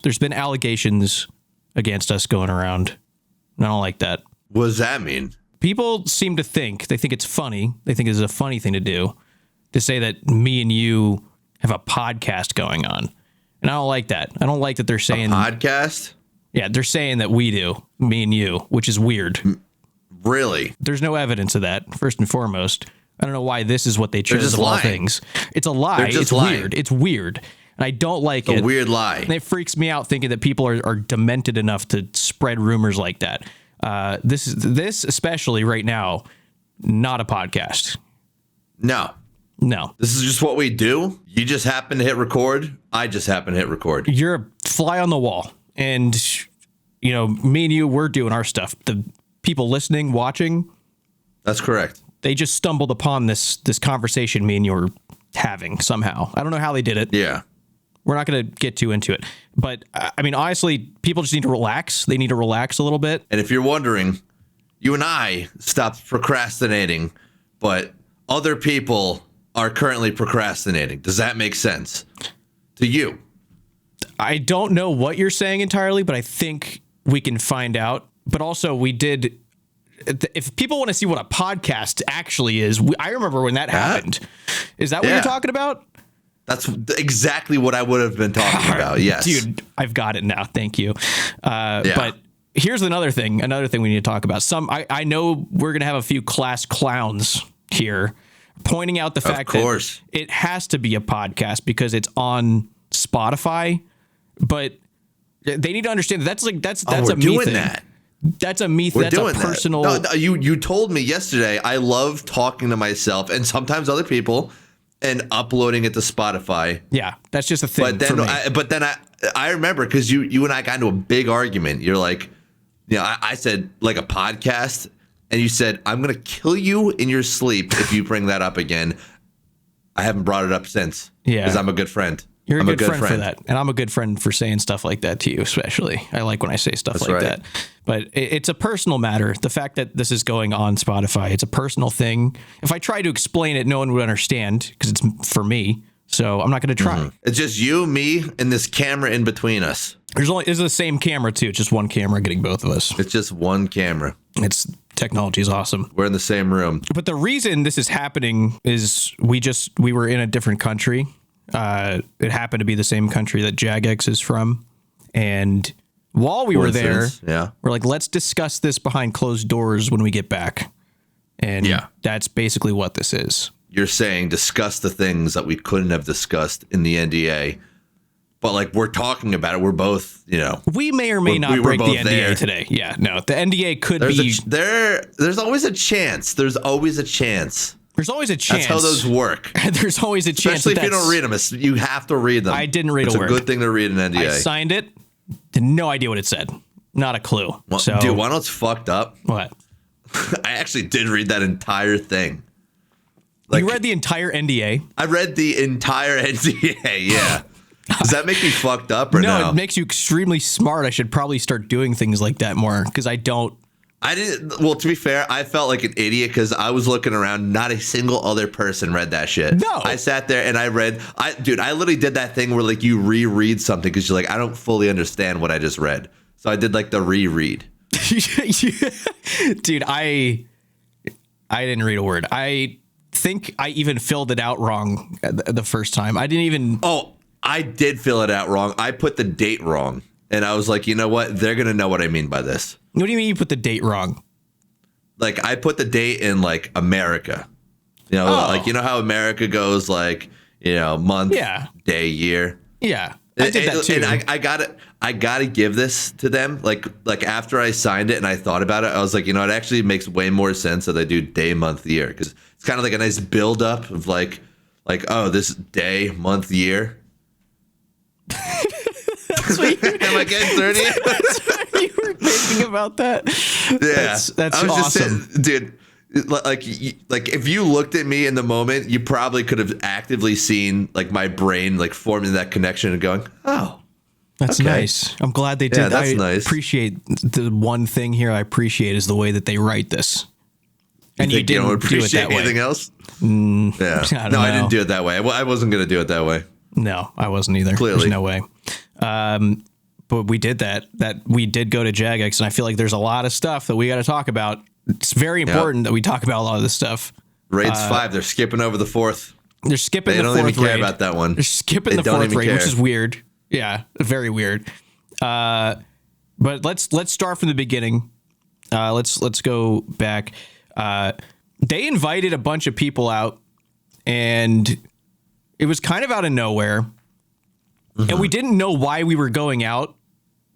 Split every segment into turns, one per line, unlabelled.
There's been allegations against us going around. I don't like that.
What does that mean?
People seem to think, they think it's funny. They think it's a funny thing to do, to say that me and you have a podcast going on. And I don't like that. I don't like that they're saying...
A podcast?
Yeah, they're saying that we do, me and you, which is weird.
Really?
There's no evidence of that, first and foremost. I don't know why this is what they chose of all
lying.
things. It's a lie. It's
lying.
weird. It's weird. And I don't like it.
It's a weird lie.
And it freaks me out thinking that people are demented enough to spread rumors like that. This especially right now, not a podcast.
No. This is just what we do. You just happen to hit record. I just happen to hit record.
You're a fly on the wall. And, you know, me and you, we're doing our stuff. The people listening, watching.
That's correct.
They just stumbled upon this conversation me and you were having somehow. I don't know how they did it.
Yeah.
We're not going to get too into it. But, I mean, honestly, people just need to relax. They need to relax a little bit.
And if you're wondering, you and I stopped procrastinating, but other people are currently procrastinating. Does that make sense to you?
I don't know what you're saying entirely, but I think we can find out. But also, we did... If people want to see what a podcast actually is, I remember when that happened. Is that what you're talking about?
That's exactly what I would have been talking about. Yes.
Dude, I've got it now. Thank you. But here's another thing we need to talk about. I know we're going to have a few class clowns here pointing out the fact that it has to be a podcast because it's on Spotify, but they need to understand that that's a me thing. That's a me. That's a personal.
No, you told me yesterday. I love talking to myself and sometimes other people, and uploading it to Spotify.
Yeah, that's just a thing.
But then I remember because you and I got into a big argument. You're like, I said like a podcast, and you said I'm gonna kill you in your sleep if you bring that up again. I haven't brought it up since. Yeah, because I'm a good friend.
You're a good friend for that. And I'm a good friend for saying stuff like that to you, especially. I like when I say stuff like that. But it's a personal matter. The fact that this is going on Spotify, it's a personal thing. If I try to explain it, no one would understand because it's for me. So I'm not going to try. Mm-hmm.
It's just you, me, and this camera in between us.
It's the same camera, too. It's just one camera getting both of us.
It's just one camera.
Technology is awesome.
We're in the same room.
But the reason this is happening is we were in a different country. It happened to be the same country that Jagex is from. And while we were there, we're like, let's discuss this behind closed doors when we get back. And that's basically what this is.
You're saying discuss the things that we couldn't have discussed in the NDA. But like we're talking about it. We're both,
we may or may not break the NDA today. Yeah, no, the NDA could be.
There's always a chance. There's always a chance.
There's always a chance.
That's how those work.
There's always a chance.
Especially if you don't read them. You have to read them.
I didn't read a word.
It's a good thing to read an NDA.
I signed it. Had no idea what it said. Not a clue.
Well, dude, why not? It's fucked up.
What?
I actually did read that entire thing.
You read the entire NDA?
I read the entire NDA, yeah. Does that make me fucked up or no?
No, it makes you extremely smart. I should probably start doing things like that more because I didn't. Well,
to be fair, I felt like an idiot because I was looking around. Not a single other person read that shit.
No.
I sat there and I literally did that thing where like you reread something because you're like, I don't fully understand what I just read. So I did like the reread.
Dude, I didn't read a word. I think I even filled it out wrong the first time. I didn't even.
Oh, I did fill it out wrong. I put the date wrong. And I was like, you know what? They're going to know what I mean by this.
What do you mean you put the date wrong?
Like I put the date in like America. Like, how America goes like, month, day, year.
Yeah. I did that too.
And I got to give this to them. Like after I signed it and I thought about it, I was like, it actually makes way more sense that I do day, month, year. Because it's kind of like a nice buildup of like, oh, this day, month, year. Am I getting 30?
You were thinking about that?
Yeah.
That's
I was
awesome.
Just saying, dude, like if you looked at me in the moment, you probably could have actively seen like my brain like forming that connection and going, oh,
that's nice. I'm glad they did.
That's
I
nice.
Appreciate the one thing here I appreciate is the way that they write this. And you didn't
appreciate
do it that
anything
way.
Else?
Yeah.
I didn't do it that way. I wasn't going to do it that way.
No, I wasn't either.
Clearly.
There's no way. but we did that we did go to Jagex, and I feel like there's a lot of stuff that we got to talk about. It's very important that we talk about a lot of this stuff.
Raid's 5. They're skipping over the 4th.
They're skipping the 4th raid.
They don't even care about that one.
They're skipping the 4th raid, which is weird. Yeah, very weird. But let's start from the beginning. Let's go back. They invited a bunch of people out, and it was kind of out of nowhere. Mm-hmm. And we didn't know why we were going out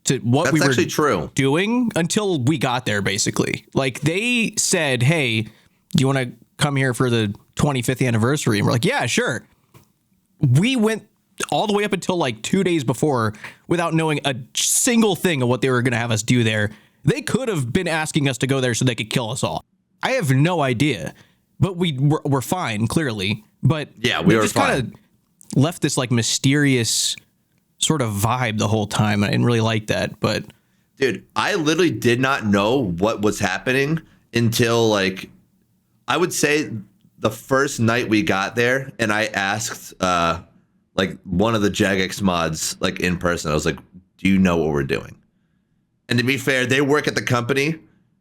to what we were doing until we got there, basically. Like, they said, hey, do you want to come here for the 25th anniversary? And we're like, yeah, sure. We went all the way up until like 2 days before without knowing a single thing of what they were going to have us do there. They could have been asking us to go there so they could kill us all. I have no idea, but we're fine, clearly. But
yeah, we were just
kind of left this like mysterious sort of vibe the whole time. I didn't really like that, but
dude, I literally did not know what was happening until like, I would say the first night we got there, and I asked like one of the Jagex mods like in person. I was like, do you know what we're doing? And to be fair, they work at the company,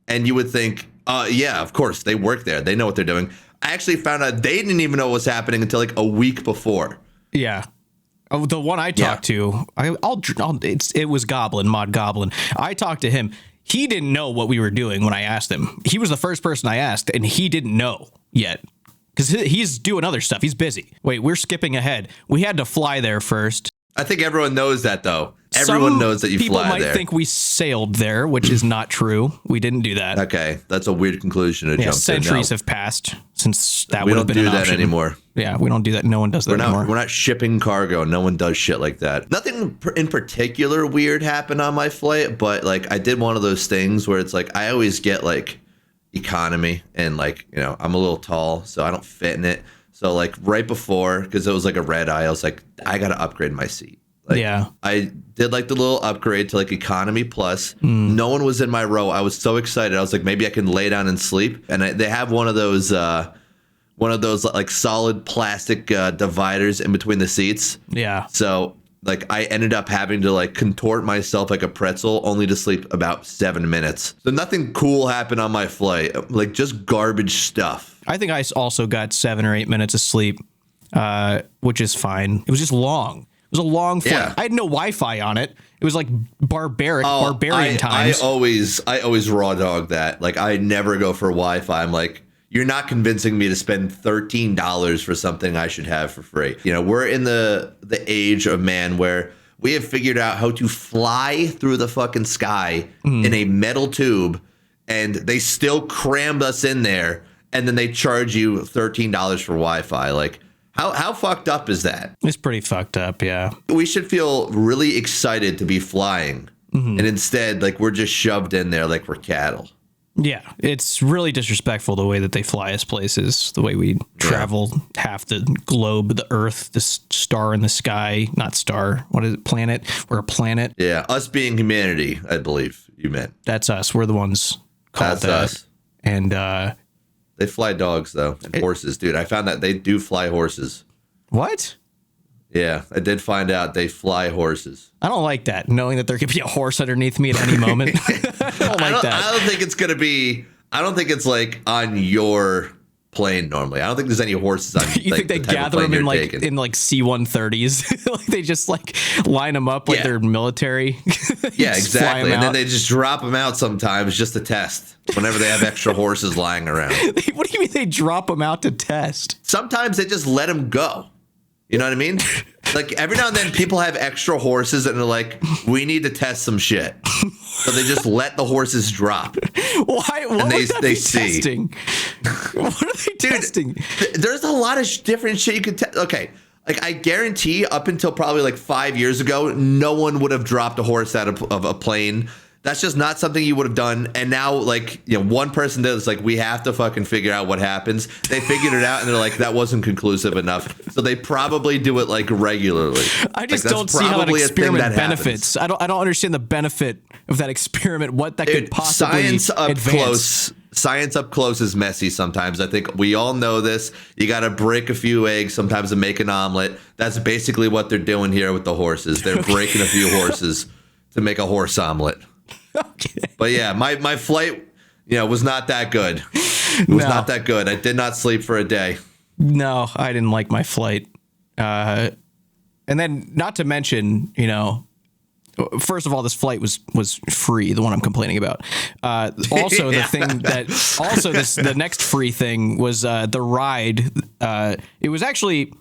and you would think, yeah, of course they work there. They know what they're doing. I actually found out they didn't even know what was happening until like a week before.
Yeah. Oh, the one I talked to, it was Mod Goblin. I talked to him. He didn't know what we were doing when I asked him. He was the first person I asked, and he didn't know yet because he's doing other stuff. He's busy. Wait, we're skipping ahead. We had to fly there first.
I think everyone knows that, though. Everyone knows that you fly there.
People might think we sailed there, which is not true. We didn't do that.
Okay, that's a weird conclusion to jump to.
Centuries have passed since that would have been an option.
We don't do that anymore.
Yeah, we don't do that. No one does that anymore.
We're not shipping cargo. No one does shit like that. Nothing in particular weird happened on my flight, but like I did one of those things where it's like I always get like economy, and like, you know, I'm a little tall, so I don't fit in it. So like right before, because it was like a red eye, I was like, I got to upgrade my seat. Like, yeah, I did like the little upgrade to like economy plus. No one was in my row. I was so excited. I was like, maybe I can lay down and sleep. And they have one of those like solid plastic dividers in between the seats.
Yeah.
So like I ended up having to like contort myself like a pretzel only to sleep about 7 minutes. So nothing cool happened on my flight, like just garbage stuff.
I think I also got 7 or 8 minutes of sleep, which is fine. It was just long. It was a long flight. Yeah. I had no Wi-Fi on it. It was like barbarian times.
I always raw dog that. Like I never go for Wi-Fi. I'm like, you're not convincing me to spend $13 for something I should have for free. You know, we're in the age of man where we have figured out how to fly through the fucking sky in a metal tube, and they still crammed us in there, and then they charge you $13 for Wi-Fi. Like, how fucked up is that?
It's pretty fucked up, yeah.
We should feel really excited to be flying, and instead, like, we're just shoved in there like we're cattle.
Yeah, it's really disrespectful the way that they fly us places, the way we travel half the globe, the Earth, this star in the sky, not star, what is it, planet? We're a planet.
Yeah, us being humanity, I believe you meant.
That's us. We're the ones called that. That's us. And
they fly dogs, though, and horses, dude. I found that they do fly horses.
What?
Yeah, I did find out they fly horses.
I don't like that, knowing that there could be a horse underneath me at any moment. I don't like that.
I don't think it's going to be, I don't think it's like on your plane normally. I don't think there's any horses on
you think they gather them in like C-130s? Like they just like line them up like they're military?
Yeah, exactly. And then they just drop them out sometimes just to test whenever they have extra horses lying around.
What do you mean they drop them out to test?
Sometimes they just let them go. You know what I mean? Like every now and then people have extra horses and they're like, we need to test some shit. So they just let the horses drop.
Why? What would that be testing? What are they testing?
There's a lot of different shit you could test. Okay. Like I guarantee up until probably like 5 years ago, no one would have dropped a horse out of a plane. That's just not something you would have done. And now, like, you know, one person did. It's like, we have to fucking figure out what happens. They figured it out, and they're like, that wasn't conclusive enough. So they probably do it like regularly.
I just don't see how that experiment benefits. I don't understand the benefit of that experiment. What that could possibly advance.
Science up close is messy sometimes. I think we all know this. You got to break a few eggs sometimes to make an omelet. That's basically what they're doing here with the horses. They're breaking a few horses to make a horse omelet.
Okay.
But yeah, my flight, was not that good. It was not that good. I did not sleep for a day.
No, I didn't like my flight. And then not to mention, first of all, this flight was free, the one I'm complaining about. Also, the thing the next free thing was the ride. It was actually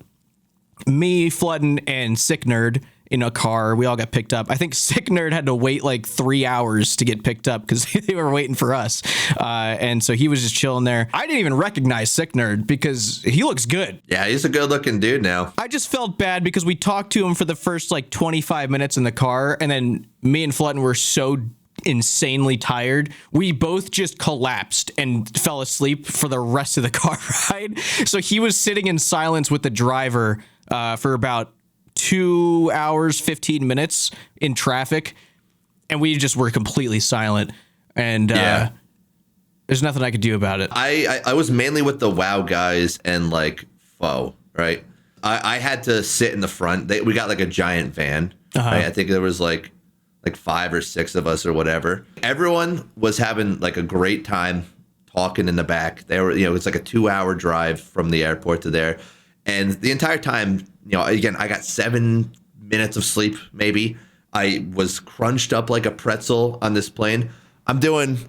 me, Flutton, and Sick Nerd in a car. We all got picked up. I think Sick Nerd had to wait like 3 hours to get picked up because they were waiting for us. And so he was just chilling there. I didn't even recognize Sick Nerd because he looks good.
Yeah, he's a good looking dude now.
I just felt bad because we talked to him for the first like 25 minutes in the car. And then me and Flutton were so insanely tired. We both just collapsed and fell asleep for the rest of the car ride. So he was sitting in silence with the driver for about 2 hours, 15 minutes in traffic, and we just were completely silent. And there's nothing I could do about it.
I was mainly with the WoW guys and like Foe, right? I had to sit in the front. We got like a giant van. Right? I think there was like 5 or 6 of us or whatever. Everyone was having like a great time talking in the back. They were, it's like a 2-hour drive from the airport to there. And the entire time, again, I got 7 minutes of sleep, maybe. I was crunched up like a pretzel on this plane. I'm doing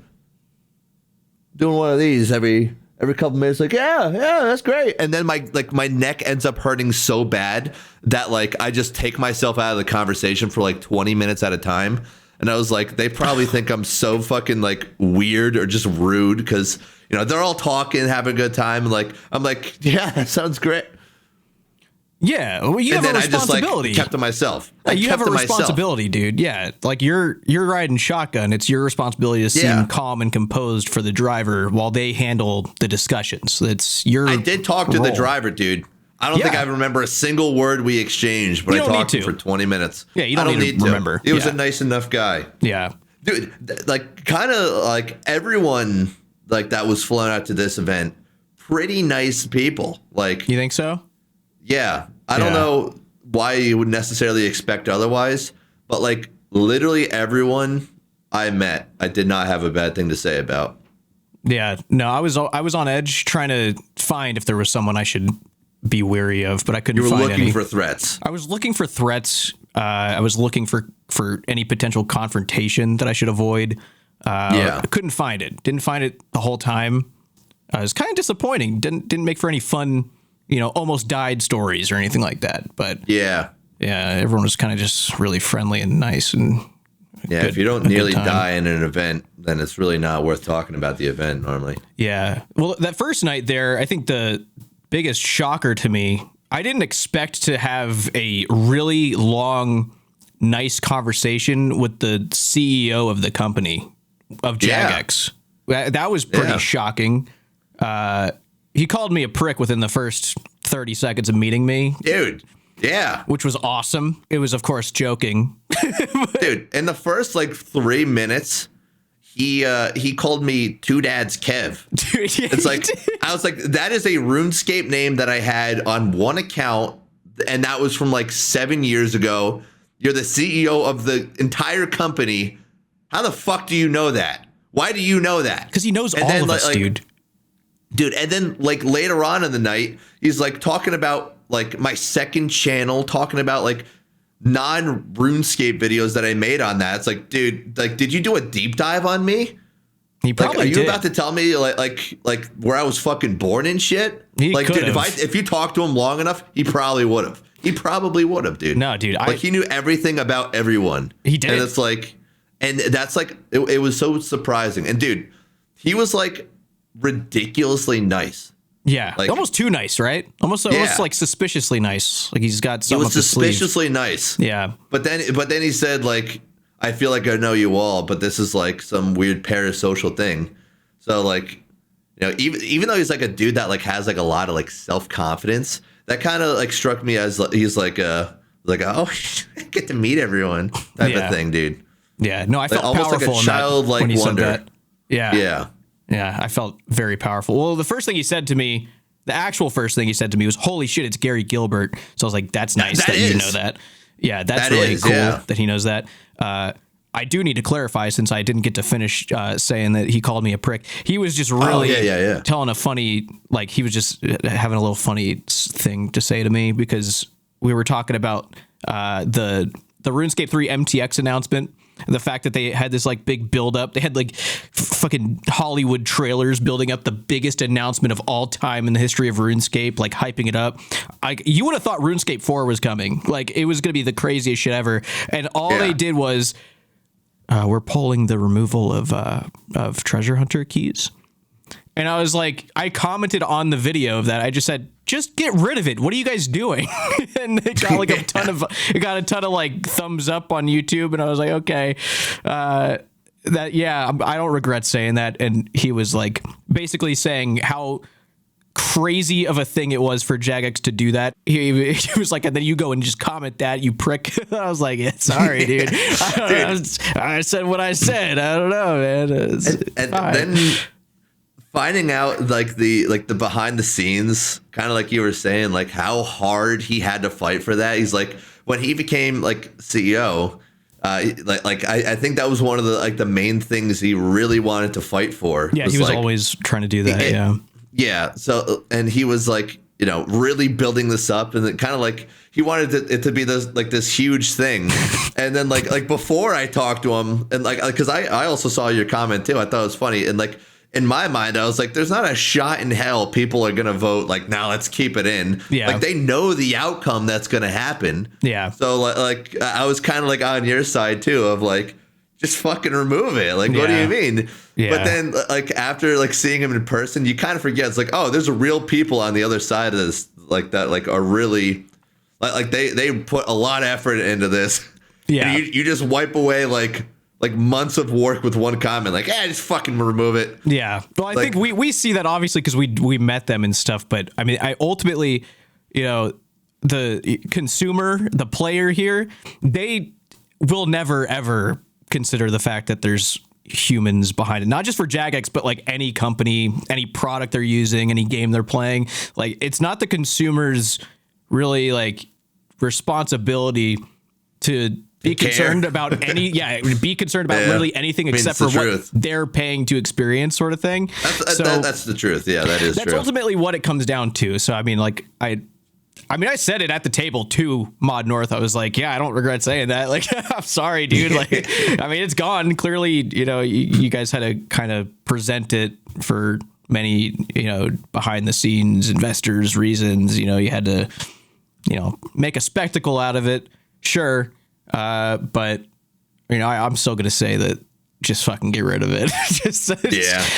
one of these every couple minutes, like, yeah, that's great. And then my neck ends up hurting so bad that like I just take myself out of the conversation for like 20 minutes at a time. And I was like, they probably think I'm so fucking like weird or just rude because, they're all talking, having a good time. Like, I'm like, yeah, that sounds great.
Yeah, well, you have a responsibility.
I just kept to myself.
You have a responsibility, dude. Yeah, like you're riding shotgun. It's your responsibility to seem calm and composed for the driver while they handle the discussions. It's your.
I did talk to the driver, dude. I don't think I remember a single word we exchanged, but I talked to him for 20 minutes.
Yeah, you don't need to remember.
He was a nice enough guy.
Yeah,
dude. Like kind of like everyone like that was flown out to this event. Pretty nice people. Like
you think so?
Yeah, I don't know why you would necessarily expect otherwise, but like literally everyone I met, I did not have a bad thing to say about.
Yeah, no, I was on edge trying to find if there was someone I should be wary of, but I couldn't find any. You were
looking for threats.
I was looking for threats. I was looking for any potential confrontation that I should avoid. I couldn't find it. Didn't find it the whole time. It was kind of disappointing. Didn't make for any fun, almost died stories or anything like that. But yeah, everyone was kind of just really friendly and nice and
good, if you don't nearly die in an event, then it's really not worth talking about the event normally.
Yeah. Well, that first night there, I think the biggest shocker to me, I didn't expect to have a really long, nice conversation with the CEO of the company of Jagex. That was pretty shocking. He called me a prick within the first 30 seconds of meeting me.
Dude, yeah.
Which was awesome. It was, of course, joking.
Dude, in the first, 3 minutes, he called me Two Dads Kev. Dude, yeah, it's like, I was like, that is a RuneScape name that I had on one account, and that was from, 7 years ago. You're the CEO of the entire company. How the fuck do you know that? Why do you know that?
Because he knows all of us, dude.
Dude, and then later on in the night, he's talking about my second channel, talking about non-RuneScape videos that I made on that. It's like, dude, did you do a deep dive on me?
He probably did.
Are you about to tell me where I was fucking born and shit?
He
dude, if you talked to him long enough, he probably would have. He probably would have, dude.
No, dude,
he knew everything about everyone.
He did.
And it's and that's it was so surprising. And dude, he was ridiculously nice.
Yeah, almost too nice, right? Almost suspiciously nice. He's got something up his sleeve.
Suspiciously nice.
Yeah.
But then he said I feel like I know you all, but this is some weird parasocial thing. So even though he's a dude that has a lot of self-confidence, that kind of struck me as he's oh, I get to meet everyone type of thing, dude.
Yeah. No, I felt
almost
powerful
like a childlike wonder.
Said that. Yeah.
Yeah.
Yeah, I felt very powerful. Well, the first thing he said to me, the actual first thing he said to me was, "Holy shit, it's Gary Gilbert." So I was like, "That's nice that you know that." Yeah, that's really cool that he knows that. I do need to clarify, since I didn't get to finish saying that he called me a prick. He was just really telling a funny, like, he was just having a little funny thing to say to me, because we were talking about the RuneScape 3 MTX announcement. The fact that they had this like big build up, they had like fucking Hollywood trailers building up the biggest announcement of all time in the history of RuneScape, like hyping it up. You would have thought RuneScape 4 was coming. Like, it was going to be the craziest shit ever. And all they did was, we're polling the removal of treasure hunter keys. And I was like, I commented on the video of that. I just said, just get rid of it. What are you guys doing? And it got like a ton of like thumbs up on YouTube. And I was like, okay, I don't regret saying that. And he was like basically saying how crazy of a thing it was for Jagex to do that. He was like, and then you go and just comment that, you prick. I was like, yeah, sorry, dude. I said what I said. I don't know, man.
And then finding out like the behind the scenes, kind of like you were saying, like how hard he had to fight for that. He's like, when he became like CEO, I think that was one of the main things he really wanted to fight for.
Yeah, he was always trying to do that.
Yeah. So, and he was like, really building this up, and kind of like he wanted it to be this huge thing. And then like before I talked to him, and like, because I also saw your comment too. I thought it was funny. And like, in my mind, I was like, there's not a shot in hell people are going to vote like, now let's keep it in.
Yeah.
Like, they know the outcome that's going to happen.
Yeah.
So like I was kind of like on your side too, of like, just fucking remove it. Like, what do you mean? Yeah. But then like after like seeing him in person, you kind of forget. It's like, oh, there's real people on the other side of this, like that, like are really like they put a lot of effort into this.
Yeah.
And you just wipe away like months of work with one comment, like, just fucking remove it.
Yeah. Well, I think we see that obviously because we met them and stuff. But I mean, I ultimately, the consumer, the player here, they will never, ever consider the fact that there's humans behind it. Not just for Jagex, but like any company, any product they're using, any game they're playing. Like, it's not the consumer's really like responsibility to be concerned about be concerned about really anything except for what they're paying to experience, sort of thing.
That's the truth. Yeah, that's true.
That's ultimately what it comes down to. So, I mean, like, I said it at the table to Mod North. I was like, yeah, I don't regret saying that. Like, I'm sorry, dude. Like, I mean, it's gone. Clearly, you guys had to kind of present it for many, behind the scenes investors reasons. You had to, make a spectacle out of it. Sure. But I'm still gonna say that just fucking get rid of it.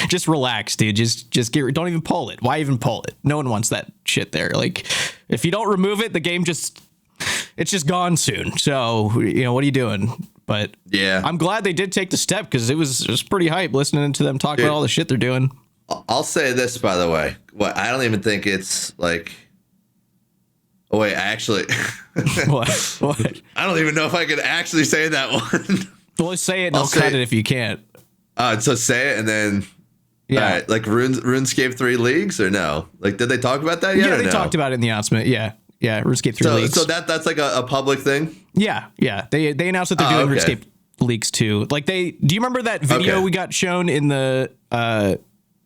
just relax, dude. Just don't even pull it. Why even pull it? No one wants that shit there. Like, if you don't remove it, the game it's just gone soon. So what are you doing? But yeah, I'm glad they did take the step, because it was pretty hype listening to them talk about all the shit they're doing.
I'll say this, by the way. I don't even think it's like. Oh, wait, actually.
What?
I don't even know if I could actually say that one.
Well, say it and I'll cut it if you can't.
So say it and then. Yeah. All right, like RuneScape 3 leagues or no? Like, did they talk about that yet?
Yeah, they talked about it in the announcement. Yeah. RuneScape 3 leagues.
So that's like a public thing?
Yeah. They announced that they're doing RuneScape leagues too. Like, do you remember that video we got shown in the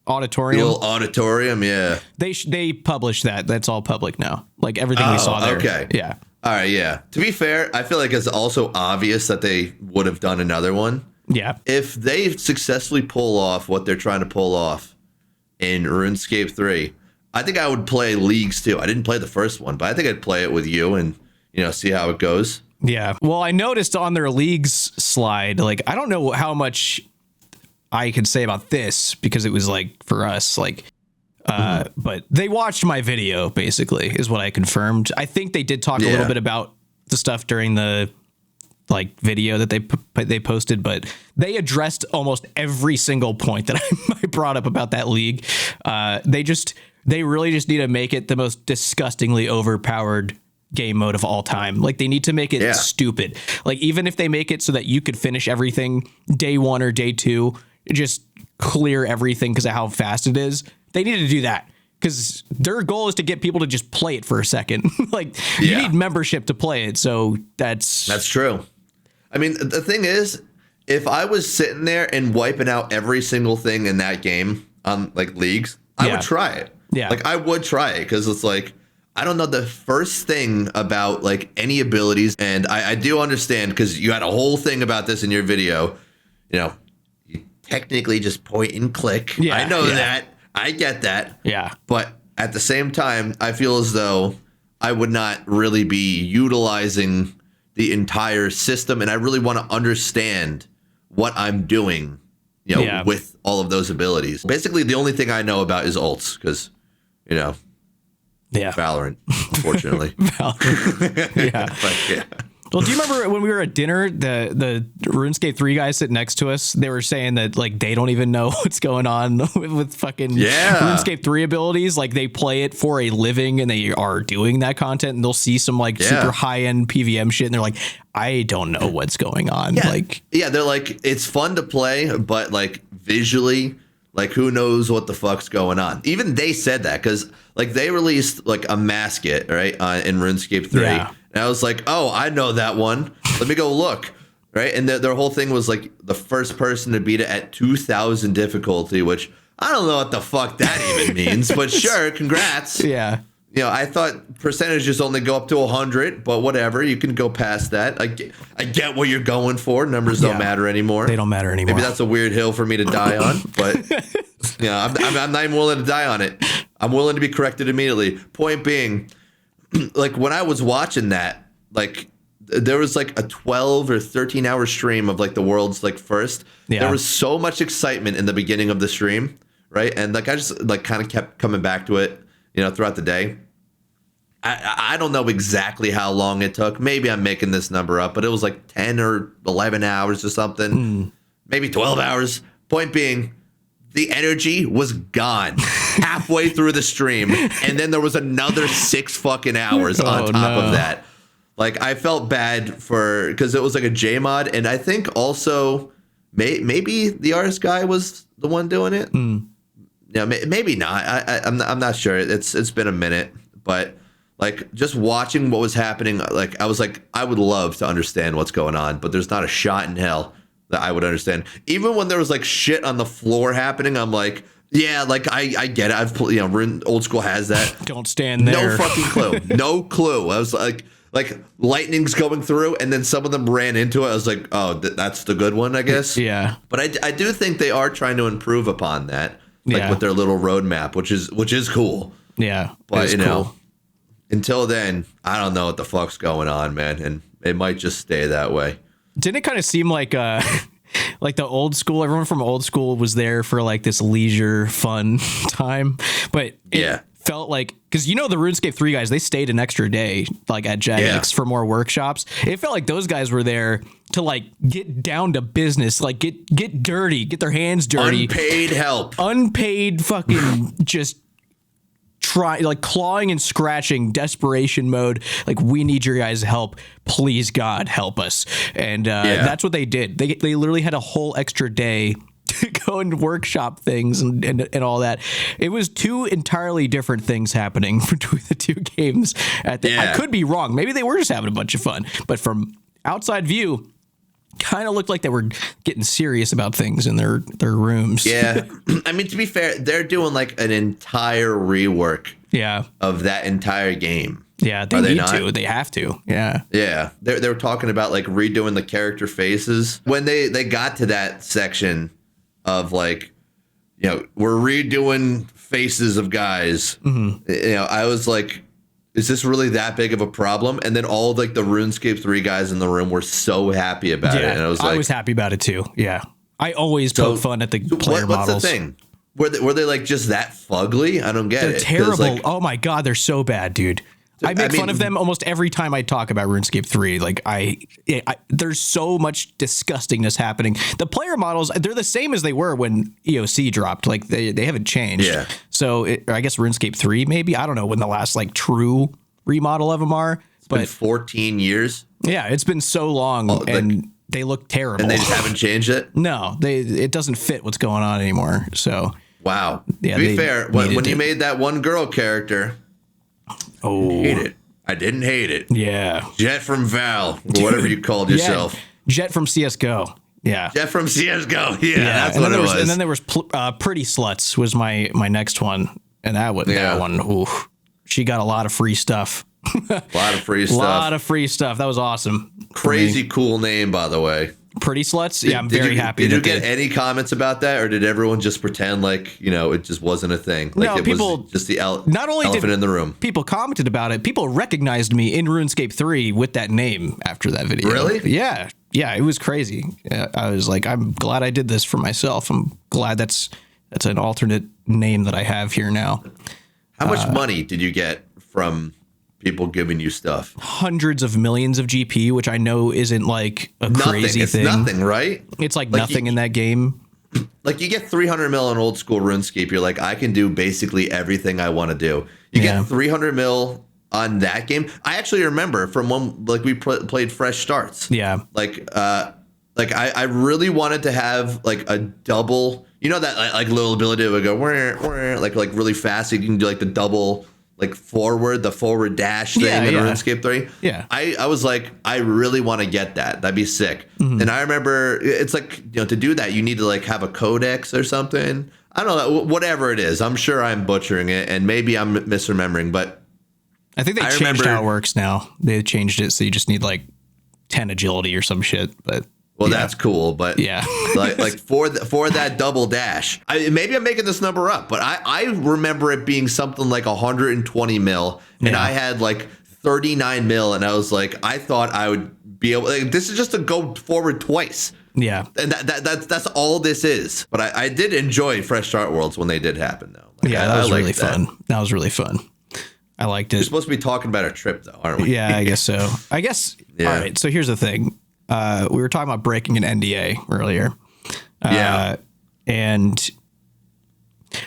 auditorium?
The little auditorium, yeah.
They published that. That's all public now. Like, everything we saw there.
Okay.
Yeah.
All right, yeah. To be fair, I feel like it's also obvious that they would have done another one.
Yeah.
If they successfully pull off what they're trying to pull off in RuneScape 3, I think I would play leagues too. I didn't play the first one, but I think I'd play it with you and, see how it goes.
Yeah. Well, I noticed on their leagues slide, like, I don't know how much I could say about this, because it was like for us, like, but they watched my video, basically, is what I confirmed. I think they did talk a little bit about the stuff during the like video that they posted, but they addressed almost every single point that I brought up about that league. They really just need to make it the most disgustingly overpowered game mode of all time. Like, they need to make it stupid. Like, even if they make it so that you could finish everything day 1 or day 2, just clear everything because of how fast it is. They need to do that, because their goal is to get people to just play it for a second. Like, you need membership to play it. So that's
true. I mean, the thing is, if I was sitting there and wiping out every single thing in that game on like leagues, I would try it.
Yeah.
Like I would try it because it's like, I don't know the first thing about like any abilities. And I do understand because you had a whole thing about this in your video. You know, you technically just point and click. Yeah, I know that. I get that.
Yeah.
But at the same time, I feel as though I would not really be utilizing the entire system. And I really want to understand what I'm doing, you know, with all of those abilities. Basically, the only thing I know about is ults because, you know, Valorant, unfortunately.
Valorant. Yeah.
But yeah.
Well, do you remember when we were at dinner, the RuneScape 3 guys sitting next to us, they were saying that like they don't even know what's going on with fucking RuneScape 3 abilities. Like they play it for a living and they are doing that content and they'll see some like super high end PVM shit and they're like, I don't know what's going on.
They're like, it's fun to play, but like visually, like who knows what the fuck's going on. Even they said that because like they released like a mascot, right, in RuneScape 3. Yeah. And I was like, oh, I know that one. Let me go look. Right. And their whole thing was like the first person to beat it at 2000 difficulty, which I don't know what the fuck that even means. But sure. Congrats.
Yeah.
You know, I thought percentages only go up to 100, but whatever. You can go past that. I get what you're going for. Numbers don't matter anymore.
They don't matter anymore.
Maybe that's a weird hill for me to die on. But, you know, I'm not even willing to die on it. I'm willing to be corrected immediately. Point being, like when I was watching that, like there was like a 12 or 13 hour stream of like the world's like first. Yeah. There was so much excitement in the beginning of the stream, right? And like I just like kind of kept coming back to it, you know, throughout the day. I don't know exactly how long it took. Maybe I'm making this number up, but it was like 10 or 11 hours or something. Maybe 12 hours. Point being, the energy was gone halfway through the stream. And then there was another 6 fucking hours on top of that. Like I felt bad for, because it was like a J mod. And I think also maybe the artist guy was the one doing it. Yeah, maybe not. I'm not sure. It's been a minute, but like just watching what was happening, like I was like, I would love to understand what's going on, but there's not a shot in hell that I would understand. Even when there was like shit on the floor happening, I'm like, yeah, like I get it. I've played, you know, Old School has that.
Don't stand there.
No fucking clue. No clue. I was like lightning's going through, and then some of them ran into it. I was like, oh, that's the good one, I guess.
Yeah.
But I do think they are trying to improve upon that, like with their little roadmap, which is cool.
Yeah.
But you know, until then, I don't know what the fuck's going on, man, and it might just stay that way.
Didn't it kind of seem like like the Old School, everyone from Old School was there for like this leisure fun time, but it felt like, because you know the RuneScape 3 guys, they stayed an extra day like at Jagex for more workshops. It felt like those guys were there to like get down to business, like get dirty, get their hands dirty.
Unpaid help.
Unpaid fucking just try like clawing and scratching, desperation mode. Like, we need your guys' help. Please, God, help us. And that's what they did. They literally had a whole extra day to go and workshop things and all that. It was 2 entirely different things happening between the 2 games. I could be wrong. Maybe they were just having a bunch of fun. But from outside view, kind of looked like they were getting serious about things in their rooms.
Yeah. I mean, to be fair, they're doing like an entire rework of that entire game.
Yeah, they need to. They have to. Yeah.
Yeah. They were talking about like redoing the character faces. When they got to that section of like, you know, we're redoing faces of guys, you know, I was like, is this really that big of a problem? And then all like the RuneScape 3 guys in the room were so happy about it. And I was happy
about it too. Yeah. I always poke fun at the player models.
What's the thing? Were they like just that fugly? I don't get it.
They're terrible. Like, oh my God, they're so bad, dude. I make fun of them almost every time I talk about RuneScape 3. Like there's so much disgustingness happening. The player models, they're the same as they were when EOC dropped. Like they haven't changed. Yeah. So I guess RuneScape 3 maybe. I don't know when the last like true remodel of them are.
It's been 14 years.
Yeah, it's been so long, and they look terrible.
And they just haven't changed it?
No, it doesn't fit what's going on anymore. So
wow. Yeah, to be fair, when you made that one girl character, I didn't hate it.
Yeah.
Jet from Val, or whatever you called yourself.
Jet from CSGO. Yeah.
Jeff from CSGO. Yeah, that's what it was.
And then there was Pretty Sluts was my next one. And that one, ooh, she got a lot of free stuff.
A lot of free stuff.
A lot of free stuff. That was awesome.
Crazy cool name, by the way.
Pretty Sluts. Yeah, I'm very happy.
Did you get any comments about that, or did everyone just pretend like, you know, it just wasn't a thing? Like,
no,
it
people
was just the
not only
elephant in the room.
People commented about it. People recognized me in RuneScape 3 with that name after that video.
Really?
Yeah. Yeah, it was crazy. I was like, I'm glad I did this for myself. I'm glad that's an alternate name that I have here now.
How much money did you get from people giving you stuff?
Hundreds of millions of GP, which I know isn't like a crazy thing.
It's nothing, right?
It's like nothing in that game.
Like, you get 300 mil in old school RuneScape. You're like, I can do basically everything I want to do. You get 300 mil on that game. I actually remember from when, like, we played Fresh Starts.
Yeah.
Like I really wanted to have like a double, you know, that like little ability that would go like really fast. So you can do like the double, like the forward dash thing in RuneScape 3.
Yeah.
I was like, I really want to get that. That'd be sick. Mm-hmm. And I remember it's like, you know, to do that, you need to like have a codex or something. I don't know, whatever it is. I'm sure I'm butchering it and maybe I'm misremembering, but
I think they changed how it works now. They changed it. So you just need like 10 agility or some shit, but.
Well, that's cool, but like for that double dash, maybe I'm making this number up, but I remember it being something like 120 mil, and I had like 39 mil, and I was like, I thought I would be able. Like, this is just to go forward twice.
Yeah,
and that's all this is. But I did enjoy Fresh Start Worlds when they did happen, though. Like,
that was really fun. That was really fun. I liked it.
We're supposed to be talking about our trip, though, aren't we?
Yeah, I guess so. All right. So here's the thing. We were talking about breaking an NDA earlier. And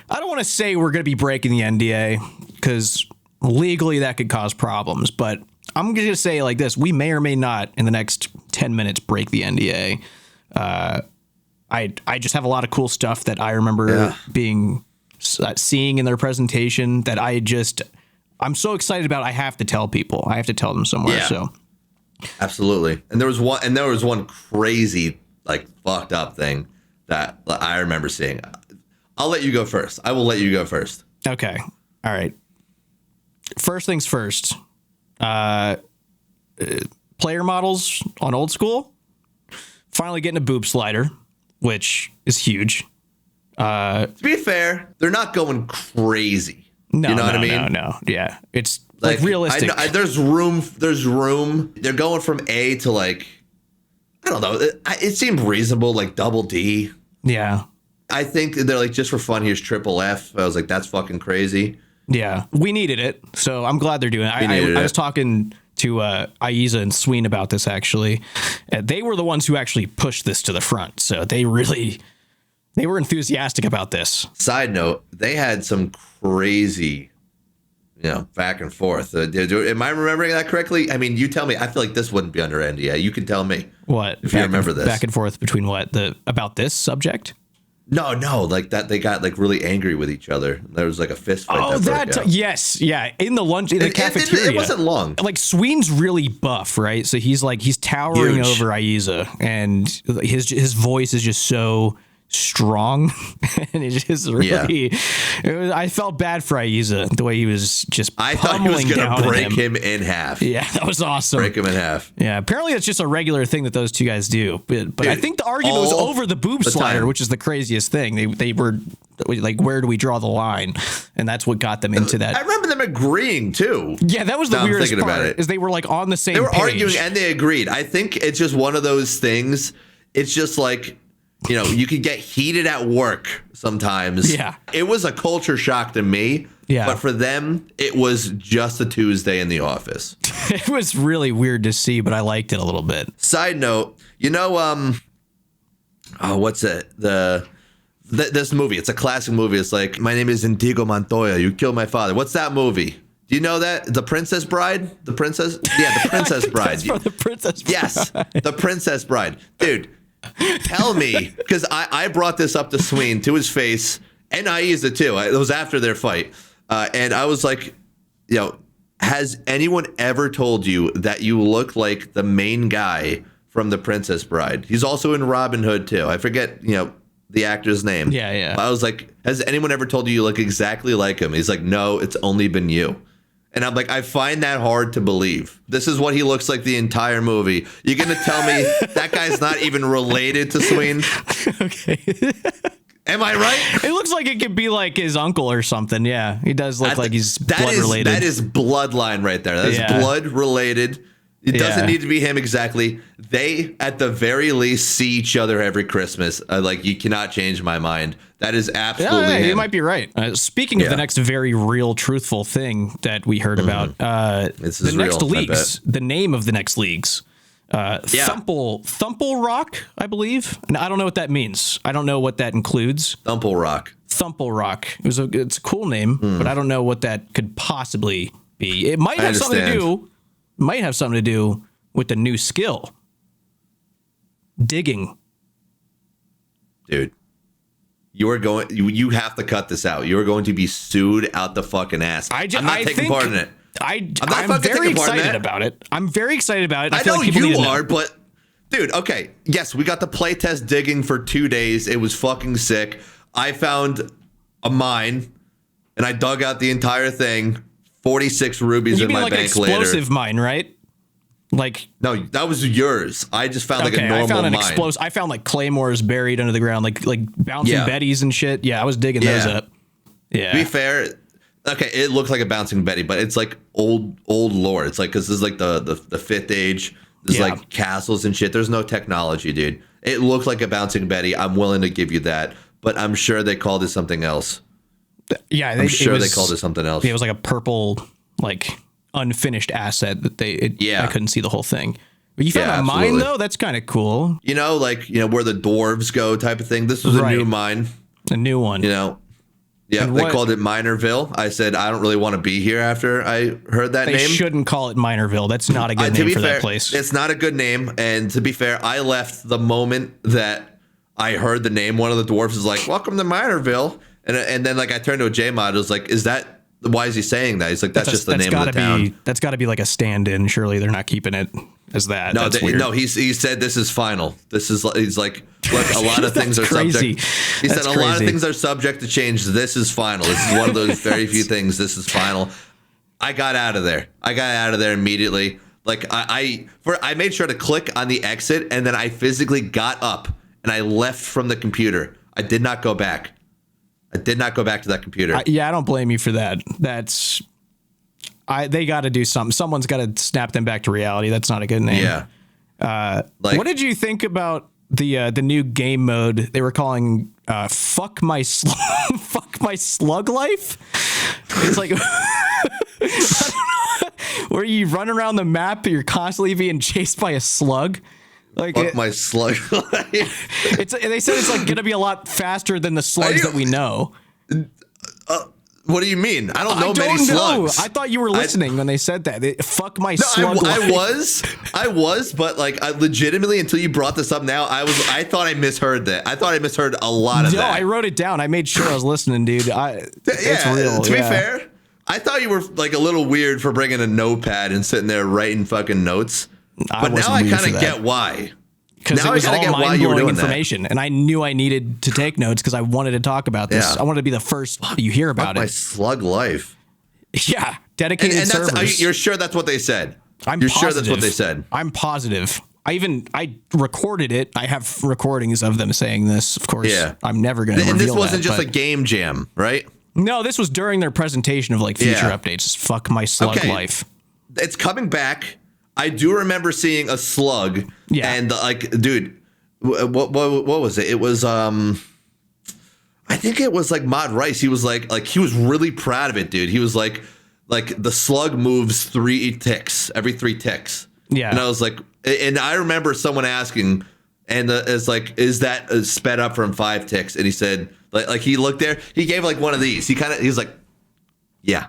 I don't want to say we're going to be breaking the NDA because legally that could cause problems, but I'm going to say like this. We may or may not in the next 10 minutes break the NDA. I just have a lot of cool stuff that I remember seeing in their presentation that I'm so excited about. I have to tell people. I have to tell them somewhere.
Yeah.
So.
Absolutely. And there was one crazy, like, fucked up thing that I remember seeing. I'll let you go first. I will let you go first.
Okay. All right. First things first. Player models on old school. Finally getting a boob slider, which is huge.
To be fair, they're not going crazy.
No,
you know what I mean?
No. Yeah. It's like realistic.
There's room. They're going from A to like, I don't know. It seemed reasonable, like double D.
Yeah.
I think they're like, just for fun, here's triple F. I was like, that's fucking crazy.
Yeah. We needed it. So I'm glad they're doing it. I was talking to Aiza and Sween about this, actually. They were the ones who actually pushed this to the front. So they were enthusiastic about this.
Side note, they had some crazy, back and forth. Am I remembering that correctly? I mean, you tell me. I feel like this wouldn't be under NDA. You can tell me.
What?
If you remember this.
Back and forth between what? About this subject?
No, like that. They got like really angry with each other. There was like a fist fight.
Oh, yes, yeah. In the cafeteria.
It wasn't long.
Like Sween's really buff, right? So he's towering over Aiza, and his voice is just so strong, and it just really I felt bad for Aiza the way he was just
I thought he was gonna break him in half.
Yeah, that was awesome.
Break him in half.
Yeah, apparently it's just a regular thing that those two guys do, but Dude, I think the argument was over the boob slider, which is the craziest thing. They were like, where do we draw the line? And that's what got them into that.
I remember them agreeing too.
Yeah, that was the weirdest part, is they were like on the same page.
They were arguing and they agreed. I think it's just one of those things. It's just like, you could get heated at work sometimes.
Yeah.
It was a culture shock to me.
Yeah.
But for them, it was just a Tuesday in the office.
It was really weird to see, but I liked it a little bit.
Side note, what's it? This movie, it's a classic movie. It's like, my name is Inigo Montoya. You killed my father. What's that movie? Do you know that? The Princess Bride? The Princess? Yeah, The Princess Bride.
The Princess Bride.
Yes, The Princess Bride. Dude. Tell me, because I brought this up to Sween, to his face, and Aiza too. It was after their fight. And I was like, has anyone ever told you that you look like the main guy from The Princess Bride. He's also in Robin Hood too. I forget, the actor's name.
Yeah.
I was like, has anyone ever told you look exactly like him? He's like, no, it's only been you. And I'm like, I find that hard to believe. This is what he looks like the entire movie. You're going to tell me that guy's not even related to Sween?
Okay.
Am I right?
It looks like it could be like his uncle or something. Yeah, he does look like he's blood related.
That is bloodline right there. That's blood related. It doesn't need to be him exactly. They, at the very least, see each other every Christmas. Like, you cannot change my mind. That is absolutely him.
You might be right. Speaking of the next very real, truthful thing that we heard about, the next leagues, the name of the next leagues, Thumple Rock, I believe. And I don't know what that means. I don't know what that includes.
Thumple Rock.
It's a cool name, but I don't know what that could possibly be. It might have something to do with the new skill. Digging.
Dude, you have to cut this out. You are going to be sued out the fucking ass. I'm not taking part in it.
I'm very excited about it. I'm very excited about it.
I know you are, but dude, okay. Yes, we got the playtest digging for 2 days. It was fucking sick. I found a mine and I dug out the entire thing. 46 rubies in my bank later.
Explosive mine, right? Like,
no, that was yours. I just found like a normal mine.
I found like claymores buried under the ground, like bouncing Bettys and shit. Yeah, I was digging those up. Yeah.
To be fair, okay, it looks like a bouncing Betty, but it's like old lore. It's like, because this is like the fifth age. There's like castles and shit. There's no technology, dude. It looked like a bouncing Betty. I'm willing to give you that, but I'm sure they called it something else.
Yeah,
I'm sure they called it something else.
Yeah, it was like a purple, like unfinished asset that I couldn't see the whole thing. But you found a mine though? That's kind of cool.
Where the dwarves go type of thing. This was a new mine.
A new one.
Yeah, they called it Minerville. I said, I don't really want to be here after I heard that name.
They shouldn't call it Minerville. That's not a good name for that place.
It's not a good name. And to be fair, I left the moment that I heard the name. One of the dwarves is like, welcome to Minerville. And then like I turned to a J-Mod. I was like, why is he saying that? He's like, that's just the name of the town.
That's got to be like a stand-in. Surely they're not keeping it as that.
No, he said this is final. He's like, look, a lot of things are subject. He said a lot of things are subject to change. This is final. This is one of those very few things. This is final. I got out of there. Immediately. Like I made sure to click on the exit, and then I physically got up and I left from the computer. I did not go back. I did not go back to that computer.
I don't blame you for that. They got to do something. Someone's got to snap them back to reality. That's not a good name.
Yeah.
What did you think about the new game mode they were calling "Fuck My Slug Life"? It's like where you run around the map, you're constantly being chased by a slug. Like
my slug.
They said it's like gonna be a lot faster than the slugs that we know.
What do you mean? I don't know many slugs.
I thought you were listening when they said that. Fuck my slug.
I was, but like I legitimately, until you brought this up now, I thought I misheard that. I thought I misheard a lot of that.
No, I wrote it down. I made sure I was listening, dude. It's real.
To be fair, I thought you were like a little weird for bringing a notepad and sitting there writing fucking notes. But now I kind of get why.
Because it was all mind-blowing information, and I knew I needed to take notes because I wanted to talk about this. Yeah. I wanted to be the first you hear about it.
My slug life.
Yeah, dedicated servers.
You're sure that's what they said?
You're
sure that's what they said?
I'm positive. I recorded it. I have recordings of them saying this. Of course, I'm never going to reveal that.
And this wasn't just a game jam, right?
No, this was during their presentation of like future updates. Fuck my slug life.
It's coming back. I do remember seeing a slug, and dude, what was it? It was I think it was like Mod Rice. He was like he was really proud of it, dude. He was like the slug moves 3 ticks every 3 ticks. Yeah, and I was like, and I remember someone asking, and it's like, is that sped up from 5 ticks? And he said, like he looked there, he gave like one of these. He was like, yeah.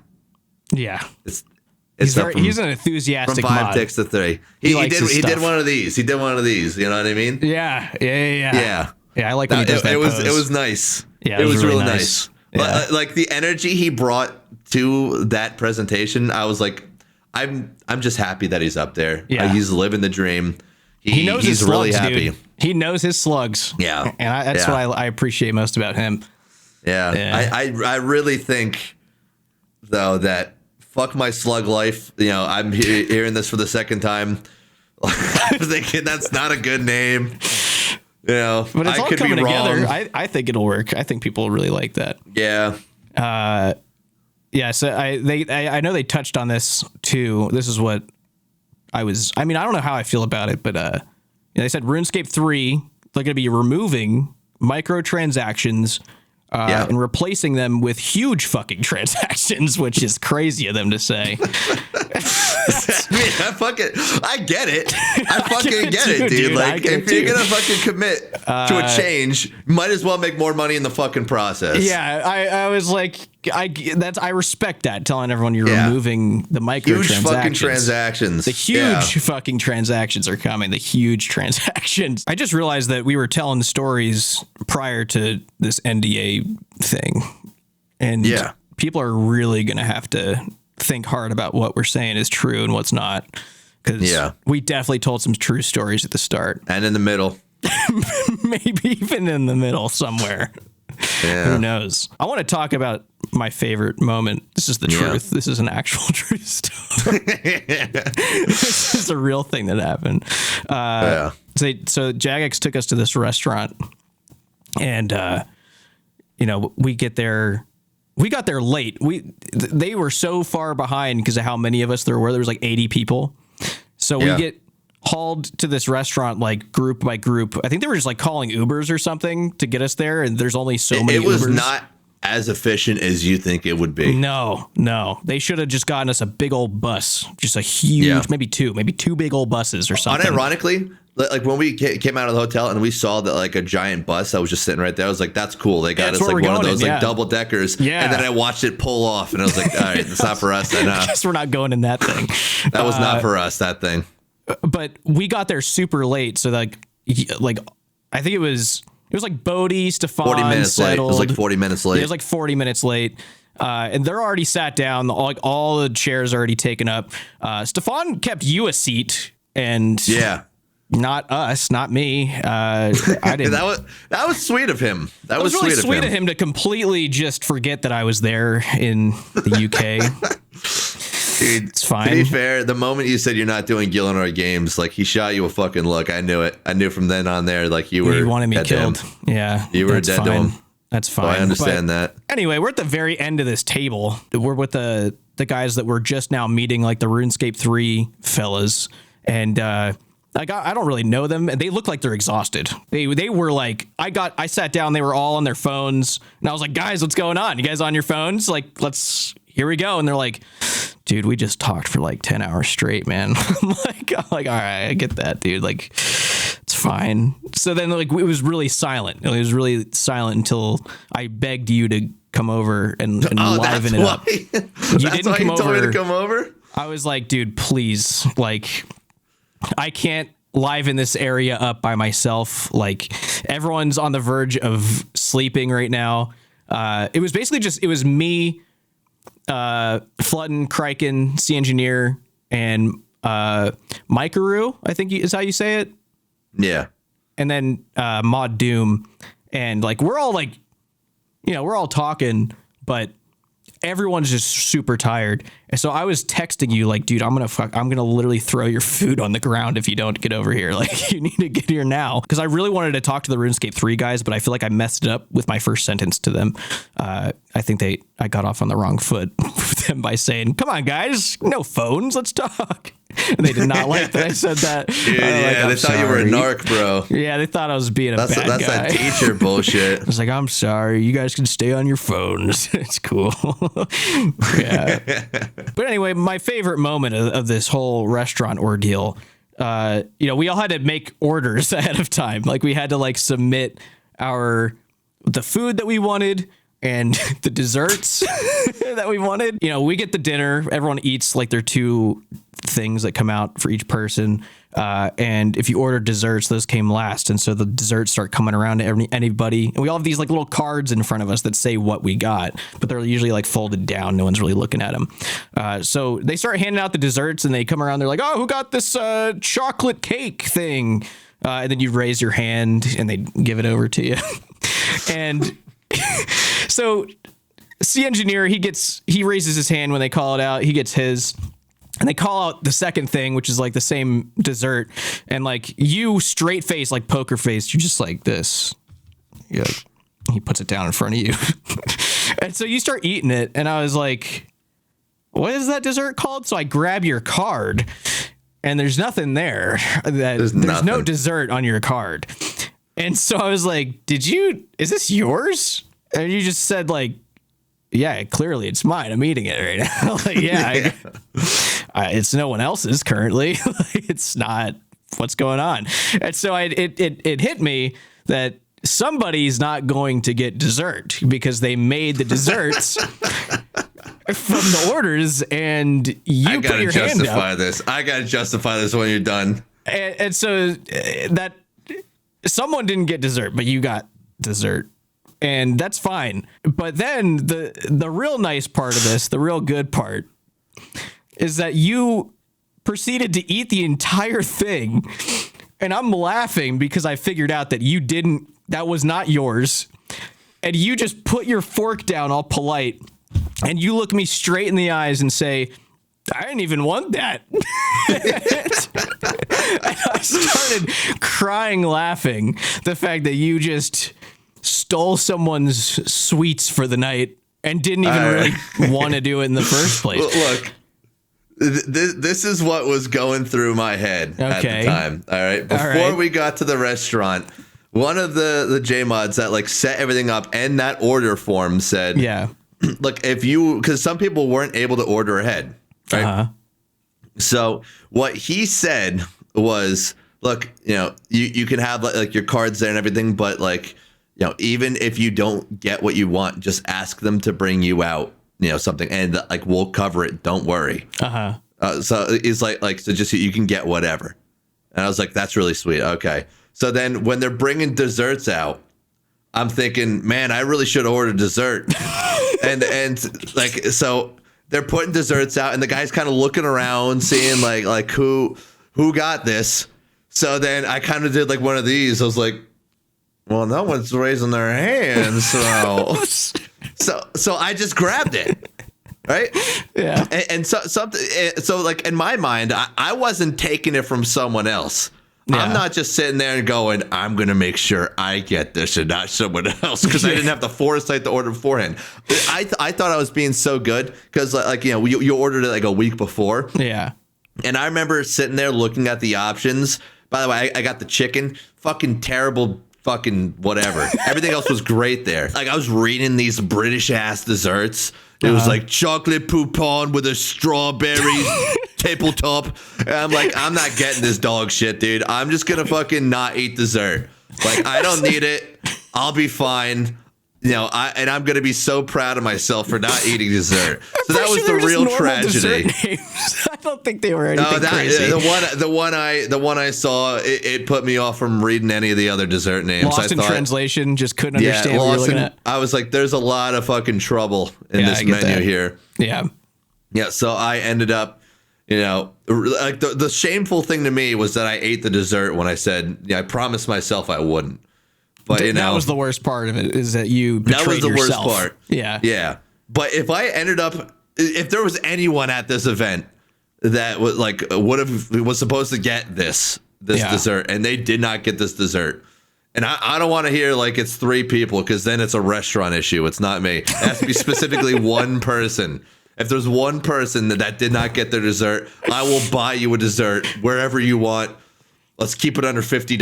He's an enthusiastic
from 5 ticks to 3. He did one of these. He did one of these. You know what I mean?
Yeah. I like when he does that.
It was nice.
Yeah,
it was really nice. Yeah. Like the energy he brought to that presentation, I was like, I'm just happy that he's up there. Yeah. He's living the dream.
he knows his
he's
slugs,
really happy.
dude. He knows his slugs.
Yeah.
And that's what I appreciate most about him.
Yeah. I really think, though, that fuck my slug life. You know, I'm hearing this for the second time. I'm thinking that's not a good name. You know,
but it's
I
all
could
coming
be wrong.
together. I think it'll work. I think people will really like that.
Yeah.
Yeah. So I know they touched on this too. This is what I mean, I don't know how I feel about it, but they said RuneScape 3, they're going to be removing microtransactions and replacing them with huge fucking transactions, which is crazy of them to say.
I mean, I get it. I fucking get it, dude. Like, if you're gonna fucking commit to a change, might as well make more money in the fucking process.
Yeah, I was like, I respect that, telling everyone you're removing the microtransactions.
Huge fucking transactions.
The huge fucking transactions are coming. The huge transactions. I just realized that we were telling stories prior to this NDA thing, and people are really gonna have to think hard about what we're saying is true and what's not, because we definitely told some true stories at the start
and in the middle.
Maybe even in the middle somewhere. Who knows? I want to talk about my favorite moment. This is the truth. This is an actual true story. This is a real thing that happened. So Jagex took us to this restaurant, and we get there. We got there late. They were so far behind because of how many of us there were. There was like 80 people. So we get hauled to this restaurant like group by group. I think they were just like calling Ubers or something to get us there. And there's only so many Ubers. It was
not as efficient as you think it would be.
No. They should have just gotten us a big old bus. Just a huge, maybe two big old buses or something.
Unironically, like when we came out of the hotel and we saw that like a giant bus that was just sitting right there, I was like, that's cool. They got us like one of those like double deckers. Yeah. And then I watched it pull off and I was like, all right, it's not for us.
I guess we're not going in that thing.
That was not for us, that thing.
But we got there super late. So like I think it was like Bodie, Stefan,
40 minutes
settled.
late. It was like 40 minutes late.
It was like 40 minutes late. And they're already sat down. All the chairs are already taken up. Stefan kept you a seat and not us, not me. I didn't.
that was sweet of him. That was
really
sweet
of him to completely just forget that I was there in the UK.
Dude,
it's fine.
To be fair, the moment you said you're not doing Gillenor games, like he shot you a fucking look. I knew it. I knew from then on there, like you
wanted me killed. Yeah,
you were dead to him.
That's fine.
So I understand that.
Anyway, we're at the very end of this table. We're with the guys that were just now meeting, like the RuneScape 3 fellas, and I don't really know them, and they look like they're exhausted. They were like, I sat down, they were all on their phones, and I was like, guys, what's going on? You guys on your phones? Like, here we go. And they're like, dude, we just talked for like 10 hours straight, man. I'm like, all right, I get that, dude. Like, it's fine. So then like it was really silent. It was really silent until I begged you to come over and liven it up.
You didn't come over. Told me to come over?
I was like, dude, please, like, I can't liven this area up by myself. Like, everyone's on the verge of sleeping right now. It was basically it was me, Flutton, Kriken, Sea Engineer, and Mikaru, I think is how you say it.
Yeah.
And then Mod Doom. And like we're all like, we're all talking, but everyone's just super tired. And so I was texting you like, dude, I'm gonna literally throw your food on the ground if you don't get over here. Like, you need to get here now. Because I really wanted to talk to the RuneScape 3 guys, but I feel like I messed it up with my first sentence to them. I think I got off on the wrong foot with them by saying, come on, guys, no phones, let's talk. And they did not like that I said that.
Dude, they thought you were a narc, bro.
Yeah, they thought I was being a bad guy.
That's that teacher bullshit.
I was like, I'm sorry, you guys can stay on your phones. It's cool. Yeah. But anyway, my favorite moment of this whole restaurant ordeal, we all had to make orders ahead of time. Like, we had to like submit the food that we wanted and the desserts that we wanted. We get the dinner. Everyone eats like their two things that come out for each person. And if you order desserts, those came last. And so the desserts start coming around to anybody. And we all have these like little cards in front of us that say what we got, but they're usually like folded down. No one's really looking at them. So they start handing out the desserts and they come around. They're like, oh, who got this chocolate cake thing? And then you raise your hand and they give it over to you. And so C Engineer, he raises his hand when they call it out. He gets his. And they call out the second thing, which is like the same dessert. And like you straight face, like poker face, you're just like this. Yeah. He puts it down in front of you. And so you start eating it. And I was like, what is that dessert called? So I grab your card and there's nothing there. There's no dessert on your card. And so I was like, is this yours? And you just said like, yeah, clearly it's mine. I'm eating it right now. Like, yeah. It's no one else's currently. It's not. What's going on? And so it hit me that somebody's not going to get dessert because they made the desserts from the orders, and you put your hand up.
I gotta justify this when you're done.
And so that someone didn't get dessert, but you got dessert. And that's fine. But then the real nice part of this, the real good part, is that you proceeded to eat the entire thing. And I'm laughing because I figured out that that was not yours. And you just put your fork down all polite. And you look me straight in the eyes and say, I didn't even want that. And I started crying, laughing. The fact that you just stole someone's sweets for the night and didn't even really want to do it in the first place.
Look, this is what was going through my head at the time. All right. Before we got to the restaurant, one of the J-mods that like set everything up and that order form said, yeah, look, because some people weren't able to order ahead. Right. Uh-huh. So what he said was, look, you can have like your cards there and everything, but like, even if you don't get what you want, just ask them to bring you out, something, and like we'll cover it. Don't worry. So it's like so just you can get whatever. And I was like, that's really sweet. Okay. So then when they're bringing desserts out, I'm thinking, man, I really should order dessert. and like so they're putting desserts out, and the guy's kind of looking around, seeing like who got this. So then I kind of did like one of these. I was like, well, no one's raising their hands, so I just grabbed it, right? Yeah. And so like in my mind, I wasn't taking it from someone else. Yeah. I'm not just sitting there and going, I'm gonna make sure I get this and not someone else, because I didn't have the foresight to order beforehand. I thought I was being so good because you ordered it like a week before. Yeah. And I remember sitting there looking at the options. By the way, I got the chicken. Fucking terrible. Fucking whatever. Everything else was great there. Like I was reading these British ass desserts. It was like chocolate poupon with a strawberry tabletop. And I'm like, I'm not getting this dog shit, dude. I'm just gonna fucking not eat dessert. Like I don't need it. I'll be fine. I'm gonna be so proud of myself for not eating dessert. So that was the real tragedy.
I don't think they were anything crazy.
The one I saw, it put me off from reading any of the other dessert names.
Lost in translation, just couldn't understand what you were looking at.
I was like, there's a lot of fucking trouble in this menu here. Yeah. Yeah. So I ended up, like the shameful thing to me was that I ate the dessert when I said, I promised myself I wouldn't. But
that was the worst part of it, is that you betrayed yourself. That was the worst part. Yeah. Yeah. But if there was anyone at this event that was supposed to get this dessert, and they did not get this dessert, and I don't want to hear like it's 3 people, because then it's a restaurant issue. It's not me. It has to be specifically one person. If there's one person that did not get their dessert, I will buy you a dessert wherever you want. Let's keep it under $50.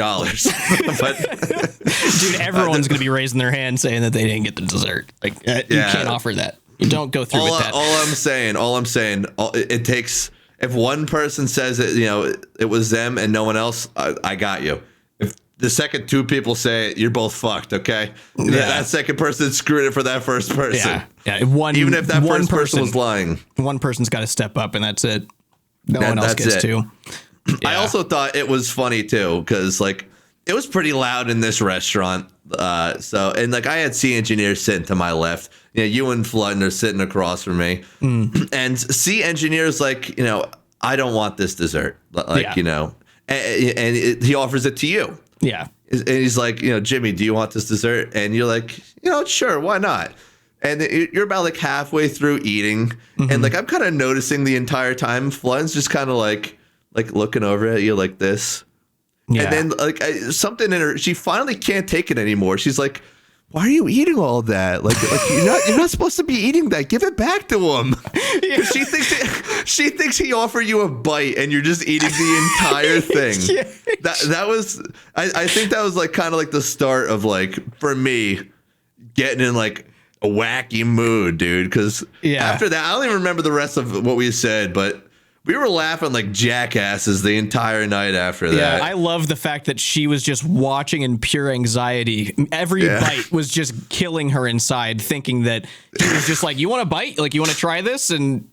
Dude, everyone's going to be raising their hand saying that they didn't get the dessert. Like you can't offer that. You don't go through with that.
All I'm saying, it takes, if one person says it, it was them and no one else, I got you. If the second 2 people say it, you're both fucked. Okay. Yeah. That second person screwed it for that first person.
Yeah.
Even if that first person was lying.
One person's got to step up, and that's it. no one else gets to.
Yeah. I also thought it was funny too, because like it was pretty loud in this restaurant. And like I had C engineer sitting to my left. You and Flutton are sitting across from me. And C engineer's like, I don't want this dessert. Like, and he offers it to you.
Yeah.
And he's like, Jimmy, do you want this dessert? And you're like, sure, why not? And you're about like halfway through eating. And like I'm kind of noticing the entire time, Flutton's just kind of like looking over at you like this. Yeah. And then like something in her, she finally can't take it anymore. She's like, why are you eating all that? Like you're not supposed to be eating that. Give it back to him. Yeah. She thinks he offered you a bite and you're just eating the entire thing. Yeah. That was I think that was like kind of like the start of like for me getting in like a wacky mood, dude. Because after that, I don't even remember the rest of what we said, but we were laughing like jackasses the entire night after that.
Yeah, I love the fact that she was just watching in pure anxiety. Every bite was just killing her inside, thinking that he was just like, you want a bite? Like, you want to try this? And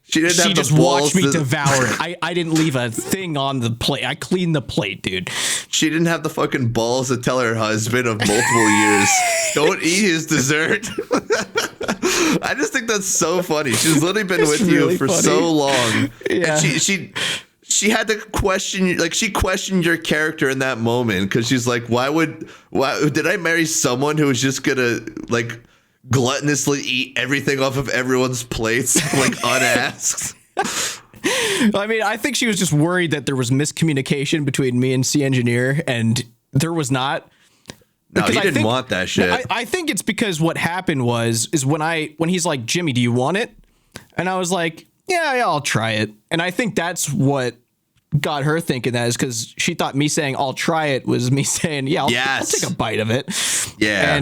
she just watched me devour it. I didn't leave a thing on the plate. I cleaned the plate, dude.
She didn't have the fucking balls to tell her husband of multiple years, don't eat his dessert. I just think that's so funny. She's literally been with you for so long. Yeah. And she had to question, like she questioned your character in that moment because she's like, why did I marry someone who was just gonna like gluttonously eat everything off of everyone's plates like unasked?
I mean, I think she was just worried that there was miscommunication between me and C Engineer, and there was not.
No, he didn't want that shit.
I think it's because what happened is when he's like, Jimmy, do you want it? And I was like, yeah, I'll try it. And I think that's what got her thinking that, is because she thought me saying I'll try it was me saying, yeah, I'll take a bite of it.
Yeah.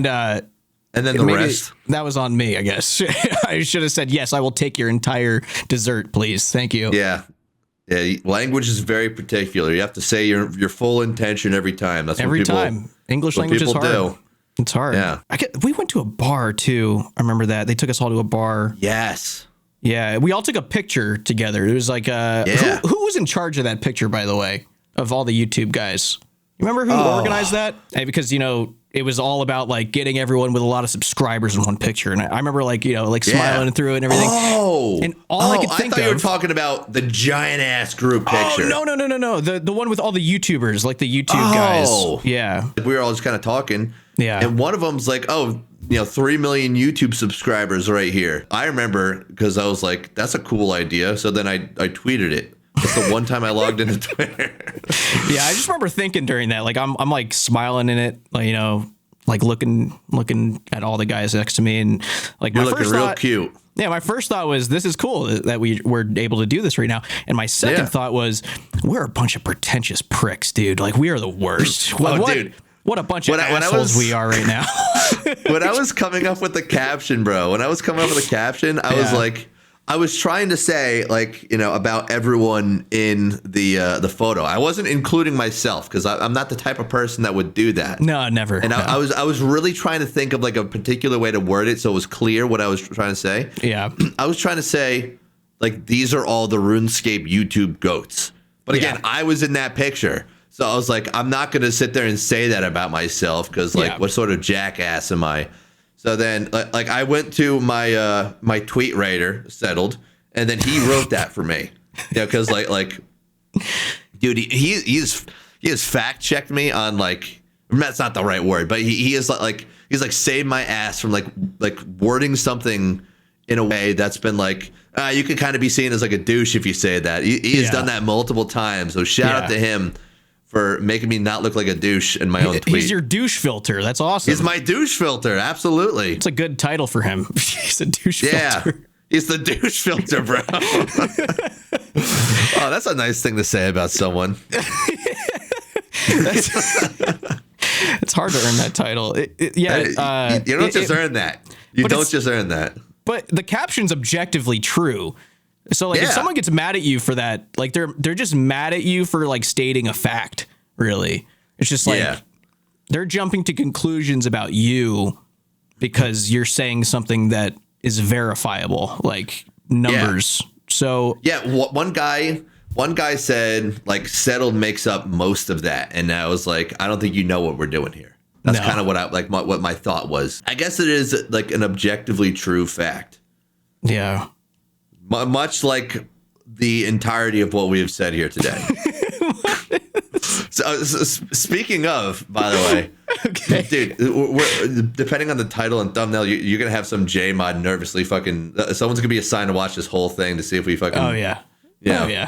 And then the rest?
That was on me, I guess. I should have said, yes, I will take your entire dessert, please. Thank you.
Yeah. Yeah, language is very particular. You have to say your full intention every time. That's
every time. English language is hard. Do. It's hard. Yeah. We went to a bar too. I remember that. They took us all to a bar.
Yes.
Yeah. We all took a picture together. It was like who was in charge of that picture, by the way, of all the YouTube guys? You remember who organized that? Hey, because it was all about like getting everyone with a lot of subscribers in one picture, and I remember like smiling through it and everything. And all I could think
you were talking about the giant ass group picture.
No. The one with all the YouTubers, like the YouTube guys. Yeah,
we were all just kind of talking.
Yeah,
and one of them's like, 3 million YouTube subscribers right here. I remember because I was like, that's a cool idea. So then I tweeted it. It's the one time I logged into Twitter.
Yeah, I just remember thinking during that, like I'm like smiling in it, like like looking at all the guys next to me, and like
you're looking real cute.
Yeah, my first thought was, this is cool that we're able to do this right now. And my second thought was, we're a bunch of pretentious pricks, dude. Like, we are the worst. Dude. What a bunch of assholes we are right now.
When I was coming up with the caption, bro, I was like, I was trying to say, like, about everyone in the photo. I wasn't including myself because I'm not the type of person that would do that.
No, never.
And I was really trying to think of like a particular way to word it so it was clear what I was trying to say.
Yeah.
I was trying to say, like, these are all the RuneScape YouTube goats. But again, I was in that picture. So I was like, I'm not going to sit there and say that about myself because, like, what sort of jackass am I? So then, like, I went to my my tweet writer, Settled, and then he wrote that for me. Because like, dude, he has fact checked me on, like, that's not the right word, but he is he's saved my ass from like wording something in a way that's been like, you could kind of be seen as like a douche if you say that. He has done that multiple times. So shout out to him for making me not look like a douche in my own tweet.
He's your douche filter. That's awesome.
He's my douche filter. Absolutely.
It's a good title for him. He's a douche filter.
He's the douche filter, bro. Oh, that's a nice thing to say about someone.
It's hard to earn that title.
You don't just earn that. You don't just earn that.
But the caption's objectively true. So like if someone gets mad at you for that, like they're just mad at you for like stating a fact, really. It's just like they're jumping to conclusions about you because you're saying something that is verifiable, like numbers So
yeah, one guy said like settled makes up most of that, and I was like, I don't think you know what we're doing here. That's kind of what I like. What my thought was. I guess it is like an objectively true fact.
Yeah.
Much like the entirety of what we have said here today. So speaking of, by the way,
okay,
dude, depending on the title and thumbnail, you're gonna have some J-Mod nervously fucking. Someone's gonna be assigned to watch this whole thing to see if we fucking.
Oh yeah.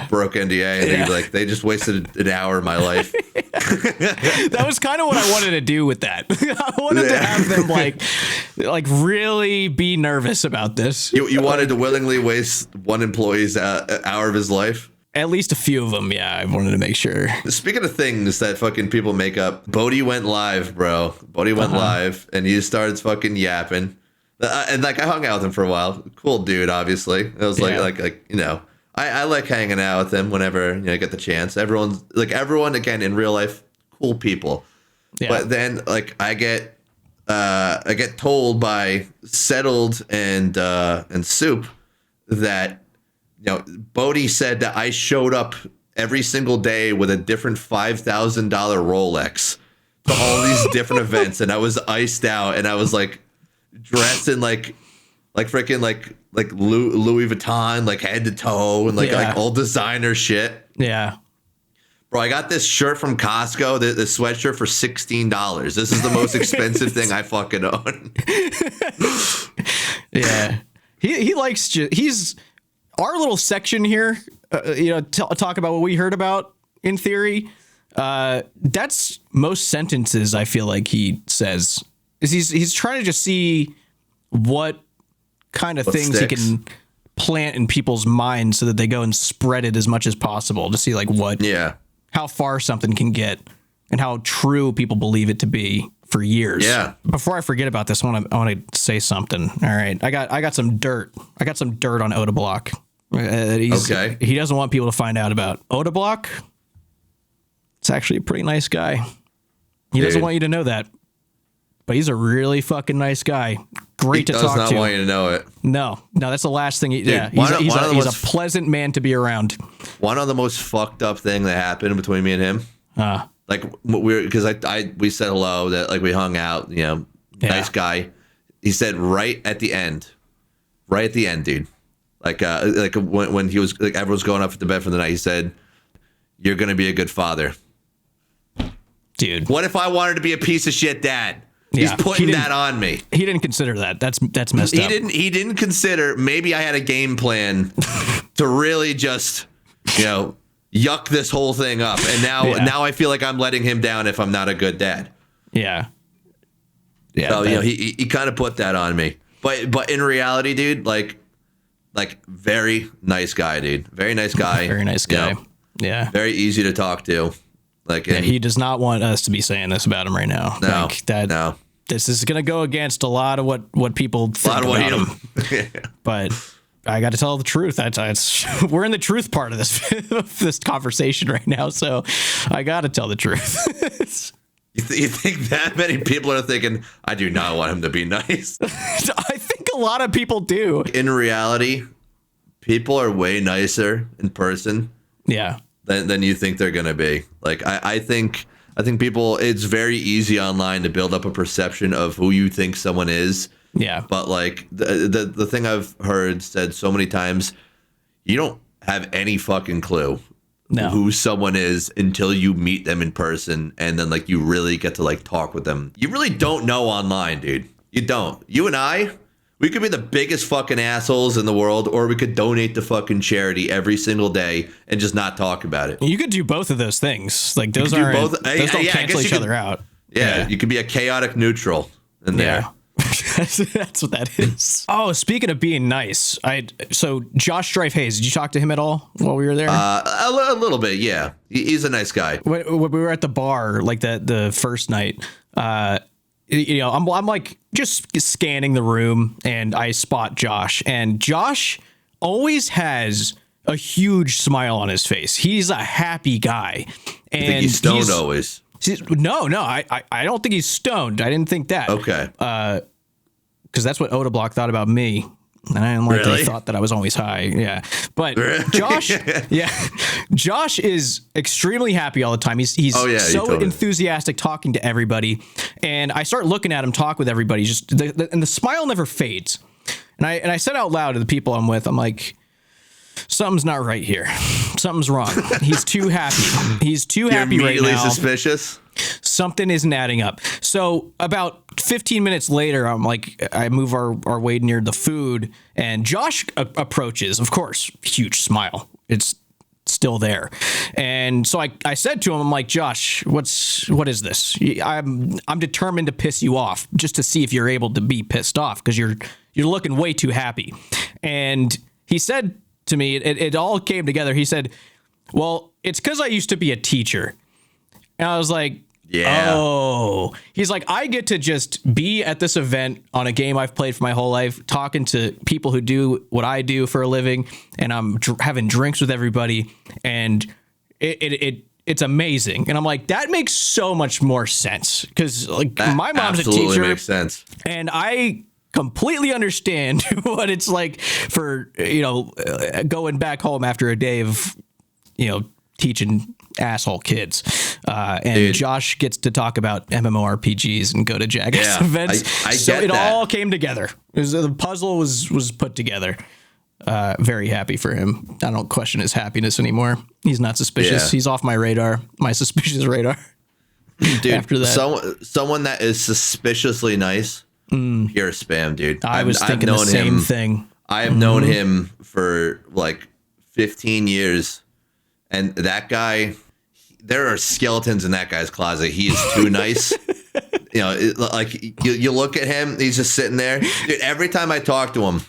Broke NDA, and they'd be like, they just wasted an hour of my life.
That was kind of what I wanted to do with that. I wanted to have them like really be nervous about this.
You wanted to willingly waste one employee's hour of his life?
At least a few of them, yeah. I wanted to make sure.
Speaking of things that fucking people make up, Bodie went live, bro. Bodie went live, and he started fucking yapping. And like I hung out with him for a while. Cool dude, obviously. It was like you know. I like hanging out with him whenever I get the chance. Everyone again in real life, cool people. Yeah. But then like I get told by Settled and Soup that Bodie said that I showed up every single day with a different $5,000 Rolex to all these different events, and I was iced out, and I was like dressed in like freaking like Louis Vuitton, like head to toe, and like all designer shit.
Yeah.
Bro, I got this shirt from Costco, the sweatshirt for $16. This is the most expensive thing I fucking own.
Yeah. He likes he's our little section here, talk about what we heard about in theory. That's most sentences I feel like he says. He's trying to just see what kind of things sticks. He can plant in people's minds so that they go and spread it as much as possible to see like how far something can get and how true people believe it to be for years. Yeah. Before I forget about this, I want to say something. All right. I got some dirt. I got some dirt on Odablock. Okay. He doesn't want people to find out about Odablock. It's actually a pretty nice guy. He doesn't want you to know that. But he's a really fucking nice guy. Great to talk to. He does not want
you to know it.
No, that's the last thing. He's a pleasant man to be around.
One of the most fucked up thing that happened between me and him. Like we said hello, that like we hung out, nice guy. He said right at the end, dude. Like when he was like everyone's going up to bed for the night, he said, "You're gonna be a good father."
Dude.
What if I wanted to be a piece of shit dad? He's putting that on me.
He didn't consider that. That's messed up.
He didn't consider maybe I had a game plan to really just, yuck this whole thing up. And now I feel like I'm letting him down if I'm not a good dad.
Yeah.
Yeah. So, he kind of put that on me. But in reality, dude, like very nice guy, dude. Very nice guy.
Very nice guy. Yeah.
Very easy to talk to.
He does not want us to be saying this about him right now.
No.
This is going to go against a lot of what people think about him. But I got to tell the truth. We're in the truth part of this conversation right now, so I got to tell the truth.
You think that many people are thinking, I do not want him to be nice?
I think a lot of people do.
In reality, people are way nicer in person.
Yeah.
Than you think they're gonna be. Like I think people, it's very easy online to build up a perception of who you think someone is.
Yeah.
But like the thing I've heard said so many times, you don't have any fucking clue who someone is until you meet them in person, and then like you really get to like talk with them. You really don't know online, dude. You don't. You and I, we could be the biggest fucking assholes in the world, or we could donate to fucking charity every single day and just not talk about it.
You could do both of those things. Like those don't cancel each other out.
Yeah, you could be a chaotic neutral in there.
That's what that is. Oh, speaking of being nice, so Josh Strife Hayes, did you talk to him at all while we were there?
A little bit, yeah. He's a nice guy.
When we were at the bar, like the first night, I'm like just scanning the room, and I spot Josh, and Josh always has a huge smile on his face. He's a happy guy. And
I think he's stoned always.
No, I don't think he's stoned. I didn't think that.
Okay.
Because that's what Odablock thought about me And I didn't like that he thought that I was always high. Yeah. But Josh, Josh is extremely happy all the time. He's so enthusiastic talking to everybody. And I start looking at him talk with everybody. And the smile never fades. And I said out loud to the people I'm with, I'm like, something's not right here. Something's wrong. He's too happy. He's too happy right now.
Immediately suspicious.
Something isn't adding up. So about 15 minutes later, I'm like, I move our way near the food, and Josh approaches. Of course, huge smile. It's still there. And so I said to him, I'm like, Josh, what is this? I'm determined to piss you off just to see if you're able to be pissed off, because you're looking way too happy. And he said to me, it all came together. He said, well, it's because I used to be a teacher. And I was like, oh, he's like, I get to just be at this event on a game I've played for my whole life, talking to people who do what I do for a living, and I'm having drinks with everybody, and it's amazing. And I'm like, that makes so much more sense, because like my mom's a teacher,
makes sense,
and I completely understand what it's like for going back home after a day of teaching asshole kids. And dude, Josh gets to talk about MMORPGs and go to Jagex events. So it all came together. The puzzle was put together. Very happy for him. I don't question his happiness anymore. He's not suspicious. Yeah. He's off my radar, my suspicious radar.
Dude, after that, someone that is suspiciously nice, pure spam, dude.
I was thinking the same thing.
I have known him for like 15 years. And that guy, there are skeletons in that guy's closet. He is too nice. You look at him, he's just sitting there. Dude, every time I talk to him,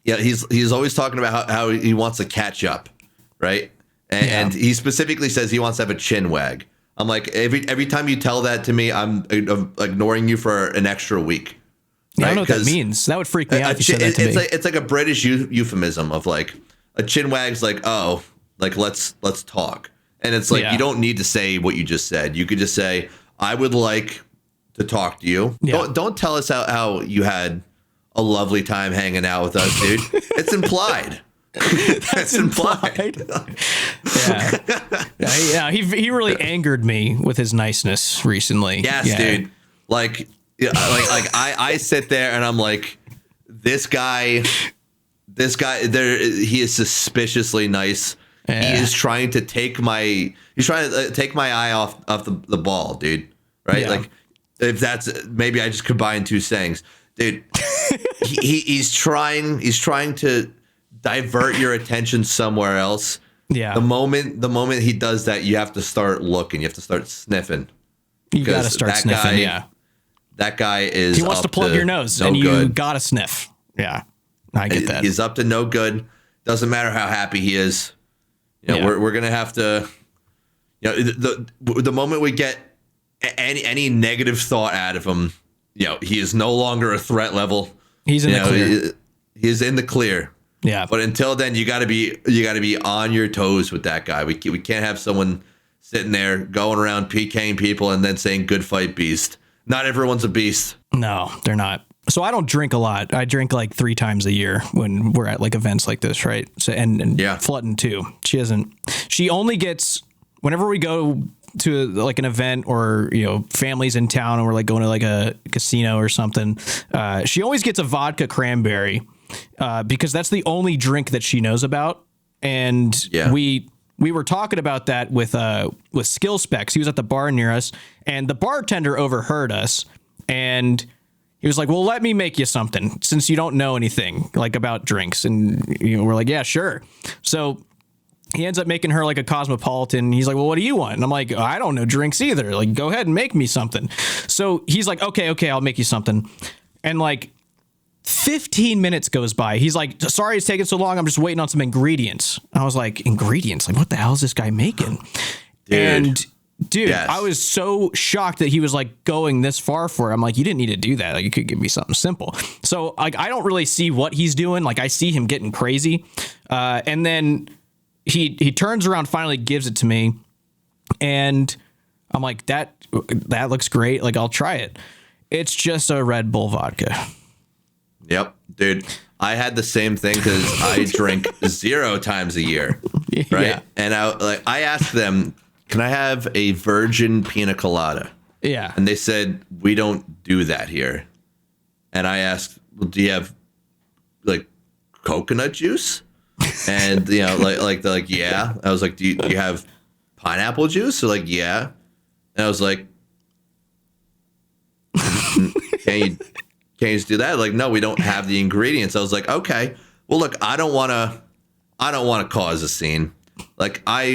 he's always talking about how he wants to catch up, right? And he specifically says he wants to have a chin wag. I'm like, every time you tell that to me, I'm ignoring you for an extra week.
Right? I don't know what that means. That would freak me out if you said that to me.
It's like a British euphemism of like, a chin wag's like, oh, like let's talk. And it's like, you don't need to say what you just said. You could just say, I would like to talk to you. Yeah. Don't tell us how you had a lovely time hanging out with us, dude. It's implied.
That's implied. Yeah. He really angered me with his niceness recently.
Yes, dude. Like I sit there and I'm like, this guy there, he is suspiciously nice. Yeah. He is trying to take my eye off the ball, dude. Right? Yeah. Like, if that's, maybe I just combined two sayings, dude. he's trying to divert your attention somewhere else. Yeah. The moment he does that, you have to start looking. You have to start sniffing.
You got to start sniffing.
That guy is.
He wants to plug your nose, and you got to sniff. Yeah, I get that.
He's up to no good. Doesn't matter how happy he is. We're gonna have to. The moment we get any negative thought out of him, he is no longer a threat level.
He's in the clear.
He's in the clear.
Yeah.
But until then, you got to be on your toes with that guy. We can't have someone sitting there going around PKing people and then saying "good fight, beast." Not everyone's a beast. No,
they're not. So I don't drink a lot. I drink like 3 times a year when we're at like events like this, right? So and Flutton too. She only gets, whenever we go to like an event or families in town and we're like going to like a casino or something, she always gets a vodka cranberry because that's the only drink that she knows about. And we were talking about that with Skill Specs. He was at the bar near us, and the bartender overheard us, and he was like, well, let me make you something since you don't know anything like about drinks. And we're like, yeah, sure. So he ends up making her like a cosmopolitan. He's like, well, what do you want? And I'm like, I don't know drinks either. Like, go ahead and make me something. So he's like, okay, I'll make you something. And like 15 minutes goes by. He's like, sorry it's taking so long. I'm just waiting on some ingredients. I was like, ingredients? Like, what the hell is this guy making? Dude, yes. I was so shocked that he was like going this far for it. I'm like, you didn't need to do that. Like, you could give me something simple. So like, I don't really see what he's doing. Like, I see him getting crazy. And then he turns around, finally gives it to me. And I'm like, that looks great. Like, I'll try it. It's just a Red Bull vodka.
Yep, dude. I had the same thing because I drink 0 times a year, right?
Yeah.
And I asked them, can I have a virgin pina colada?
Yeah.
And they said, we don't do that here. And I asked, well, do you have like coconut juice? And they're like, yeah. I was like, do you have pineapple juice? They're like, yeah. And I was like, can you just do that? Like, no, we don't have the ingredients. I was like, okay, well, look, I don't want to cause a scene. Like like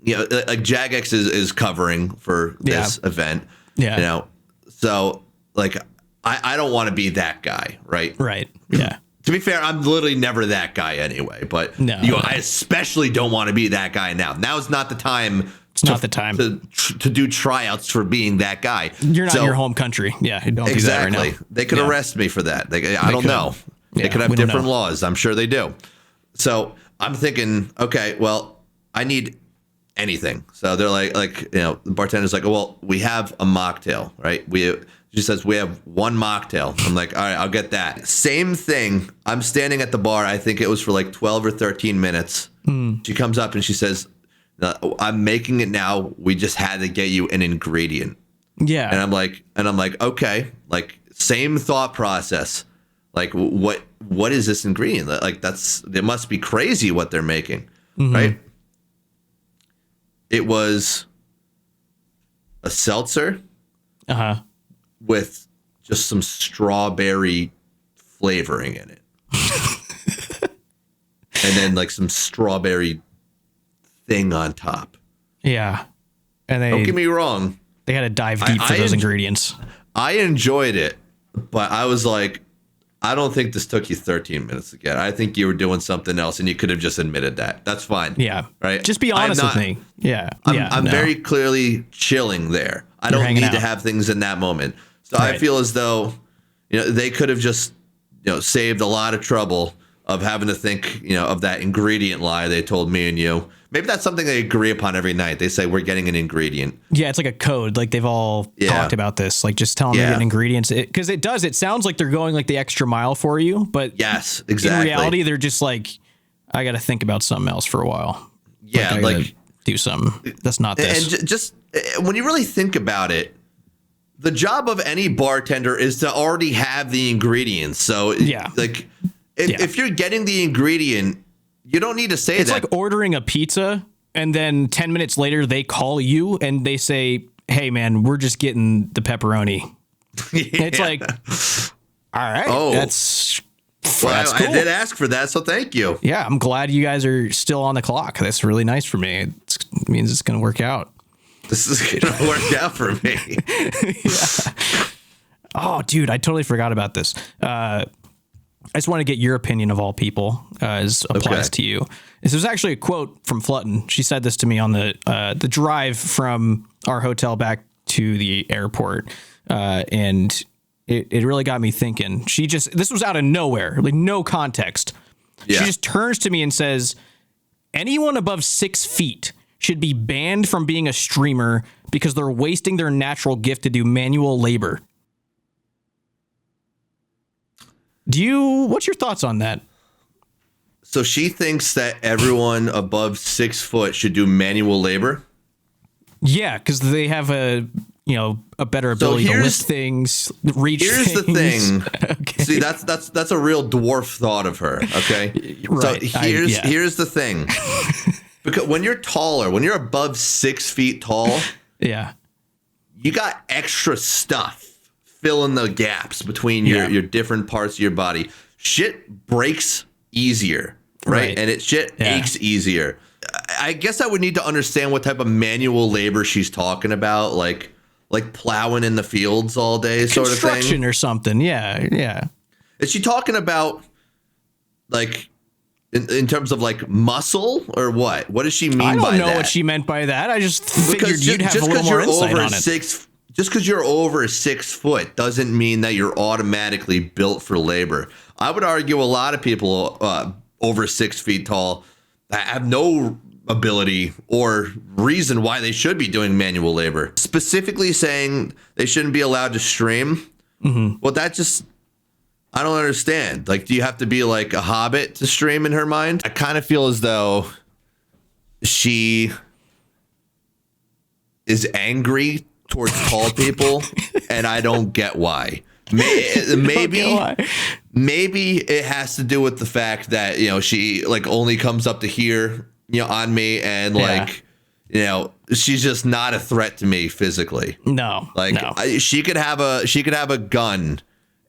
Jagex is covering for this event.
Yeah.
So like, I don't want to be that guy. Right.
Right. Yeah.
To be fair, I'm literally never that guy anyway, but I especially don't want to be that guy now. Now is not the time.
It's not the time
to do tryouts for being that guy.
You're not in your home country. Yeah, don't do that right now.
They could arrest me for that. I don't know. They could have different laws. I'm sure they do. So I'm thinking, okay, well, I need anything. So they're like the bartender's like, well, we have a mocktail, right? She says, we have one mocktail. I'm like, all right, I'll get that. Same thing. I'm standing at the bar. I think it was for like 12 or 13 minutes. She comes up and she says, I'm making it now. We just had to get you an ingredient.
Yeah.
And I'm like, okay, like same thought process. Like what is this ingredient? Like it must be crazy what they're making. Right. It was a seltzer. With just some strawberry flavoring in it. And then like some strawberry thing on top.
Yeah. And
don't get me wrong.
They had to dive deep for those ingredients.
I enjoyed it, but I was like, I don't think this took you 13 minutes to get. I think you were doing something else and you could have just admitted that. That's fine.
Yeah.
Right.
Just be honest with me. Yeah.
I'm very clearly chilling there. I don't need to have things in that moment. So I feel as though, they could have just, saved a lot of trouble of having to think, of that ingredient lie they told me and you. Maybe that's something they agree upon every night. They say, we're getting an ingredient.
Yeah, it's like a code. Like they've all talked about this. Like just tell them they're getting ingredients. Because it sounds like they're going like the extra mile for you. But
yes, exactly.
In reality, they're just like, I got to think about something else for a while.
Yeah,
like do something. That's not this.
And just when you really think about it, the job of any bartender is to already have the ingredients. So if you're getting the ingredient, you don't need to say
it's
that.
It's like ordering a pizza and then 10 minutes later they call you and they say, hey man, we're just getting the pepperoni. It's like, all right, that's cool.
I did ask for that, so thank you.
Yeah, I'm glad you guys are still on the clock. That's really nice for me. It means it's going to work out.
This is going to work out for me.
Yeah. Oh, dude, I totally forgot about this. I just want to get your opinion of all people as applies to you. This was actually a quote from Flutton. She said this to me on the drive from our hotel back to the airport. And it really got me thinking. This was out of nowhere, like no context. Yeah. She just turns to me and says, anyone above 6 feet should be banned from being a streamer because they're wasting their natural gift to do manual labor. What's your thoughts on that?
So she thinks that everyone above 6 foot should do manual labor?
Yeah, because they have a better ability to lift things, reach things.
Here's the thing. Okay. See, that's a real dwarf thought of her, okay?
Right.
So here's the thing. Because when you're taller, when you're above 6 feet tall, you got extra stuff filling the gaps between your different parts of your body. Shit breaks easier, right? And shit aches easier. I guess I would need to understand what type of manual labor she's talking about, like plowing in the fields all day sort of thing.
Construction or something, yeah.
Is she talking about, like, in terms of, like, muscle or what? What does she mean by that?
I don't know what she meant by that. I just figured you'd have a little more insight on it.
Just because you're over 6 foot doesn't mean that you're automatically built for labor. I would argue a lot of people over 6 feet tall have no ability or reason why they should be doing manual labor. Specifically saying they shouldn't be allowed to stream. Mm-hmm. Well, I don't understand. Like, do you have to be like a hobbit to stream in her mind? I kind of feel as though she is angry towards tall people, and I don't get why. Maybe it has to do with the fact that, you know, she like only comes up to here, you know, on me, and like, you know, she's just not a threat to me physically.
No,
like she could have a gun,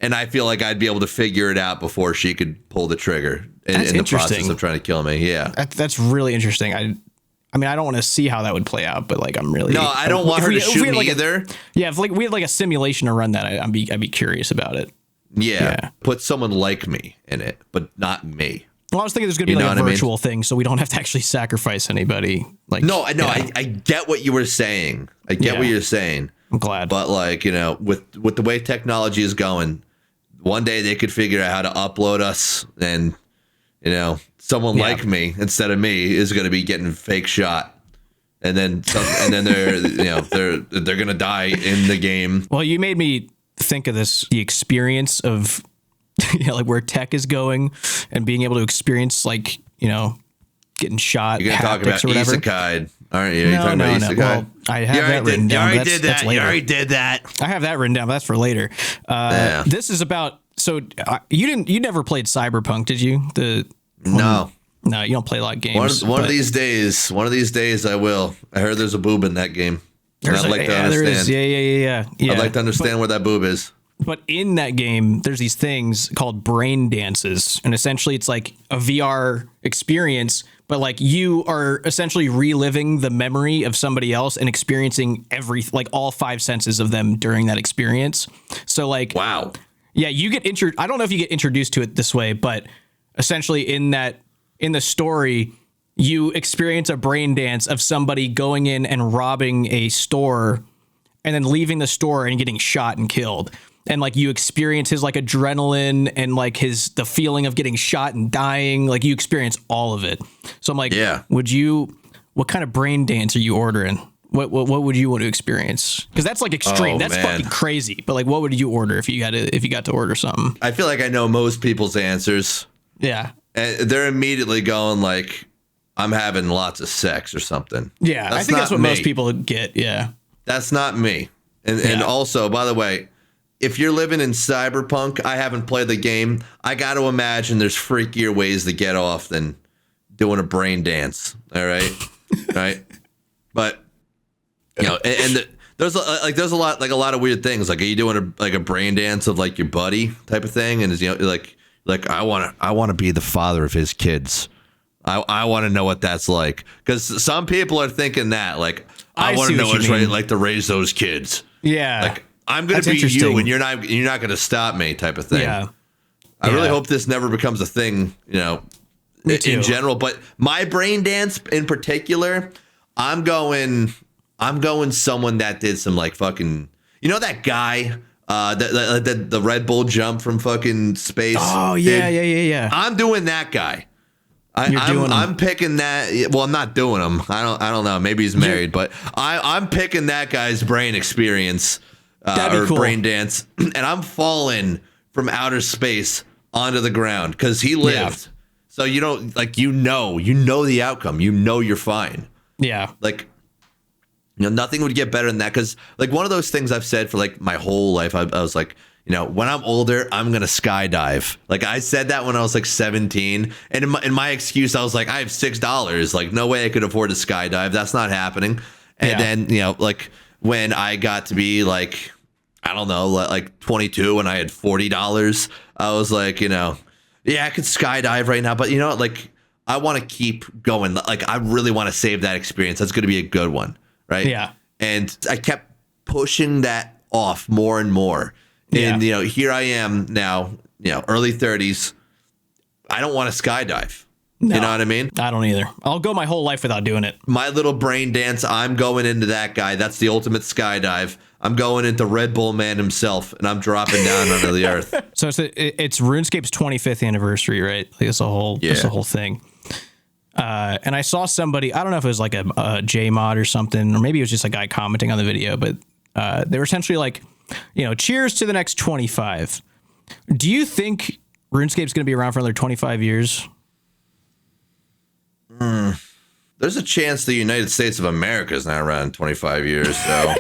and I feel like I'd be able to figure it out before she could pull the trigger in the process of trying to kill me. Yeah,
that's really interesting. I mean, I don't want to see how that would play out, but like,
I don't want her to shoot me either.
If like we had like a simulation to run that, I'd be curious about it.
Yeah. Put someone like me in it, but not me.
Well, I was thinking there's going to be like a virtual thing, so we don't have to actually sacrifice anybody. Like,
no, I get what you were saying. I get what you're saying.
I'm glad.
But like, you know, with the way technology is going, one day they could figure out how to upload us, and, you know, someone like me instead of me is going to be getting fake shot. And then they're, you know, they're going to die in the game.
Well, you made me think of the experience of, you know, like where tech is going and being able to experience, like, you know, getting shot.
You're going to talk about isekai, aren't you? You're talking about isekai? Well,
I have that written down.
You already did that.
I have that written down, but that's for later. This is about, so you never played Cyberpunk, did you? No, you don't play a lot of games.
One of these days I will. I heard there's a boob in that game. I'd like to understand.
Yeah.
I'd like to understand where that boob is.
But in that game, there's these things called brain dances, and essentially it's like a VR experience, but like you are essentially reliving the memory of somebody else and experiencing like all 5 senses of them during that experience. So like,
wow.
Yeah, you get I don't know if you get introduced to it this way, but essentially in the story, you experience a brain dance of somebody going in and robbing a store and then leaving the store and getting shot and killed. And like you experience his like adrenaline and like the feeling of getting shot and dying. Like you experience all of it. So I'm like, what kind of brain dance are you ordering? What would you want to experience? Because that's like extreme. That's fucking crazy. But like, what would you order if you got to order something?
I feel like I know most people's answers.
Yeah.
And they're immediately going like, I'm having lots of sex or something.
Yeah, I think that's what most people get. Yeah.
That's not me. And also, by the way, if you're living in Cyberpunk, I haven't played the game. I got to imagine there's freakier ways to get off than doing a brain dance. All right. Right. But, you know, there's a lot of weird things. Like, are you doing a brain dance of like your buddy type of thing? And is, you know, like I want to be the father of his kids. I want to know what that's like, because some people are thinking that, like, I want to know what it's like to raise those kids.
Yeah,
like I'm going to be you, and you're not going to stop me, type of thing.
Yeah,
I really hope this never becomes a thing, you know, in general. But my brain dance in particular, I'm going someone that did some like fucking, you know, that guy. The Red Bull jump from fucking space.
Oh yeah.
I'm doing that guy. I'm picking that. Well, I'm not doing him. I don't know. Maybe he's married, but I'm picking that guy's brain experience or cool. Brain dance, and I'm falling from outer space onto the ground because he lived. Yeah. So you don't like you know the outcome. You know you're fine.
Yeah.
Like, you know, nothing would get better than that, because like one of those things I've said for like my whole life, I was like, you know, when I'm older, I'm going to skydive. Like I said that when I was like 17, and in my excuse, I was like, I have $6. Like no way I could afford to skydive. That's not happening. And then, you know, like when I got to be like, I don't know, like 22 and I had $40, I was like, you know, yeah, I could skydive right now, but you know what? Like I want to keep going. Like I really want to save that experience. That's going to be a good one. Right.
Yeah.
And I kept pushing that off more and more. And, you know, here I am now, you know, early 30s. I don't want to skydive. No, you know what I mean?
I don't either. I'll go my whole life without doing it.
My little brain dance. I'm going into that guy. That's the ultimate skydive. I'm going into Red Bull Man himself, and I'm dropping down under the earth. So
it's RuneScape's 25th anniversary, right? Like it's a whole thing. And I saw somebody, I don't know if it was like a J mod or something, or maybe it was just a guy commenting on the video, but they were essentially like, you know, cheers to the next 25. Do you think RuneScape's going to be around for another 25 years?
There's a chance the United States of America is not around in 25 years. So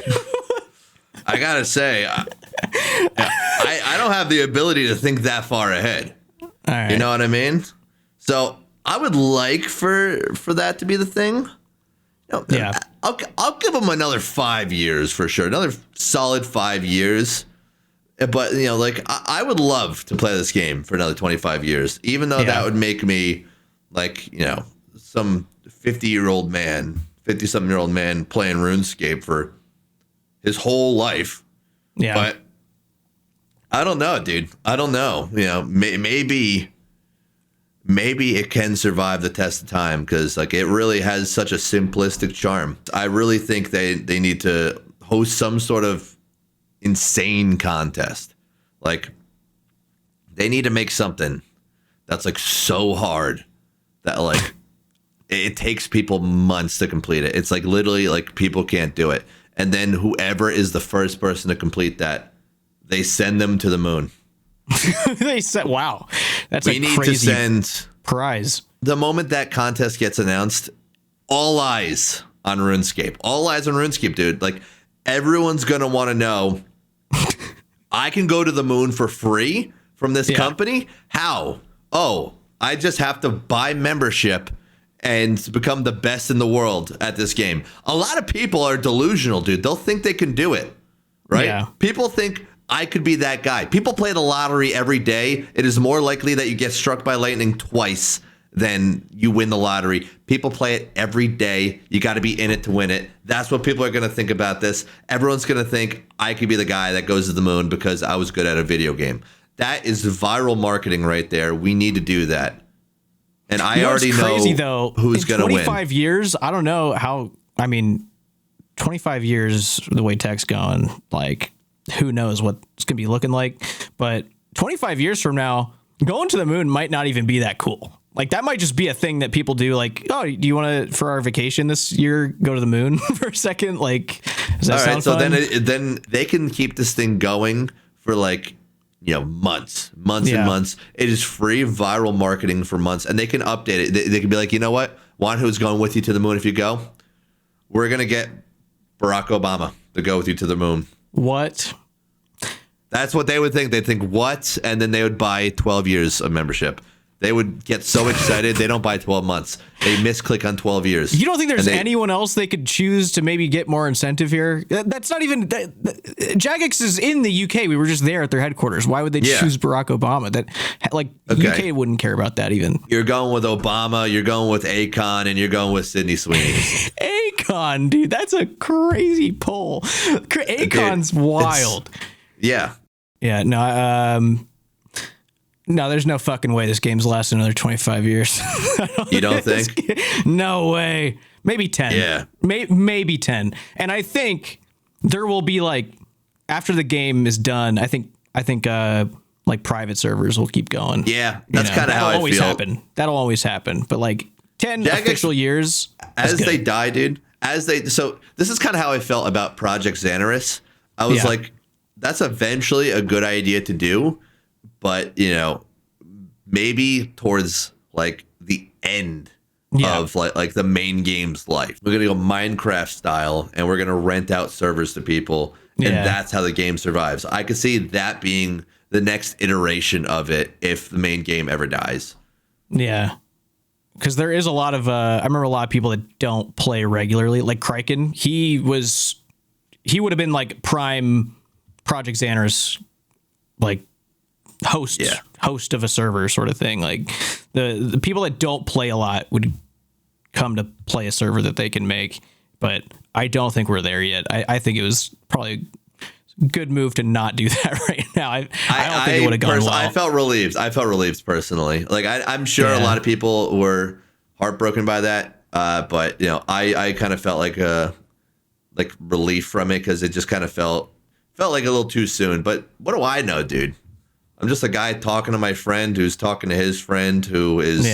I got to say, I don't have the ability to think that far ahead.
All right.
You know what I mean? So I would like for that to be the thing.
Yeah.
I'll give them another 5 years for sure. Another solid 5 years. But, like, I would love to play this game for another 25 years, even though that would make me, like, some 50-something-year-old man playing RuneScape for his whole life.
Yeah.
But I don't know, dude. I don't know. Maybe it can survive the test of time because, like, it really has such a simplistic charm. I really think they need to host some sort of insane contest. Like, they need to make something that's, like, so hard that, like, it takes people months to complete it. It's like literally like people can't do it. And then whoever is the first person to complete that, they send them to the moon.
They said, wow, that's
we
a
need
crazy
to send
prize.
The moment that contest gets announced, all eyes on RuneScape. All eyes on RuneScape, dude. Like, everyone's going to want to know, I can go to the moon for free from this company? How? Oh, I just have to buy membership and become the best in the world at this game. A lot of people are delusional, dude. They'll think they can do it, right?
Yeah.
People think I could be that guy. People play the lottery every day. It is more likely that you get struck by lightning twice than you win the lottery. People play it every day. You got to be in it to win it. That's what people are going to think about this. Everyone's going to think I could be the guy that goes to the moon because I was good at a video game. That is viral marketing right there. We need to do that. And I already know who's going to win.
25 years, I don't know how. I mean, 25 years, the way tech's going, like, who knows what it's going to be looking like. But 25 years from now, going to the moon might not even be that cool. Like, that might just be a thing that people do. Like, oh, do you want to, for our vacation this year, go to the moon for a second? Like, does that sound fun?
So then they can keep this thing going for, like, months and months. It is free viral marketing for months, and they can update it. They can be like, you know what? Want who's going with you to the moon if you go? We're going to get Barack Obama to go with you to the moon.
What?
That's what they would think. They'd think, what? And then they would buy 12 years of membership. They would get so excited, they don't buy 12 months. They misclick on 12 years.
You don't think there's anyone else they could choose to maybe get more incentive here? That's not even... Jagex is in the UK. We were just there at their headquarters. Why would they choose Barack Obama? UK wouldn't care about that even.
You're going with Obama, you're going with Akon, and you're going with Sydney Sweeney.
Akon, dude, that's a crazy poll. Akon's wild.
Yeah.
Yeah, no, no, there's no fucking way this game's lasting another 25 years.
You don't think?
No way. Maybe 10.
Yeah.
Maybe 10. And I think there will be, like, after the game is done, I think like private servers will keep going.
Yeah, that's kind of how I feel.
That'll always happen. But like 10 official years.
As they die, dude. So this is kind of how I felt about Project Xanaris. I was like, that's eventually a good idea to do. But, maybe towards, like, the end of, like the main game's life. We're going to go Minecraft style, and we're going to rent out servers to people, and that's how the game survives. I could see that being the next iteration of it if the main game ever dies.
Yeah. Because there is a lot of... I remember a lot of people that don't play regularly. Like Kraken, he would have been, like, prime Project Xanaris, like... host of a server sort of thing. Like the people that don't play a lot would come to play a server that they can make, but I don't think we're there yet. I think it was probably a good move to not do that right now. I don't think it would have gone well.
I felt relieved personally. Like I'm sure a lot of people were heartbroken by that, but I kind of felt like relief from it because it just kind of felt like a little too soon. But what do I know, dude? I'm just a guy talking to my friend who's talking to his friend who is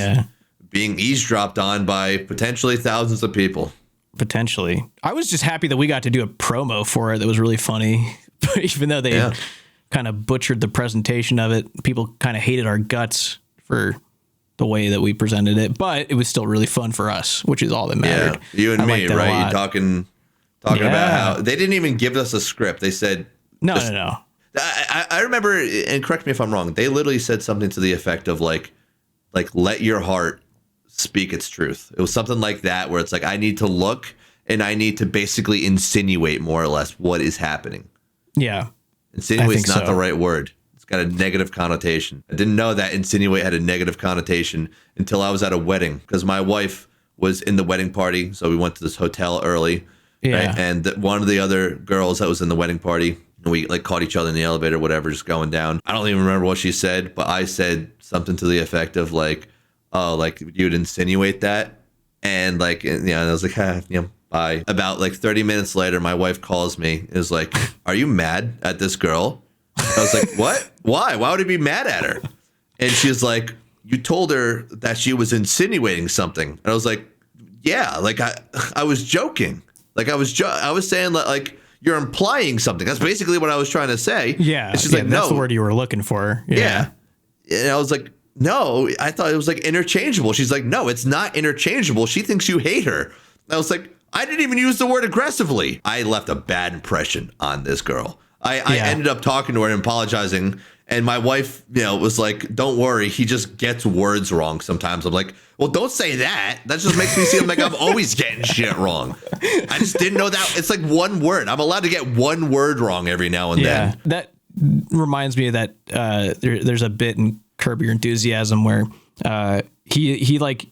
being eavesdropped on by potentially thousands of people.
Potentially. I was just happy that we got to do a promo for it that was really funny, even though they kind of butchered the presentation of it. People kind of hated our guts for the way that we presented it, but it was still really fun for us, which is all that mattered.
Yeah, you and me, right? You talking about how they didn't even give us a script. They said
no.
I remember, and correct me if I'm wrong, they literally said something to the effect of like let your heart speak its truth. It was something like that, where it's like I need to look and I need to basically insinuate more or less what is happening.
Yeah.
Insinuate's not the right word. It's got a negative connotation. I didn't know that insinuate had a negative connotation until I was at a wedding, because my wife was in the wedding party. So we went to this hotel early. Yeah. Right? And one of the other girls that was in the wedding party, we like caught each other in the elevator, whatever, just going down. I don't even remember what she said, but I said something to the effect of like, oh, like you'd insinuate that. And like, and I was like, bye. About like 30 minutes later, my wife calls me. Is like, are you mad at this girl? I was like, what? Why? Why would I be mad at her? And she's like, you told her that she was insinuating something. And I was like, yeah, like I was joking. Like I was saying like you're implying something. That's basically what I was trying to say.
Yeah.
And she's like, no.
That's the word you were looking for.
Yeah. And I was like, no, I thought it was like interchangeable. She's like, no, it's not interchangeable. She thinks you hate her. And I was like, I didn't even use the word aggressively. I left a bad impression on this girl. I ended up talking to her and apologizing. And my wife, was like, don't worry. He just gets words wrong sometimes. I'm like, well, don't say that. That just makes me seem like I'm always getting shit wrong. I just didn't know that. It's like one word. I'm allowed to get one word wrong every now and then.
That reminds me of that there's a bit in Curb Your Enthusiasm where he like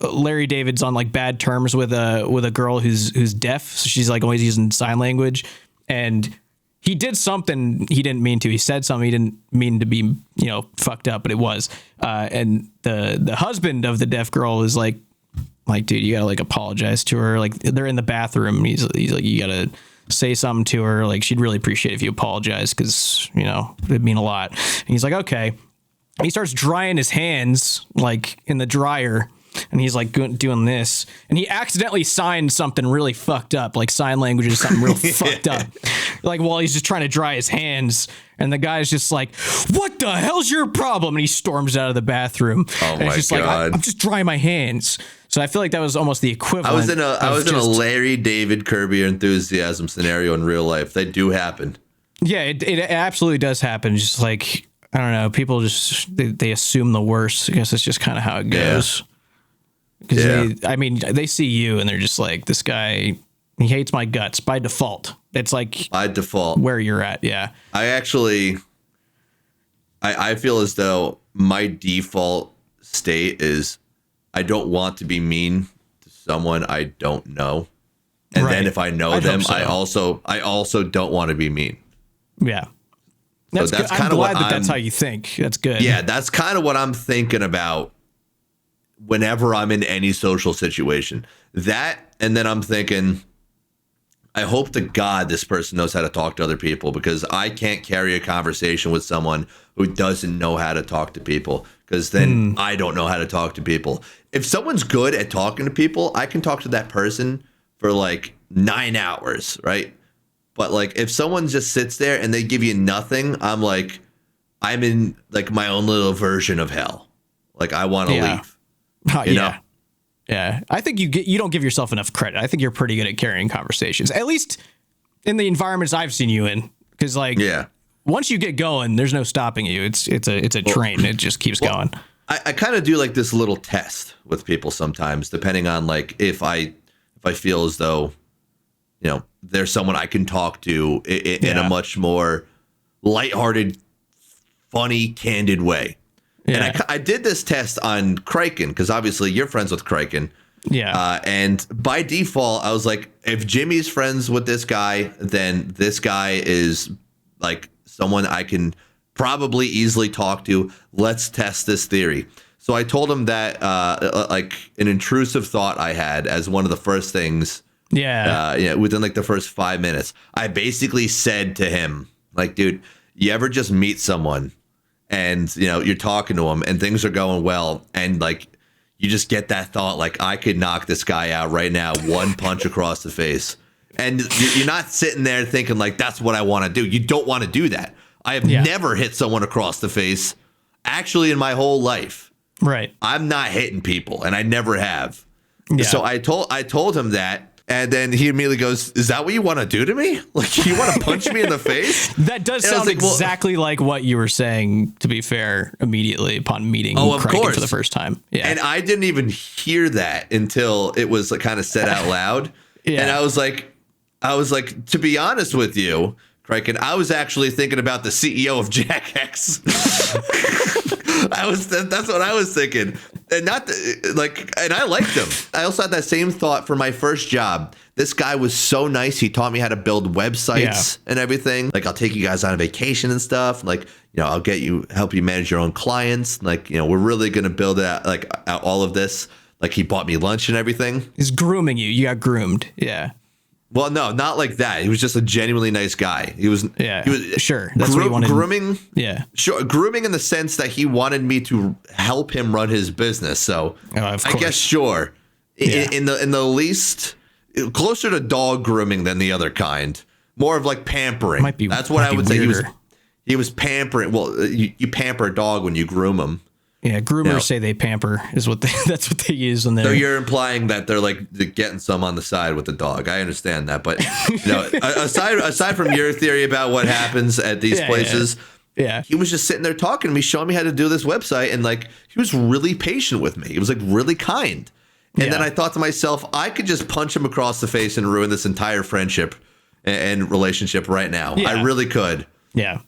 Larry David's on like bad terms with a girl who's deaf. So she's like always using sign language, and he did something he didn't mean to. He said something he didn't mean to be, fucked up, but it was. And the husband of the deaf girl is like, dude, you gotta like apologize to her. Like they're in the bathroom. And he's like, you gotta say something to her. Like she'd really appreciate if you apologize, because it'd mean a lot. And he's like, okay. And he starts drying his hands like in the dryer. And he's like doing this, and he accidentally signed something really fucked up, like sign language or something real fucked up, like while he's just trying to dry his hands. And the guy's just like, "What the hell's your problem?" And he storms out of the bathroom.
Oh my
just
God!
Like, I'm just drying my hands. So I feel like that was almost the equivalent.
I was in a Larry David Curb Your Enthusiasm scenario in real life. They do happen.
Yeah, it absolutely does happen. Just like, I don't know, people just they assume the worst. I guess it's just kind of how it goes. Yeah. Because they see you and they're just like, this guy, he hates my guts by default. It's like
by default
where you're at. Yeah.
I feel as though my default state is I don't want to be mean to someone I don't know. And then if I know them, I also don't want to be mean.
Yeah. That's good. I'm glad that's how you think. That's good.
Yeah. That's kind of what I'm thinking about whenever I'm in any social situation. That, and then I'm thinking, I hope to God this person knows how to talk to other people, because I can't carry a conversation with someone who doesn't know how to talk to people, because then I don't know how to talk to people. If someone's good at talking to people, I can talk to that person for like 9 hours, right? But like if someone just sits there and they give you nothing, I'm like, I'm in like my own little version of hell. Like I want to leave. You know?
Yeah. I think you don't give yourself enough credit. I think you're pretty good at carrying conversations, at least in the environments I've seen you in. Because once you get going, there's no stopping you. It's a train. It just keeps going.
I kind of do like this little test with people sometimes, depending on like if I feel as though there's someone I can talk to in a much more lighthearted, funny, candid way. Yeah. And I did this test on Kraken, because obviously you're friends with Kraken.
Yeah.
And by default, I was like, if Jimmy's friends with this guy, then this guy is like someone I can probably easily talk to. Let's test this theory. So I told him that like an intrusive thought I had as one of the first things. Yeah. Within like the first 5 minutes, I basically said to him, like, dude, you ever just meet someone and you're talking to them and things are going well, and like you just get that thought, like, I could knock this guy out right now, one punch across the face, and you're not sitting there thinking like that's what I want to do. You don't want to do that. I have never hit someone across the face, actually, in my whole life.
Right.
I'm not hitting people, and I never have.
Yeah.
So I told him that. And then he immediately goes, "Is that what you want to do to me? Like, you want to punch me in the face?"
That does sound exactly like what you were saying, to be fair, immediately upon meeting Crichton for the first time. Yeah.
And I didn't even hear that until it was kind of said out loud. Yeah. And I was like, to be honest with you, Crichton, I was actually thinking about the CEO of Jack X. That's what I was thinking. And and I liked him. I also had that same thought for my first job. This guy was so nice. He taught me how to build websites and everything. Like, I'll take you guys on a vacation and stuff. Like, I'll help you manage your own clients. Like, we're really going to build out all of this. Like, he bought me lunch and everything.
He's grooming you. You got groomed. Yeah.
Well, no, not like that. He was just a genuinely nice guy. He was
sure. That's what he wanted.
Grooming.
Yeah.
Sure. Grooming in the sense that he wanted me to help him run his business. So I guess, sure. Yeah. In the least, closer to dog grooming than the other kind. More of like pampering. That's what I would say. He was pampering. Well, you pamper a dog when you groom them.
Yeah, groomers say they pamper is what that's what they use in there.
So you're implying that they're like getting some on the side with the dog. I understand that, but aside from your theory about what happens at these places, he was just sitting there talking to me, showing me how to do this website, and like he was really patient with me. He was like really kind. And then I thought to myself, I could just punch him across the face and ruin this entire friendship and relationship right now. Yeah. I really could.
Yeah.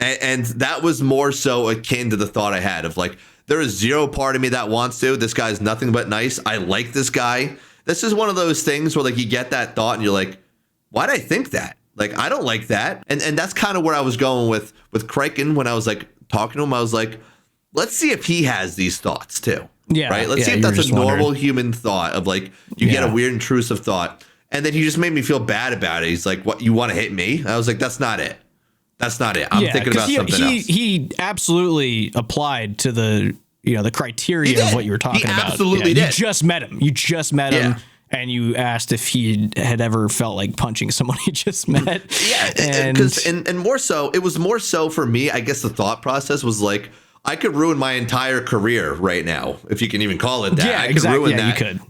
And that was more so akin to the thought I had of like, there is zero part of me that wants to. This guy's nothing but nice. I like this guy. This is one of those things where like you get that thought and you're like, why'd I think that? Like, I don't like that. And that's kind of where I was going with Crichton when I was like talking to him. I was like, let's see if he has these thoughts too. Yeah. Right. Let's see if that's a normal human thought of like, you get a weird intrusive thought. And then he just made me feel bad about it. He's like, what, you want to hit me? I was like, that's not it. That's not it. I'm thinking about something else.
He absolutely applied to the criteria of what you were talking about.
Absolutely did.
You just met him. And you asked if he had ever felt like punching someone he just met.
And more so, it was more so for me. I guess the thought process was like, I could ruin my entire career right now, if you can even call it that.
Yeah,
I could ruin that
you could.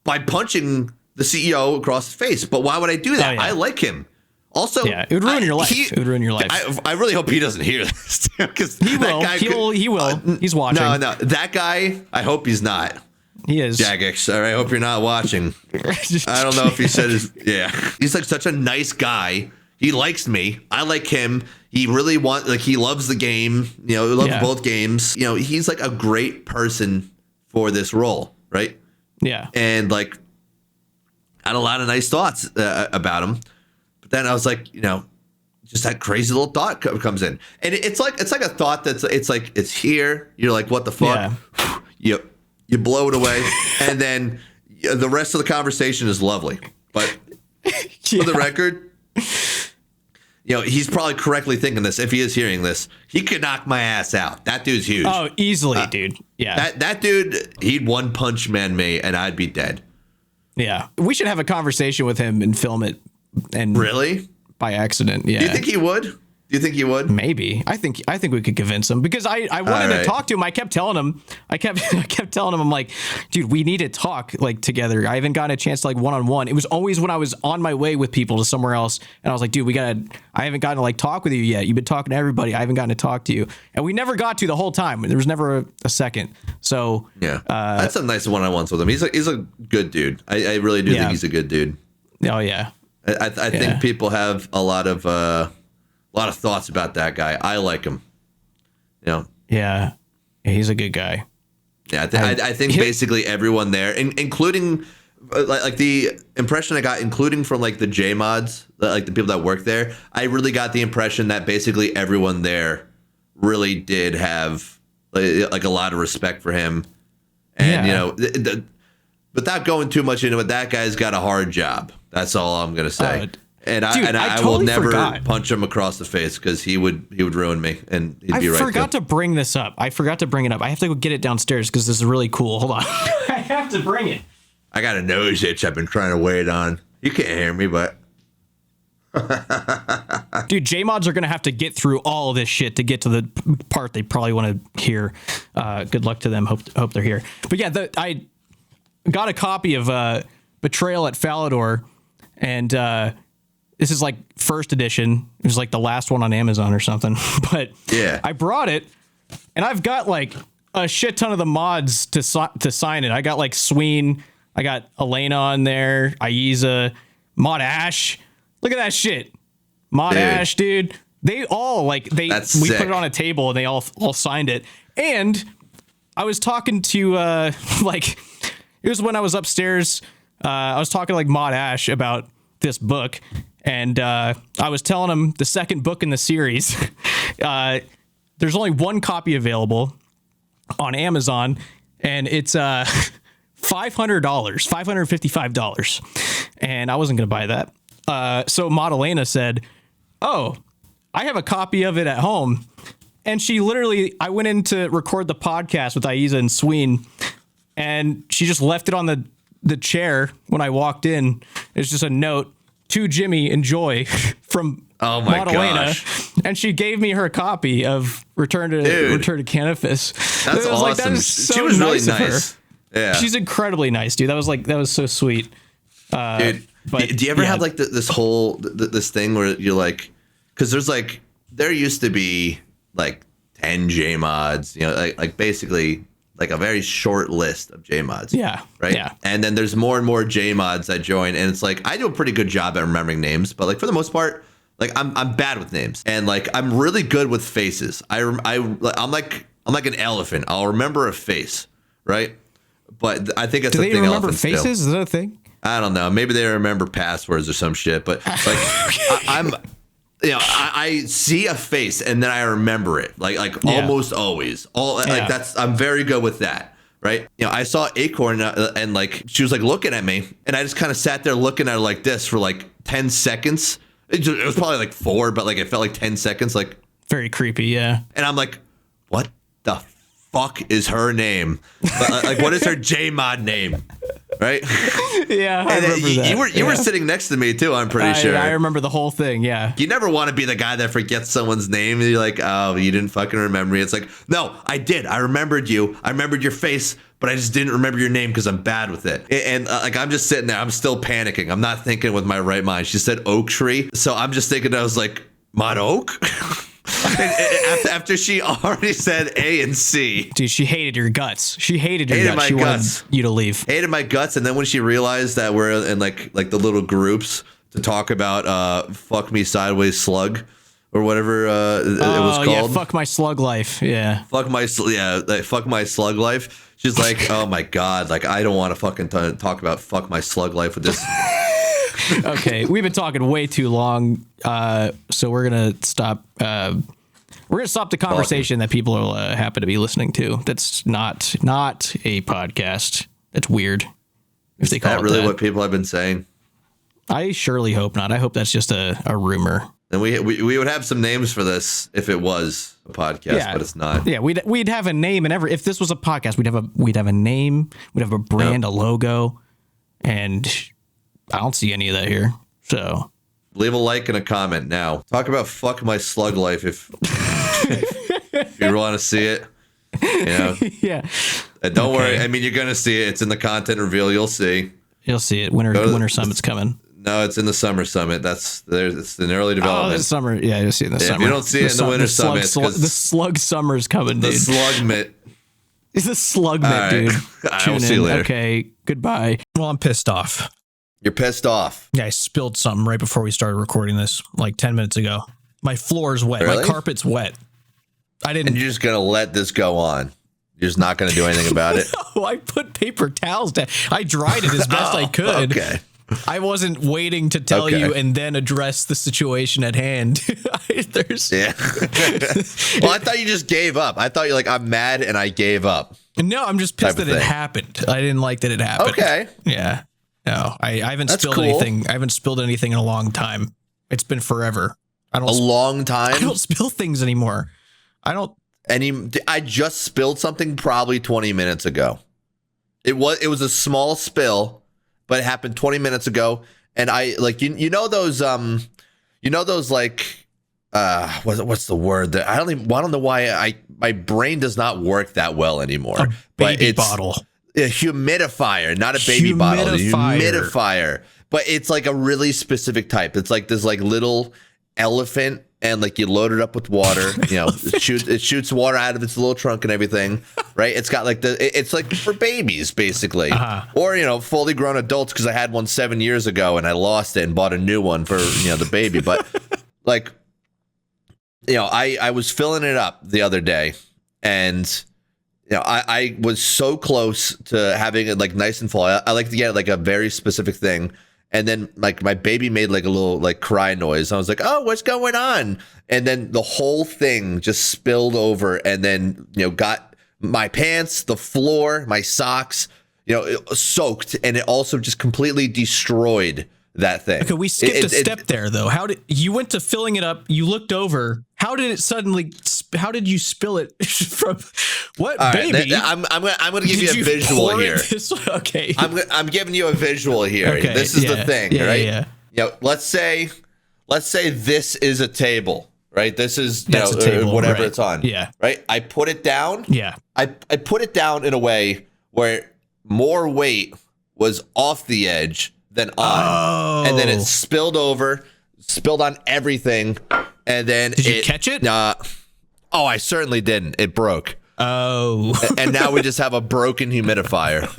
by punching the CEO across the face. But why would I do that? I like him. Also,
it would ruin your life. It would ruin your life.
I really hope he doesn't hear this because
he will. He will. He's watching.
No, that guy. I hope he's not.
He is.
Jagex. All right. I hope you're not watching. I don't know if he said his. Yeah, he's like such a nice guy. He likes me. I like him. He really he loves the game. He loves both games. He's like a great person for this role, right?
Yeah.
And like, I had a lot of nice thoughts about him. Then I was like, just that crazy little thought comes in, and it's like a thought it's here. You're like, what the fuck? Yeah. You blow it away, and then the rest of the conversation is lovely. But for the record, he's probably correctly thinking this. If he is hearing this, he could knock my ass out. That dude's huge.
Oh, easily, dude. Yeah.
That dude, he'd one punch man me, and I'd be dead.
Yeah. We should have a conversation with him and film it. And
really?
By accident, yeah.
Do you think he would?
Maybe. I think we could convince him because I wanted to talk to him. I kept telling him. I'm like, dude, we need to talk like together. I haven't gotten a chance to like one-on-one. It was always when I was on my way with people to somewhere else, and I was like, dude, I haven't gotten to like talk with you yet. You've been talking to everybody. I haven't gotten to talk to you, and we never got to the whole time. There was never a second. So
yeah, that's some nice one-on-ones with him. He's a good dude. I really do think he's a good dude.
Oh yeah.
I think people have a lot of thoughts about that guy. I like him.
Yeah, he's a good guy.
Yeah, I think basically everyone there, including like the impression I got, including from like the J mods, like the people that work there. I really got the impression that basically everyone there really did have like a lot of respect for him, and without going too much into it, that guy's got a hard job. That's all I'm gonna say. I will never punch him across the face because he would ruin me, and he'd be right.
I forgot to bring this up. I forgot to bring it up. I have to go get it downstairs because this is really cool. Hold on. I have to bring it.
I got a nose itch I've been trying to wait on. You can't hear me, but
Dude, J-mods are going to have to get through all of this shit to get to the part they probably want to hear. Good luck to them. Hope they're here. But yeah, I got a copy of Betrayal at Falador, and this is like first edition. It was like the last one on Amazon or something. But yeah, I brought it, and I've got like a shit ton of the mods to sign it. I got like Sween, I got Elena on there, Aiza, Mod Ash. Look at that shit. Mod Ash, dude. They all like we put it on a table and they all signed it. And I was talking to like it was when I was upstairs. I was talking to like Mod Ash about this book, and I was telling him the second book in the series. There's only one copy available on Amazon, and it's $555, and I wasn't gonna buy that. So Madalena said, "Oh, I have a copy of it at home." And she literally, I went in to record the podcast with Aiza and Sween, and she just left it on the chair when I walked in. It's just a note, "To Jimmy, enjoy," from Madalena. And she gave me her copy of Return to Canopus.
That's awesome.
Like, that is so
she was
nice
really
of
nice.
her.
Yeah,
she's incredibly nice, dude. That was so sweet.
Dude, but do you ever have like this whole this thing where you're like, because there used to be like 10 J mods, you know, like basically like a very short list of J mods.
Yeah.
Right.
Yeah.
And then there's more and more J mods that join, and it's like I do a pretty good job at remembering names, but like for the most part, like I'm bad with names, and like I'm really good with faces. I'm like an elephant. I'll remember a face, right? But I think it's
do
a
they
thing.
Remember faces? Still. Is that a thing?
I don't know. Maybe they remember passwords or some shit. But like I'm. You know, I see a face and then I remember it, like almost always. Like I'm very good with that, right? You know, I saw Acorn and like she was like looking at me, and I just kind of sat there looking at her like this for like 10 seconds. It was probably like 4, but like it felt like 10 seconds, like
very creepy, yeah.
And I'm like, what the fuck is her name? Like, what is her J mod name? Right?
Yeah, I remember that.
You were sitting next to me too, I'm pretty sure.
I remember the whole thing, yeah.
You never want to be the guy that forgets someone's name, and you're like, oh, you didn't fucking remember me. It's like, no, I did. I remembered you. I remembered your face, but I just didn't remember your name because I'm bad with it. And like, I'm just sitting there. I'm still panicking. I'm not thinking with my right mind. She said oak tree. So I'm just thinking, I was like, Mod Oak? After she already said A and C.
Dude, she hated your guts. She hated your guts. She wanted you to leave.
Hated my guts. And then when she realized that we're in like the little groups to talk about Fuck Me Sideways Slug or whatever it was called.
Yeah, Fuck My Slug Life. Yeah.
Fuck my slug life. She's like, oh my God, like I don't want to fucking talk about Fuck My Slug Life with this.
Okay, we've been talking way too long, so we're gonna stop. We're gonna stop the conversation that people will happen to be listening to. That's not a podcast. That's weird. If they call it
really
that.
What people have been saying?
I surely hope not. I hope that's just a rumor.
And we would have some names for this if it was a podcast, but it's not.
Yeah, we'd have a name and if this was a podcast, we'd have a name, we'd have a brand, a logo, and I don't see any of that here. So
leave a like and a comment now. Talk about Fuck My Slug Life if you want to see it. You know?
Yeah.
And don't worry. I mean, you're gonna see it. It's in the content reveal. You'll see.
You'll see it. Winter Summit's coming.
No, it's in the Summer Summit. It's in early development.
Oh, the summer. Yeah, you'll see it in the summer.
If you don't see it in the Winter Summit,
the Slug Summer's coming, dude.
The Slug Mitt.
It's the Slug Mitt, dude.
I will see you later.
Okay, goodbye. Well, I'm pissed off.
You're pissed off.
Yeah, I spilled something right before we started recording this, like 10 minutes ago. My floor's wet. Really? My carpet's wet. I didn't.
And you're just gonna let this go on. You're just not gonna do anything about it.
No, I put paper towels down. I dried it as best I could.
Okay.
I wasn't waiting to tell you and then address the situation at hand.
Yeah. Well, I thought you just gave up. I thought you're like, I'm mad and I gave up.
No, I'm just pissed that it happened. I didn't like that it happened.
Okay.
Yeah. No, I haven't spilled anything. I haven't spilled anything in a long time. It's been forever.
A long time?
I don't spill things anymore. I don't.
I just spilled something probably 20 minutes ago. It was a small spill, but it happened 20 minutes ago. And I like, you know, those, you know those like what's the word that I don't know why my brain does not work that well anymore.
A baby bottle.
A humidifier, not a baby bottle. A humidifier. But it's like a really specific type. It's like this like little elephant, and like you load it up with water. You know, it shoots water out of its little trunk and everything. Right? It's got like it's like for babies basically, or you know, fully grown adults. Because I had one 7 years ago and I lost it and bought a new one for the baby. But like, I was filling it up the other day, and I was so close to having it like nice and full. I like to get like a very specific thing. And then like my baby made like a little like cry noise. I was like, oh, what's going on? And then the whole thing just spilled over, and then, got my pants, the floor, my socks, soaked. And it also just completely destroyed that thing.
Okay, we skipped a step there though. How did you went to filling it up? You looked over. How did you spill it from what, baby?
Right, I'm gonna give you a visual here.
Okay,
I'm giving you a visual here. Okay, this is the thing, right? Yeah. Let's say this is a table, right? This is
That's a table,
whatever
right.
it's on.
Yeah.
Right. I put it down.
Yeah.
I put it down in a way where more weight was off the edge than on, and then it spilled on everything, and then
did you catch it?
I certainly didn't. It broke.
Oh,
and now we just have a broken humidifier.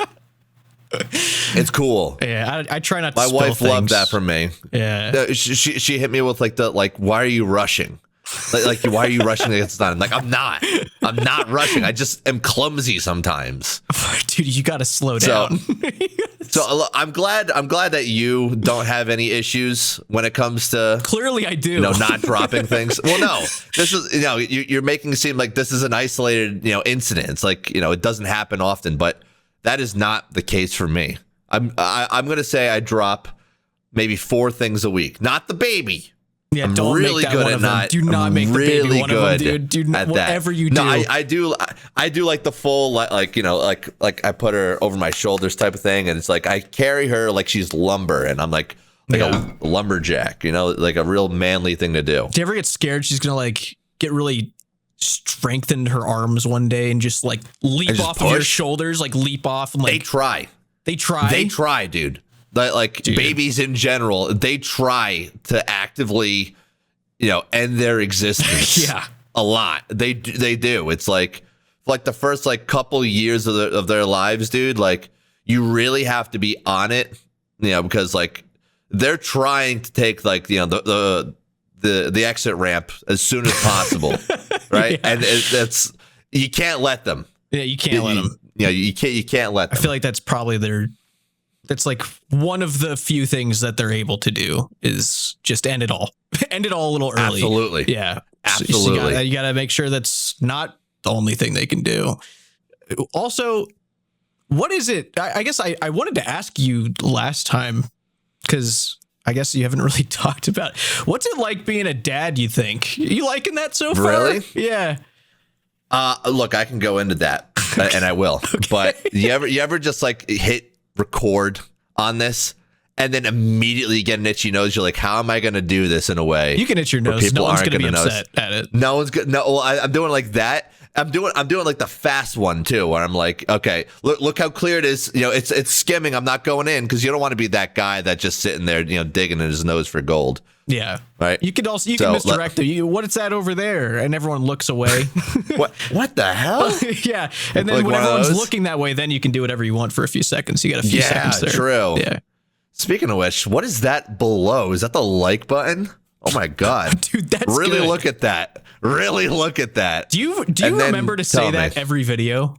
It's cool.
Yeah, I try not to.
My
spill
wife
things.
loved that from me.
Yeah,
she hit me with why are you rushing? Like why are you rushing to get done? I'm like, I'm not rushing. I just am clumsy sometimes.
Dude, you got to slow down.
So I'm glad that you don't have any issues when it comes to.
Clearly, I do.
Not dropping things. Well, no, this is you're making it seem like this is an isolated incident. It's like it doesn't happen often, but that is not the case for me. I'm gonna say I drop maybe 4 things a week. Not the baby.
Yeah,
I'm
don't
really
make that
good
one
at
of them.
not.
Do not make the
really
baby one
good
of them, dude. Do not, whatever you do.
No, I do like the full like I put her over my shoulders type of thing, and it's like I carry her like she's lumber, and I'm like a lumberjack, like a real manly thing to do.
Do you ever get scared she's gonna like get really strengthen her arms one day and just like leap off of your shoulders, like leap off? And, like,
They try, dude. Dude. Babies in general, they try to actively, end their existence.
Yeah,
a lot. They do. It's like the first couple years of their lives, dude. Like you really have to be on it, because they're trying to take the exit ramp as soon as possible, right? Yeah. And that's you can't let them.
Yeah, you can't let them.
You can't let them.
I feel like that's probably that's like one of the few things that they're able to do is just end it all a little early.
Absolutely.
Yeah.
Absolutely.
So you gotta make sure that's not the only thing they can do. Also, what is it? I guess I wanted to ask you last time, because I guess you haven't really talked about it. What's it like being a dad, you think? You liking that so far?
Really?
Yeah.
Look, I can go into that, and I will. Okay. But you ever just hit record on this and then immediately get an itchy nose? You're like, how am I going to do this in a way
you can itch your nose? No one's going to be upset at it.
No one's good. No, well, I'm doing like that. I'm doing like the fast one too, where I'm like, okay, look how clear it is. It's skimming. I'm not going in, because you don't want to be that guy that's just sitting there, digging in his nose for gold.
Yeah.
Right.
You can misdirect it. What is that over there? And everyone looks away.
What the hell?
Yeah. And then when everyone's looking that way, then you can do whatever you want for a few seconds. You got a few seconds there.
True.
Yeah.
Speaking of which, what is that below? Is that the like button? Oh my God.
Dude, that's
really
good.
Look at that. Really look at that.
Do you remember to say that every video?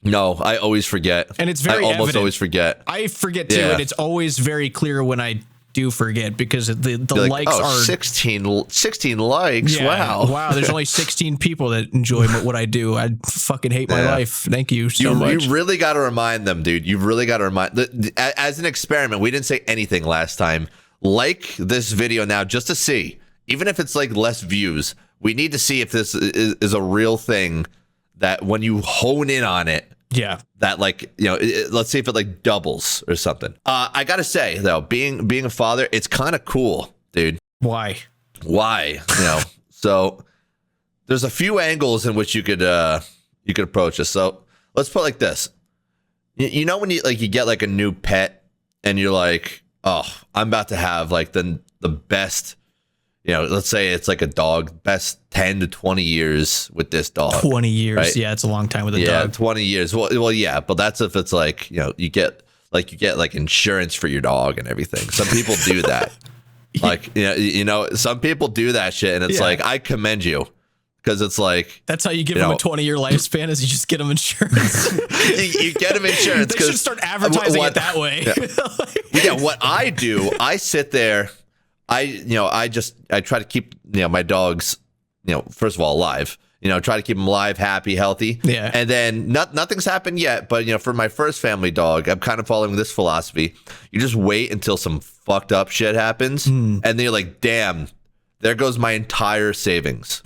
No, I always forget.
And it's very
almost always forget.
I forget too, and it's always very clear when I do forget, because the likes are
16 likes.
Yeah, wow, there's only 16 people that enjoy what I do. I fucking hate my life. Thank you so much.
You really got to remind them, dude. You really got to remind. As an experiment, we didn't say anything last time. Like this video now, just to see, even if it's less views, we need to see if this is a real thing, that when you hone in on it,
yeah,
that let's see if it doubles or something. I gotta say though, being a father, it's kind of cool, dude.
Why?
So there's a few angles in which you could approach this. So let's put it like this. You know when you get like a new pet and you're like, oh, I'm about to have like the best, let's say it's like a dog, best 10 to 20 years with this dog.
20 years.
Right?
Yeah, it's a long time with a dog.
Yeah, 20 years. Well, yeah, but that's if it's like, you get insurance for your dog and everything. Some people do that. Like, some people do that shit, and it's like, I commend you, because it's like,
that's how you give them a 20-year lifespan, is you just get them insurance.
you get them insurance.
They should start advertising it that way.
What I do, I sit there, I try to keep my dogs, first of all, alive. Try to keep them alive, happy, healthy.
Yeah.
And then nothing's happened yet. But, for my first family dog, I'm kind of following this philosophy. You just wait until some fucked up shit happens. And then you're like, damn, there goes my entire savings.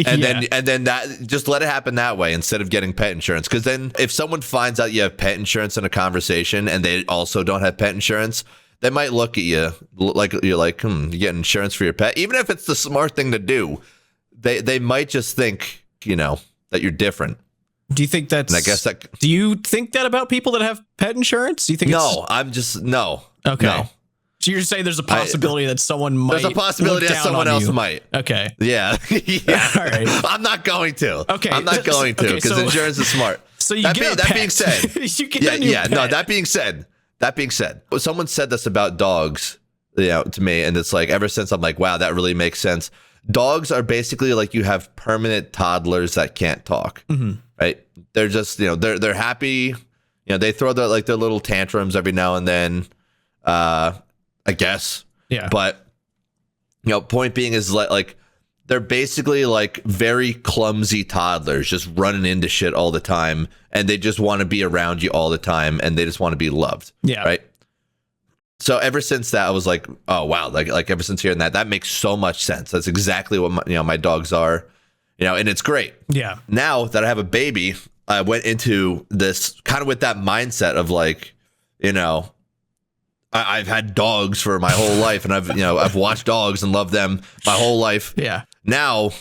And then that, just let it happen that way instead of getting pet insurance. Because then if someone finds out you have pet insurance in a conversation and they also don't have pet insurance, they might look at you like you're like, you get insurance for your pet. Even if it's the smart thing to do. They might just think, that you're different.
Do you think that's...
And I guess that...
Do you think that about people that have pet insurance? Do you think
No,
No. Okay.
No.
So you're saying there's a possibility that someone might...
There's a possibility that someone else might.
Okay.
Yeah. Yeah.
All right.
I'm not going to.
Okay.
I'm not going to, because insurance is smart.
So you
that
get
that being said...
you get a new pet.
No, that being said, someone said this about dogs, to me, and it's like, ever since I'm like, wow, that really makes sense. Dogs are basically like you have permanent toddlers that can't talk, right? They're just, they're happy. They throw their little tantrums every now and then, I guess.
Yeah.
But, point being is like they're basically like very clumsy toddlers just running into shit all the time. And they just want to be around you all the time. And they just want to be loved.
Yeah.
Right. So ever since that, I was like, oh, wow. Like ever since hearing that makes so much sense. That's exactly what my dogs are, and it's great.
Yeah.
Now that I have a baby, I went into this kind of with that mindset of like, I've had dogs for my whole life, and I've watched dogs and loved them my whole life.
Yeah.
Now,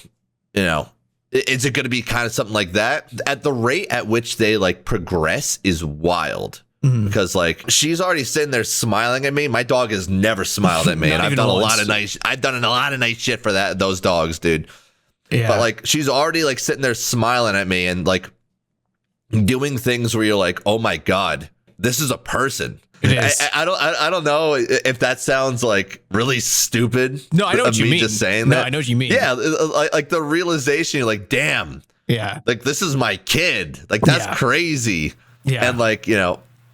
is it going to be kind of something like that? At the rate at which they like progress is wild. Because like she's already sitting there smiling at me. My dog has never smiled at me, and I've done a lot of nice shit for those dogs, dude.
Yeah.
But like she's already like sitting there smiling at me and like doing things where you're like, oh my god, this is a person.
It is.
I don't know if that sounds like really stupid.
No, I know what you mean.
Just saying that.
No, I know what you mean.
Yeah, like the realization, you're like, damn.
Yeah.
Like this is my kid. Like that's crazy.
Yeah.
And like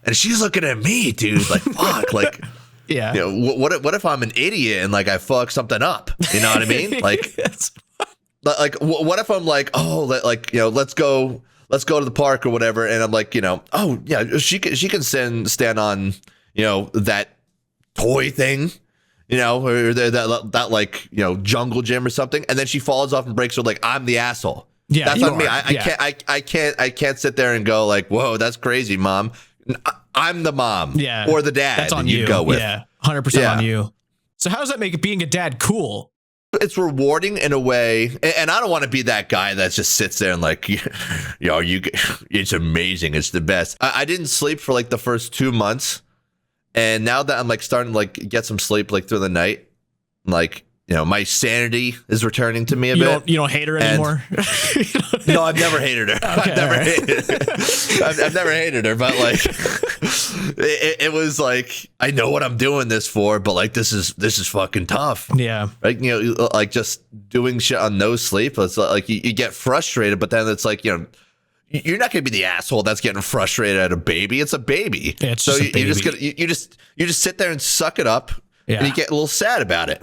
and she's looking at me, dude, like, fuck, like,
yeah.
What if I'm an idiot and like I fuck something up? You know what I mean? Like, like, what if I'm like, oh, like, let's go to the park or whatever, and I'm like, oh yeah, she can stand on, that toy thing, or that like, jungle gym or something, and then she falls off and breaks her, like, I'm the asshole.
Yeah,
that's on me. I can't sit there and go like, whoa, that's crazy, mom. I'm the mom, or the dad.
That's on
you.
You
go with,
100% on you. So how does that make being a dad cool?
It's rewarding in a way, and I don't want to be that guy that just sits there and like, it's amazing, it's the best. I didn't sleep for like the first 2 months, and now that I'm like starting to like get some sleep like through the night, like, my sanity is returning to me a bit.
You don't hate her anymore?
No, I've never hated her.
Okay,
I've never hated her, but like, it was like, I know what I'm doing this for, but like, this is fucking tough.
Yeah.
Like, like just doing shit on no sleep. It's like you get frustrated, but then it's like, you're not gonna be the asshole that's getting frustrated at a baby. It's a baby.
Yeah, it's
so
just a baby.
you just sit there and suck it up, and you get a little sad about it.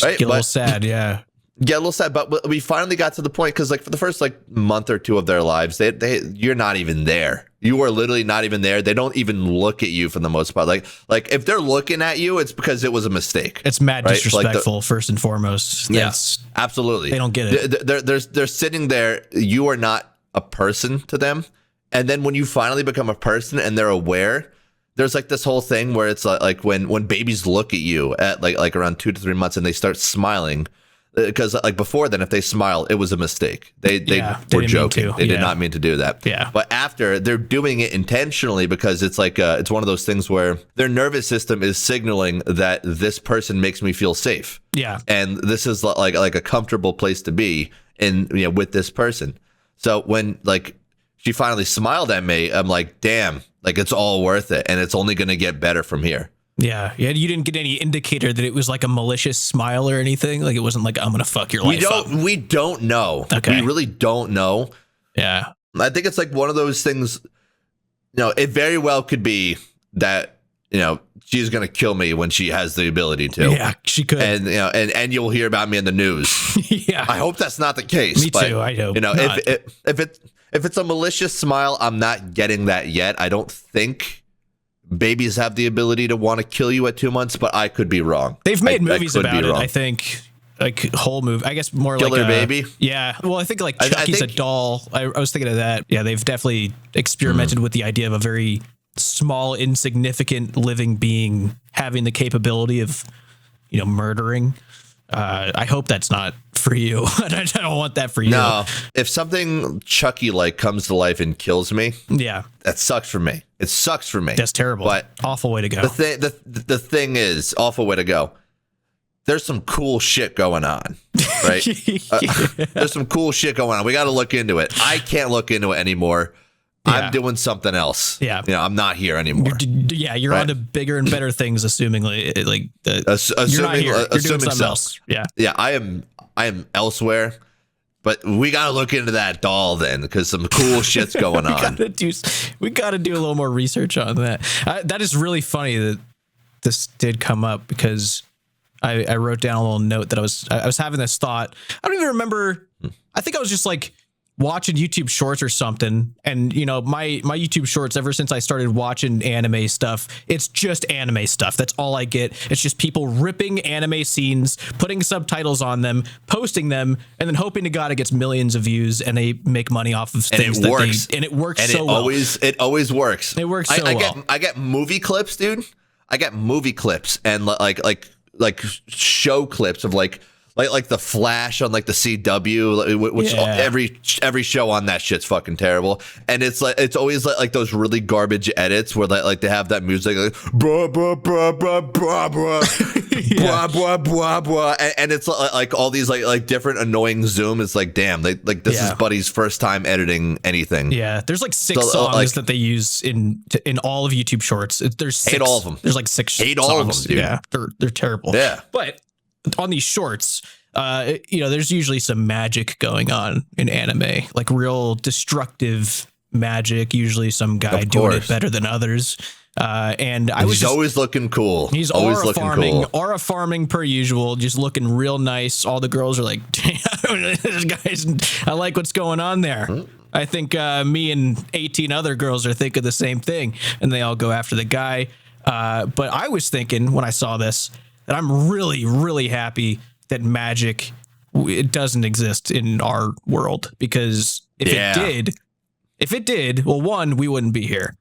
Right?
Get a little sad, yeah.
Get a little sad, but we finally got to the point, because like for the first like month or two of their lives, you're not even there. You are literally not even there. They don't even look at you for the most part. Like if they're looking at you, it's because it was a mistake.
It's mad disrespectful, first and foremost.
Yes, absolutely.
They don't get it.
They're sitting there. You are not a person to them, and then when you finally become a person and they're aware, there's like this whole thing where it's like when babies look at you at like around 2 to 3 months and they start smiling, because like before then, if they smile, it was a mistake. They were joking. They did not mean to do that.
Yeah.
But after, they're doing it intentionally because it's like it's one of those things where their nervous system is signaling that this person makes me feel safe.
Yeah.
And this is like a comfortable place to be in, with this person. So when like she finally smiled at me, I'm like, damn, like it's all worth it, and it's only going to get better from here.
Yeah. You didn't get any indicator that it was like a malicious smile or anything. Like it wasn't like, I'm going to fuck your life up.
We don't know.
Okay.
We really don't know.
Yeah.
I think it's like one of those things, it very well could be that, she's going to kill me when she has the ability to.
Yeah, she could.
And, and you'll hear about me in the news.
Yeah.
I hope that's not the case.
Me too. I hope not.
If it's a malicious smile, I'm not getting that yet. I don't think babies have the ability to want to kill you at 2 months, but I could be wrong.
They've made movies about it, I think. Like whole movie, I guess more
Killer
like
Baby.
Yeah, well, I think like Chucky's a doll. I was thinking of that. Yeah, they've definitely experimented with the idea of a very small, insignificant living being having the capability of, murdering. I hope that's not for you. I don't want that for you.
No, if something Chucky-like comes to life and kills me,
yeah,
that sucks for me. It sucks for me.
That's terrible.
But
awful way to go.
The thing is, awful way to go. There's some cool shit going on, right? There's some cool shit going on. We got to look into it. I can't look into it anymore. Yeah. I'm doing something else.
Yeah.
I'm not here anymore.
You're on to bigger and better things, assumingly. You're not here. You're doing something else. Yeah.
Yeah, I am elsewhere. But we got to look into that doll then, because some cool shit's going on.
We got to do a little more research on that. That is really funny that this did come up, because I wrote down a little note that I was having this thought. I don't even remember. I think I was just like watching YouTube shorts or something. And, my YouTube shorts, ever since I started watching anime stuff, it's just anime stuff. That's all I get. It's just people ripping anime scenes, putting subtitles on them, posting them, and then hoping to God it gets millions of views and they make money off of things. And it works. And it works so well.
It always works.
It works so well.
I get movie clips, dude. I get movie clips and like show clips of like the Flash on like the CW, which every show on that shit's fucking terrible. And it's always like those really garbage edits where they have that music like blah blah blah blah blah blah blah blah blah blah, and it's like all these like different annoying zoom. It's like, damn, this is Buddy's first time editing anything.
Yeah, there's like 6 songs that they use in all of YouTube shorts. There's 6.
Hate all of them.
There's like 6
hate
songs.
all of them, dude.
Yeah, they're terrible.
Yeah,
but on these shorts, there's usually some magic going on in anime, like real destructive magic. Usually some guy doing it better than others. And he's
always looking cool.
He's
always
aura
looking
farming,
cool.
Aura farming per usual, just looking real nice. All the girls are like, damn, this guy's, I like what's going on there. I think me and 18 other girls are thinking the same thing, and they all go after the guy. But I was thinking when I saw this that I'm really, really happy that magic, it doesn't exist in our world, because if it did, well, one, we wouldn't be here.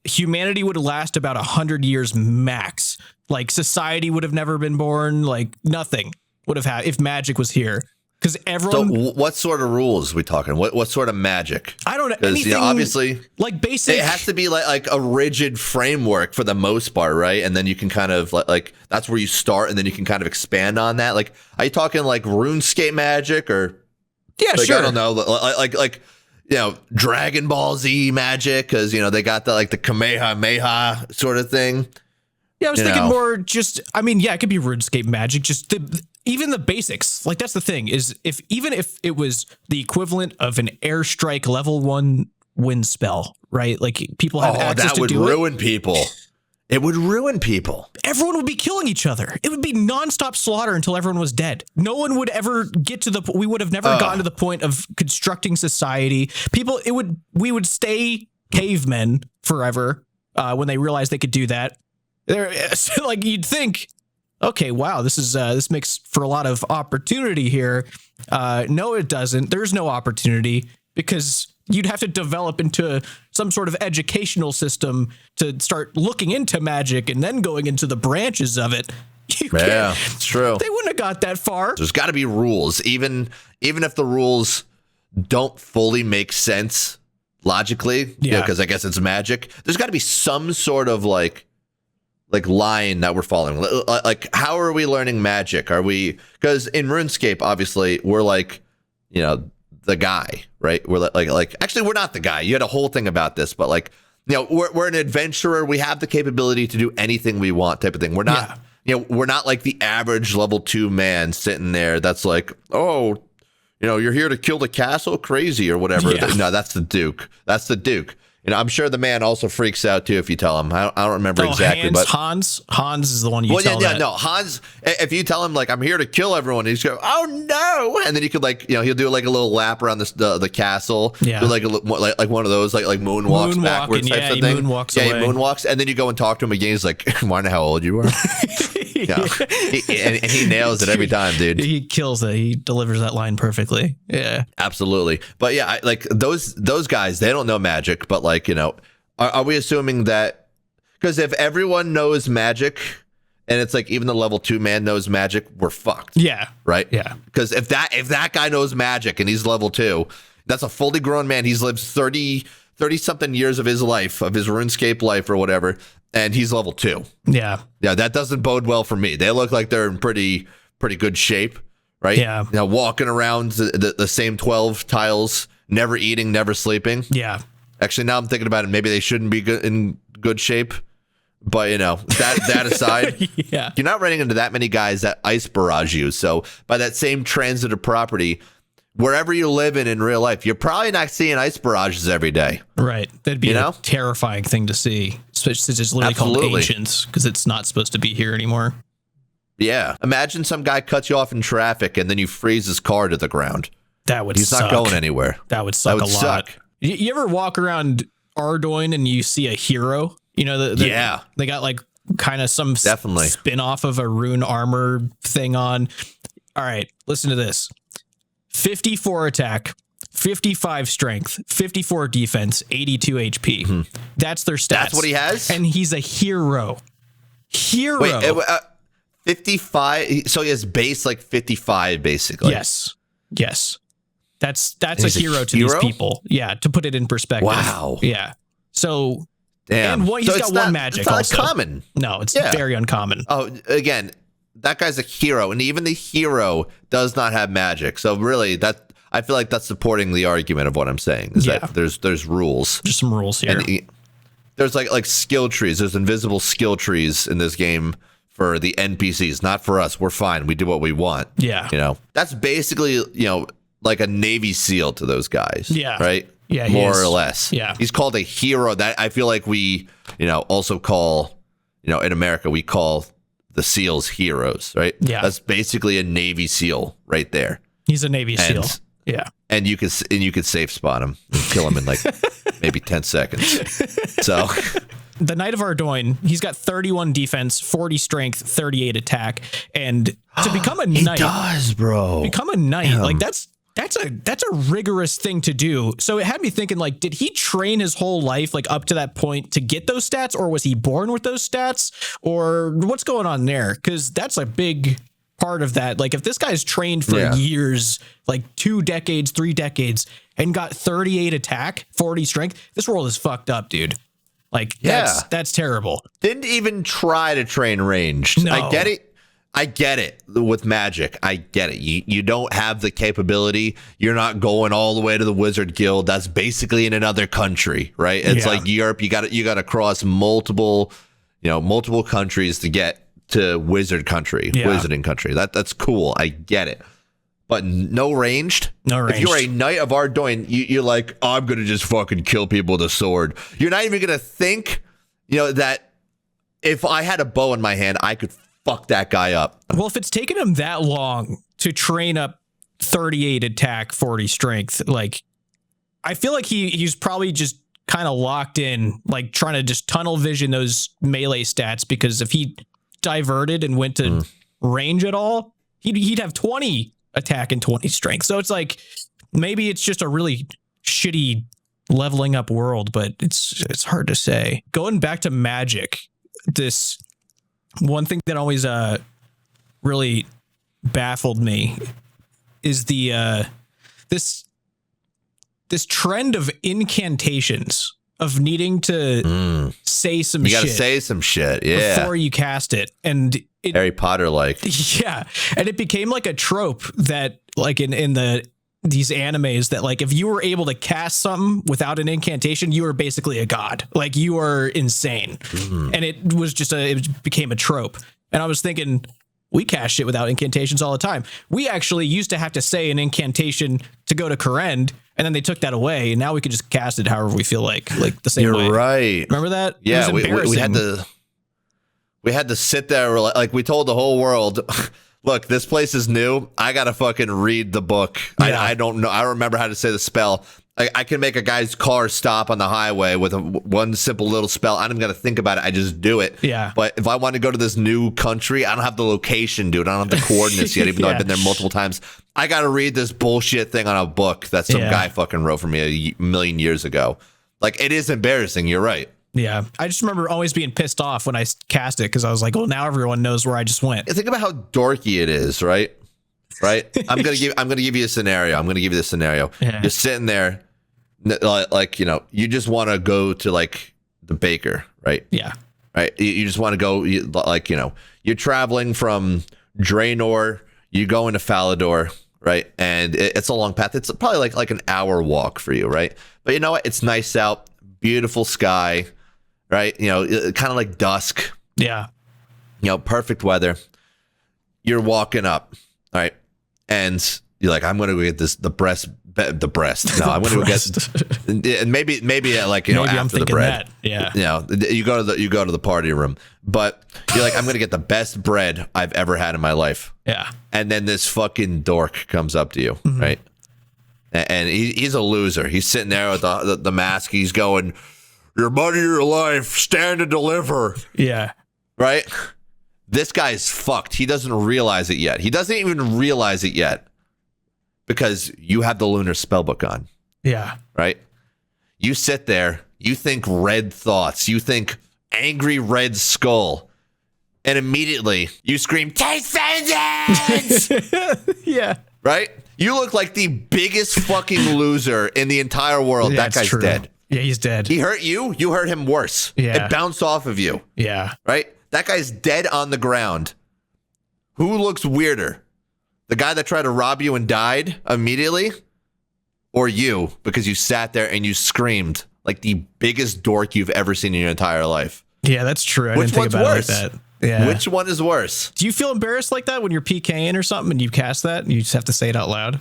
Humanity would last about 100 years max. Like society would have never been born. Like nothing would have had if magic was here. Because everyone.
So what sort of rules are we talking? What sort of magic?
I don't know. Anything,
obviously,
like basic.
It has to be like a rigid framework for the most part, right? And then you can kind of like that's where you start, and then you can kind of expand on that. Like, are you talking like RuneScape magic or?
Yeah, sure.
I don't know, like Dragon Ball Z magic, because they got the Kamehameha sort of thing.
Yeah, I was thinking more just. I mean, yeah, it could be RuneScape magic. Just even the basics. Like that's the thing is if it was the equivalent of an airstrike level 1 wind spell, right? Like people have access to do it.
That would ruin people. It would ruin people.
Everyone would be killing each other. It would be nonstop slaughter until everyone was dead. No one would ever get to we would have never gotten to the point of constructing society. We would stay cavemen forever when they realized they could do that. Like you'd think, okay, wow, this makes for a lot of opportunity here. No, it doesn't. There's no opportunity because you'd have to develop into some sort of educational system to start looking into magic and then going into the branches of it.
Yeah, it's true.
They wouldn't have got that far.
There's got to be rules, even if the rules don't fully make sense logically. Yeah, because I guess it's magic. There's got to be some sort of like line that we're following. Like, how are we learning magic? Are we, because in RuneScape, obviously, we're like, you know, the guy, right? We're like actually, we're not the guy. You had a whole thing about this, but like, you know, we're an adventurer. We have the capability to do anything we want, type of thing. We're not, you know, we're not like the average level 2 man sitting there that's like, oh, you know, you're here to kill the castle, crazy or whatever. Yeah. No, that's the Duke. That's the Duke. You know, I'm sure the man also freaks out too if you tell him. I don't remember exactly, but
Hans is the one you tell.
Yeah, no, Hans. If you tell him like I'm here to kill everyone, he's go, oh no, and then you could like, you know, he'll do like a little lap around the castle, do like one of those like moonwalks backwards types of thing.
Moonwalks
away.
He
moonwalks, and then you go and talk to him again. He's like, I know how old you are. Yeah. And he nails it every time, dude.
He kills it. He delivers that line perfectly. Yeah,
absolutely. But yeah, like those guys, they don't know magic. But like, you know, are we assuming that because if everyone knows magic and it's like even the level 2 man knows magic, we're fucked.
Yeah.
Right.
Yeah.
Because if that guy knows magic and he's level 2, that's a fully grown man. He's lived 30 something years of his life, of his RuneScape life or whatever. And he's level 2.
Yeah.
Yeah, that doesn't bode well for me. They look like they're in pretty good shape, right?
Yeah.
You know, walking around the same 12 tiles, never eating, never sleeping.
Yeah.
Actually, now I'm thinking about it. Maybe they shouldn't be in good shape. But, you know, that aside,
yeah.
You're not running into that many guys that ice barrage you. So by that same transitive property, wherever you live in real life, you're probably not seeing ice barrages every day.
Right. That'd be a terrifying thing to see. Especially it's literally called ancients because it's not supposed to be here anymore.
Yeah. Imagine some guy cuts you off in traffic and then you freeze his car to the ground.
That would
He's
suck.
not going anywhere.
That would suck a lot. You ever walk around Ardoin and you see a hero? You know, they got like kind of some spin off of a rune armor thing on. All right, listen to this. 54 attack, 55 strength, 54 defense, 82 HP. Mm-hmm. That's their stats.
That's what he has?
And he's a hero.
Wait, 55? So he has base like 55, basically.
Yes. That's a hero to these people. Yeah, to put it in perspective.
Wow.
Yeah. So,
damn.
And he's got one magic
it's not
also.
Common.
No, it's very uncommon.
Oh, again, that guy's a hero, and even the hero does not have magic. So really, I feel like that's supporting the argument of what I'm saying. Is that there's rules.
There's some rules here.
And there's like skill trees. There's invisible skill trees in this game for the NPCs, not for us. We're fine. We do what we want.
Yeah.
You know, that's basically, you know, like a Navy SEAL to those guys.
Yeah.
Right.
Yeah.
More or less.
Yeah.
He's called a hero. That I feel like we, you know, also call, you know, in America, we call the SEALs heroes, right?
Yeah.
That's basically a Navy SEAL right there.
He's a Navy SEAL. Yeah.
And you could safe spot him and kill him in like maybe 10 seconds. So
the Knight of Ardoin, he's got 31 defense, 40 strength, 38 attack, and to become a knight, become a knight, like that's a rigorous thing to do. So it had me thinking, like, did he train his whole life, like up to that point, to get those stats, or was he born with those stats, or what's going on there? Because that's a big part of that. Like, if this guy's trained for years, like 2 decades, 3 decades, and got 38 attack, 40 strength, this world is fucked up, dude. Like, that's terrible.
Didn't even try to train ranged.
No.
I get it with magic. I get it. You don't have the capability. You're not going all the way to the Wizard Guild. That's basically in another country, right? It's like Europe. You got to cross multiple countries to get to wizarding country. That's cool. I get it. But no ranged. If you're a Knight of Ardoin, you're like, oh, I'm gonna just fucking kill people with a sword. You're not even gonna think, you know, that if I had a bow in my hand, I could fuck that guy up.
Well, if it's taken him that long to train up 38 attack, 40 strength, like, I feel like he's probably just kind of locked in, like trying to just tunnel vision those melee stats, because if he diverted and went to range at all, he'd have 20 attack and 20 strength. So it's like, maybe it's just a really shitty leveling up world, but it's hard to say. Going back to Magic, this one thing that always really baffled me is the this trend of incantations, of needing to say some shit.
You gotta say some shit,
before you cast it. And
Harry Potter like.
Yeah. And it became like a trope that like in these animes that like if you were able to cast something without an incantation, you were basically a god. Like you are insane. And it was just it became a trope. And I was thinking, we cast shit without incantations all the time. We actually used to have to say an incantation to go to Corrend, and then they took that away, and now we can just cast it however we feel like the same way.
You're right.
Remember that?
Yeah, we had to sit there like we told the whole world, look, this place is new. I gotta fucking read the book. Yeah. I don't know. I don't remember how to say the spell. I can make a guy's car stop on the highway with one simple little spell. I don't got to think about it. I just do it.
Yeah.
But if I want to go to this new country, I don't have the location, dude. I don't have the coordinates yet, even though I've been there multiple times. I got to read this bullshit thing on a book that some guy fucking wrote for me a million years ago. Like, it is embarrassing. You're right.
Yeah. I just remember always being pissed off when I cast it because I was like, well, now everyone knows where I just went.
Think about how dorky it is, right? Right? I'm gonna give you a scenario. Yeah. You're sitting there, like, you know, you just want to go to like the baker, right?
Yeah.
Right. You just want to go, like, you know, you're traveling from Draenor, you go into Falador, right? And it's a long path. It's probably like an hour walk for you, right? But you know what? It's nice out, beautiful sky, right? You know, kind of like dusk.
Yeah.
You know, perfect weather. You're walking up, right? And you're like, I'm going to go get the breast. No, I'm going to go get, maybe like, you know,
maybe
after the bread.
That. Yeah.
You know, you go to the party room, but you're like, I'm going to get the best bread I've ever had in my life.
Yeah.
And then this fucking dork comes up to you, right? And he's a loser. He's sitting there with the mask. He's going, your money, your life, stand and deliver.
Yeah.
Right? This guy's fucked. He doesn't realize it yet. He doesn't even realize it yet because you have the lunar spellbook on.
Yeah.
Right? You sit there. You think red thoughts. You think angry red skull. And immediately you scream, taste vengeance!
Yeah.
Right? You look like the biggest fucking loser in the entire world.
Yeah,
that guy's
true.
dead.
Yeah, he's dead.
He hurt you. You hurt him worse.
Yeah.
It bounced off of you.
Yeah.
Right? That guy's dead on the ground. Who looks weirder? The guy that tried to rob you and died immediately? Or you, because you sat there and you screamed like the biggest dork you've ever seen in your entire life?
Yeah, that's true. I
Which
didn't think
one's
about
worse?
it like that. Yeah.
Which one is worse?
Do you feel embarrassed like that when you're PKing or something and you cast that and you just have to say it out loud?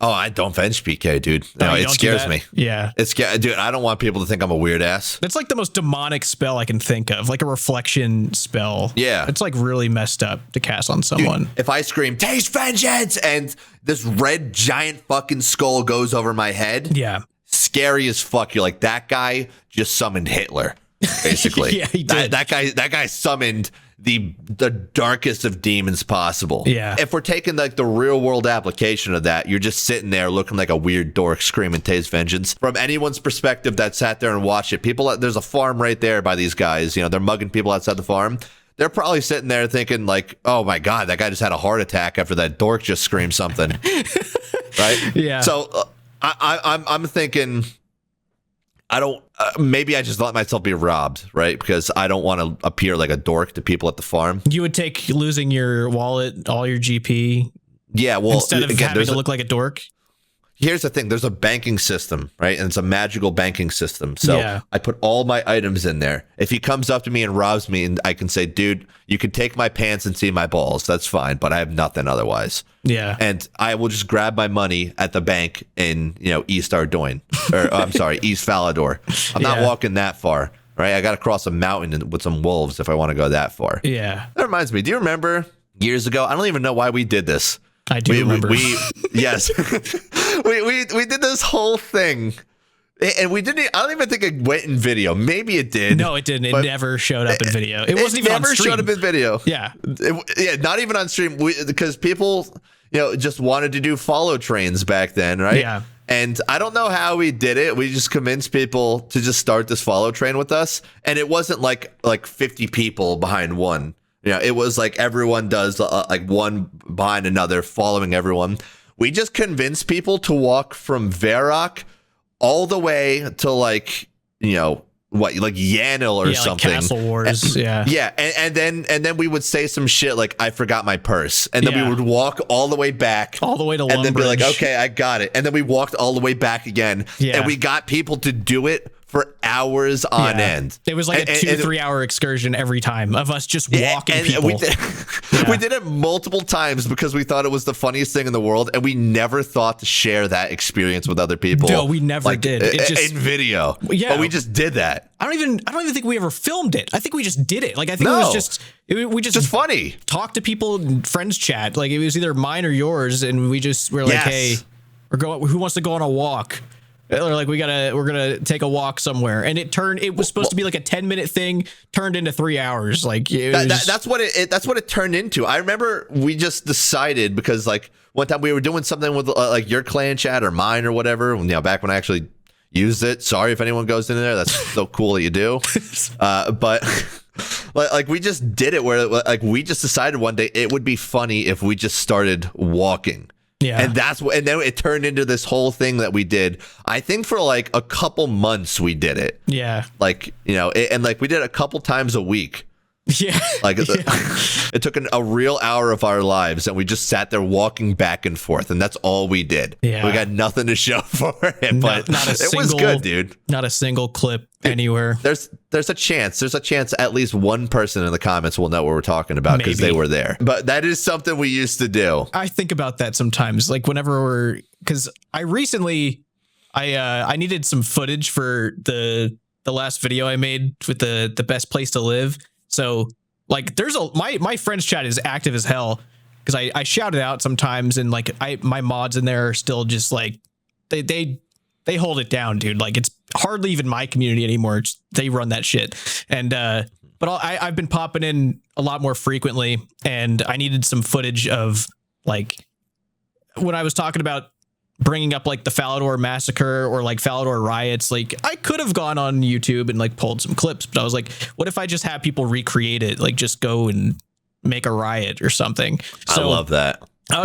Oh, I don't bench PK, dude. No, it scares me.
Yeah.
Dude, I don't want people to think I'm a weird ass.
That's like the most demonic spell I can think of, like a reflection spell.
Yeah.
It's like really messed up to cast on someone.
Dude, if I scream, taste vengeance, and this red giant fucking skull goes over my head.
Yeah.
Scary as fuck. You're like, that guy just summoned Hitler, basically.
Yeah, he did.
That guy summoned the darkest of demons possible.
Yeah.
If we're taking like the real world application of that, you're just sitting there looking like a weird dork screaming taste vengeance. From anyone's perspective that sat there and watched it, there's a farm right there by these guys. You know, they're mugging people outside the farm. They're probably sitting there thinking like, oh my God, that guy just had a heart attack after that dork just screamed something. Right?
Yeah.
So I'm thinking, I don't, maybe I just let myself be robbed, right? Because I don't want to appear like a dork to people at the farm.
You would take losing your wallet, all your GP.
Yeah, well,
instead of having to look like a dork.
Here's the thing. There's a banking system, right? And it's a magical banking system. So
yeah.
I put all my items in there. If he comes up to me and robs me, and I can say, dude, you can take my pants and see my balls. That's fine. But I have nothing otherwise.
Yeah.
And I will just grab my money at the bank in, you know, East Ardoin. Or I'm sorry, East Falador. I'm not walking that far, right? I got to cross a mountain with some wolves if I want to go that far.
Yeah.
That reminds me. Do you remember years ago? I don't even know why we did this.
I do remember.
Yes. we did this whole thing, and we didn't. I don't even think it went in video. Maybe it did.
No, it didn't. It never showed up in video. It wasn't even on stream.
Never showed up in video.
Yeah.
Not even on stream. Because people, you know, just wanted to do follow trains back then, right?
Yeah.
And I don't know how we did it. We just convinced people to just start this follow train with us. And it wasn't like 50 people behind one. It was like everyone does like one behind another, following everyone. We just convinced people to walk from Varrock all the way to like Yanil or something.
Like Castle Wars.
And then we would say some shit like, I forgot my purse. And then we would walk all the way back.
All the way to Lumbridge.
And then be like, okay, I got it. And then we walked all the way back again.
Yeah.
And we got people to do it for hours on end.
It was like a 2-3 hour excursion every time of us just walking people.
We did it multiple times because we thought it was the funniest thing in the world, and we never thought to share that experience with other people.
No, we never did.
It just in video.
Yeah,
but we just did that.
I don't even think we ever filmed it. I think we just did it. Like I think it was just
funny.
Talk to people in friends chat. Like it was either mine or yours, and we're like, hey, who wants to go on a walk? Or like we're gonna take a walk somewhere, and it was supposed to be like a 10-minute thing, turned into 3 hours. Like
that's what it turned into. I remember we just decided because like one time we were doing something with like your clan chat or mine or whatever. Back when I actually used it. Sorry if anyone goes in there. That's so cool that you do. But like we just did it where like we just decided one day it would be funny if we just started walking.
Yeah.
And then it turned into this whole thing that we did. I think for like a couple months we did it.
Yeah.
Like, and like we did it a couple times a week.
Yeah.
Like it took a real hour of our lives, and we just sat there walking back and forth, and that's all we did.
Yeah.
We got nothing to show for it, but it was good, dude.
Not a single clip anywhere.
There's a chance at least one person in the comments will know what we're talking about because they were there. But that is something we used to do.
I think about that sometimes, like whenever because I recently I needed some footage for the last video I made with the best place to live. So like there's my friends chat is active as hell because I shout it out sometimes, and like my mods in there are still just like they hold it down, dude. Like it's hardly even my community anymore. They run that shit. And but I've been popping in a lot more frequently, and I needed some footage of like when I was talking about bringing up like the Falador massacre or like Falador riots. Like I could have gone on YouTube and like pulled some clips, but I was like, what if I just have people recreate it? Like just go and make a riot or something. So
I love that.
I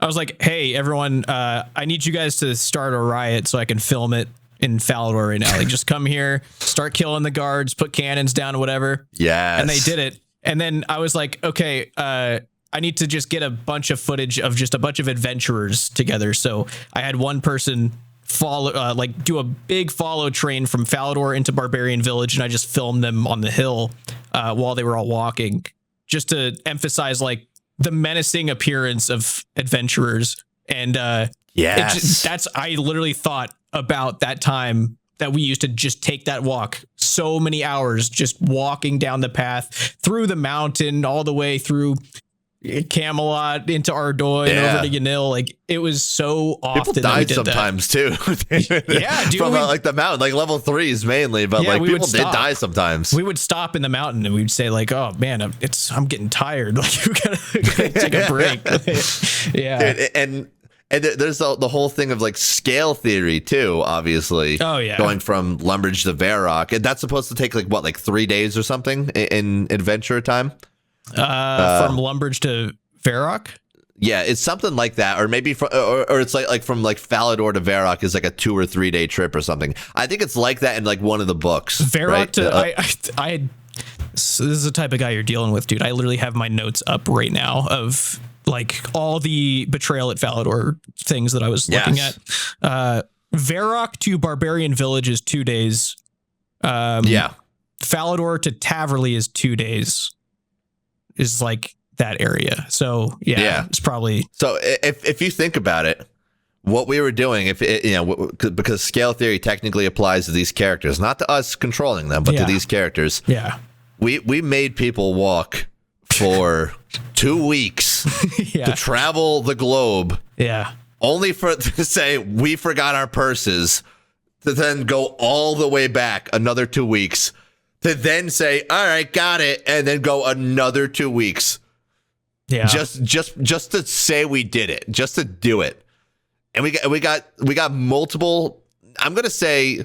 was like, hey everyone, I need you guys to start a riot so I can film it in Falador right now. Like just come here, start killing the guards, put cannons down, whatever.
Yeah.
And they did it. And then I was like, okay, I need to just get a bunch of footage of just a bunch of adventurers together. So I had one person follow, like do a big follow train from Falador into Barbarian Village, and I just filmed them on the hill while they were all walking, just to emphasize like the menacing appearance of adventurers. And I literally thought about that time that we used to just take that walk, so many hours just walking down the path through the mountain all the way through Camelot into Ardoin over to Yanil. Like it was so often.
People died sometimes too.
Yeah, dude,
from like the mountain, like level 3s mainly, but like people did die sometimes.
We would stop in the mountain and we'd say like, "Oh man, I'm getting tired. Like we gotta take a break." Yeah,
dude, and there's the whole thing of like scale theory too, obviously.
Oh yeah,
going from Lumbridge to Varrock, and that's supposed to take like 3 days or something in adventure time.
From Lumbridge to Varrock?
Yeah, it's something like that, or maybe or it's like from like Falador to Varrock is like a 2 or 3 day trip or something. I think it's like that in like one of the books.
Varrock
right?
to so this is the type of guy you're dealing with, dude. I literally have my notes up right now of like all the betrayal at Falador things that I was looking at. Varrock to Barbarian Village is 2 days. Falador to Taverley is 2 days. Is like that area. So it's probably.
So if you think about it, what we were doing, because scale theory technically applies to these characters, not to us controlling them, but to these characters.
Yeah.
We made people walk for 2 weeks to travel the globe.
Yeah.
Only to say we forgot our purses, to then go all the way back another 2 weeks, to then say, all right, got it, and then go another 2 weeks.
Yeah.
Just to say we did it, just to do it. And we got multiple, I'm going to say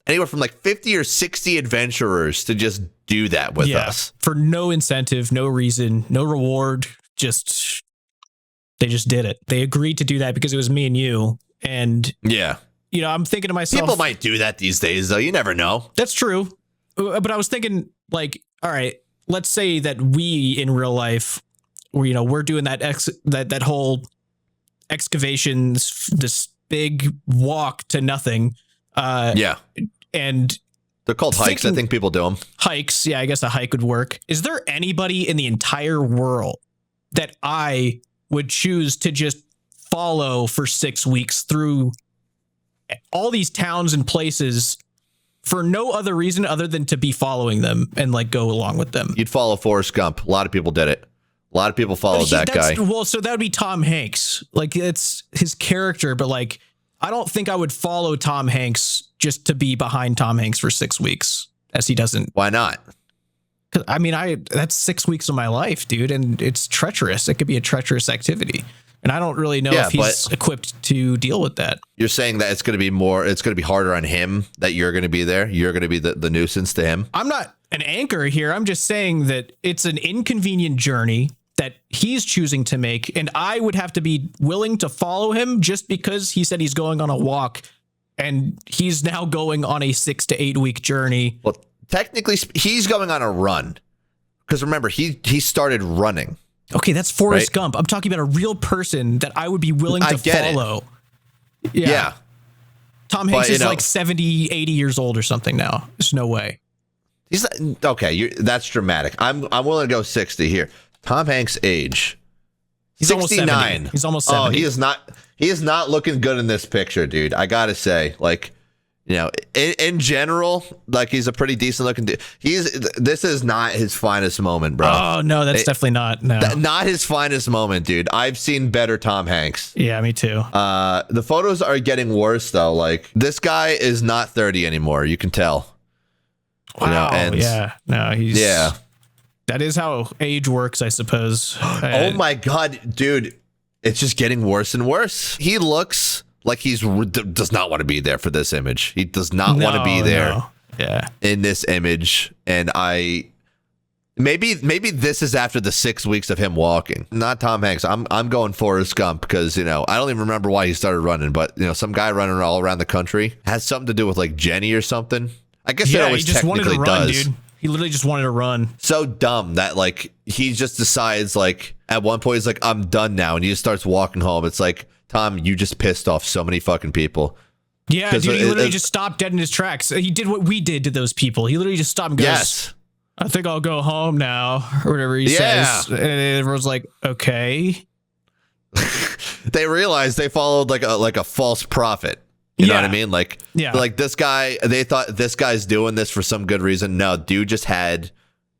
anywhere from like 50 or 60 adventurers to just do that with us.
For no incentive, no reason, no reward. They just did it. They agreed to do that because it was me and you. And I'm thinking to myself,
people might do that these days, though. You never know.
That's true. But I was thinking, like, all right, let's say that we in real life, we're doing that whole excavation, this big walk to nothing. And
they're called hikes. I think people do them.
Hikes. Yeah, I guess a hike would work. Is there anybody in the entire world that I would choose to just follow for 6 weeks through all these towns and places for no other reason other than to be following them and like go along with them?
You'd follow Forrest Gump. A lot of people did it. A lot of people followed that guy.
Well, so that would be Tom Hanks. Like, it's his character, but like, I don't think I would follow Tom Hanks just to be behind Tom Hanks for 6 weeks, as he doesn't.
Why not?
I mean, that's 6 weeks of my life, dude, and it's treacherous. It could be a treacherous activity, and I don't really know if he's equipped to deal with that.
You're saying that it's going to be harder on him, that you're going to be there. You're going to be the nuisance to him.
I'm not an anchor here. I'm just saying that it's an inconvenient journey that he's choosing to make, and I would have to be willing to follow him just because he said he's going on a walk, and he's now going on a 6 to 8 week journey.
Well, technically, he's going on a run, because remember, he started running.
Okay, that's Forrest Gump. I'm talking about a real person that I would be willing to follow.
Yeah.
Tom Hanks is like 70, 80 years old or something now. There's no way.
He's okay. That's dramatic. I'm willing to go 60 here. Tom Hanks' age.
He's
69.
Almost 70. He's almost 70.
Oh, he is not looking good in this picture, dude. I gotta say, like, in general, like, he's a pretty decent looking dude. This is not his finest moment, bro.
Oh no, that's definitely not. No,
not his finest moment, dude. I've seen better Tom Hanks.
Yeah, me too.
The photos are getting worse though. Like, this guy is not 30 anymore. You can tell.
Wow. That is how age works, I suppose.
Oh my God, dude. It's just getting worse and worse. He looks like does not want to be there for this image. He does not want to be there in this image. And maybe this is after the 6 weeks of him walking. Not Tom Hanks. I'm going Forrest Gump because, I don't even remember why he started running, but, some guy running all around the country has something to do with like Jenny or something. I guess it always technically does. Dude.
He literally just wanted to run.
So dumb that like he just decides like at one point he's like, I'm done now. And he just starts walking home. It's like, Tom, you just pissed off so many fucking people.
Yeah, dude, he literally just stopped dead in his tracks. He did what we did to those people. He literally just stopped and goes, I think I'll go home now, or whatever he says. And everyone's like, okay.
They realized they followed like a false prophet. You know what I mean? Like, like this guy, they thought this guy's doing this for some good reason. No, dude just had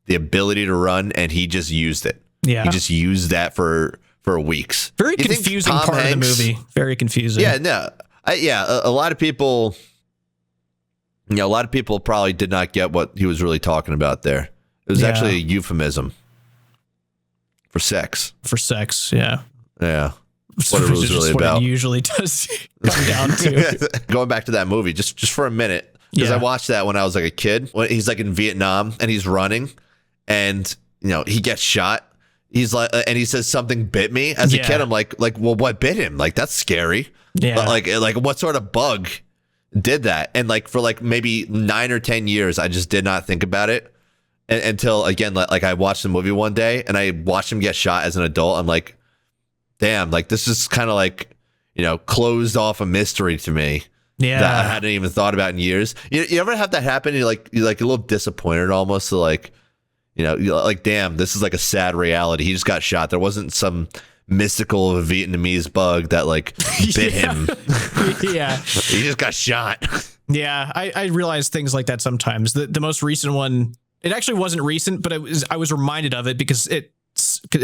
the ability to run and he just used it. Yeah. He just used that for weeks.
Very confusing part of the movie. Very confusing.
Yeah, no. A lot of people, a lot of people probably did not get what he was really talking about there. It was actually a euphemism for sex.
For sex, yeah.
Yeah. What it was really about.
What it usually does come down to.
Going back to that movie, just for a minute, because I watched that when I was like a kid. When he's like in Vietnam and he's running, and he gets shot. He's like, and he says something bit me. As a kid, I'm like, well, what bit him? Like, that's scary. Yeah. But like what sort of bug did that? And like for like maybe 9 or 10 years, I just did not think about it until again, like I watched the movie one day and I watched him get shot as an adult. I'm like, damn, like this is kind of like, closed off a mystery to me. Yeah. That I hadn't even thought about in years. You ever have that happen? You're like a little disappointed almost. So like, you're like, damn, this is like a sad reality. He just got shot. There wasn't some mystical Vietnamese bug that like bit him.
Yeah.
He just got shot.
Yeah. I realize things like that sometimes. The most recent one, it actually wasn't recent, but I was reminded of it because it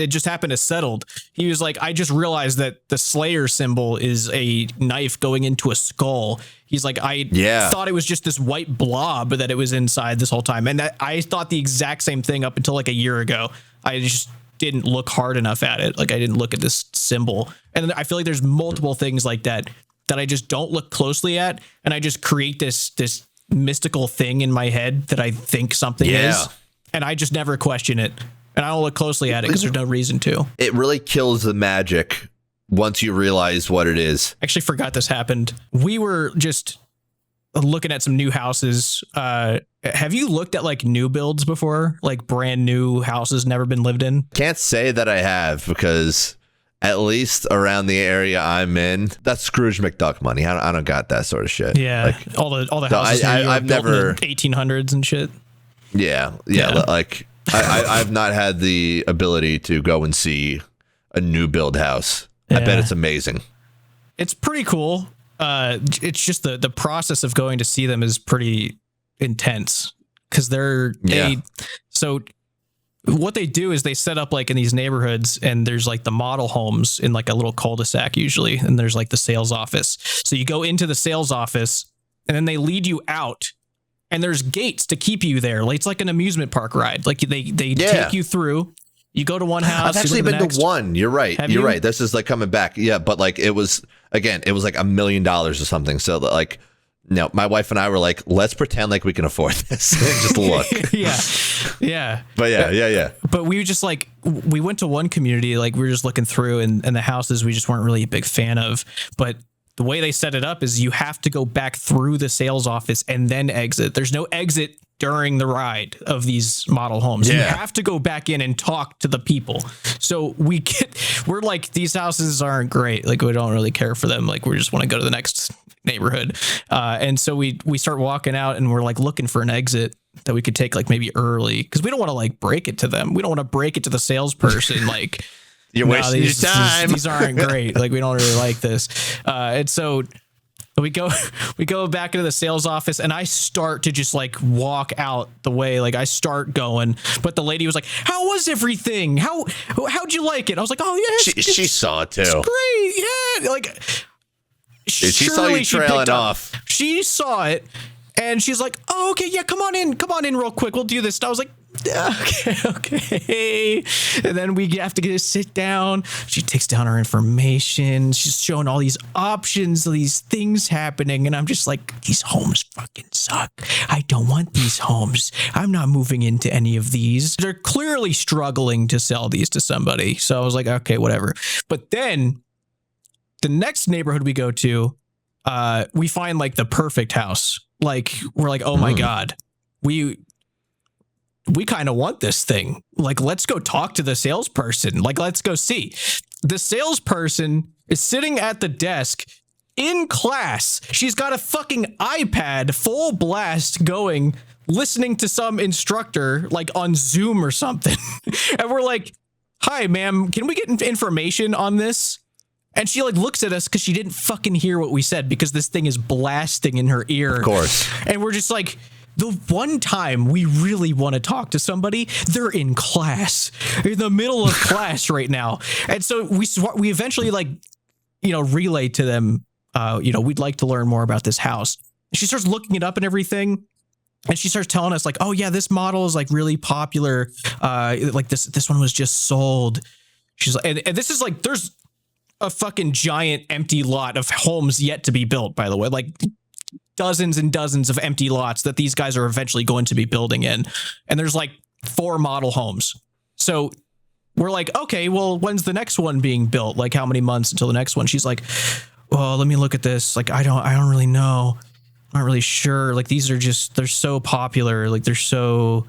just happened to settled. He was like, I just realized that the Slayer symbol is a knife going into a skull. He's like, I thought it was just this white blob that it was inside this whole time. And I thought the exact same thing up until like a year ago. I just didn't look hard enough at it. Like I didn't look at this symbol. And I feel like there's multiple things like that I just don't look closely at. And I just create this mystical thing in my head that I think something is. And I just never question it. And I don't look closely at it because there's no reason to.
It really kills the magic once you realize what it is.
I actually forgot this happened. We were just looking at some new houses. Have you looked at like new builds before? Like brand new houses never been lived in? Can't
say that I have, because at least around the area I'm in, that's Scrooge McDuck money. I don't got that sort of shit.
Yeah, like, all the houses I've never 1800s and shit.
Yeah. Like I've not had the ability to go and see a new build house. I bet it's amazing.
It's pretty cool. It's just the process of going to see them is pretty intense, because so what they do is they set up like in these neighborhoods, and there's like the model homes in like a little cul-de-sac usually, and there's like the sales office. So you go into the sales office and then they lead you out, and there's gates to keep you there. Like it's like an amusement park ride. Like they take you through. You go to one house.
I've actually been to one. You're right. You're right. This is like coming back. Yeah, but like it was like $1 million or something. So like, no, my wife and I were like, let's pretend like we can afford this and just look.
Yeah.
But yeah.
But we just like, we went to one community, like we were just looking through, and the houses we just weren't really a big fan of. But the way they set it up is you have to go back through the sales office and then exit. There's no exit during the ride of these model homes. You have to go back in and talk to the people. So we're like, these houses aren't great. Like we don't really care for them. Like we just want to go to the next neighborhood. And so we start walking out, and we're like looking for an exit that we could take like maybe early, because we don't want to like break it to them. We don't want to break it to the salesperson. Like,
you're wasting your time.
These aren't great. Like we don't really like this. And so we go back into the sales office, and I start to just like walk out the way. Like I start going, but the lady was like, "How was everything? How'd you like it?" I was like, "Oh yeah,
she saw it too.
It's great, yeah." Like
she saw you trailing off.
She saw it, and she's like, "Oh okay, yeah, come on in real quick. We'll do this." And I was like, okay. And then we have to get to sit down. She takes down our information. She's showing all these options, these things happening. And I'm just like, these homes fucking suck. I don't want these homes. I'm not moving into any of these. They're clearly struggling to sell these to somebody. So I was like, okay, whatever. But then the next neighborhood we go to, we find like the perfect house. Like we're like, oh my God, we kind of want this thing. Like, let's go talk to the salesperson. Like, let's go see. The salesperson is sitting at the desk in class. She's got a fucking iPad full blast going, listening to some instructor like on Zoom or something. And we're like, "Hi, ma'am, can we get information on this?" And she like looks at us because she didn't fucking hear what we said, because this thing is blasting in her ear.
Of course.
And we're just like, the one time we really want to talk to somebody, they're in class, in the middle of class right now. And so we eventually like, relay to them, we'd like to learn more about this house. She starts looking it up and everything. And she starts telling us like, oh yeah, this model is like really popular. Like this one was just sold. She's like, and this is like, there's a fucking giant empty lot of homes yet to be built, by the way, like dozens and dozens of empty lots that these guys are eventually going to be building in. And there's like 4 model homes. So we're like, okay, well, when's the next one being built? Like how many months until the next one? She's like, well, let me look at this. Like, I don't really know. I'm not really sure. Like these are just, they're so popular. Like they're so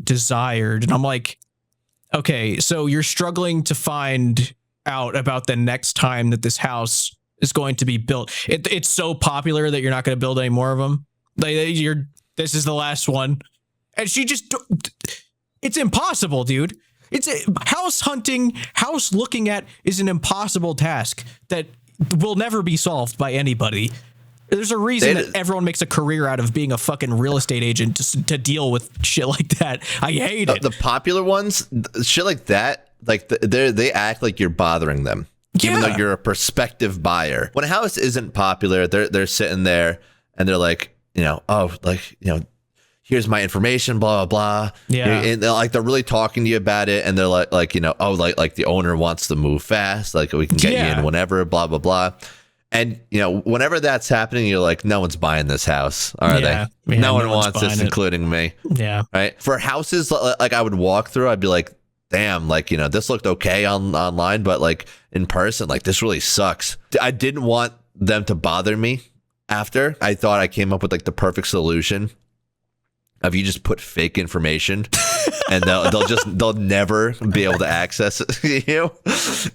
desired. And I'm like, okay, so you're struggling to find out about the next time that this house is going to be built. It's so popular that you're not going to build any more of them. Like this is the last one. And she just, it's impossible, dude. It's house hunting, house looking at is an impossible task that will never be solved by anybody. There's a reason that everyone makes a career out of being a fucking real estate agent to deal with shit like that. I hate it.
The popular ones, shit like that, like they act like you're bothering them. Even though you're a prospective buyer. When a house isn't popular, they're sitting there and they're like, here's my information, blah, blah, blah.
Yeah.
And they're really talking to you about it. And they're like, oh, like the owner wants to move fast. Like we can get you in whenever, blah, blah, blah. And, whenever that's happening, you're like, no one's buying this house, are they? Yeah, no one wants this, including me.
Yeah.
Right. For houses, like I would walk through, I'd be like, damn, like, this looked okay online, but like in person, like this really sucks. I didn't want them to bother me after. I thought I came up with like the perfect solution of you just put fake information and they'll never be able to access you.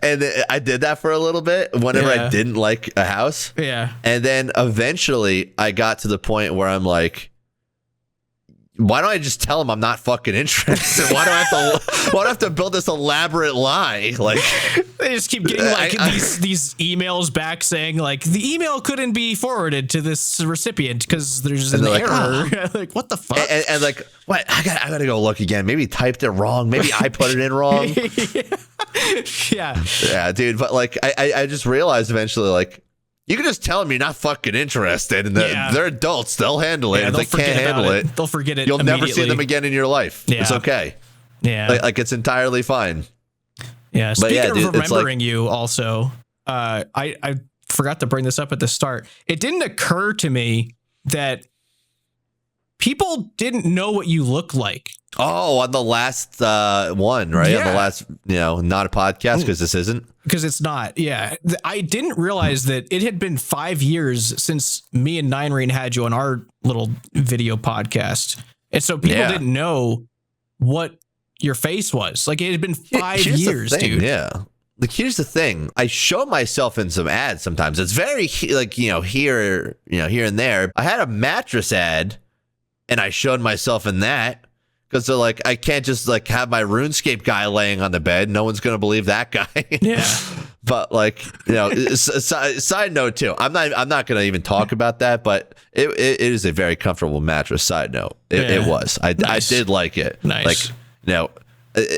And I did that for a little bit whenever I didn't like a house.
Yeah.
And then eventually I got to the point where I'm like, why don't I just tell them I'm not fucking interested? Why do I have to build this elaborate lie? Like
they just keep getting like these emails back saying like the email couldn't be forwarded to this recipient because there's an error. Oh. Like what the fuck?
And like what? I gotta go look again. Maybe typed it wrong. Maybe I put it in wrong. Yeah, dude. But like I just realized eventually like. You can just tell them you're not fucking interested, and they're adults. They'll handle it. If they can't handle it,
they'll forget it.
You'll never see them again in your life. Yeah. It's okay.
Yeah,
like it's entirely fine.
Yeah. Speaking of remembering you, also, I forgot to bring this up at the start. It didn't occur to me that people didn't know what you look like.
Oh, on the last one, right? Yeah. On the last, not a podcast because this isn't.
Because it's not. Yeah. I didn't realize that it had been 5 years since me and Nine Rain had you on our little video podcast. And so people didn't know what your face was. Like it had been 5 years, dude.
Yeah. Like, here's the thing. I show myself in some ads sometimes. It's very like, here and there. I had a mattress ad and I showed myself in that. Because they're like, I can't just like have my RuneScape guy laying on the bed. No one's gonna believe that guy.
Yeah.
But like, side note too. I'm not gonna even talk about that. But it is a very comfortable mattress. Side note, it was. I did like it.
Nice.
Like,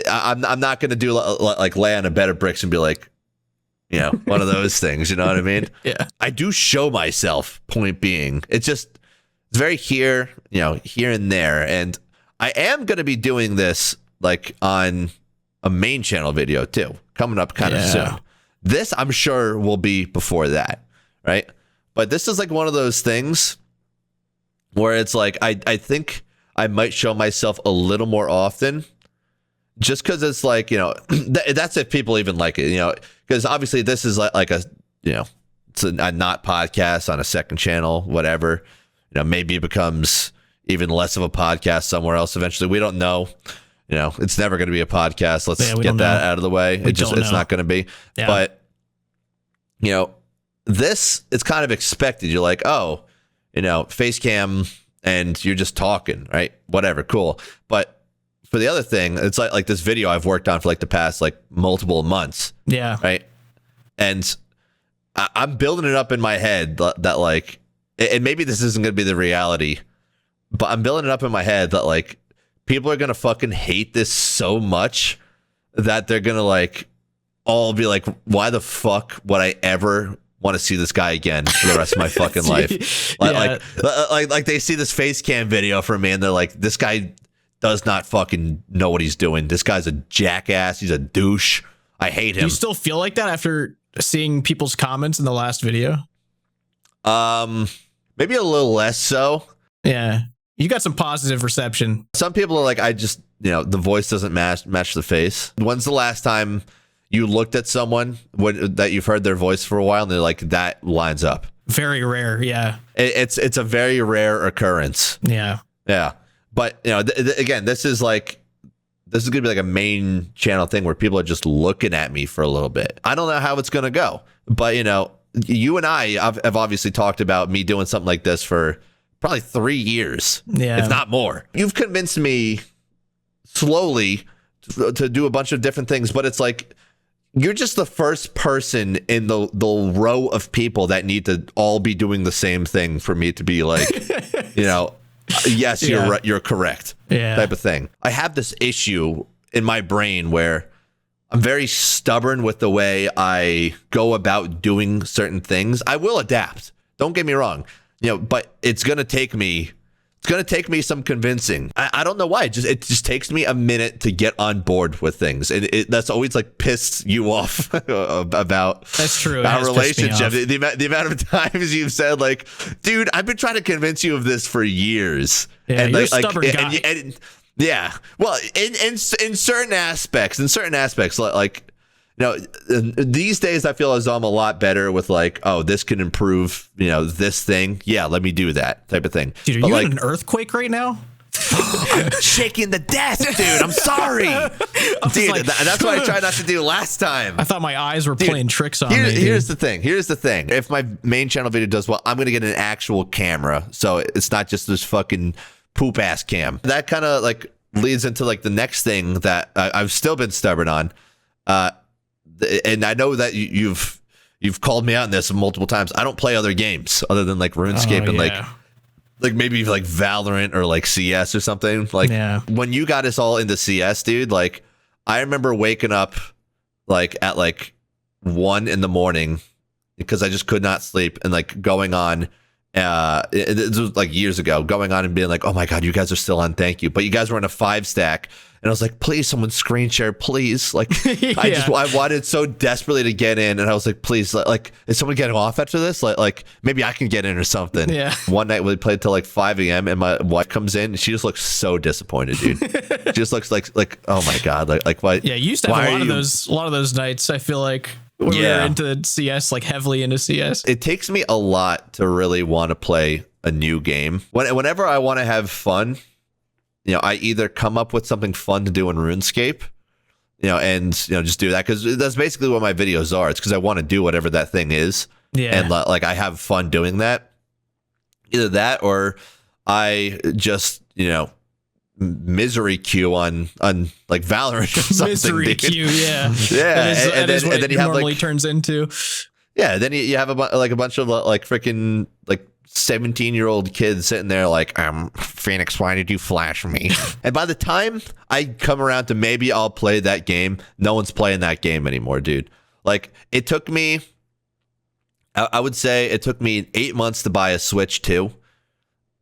I'm not gonna do like lay on a bed of bricks and be like, one of those things. You know what I mean?
Yeah.
I do show myself. Point being, it's very here and there, and I am going to be doing this like on a main channel video too, coming up kind of soon. This I'm sure will be before that, right? But this is like one of those things where it's like I think I might show myself a little more often, just because it's like that's if people even like it, because obviously this is like a it's a not podcast on a second channel, whatever. Maybe it becomes even less of a podcast somewhere else eventually. We don't know. It's never going to be a podcast. Let's get that out of the way. It's not going to be. Yeah. But this, it's kind of expected. You're like, oh, face cam and you're just talking, right? Whatever, cool. But for the other thing, it's like this video I've worked on for like the past like multiple months.
Yeah.
Right. And I'm building it up in my head that like, and maybe this isn't going to be the reality, but I'm building it up in my head that like people are going to fucking hate this so much that they're going to like all be like, why the fuck would I ever want to see this guy again for the rest of my fucking life? Like they see this face cam video from me and they're like, this guy does not fucking know what he's doing. This guy's a jackass. He's a douche. I hate him.
Do you still feel like that after seeing people's comments in the last video?
Maybe a little less so.
Yeah. You got some positive reception.
Some people are like, I just, the voice doesn't match the face. When's the last time you looked at someone that you've heard their voice for a while and they're like, that lines up?
Very rare. Yeah.
It's a very rare occurrence.
Yeah.
Yeah. But, again, this is going to be like a main channel thing where people are just looking at me for a little bit. I don't know how it's going to go, but, you and I have obviously talked about me doing something like this for probably 3 years, if not more. You've convinced me slowly to do a bunch of different things, but it's like you're just the first person in the row of people that need to all be doing the same thing for me to be like, yes, you're right, you're correct, type of thing. I have this issue in my brain where I'm very stubborn with the way I go about doing certain things. I will adapt. Don't get me wrong. But it's going to take me It's going to take me some convincing. I don't know why. It just takes me a minute to get on board with things. And that's always like pissed you off about
that's true.
Our relationship. The amount of times you've said like, dude, I've been trying to convince you of this for years.
Yeah, and
you're
a stubborn guy.
Yeah. Well, in certain aspects, like, you know, these days I feel as though I'm a lot better with like, oh, this can improve, you know, this thing. Yeah, let me do that type of thing.
Dude, are you in an earthquake right now?
I'm shaking the desk, dude. I'm sorry. Dude, like, that's what I tried not to do last time.
I thought my eyes were playing tricks on me.
Here's the thing. If my main channel video does well, I'm going to get an actual camera. So it's not just this fucking poop ass cam. That kind of like leads into like the next thing that I've still been stubborn on. And I know that you've called me out on this multiple times. I don't play other games other than like RuneScape and like maybe like Valorant or like CS or something. Like when you got us all into CS, dude, like I remember waking up like at like 1 a.m. because I just could not sleep and like going on. It was like years ago, going on and being like, oh my God, you guys are still on. Thank you. But you guys were in a 5-stack. And I was like, please, someone screen share, please. Like, I wanted so desperately to get in. And I was like, please, like, is someone getting off after this? Like maybe I can get in or something.
Yeah.
One night we played till like 5 a.m. and my wife comes in and she just looks so disappointed, dude. She just looks like, oh my God. Like why?
Yeah. You used to have a lot of those nights. I feel like. We're into CS, like heavily into CS.
It takes me a lot to really want to play a new game. Whenever I want to have fun, you know, I either come up with something fun to do in RuneScape, you know, and you know, just do that because that's basically what my videos are. It's because I want to do whatever that thing is, and like I have fun doing that. Either that or I just, you know, misery queue on like Valorant or something.
Misery queue, yeah.
And then you have
normally
like
turns into.
Yeah, then you have a bunch of like freaking like 17-year-old kids sitting there like, Phoenix, why did you flash me? And by the time I come around to maybe I'll play that game, no one's playing that game anymore, dude. Like it took me, I would say it took me 8 months to buy a Switch 2.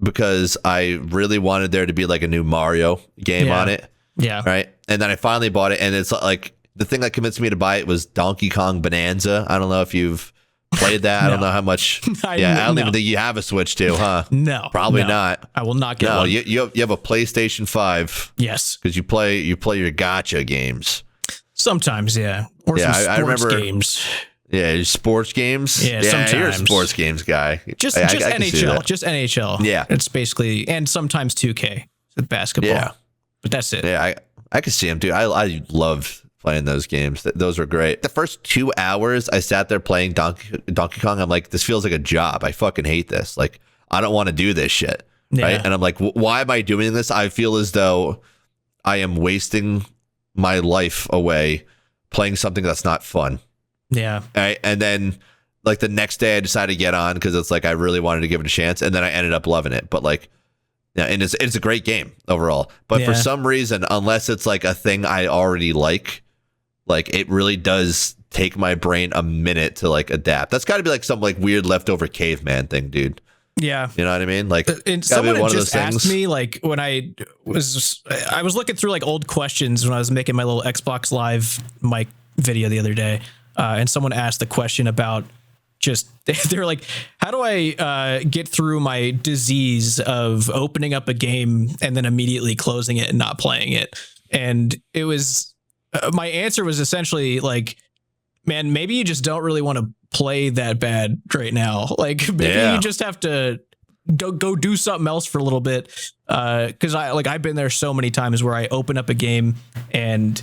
Because I really wanted there to be like a new Mario game on it. Yeah. Right. And then I finally bought it. And it's like the thing that convinced me to buy it was Donkey Kong Bonanza. I don't know if you've played that. No. I don't know how much. I don't even think you have a Switch 2, huh?
No.
Probably not.
I will not get one.
You have a PlayStation 5.
Yes.
Because you play your gacha games.
Sometimes, yeah. Or some sports
I remember,
games.
Yeah, sports games.
Yeah, sometimes.
You're a sports games guy.
Just NHL. Just NHL.
Yeah.
It's basically, and sometimes 2K with basketball. Yeah. But that's it.
Yeah, I can see him, dude. I love playing those games. Those were great. The first 2 hours I sat there playing Donkey Kong, I'm like, this feels like a job. I fucking hate this. Like, I don't want to do this shit. Yeah. Right? And I'm like, why am I doing this? I feel as though I am wasting my life away playing something that's not fun.
Yeah.
Right? And then like the next day I decided to get on because it's like I really wanted to give it a chance, and then I ended up loving it. But like, yeah, and it's a great game overall. But for some reason, unless it's like a thing I already like it really does take my brain a minute to like adapt. That's got to be like some like weird leftover caveman thing, dude.
Yeah.
You know what I mean? Like,
someone had just asked me, like, when I was looking through like old questions when I was making my little Xbox Live mic video the other day. And someone asked the question about just, they're like, how do I get through my disease of opening up a game and then immediately closing it and not playing it? And it was, my answer was essentially like, man, maybe you just don't really want to play that bad right now. Like maybe you just have to go do something else for a little bit. Cause I've been there so many times where I open up a game and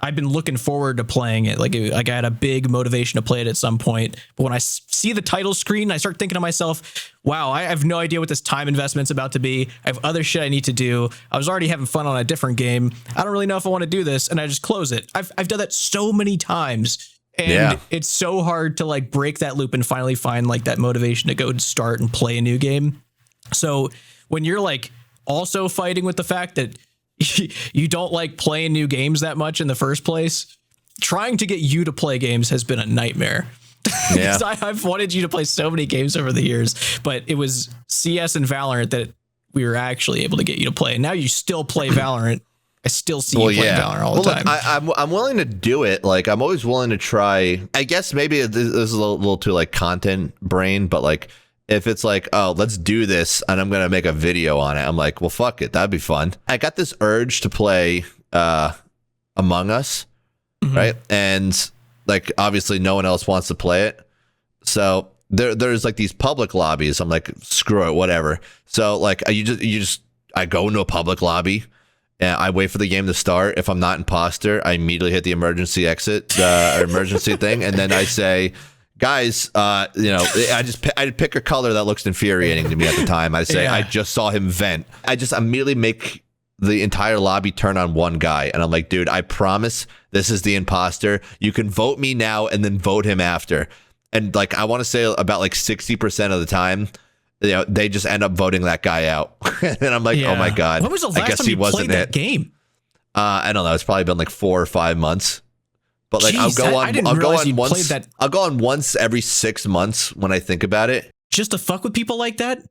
I've been looking forward to playing it. Like I had a big motivation to play it at some point, but when I see the title screen, I start thinking to myself, wow, I have no idea what this time investment's about to be. I have other shit I need to do. I was already having fun on a different game. I don't really know if I want to do this. And I just close it. I've done that so many times. And it's so hard to like break that loop and finally find like that motivation to go and start and play a new game. So when you're like also fighting with the fact that you don't like playing new games that much in the first place, trying to get you to play games has been a nightmare. Yeah. I've wanted you to play so many games over the years, but it was CS and Valorant that we were actually able to get you to play. And now you still play Valorant. I still see you play Valorant all the time.
Look, I'm willing to do it. Like, I'm always willing to try. I guess maybe this is a little too like content brain, but like if it's like, oh, let's do this and I'm gonna make a video on it, I'm like, well, fuck it, that'd be fun. I got this urge to play Among Us, right? And like obviously no one else wants to play it, so there's like these public lobbies. I'm like, screw it, whatever. So like I go into a public lobby. And I wait for the game to start. If I'm not imposter, I immediately hit the emergency exit, or emergency thing, and then I say, "Guys, I pick a color that looks infuriating to me at the time. I say, I just saw him vent. I just immediately make the entire lobby turn on one guy, and I'm like, dude, I promise this is the imposter. You can vote me now and then vote him after. And like, I want to say about like 60% of the time, they just end up voting that guy out. And I'm like, oh my God.
When was the last time you played that game?
I don't know. It's probably been like 4 or 5 months. But like, I'll go on once every 6 months when I think about it.
Just to fuck with people like that?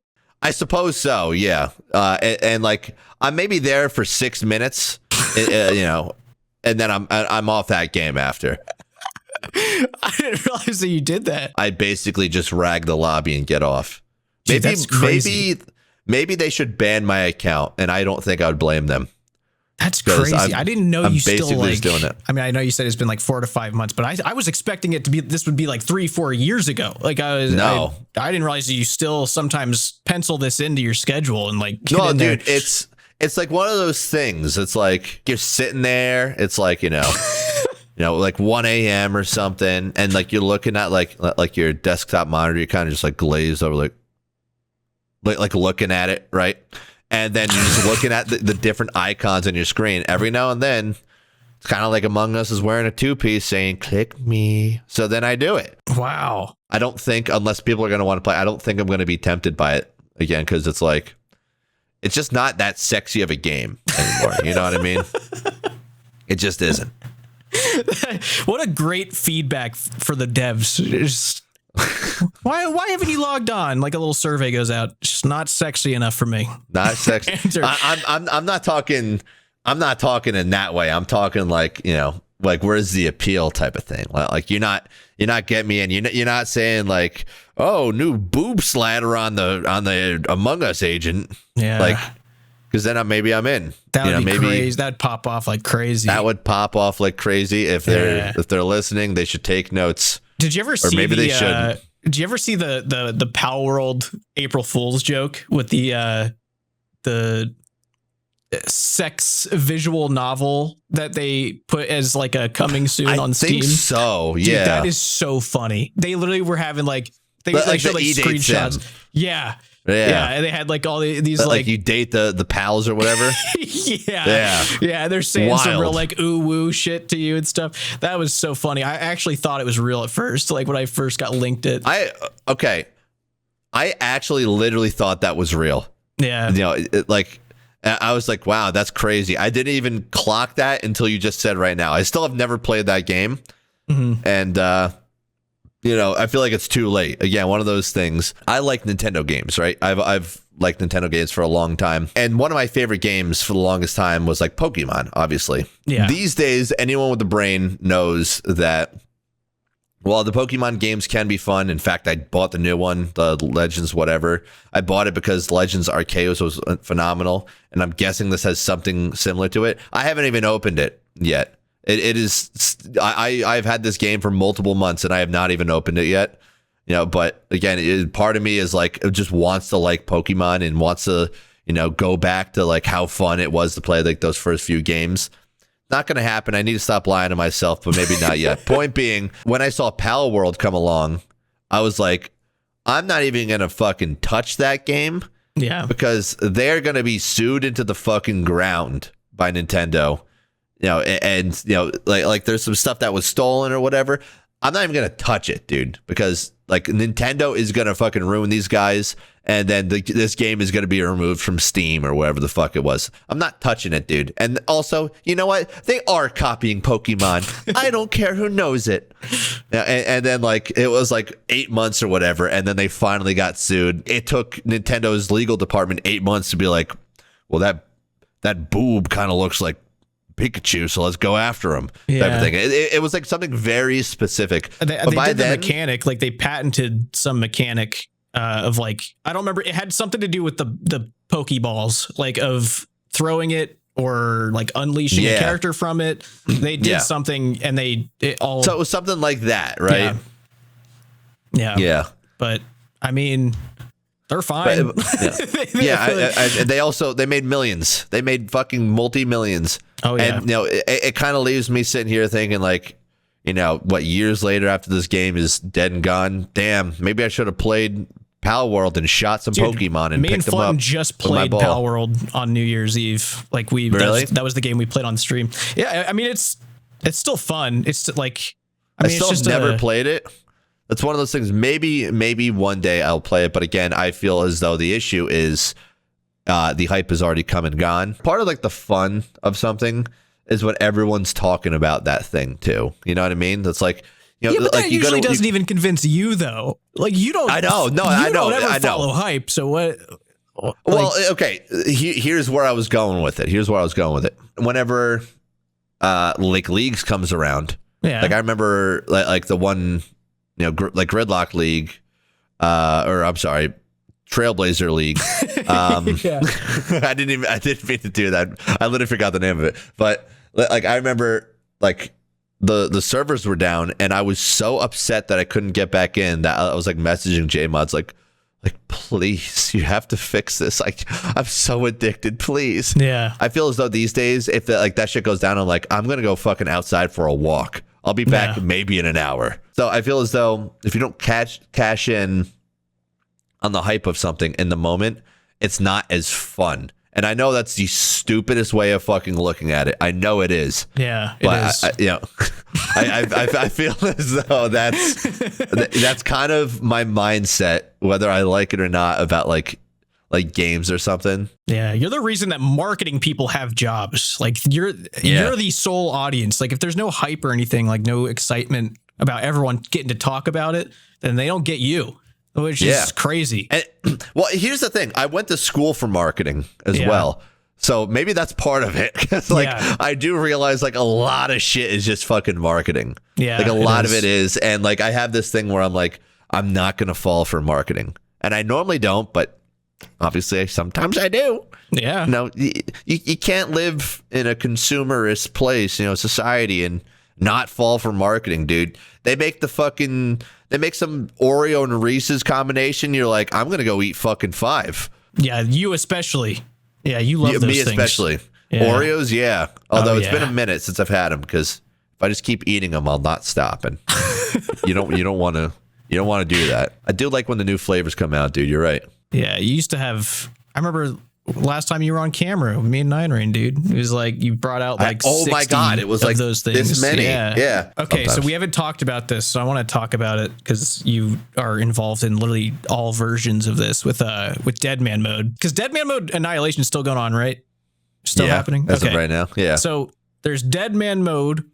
I suppose so. Yeah. And like, I'm maybe there for 6 minutes, and then I'm off that game after.
I didn't realize that you did that.
I basically just rag the lobby and get off.
Dude, that's crazy.
Maybe they should ban my account, and I don't think I would blame them.
That's crazy. I didn't know you still like.
Just doing it.
I mean, I know you said it's been like 4 to 5 months, but I was expecting it to be. This would be like 3-4 years ago. Like I didn't realize that you still sometimes pencil this into your schedule and like.
No, dude, it's like one of those things. It's like you're sitting there. It's like like 1 a.m. or something, and like you're looking at like your desktop monitor. You kind of just like glazed over, like looking at it, right? And then you're just looking at the different icons on your screen. Every now and then, it's kind of like Among Us is wearing a 2-piece saying, click me. So then I do it.
Wow.
I don't think, unless people are going to want to play, I don't think I'm going to be tempted by it again, because it's like, it's just not that sexy of a game anymore. You know what I mean? It just isn't.
What a great feedback for the devs. Just, why haven't you logged on? Like a little survey goes out. It's just not sexy enough for me.
Not sexy. I'm not talking in that way. I'm talking like, like where's the appeal type of thing. Like you're not getting me in. You're not saying like, oh, new boob slatter on the Among Us agent.
Yeah.
Like, because then maybe I'm in.
That would be crazy. That'd pop off like crazy.
That would pop off like crazy. If they're listening, they should take notes.
Did you ever see?
Or maybe they shouldn't.
Did you ever see the Pal World April Fool's joke with the sex visual novel that they put as like a coming soon on Steam?
I think so. Yeah,
dude, that is so funny. They literally were having like showed like screenshots. Yeah. Yeah, and they had like all these like
you date the pals or whatever.
yeah. They're saying some real like ooh woo shit to you and stuff. That was so funny. I actually thought it was real at first, like when I first got linked it.
I actually literally thought that was real.
Yeah,
I was like, wow, that's crazy. I didn't even clock that until you just said right now. I still have never played that game, and I feel like it's too late. Again, one of those things. I like Nintendo games, right? I've liked Nintendo games for a long time. And one of my favorite games for the longest time was like Pokemon, obviously.
Yeah.
These days, anyone with a brain knows that while the Pokemon games can be fun, in fact, I bought the new one, the Legends whatever. I bought it because Legends Arceus was phenomenal. And I'm guessing this has something similar to it. I haven't even opened it yet. It is. I've had this game for multiple months and I have not even opened it yet. But again, part of me is like, it just wants to like Pokemon and wants to, go back to like how fun it was to play like those first few games. Not going to happen. I need to stop lying to myself, but maybe not yet. Point being, when I saw Pal World come along, I was like, I'm not even going to fucking touch that game.
Yeah.
Because they're going to be sued into the fucking ground by Nintendo. Like there's some stuff that was stolen or whatever. I'm not even going to touch it, dude, because like Nintendo is going to fucking ruin these guys and then this game is going to be removed from Steam or wherever the fuck it was. I'm not touching it, dude. And also, you know what? They are copying Pokemon. I don't care who knows it. And then like it was like 8 months or whatever, and then they finally got sued. It took Nintendo's legal department 8 months to be like, well, that boob kind of looks like Pikachu, so let's go after him. Type of thing. It was like something very specific.
They did the mechanic, like they patented some mechanic of like, I don't remember. It had something to do with the Pokeballs, like of throwing it or like unleashing a character from it. They did something, and so
it was something like that, right?
Yeah. But I mean, they're fine.
They made millions. They made fucking multi-millions.
Oh yeah.
And it kind of leaves me sitting here thinking like, what, years later after this game is dead and gone, damn, maybe I should have played Pal World and shot some Pokemon and picked them up. Me and Fun
just played Pal World on New Year's Eve. Like that was the game we played on stream. Yeah, I mean it's still fun. It's like
I still have never played it. That's one of those things. Maybe one day I'll play it, but again, I feel as though the issue is the hype has already come and gone. Part of like the fun of something is when everyone's talking about that thing too. You know what I mean? That's like,
but like that usually doesn't even convince you though. Like you don't.
I know. No, I know.
I don't follow hype. So what?
Well, okay. Here's where I was going with it. Whenever like Leagues comes around, like I remember like the one, like Gridlock League, or I'm sorry, Trailblazer League. I didn't mean to do that. I literally forgot the name of it. But like I remember like the servers were down, and I was so upset that I couldn't get back in that I was like messaging J-Mods like please, you have to fix this. Like I'm so addicted, please.
Yeah.
I feel as though these days, if that shit goes down, I'm like, I'm gonna go fucking outside for a walk. I'll be back maybe in an hour. So I feel as though if you don't cash in on the hype of something in the moment, it's not as fun. And I know that's the stupidest way of fucking looking at it. I know it is.
Yeah, it is.
I feel as though that's kind of my mindset, whether I like it or not, about like games or something.
Yeah, you're the reason that marketing people have jobs. Like you're the sole audience. Like if there's no hype or anything, like no excitement about everyone getting to talk about it, then they don't get you. Which is crazy.
And, well, here's the thing. I went to school for marketing as well. So maybe that's part of it. Because I do realize like a lot of shit is just fucking marketing.
Yeah.
Like a lot of it is. And like I have this thing where I'm like, I'm not going to fall for marketing. And I normally don't, but obviously sometimes I do.
Yeah.
No, you can't live in a consumerist place, society, and not fall for marketing, dude. They make some Oreo and Reese's combination. You're like, I'm going to go eat fucking 5.
Yeah, you especially. Yeah, you love those
me
things.
Especially. Yeah. Oreos, yeah. Although it's been a minute since I've had them, because if I just keep eating them, I'll not stop. And you don't want to do that. I do like when the new flavors come out, dude. You're right.
Yeah, you used to have. I remember last time you were on camera, me and Nine Rain, dude. It was like you brought out like 60
my god, it was like
those things.
This many. Yeah.
Okay, sometimes. So we haven't talked about this, so I want to talk about it because you are involved in literally all versions of this with Dead Man Mode. Because Dead Man Mode Annihilation is still going on, right? Still happening.
As of right now. Yeah.
So there's Dead Man Mode,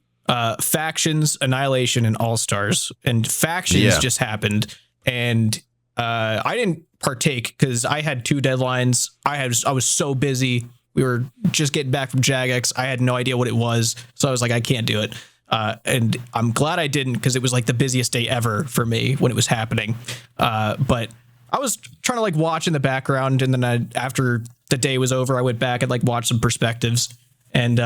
Factions, Annihilation, and All Stars, and Factions just happened, and I didn't partake because I had 2 deadlines. I was so busy. We were just getting back from Jagex. I had no idea what it was, so I was like, I can't do it. And I'm glad I didn't, because it was like the busiest day ever for me when it was happening. But I was trying to like watch in the background, and then after the day was over, I went back and like watched some perspectives, and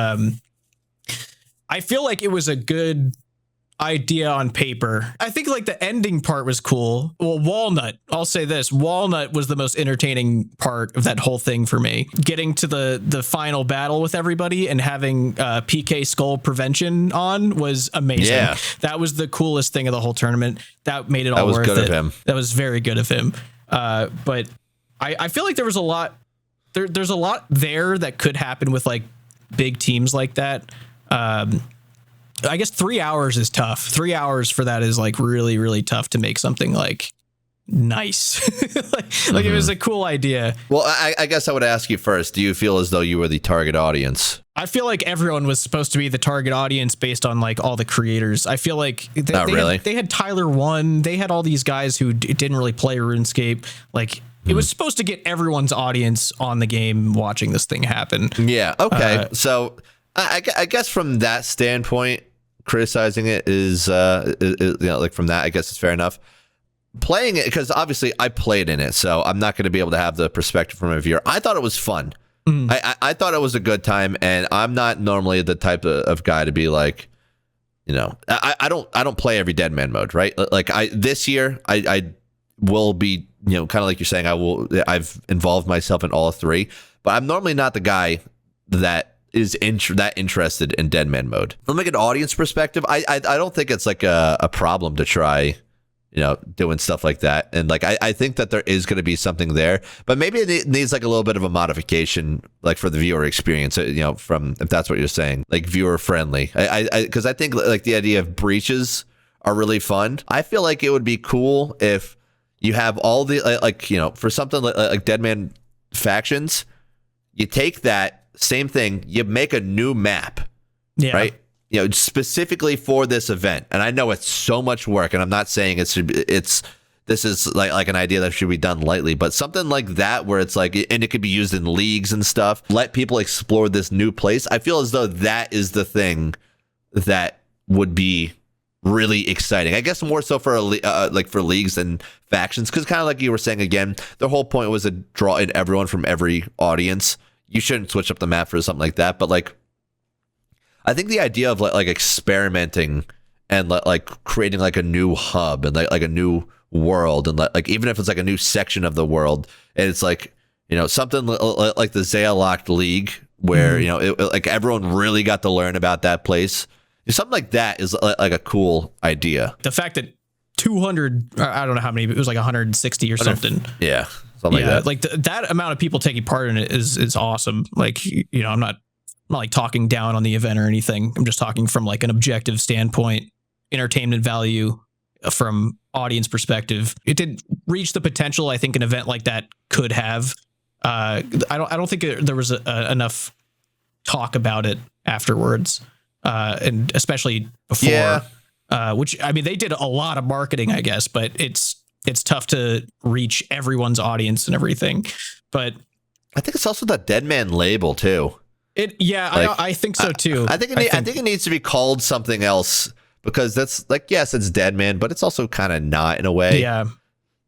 I feel like it was a good idea on paper. I think like the ending part was cool. Well, Walnut, I'll say this, Walnut was the most entertaining part of that whole thing for me. Getting to the final battle with everybody and having PK Skull prevention on was amazing. Yeah. That was the coolest thing of the whole tournament. That made it all worth it. That was good of him. That was very good of him. But I feel like there was a lot, there's a lot there that could happen with like big teams like that. I guess 3 hours is tough. 3 hours for that is like really, really tough to make something like nice. Like it was a cool idea.
Well, I guess I would ask you first, do you feel as though you were the target audience?
I feel like everyone was supposed to be the target audience based on like all the creators. I feel like they had Tyler One. They had all these guys who didn't really play RuneScape. Like it was supposed to get everyone's audience on the game watching this thing happen.
Yeah. Okay. So I guess from that standpoint, criticizing it is like from that, I guess it's fair enough. Playing it, because obviously I played in it, so I'm not going to be able to have the perspective from a viewer. I thought it was fun. I thought it was a good time, and I'm not normally the type of guy to be like, I don't play every dead man mode, right? Like this year I will be, kind of like you're saying, I've involved myself in all three, but I'm normally not the guy that is that interested in dead man mode. From like an audience perspective, I don't think it's like a problem to try doing stuff like that. And like, I think that there is going to be something there, but maybe it needs like a little bit of a modification, like for the viewer experience, from, if that's what you're saying, like viewer friendly. Cause I think like the idea of breaches are really fun. I feel like it would be cool if you have all the, for something like Deadman factions, you take that same thing, you make a new map, right? Specifically for this event. And I know it's so much work, and I'm not saying this is like an idea that should be done lightly, but something like that where it's like, and it could be used in leagues and stuff, let people explore this new place. I feel as though that is the thing that would be really exciting. I guess more so for like for leagues and factions, because kind of like you were saying again, the whole point was to draw in everyone from every audience. You shouldn't switch up the map for something like that, but like, I think the idea of like experimenting and like creating like a new hub and like a new world, and like even if it's like a new section of the world, and it's like something like the Zaya Locked League where like everyone really got to learn about that place. Something like that is like a cool idea.
The fact that 200, I don't know how many, but it was like 160 or something.
Yeah, something like that.
Like that amount of people taking part in it is awesome. Like I'm not like talking down on the event or anything. I'm just talking from like an objective standpoint, entertainment value from audience perspective. It did reach the potential I think an event like that could have. I don't think there was enough talk about it afterwards, and especially before. Yeah. Which I mean, they did a lot of marketing, I guess, but it's tough to reach everyone's audience and everything. But
I think it's also the Deadman label too.
I think so too.
I think it needs to be called something else, because that's like, yes, it's Deadman, but it's also kind of not in a way.
Yeah,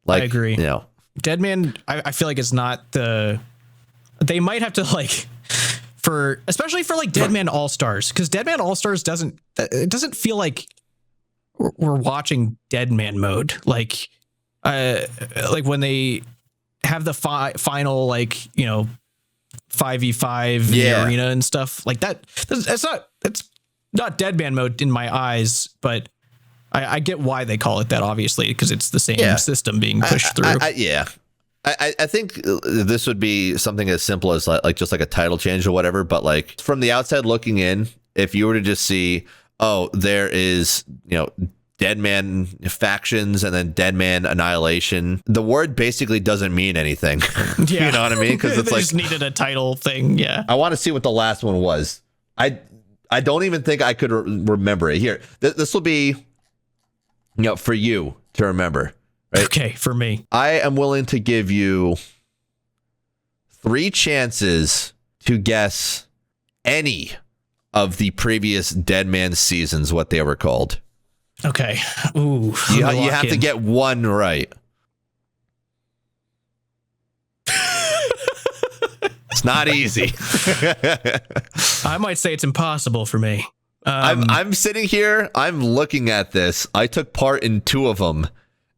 like,
I agree. Deadman, I feel like it's not they might have to like especially for like Deadman All-Stars, because Deadman All-Stars doesn't feel like we're watching Deadman mode. Like when they have the final, like, 5v5 in the arena and stuff like that. It's not Deadman mode in my eyes, but I get why they call it that, obviously, because it's the same system being pushed through.
I think this would be something as simple as like just like a title change or whatever. But like from the outside looking in, if you were to just see, oh, there is, Deadman factions and then Deadman Annihilation, the word basically doesn't mean anything.
Yeah.
You know what I mean? Because it's like,
just needed a title thing. Yeah.
I want to see what the last one was. I don't even think I could remember it. Here, this will be, for you to remember. Right?
Okay, for me.
I am willing to give you 3 chances to guess any of the previous Deadman seasons, what they were called.
Okay. Ooh.
You have to get one right. It's not easy.
I might say it's impossible for me.
I'm sitting here. I'm looking at this. I took part in 2 of them,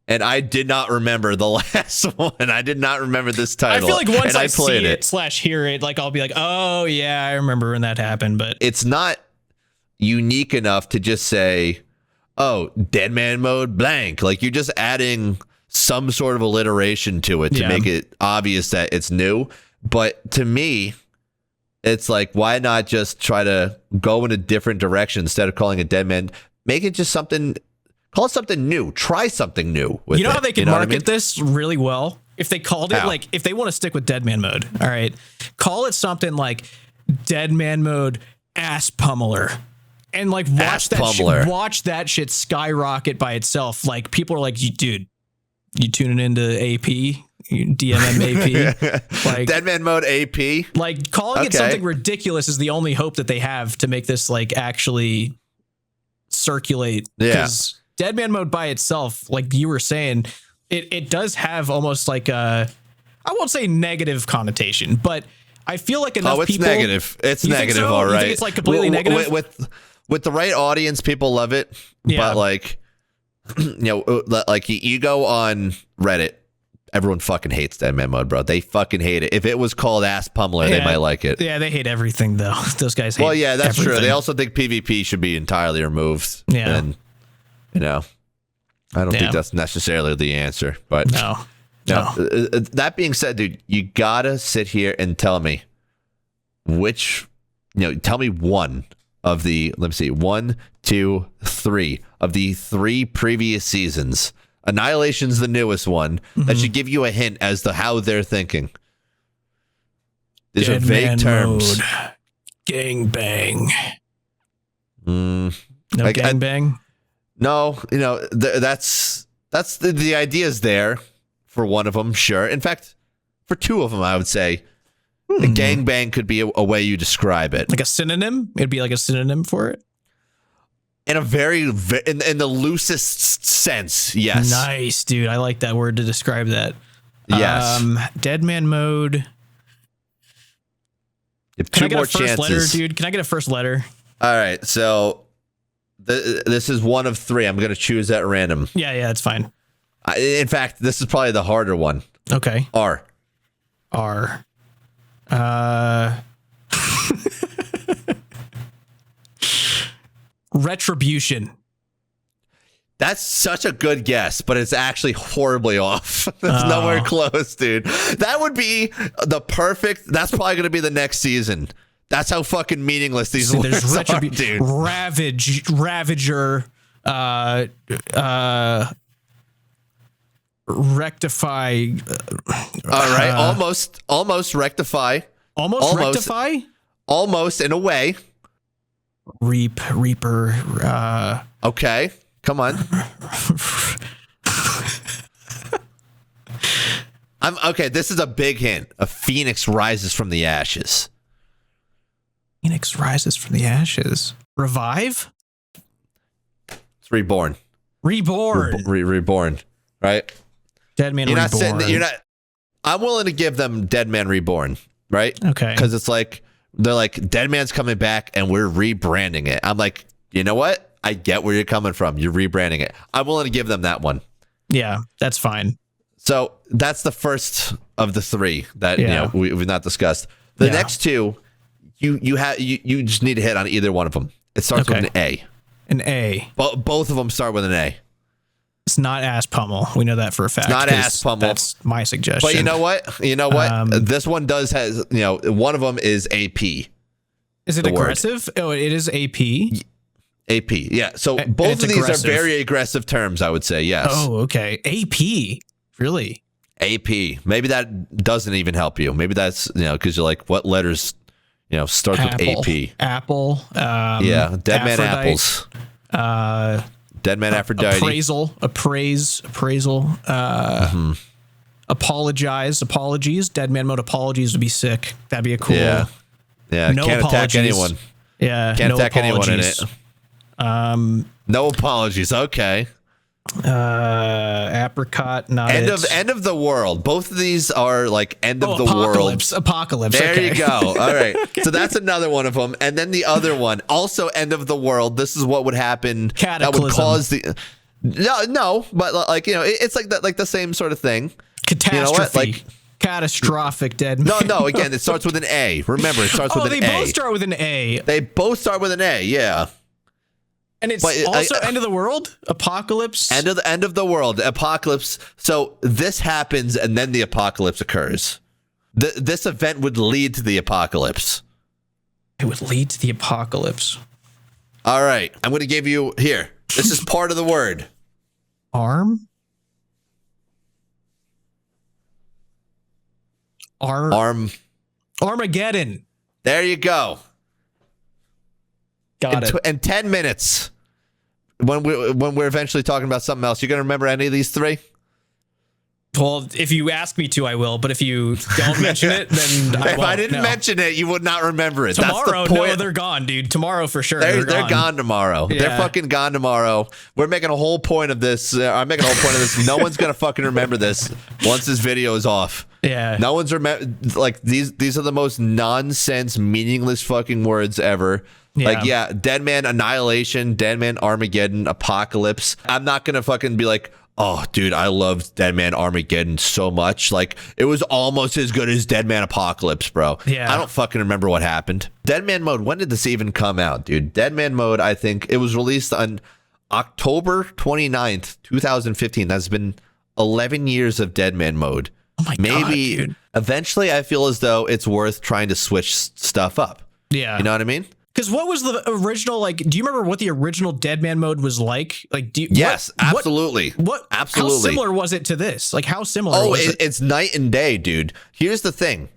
and I did not remember the last one. I did not remember this title.
I feel like once I
played
see it / hear it, like I'll be like, oh yeah, I remember when that happened. But
it's not unique enough to just say, oh, Deadman mode blank. Like, you're just adding some sort of alliteration to it to make it obvious that it's new. But to me, it's like, why not just try to go in a different direction instead of calling it Deadman? Make it just something Call it something new. Try something new with
You know
it.
how they could
You know
market
what I mean?
this really well? If they called it
How?
like, if they want to stick with Dead Man Mode, all right, call it something like Dead Man Mode Ass Pummeler. And like watch that shit skyrocket by itself. Like people are like, dude, you tuning into AP? DMM AP? Like
Dead Man Mode AP?
Like calling it something ridiculous is the only hope that they have to make this like actually circulate. Because Dead Man Mode by itself, like you were saying, it does have almost like a, I won't say negative connotation, but I feel like enough people.
It's negative. It's negative,
so?
all right.
You think it's like completely negative?
With the right audience, people love it.
Yeah.
But like, you know, like you go on Reddit, everyone fucking hates Dead Man Mode, bro. They fucking hate it. If it was called Ass Pummeler, they might like it.
Yeah, they hate everything though. Those guys hate.
Well, yeah, that's
everything.
true. They also think PvP should be entirely removed.
Yeah.
And, you know, I don't think that's necessarily the answer. But
no.
That being said, dude, you gotta sit here and tell me tell me one of the, let me see, 1, 2, 3 of the 3 previous seasons. Annihilation's the newest one. That should give you a hint as to how they're thinking. These are vague terms.
Mode. Gang bang.
No
gang bang.
No, you know, that's the idea is there for one of them, sure. In fact, for 2 of them, I would say a gangbang could be a way you describe it.
Like a synonym? It'd be like a synonym for it?
In a very, in the loosest sense, yes.
Nice, dude. I like that word to describe that.
Yes.
Dead Man Mode.
You have
Can I
2
get
more
a first
chances.
letter, dude? Can I get a first letter?
All right, so this is 1 of 3. I'm going to choose at random.
Yeah, that's fine.
In fact, this is probably the harder one.
Okay.
R.
Retribution.
That's such a good guess, but it's actually horribly off. It's nowhere close, dude. That would be the perfect. That's probably going to be the next season. That's how fucking meaningless these words are, dude.
Ravager. Rectify.
All right, almost rectify.
Almost rectify.
Almost in a way.
Reaper.
Okay, come on. Okay. This is a big hint. A phoenix rises from the ashes.
Phoenix rises from the ashes. Revive.
It's reborn. Reborn. Right.
Dead Man Reborn.
You're not. I'm willing to give them Dead Man Reborn. Right.
Okay.
Because it's like they're like Dead Man's coming back and we're rebranding it. I'm like, you know what? I get where you're coming from. You're rebranding it. I'm willing to give them that one.
Yeah, that's fine.
So that's the first of the 3 that we've not discussed. The next 2, you just need to hit on either one of them. It starts with an A.
An A.
Both of them start with an A.
It's not ass pummel. We know that for a fact.
It's not ass pummel.
That's my suggestion.
But you know what? This one has one of them is AP.
Is it aggressive? Oh, it is AP.
AP, yeah. So both of these are very aggressive terms, I would say. Yes.
Oh, okay. AP, really?
AP. Maybe that doesn't even help you. Maybe that's because you're like, what letters starts with AP?
Apple.
Yeah. Dead Man Apples. Dead Man Aphrodite.
Appraisal. Apologies. Dead Man Mode apologies would be sick. That'd be a cool.
Yeah. No can't attack anyone.
Yeah.
Can't attack anyone in it. No apologies. Okay.
Apricot. Not
end of the world. Both of these are like end of the world.
Apocalypse.
There
okay.
you go. All right. So that's another one of them. And then the other one, also end of the world. This is what would happen.
Cataclysm.
That would cause the. No, but like it's like that, like the same sort of thing.
Catastrophe. Catastrophic dead.
No. Again, it starts with an A. Remember, it starts with an A.
They both start with an A.
They both start with an A. Yeah.
And it's also end of the world, apocalypse.
End of the world, apocalypse. So this happens, and then the apocalypse occurs. This event would lead to the apocalypse.
It would lead to the apocalypse.
All right, I'm going to give you here. This is part of the word.
Arm. Armageddon.
There you go.
Got it.
In 10 minutes, when we're eventually talking about something else, you're gonna remember any of these three?
Well, if you ask me to, I will. But if you don't mention it, then I won't.
If I didn't mention it, you would not remember it.
Tomorrow,
that's the point.
no, they're gone, dude. Tomorrow for sure.
They're gone tomorrow.
Yeah.
They're fucking gone tomorrow. We're making a whole point of this. I'm making a whole point of this. No one's gonna fucking remember this once this video is off.
Yeah.
No one's like these are the most nonsense, meaningless fucking words ever.
Yeah.
Like, yeah, Dead Man Annihilation, Dead Man Armageddon, Apocalypse. I'm not gonna fucking be like, oh, dude, I loved Dead Man Armageddon so much. Like, it was almost as good as Dead Man Apocalypse, bro.
Yeah.
I don't fucking remember what happened. Dead Man Mode, when did this even come out, dude? Dead Man Mode, I think it was released on October 29th, 2015. That's been 11 years of Dead Man Mode.
Oh my God, dude.
Eventually, I feel as though it's worth trying to switch stuff up.
Yeah.
You know what I mean?
Because what was the original, like, do you remember what the original Dead Man mode was like? Like,
yes, absolutely. Absolutely.
How similar was it to this? Like, how similar was it?
It's night and day, dude. Here's the thing.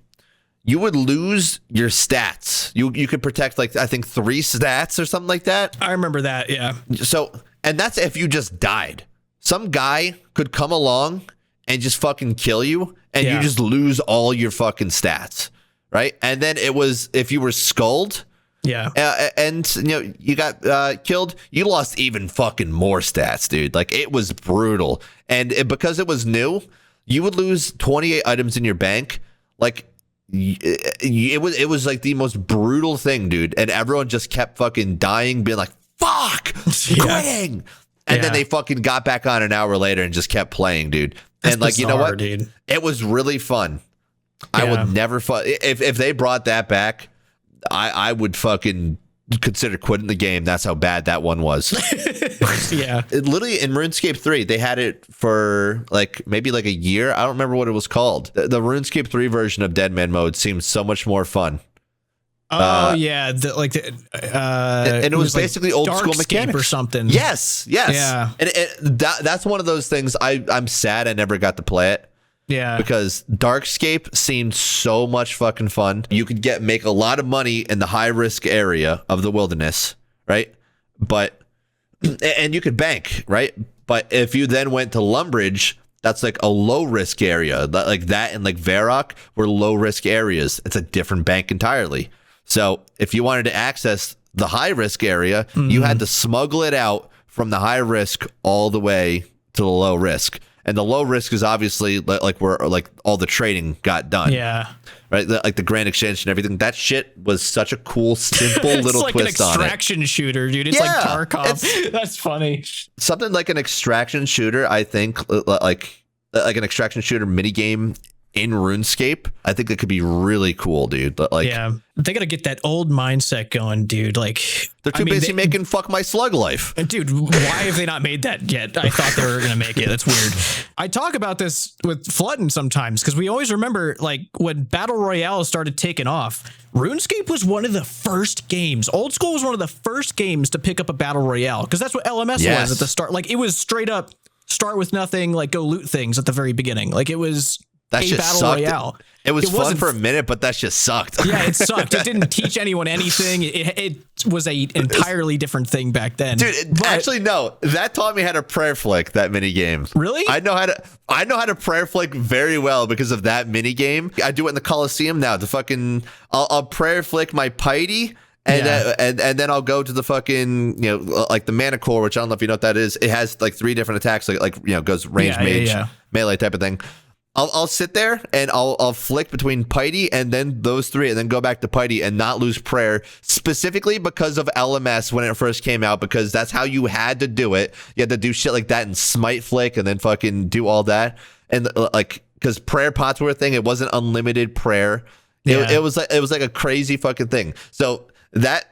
You would lose your stats. You could protect, like, I think 3 stats or something like that.
I remember that, yeah.
So, and that's if you just died. Some guy could come along and just fucking kill you, and you just lose all your fucking stats, right? And then it was, if you were skulled,
yeah,
and you know you got killed, you lost even fucking more stats, dude. Like, it was brutal, and because it was new, you would lose 28 items in your bank. Like, it was like the most brutal thing, dude. And everyone just kept fucking dying, being like, "Fuck, quitting," and then they fucking got back on an hour later and just kept playing, dude.
That's
and like,
bizarre,
you know what,
dude?
It was really fun. I would never if they brought that back. I would fucking consider quitting the game. That's how bad that one was.
Yeah.
Literally in RuneScape 3, they had it for like maybe like a year. I don't remember what it was called. The RuneScape 3 version of Dead Man Mode seemed so much more fun.
Oh, yeah. And
it was basically like old school mechanics
or something.
Yes.
Yeah.
And that's one of those things I'm sad I never got to play it.
Yeah,
because Darkscape seemed so much fucking fun. You could make a lot of money in the high risk area of the wilderness, right? And you could bank, right? But if you then went to Lumbridge, that's like a low risk area. Like that and like Varrock were low risk areas. It's a different bank entirely. So if you wanted to access the high risk area, you had to smuggle it out from the high risk all the way to the low risk. And the low risk is obviously like where like all the trading got done.
Yeah.
Right? Like the Grand Exchange and everything. That shit was such a cool, simple little
like
twist on it.
It's like an extraction shooter, dude. It's like Tarkov. That's funny.
Something like an extraction shooter, I think, like an extraction shooter minigame in RuneScape. I think it could be really cool, dude. But like,
yeah, they got to get that old mindset going, dude. Like,
they're too busy making fuck my slug life.
And dude, why have they not made that yet? I thought they were gonna make it. That's weird. I talk about this with Floodin sometimes because we always remember like when Battle Royale started taking off. RuneScape was one of the first games. Old School was one of the first games to pick up a Battle Royale because that's what LMS was at the start. Like, it was straight up start with nothing, like go loot things at the very beginning. Like, it was
that
a
just
Battle
sucked.
Royale.
It was fun for a minute, but that just sucked.
Yeah, it sucked. It didn't teach anyone anything. It was a entirely different thing back then.
Dude, actually, no. That taught me how to prayer flick, that mini game.
Really?
I know how to prayer flick very well because of that mini game. I do it in the Coliseum now. I'll prayer flick my piety. And then I'll go to the fucking, like the mana core, which I don't know if you know what that is. It has like 3 different attacks, like goes range, mage, melee type of thing. I'll sit there and I'll flick between piety and then those 3 and then go back to piety and not lose prayer, specifically because of LMS when it first came out, because that's how you had to do it. You had to do shit like that and smite flick and then fucking do all that. And like, because prayer pots were a thing. It wasn't unlimited prayer. It was like a crazy fucking thing. So that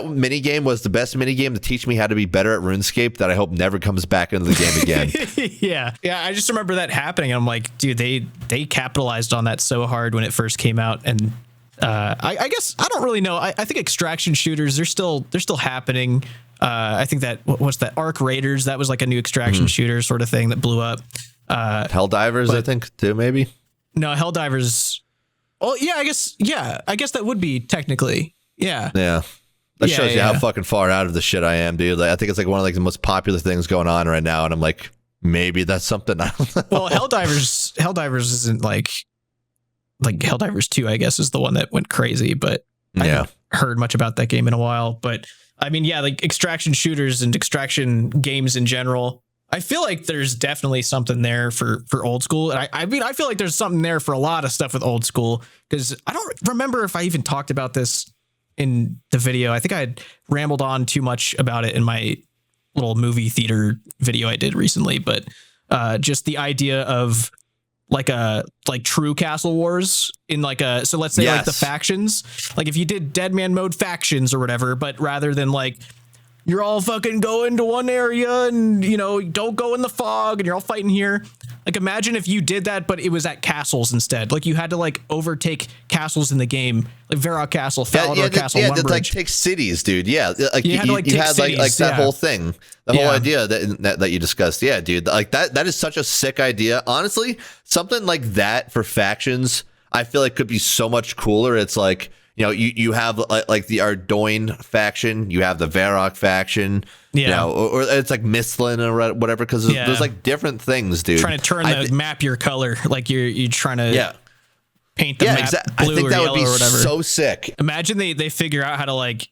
mini game was the best mini game to teach me how to be better at RuneScape that I hope never comes back into the game again.
Yeah. I just remember that happening. I'm like, dude, they capitalized on that so hard when it first came out. And I guess I don't really know. I think extraction shooters, they're still happening. I think that what's that Arc Raiders? That was like a new extraction shooter sort of thing that blew up.
Helldivers, I think too, maybe.
No, Helldivers. Oh yeah, I guess that would be technically. Yeah.
That shows you how fucking far out of the shit I am, dude. Like, I think it's like one of like the most popular things going on right now, and I'm like, maybe that's something. I don't know.
Well, Helldivers isn't like Helldivers 2, I guess, is the one that went crazy, but I haven't heard much about that game in a while. But I mean, yeah, like extraction shooters and extraction games in general, I feel like there's definitely something there for old school. And I mean, I feel like there's something there for a lot of stuff with old school, because I don't remember if I even talked about this in the video. I think I had rambled on too much about it in my little movie theater video I did recently, but just the idea of like true Castle Wars in like so let's say like the factions, like if you did Dead Man Mode factions or whatever, but rather than like you're all fucking go into one area and, you know, don't go in the fog and you're all fighting here. Like, imagine if you did that, but it was at castles instead. Like, you had to, like, overtake castles in the game. Like, Varrock Castle, Falador Castle,
Lumbridge.
Yeah,
like, take cities, dude. Yeah. Like,
you had to, like, take cities,
like that whole thing. The whole idea that you discussed. Yeah, dude. Like, that is such a sick idea. Honestly, something like that for factions, I feel like could be so much cooler. It's like, you know, you have like the Ardoin faction, you have the Varrock faction, you know, or it's like Mistlin or whatever, because there's like different things, dude.
Trying to turn the map your color, like you're trying to paint the map blue
I think
or
that
yellow
would be
or whatever.
So sick.
Imagine they figure out how to, like,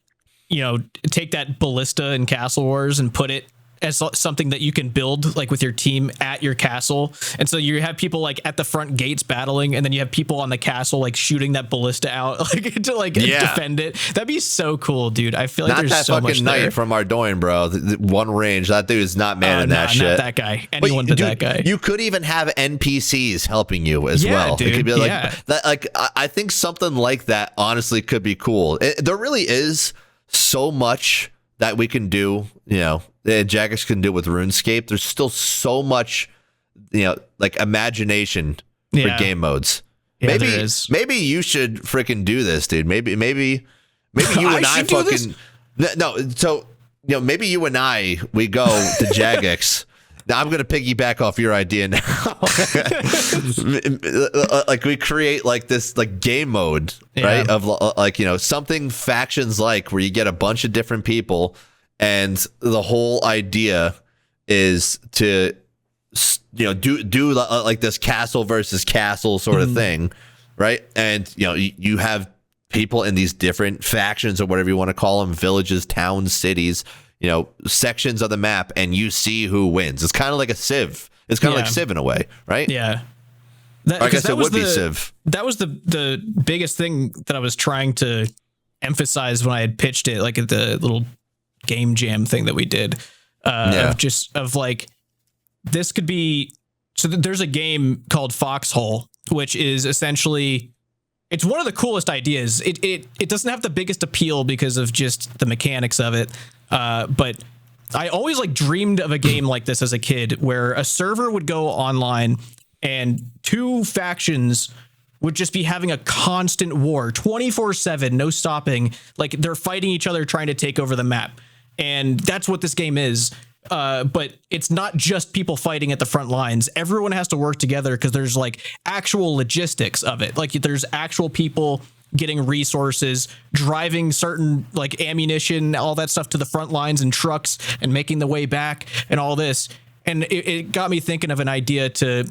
you know, take that ballista in Castle Wars and put it as something that you can build like with your team at your castle. And so you have people like at the front gates battling, and then you have people on the castle like shooting that ballista out like to like defend it. That'd be so cool, dude. I feel like
not
there's
that
so
fucking
much
knight
there.
from Ardoin, bro. The one range. That dude is not manning that shit.
Not that guy. Anyone but that guy.
You could even have NPCs helping you as well.
Dude,
it could be like that. Like I think something like that honestly could be cool. There really is so much that we can do, you know, Jagex can do with RuneScape. There's still so much, you know, like imagination for game modes.
Yeah,
maybe you should freaking do this, dude. Maybe you and I fucking no. So, you know, maybe you and I, we go to Jagex. Now I'm gonna piggyback off your idea now. Like we create like this like game mode, right? Of like, you know, something factions like where you get a bunch of different people, and the whole idea is to, you know, do like this castle versus castle sort of thing, right? And, you know, you have people in these different factions or whatever you want to call them, villages, towns, cities, you know, sections of the map, and you see who wins. It's kind of like a Civ. It's kind of like Civ in a way, right?
Yeah.
I guess it would be Civ.
That was the biggest thing that I was trying to emphasize when I had pitched it, like at the little game jam thing that we did. Of like, this could be, so there's a game called Foxhole, which is essentially, it's one of the coolest ideas. It doesn't have the biggest appeal because of just the mechanics of it. But I always like dreamed of a game like this as a kid, where a server would go online and two factions would just be having a constant war 24/7, no stopping. Like they're fighting each other, trying to take over the map. And that's what this game is. But it's not just people fighting at the front lines. Everyone has to work together because there's like actual logistics of it. Like there's actual people getting resources, driving certain like ammunition, all that stuff to the front lines and trucks and making the way back and all this. And it got me thinking of an idea to,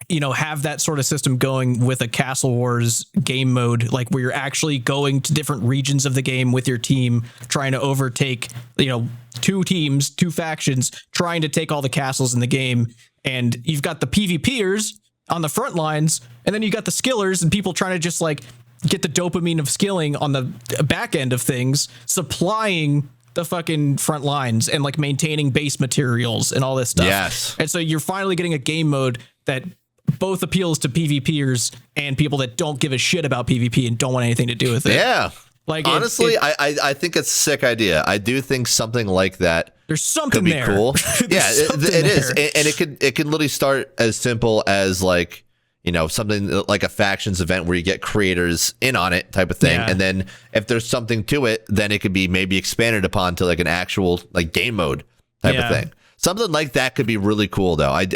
you know, have that sort of system going with a Castle Wars game mode, like where you're actually going to different regions of the game with your team, trying to overtake, you know, two teams, two factions, trying to take all the castles in the game. And you've got the PvPers on the front lines, and then you got the skillers and people trying to just like get the dopamine of skilling on the back end of things, supplying the fucking front lines and like maintaining base materials and all this stuff.
Yes.
And so you're finally getting a game mode that both appeals to PvPers and people that don't give a shit about PvP and don't want anything to do with it.
Yeah.
Like
honestly, I think it's a sick idea. I do think something like that
there's something
could be
there.
Cool. Yeah, it is. And it can literally start as simple as like, something like a factions event where you get creators in on it type of thing.
Yeah.
And then if there's something to it, then it could be maybe expanded upon to like an actual like game mode type of thing. Something like that could be really cool though. I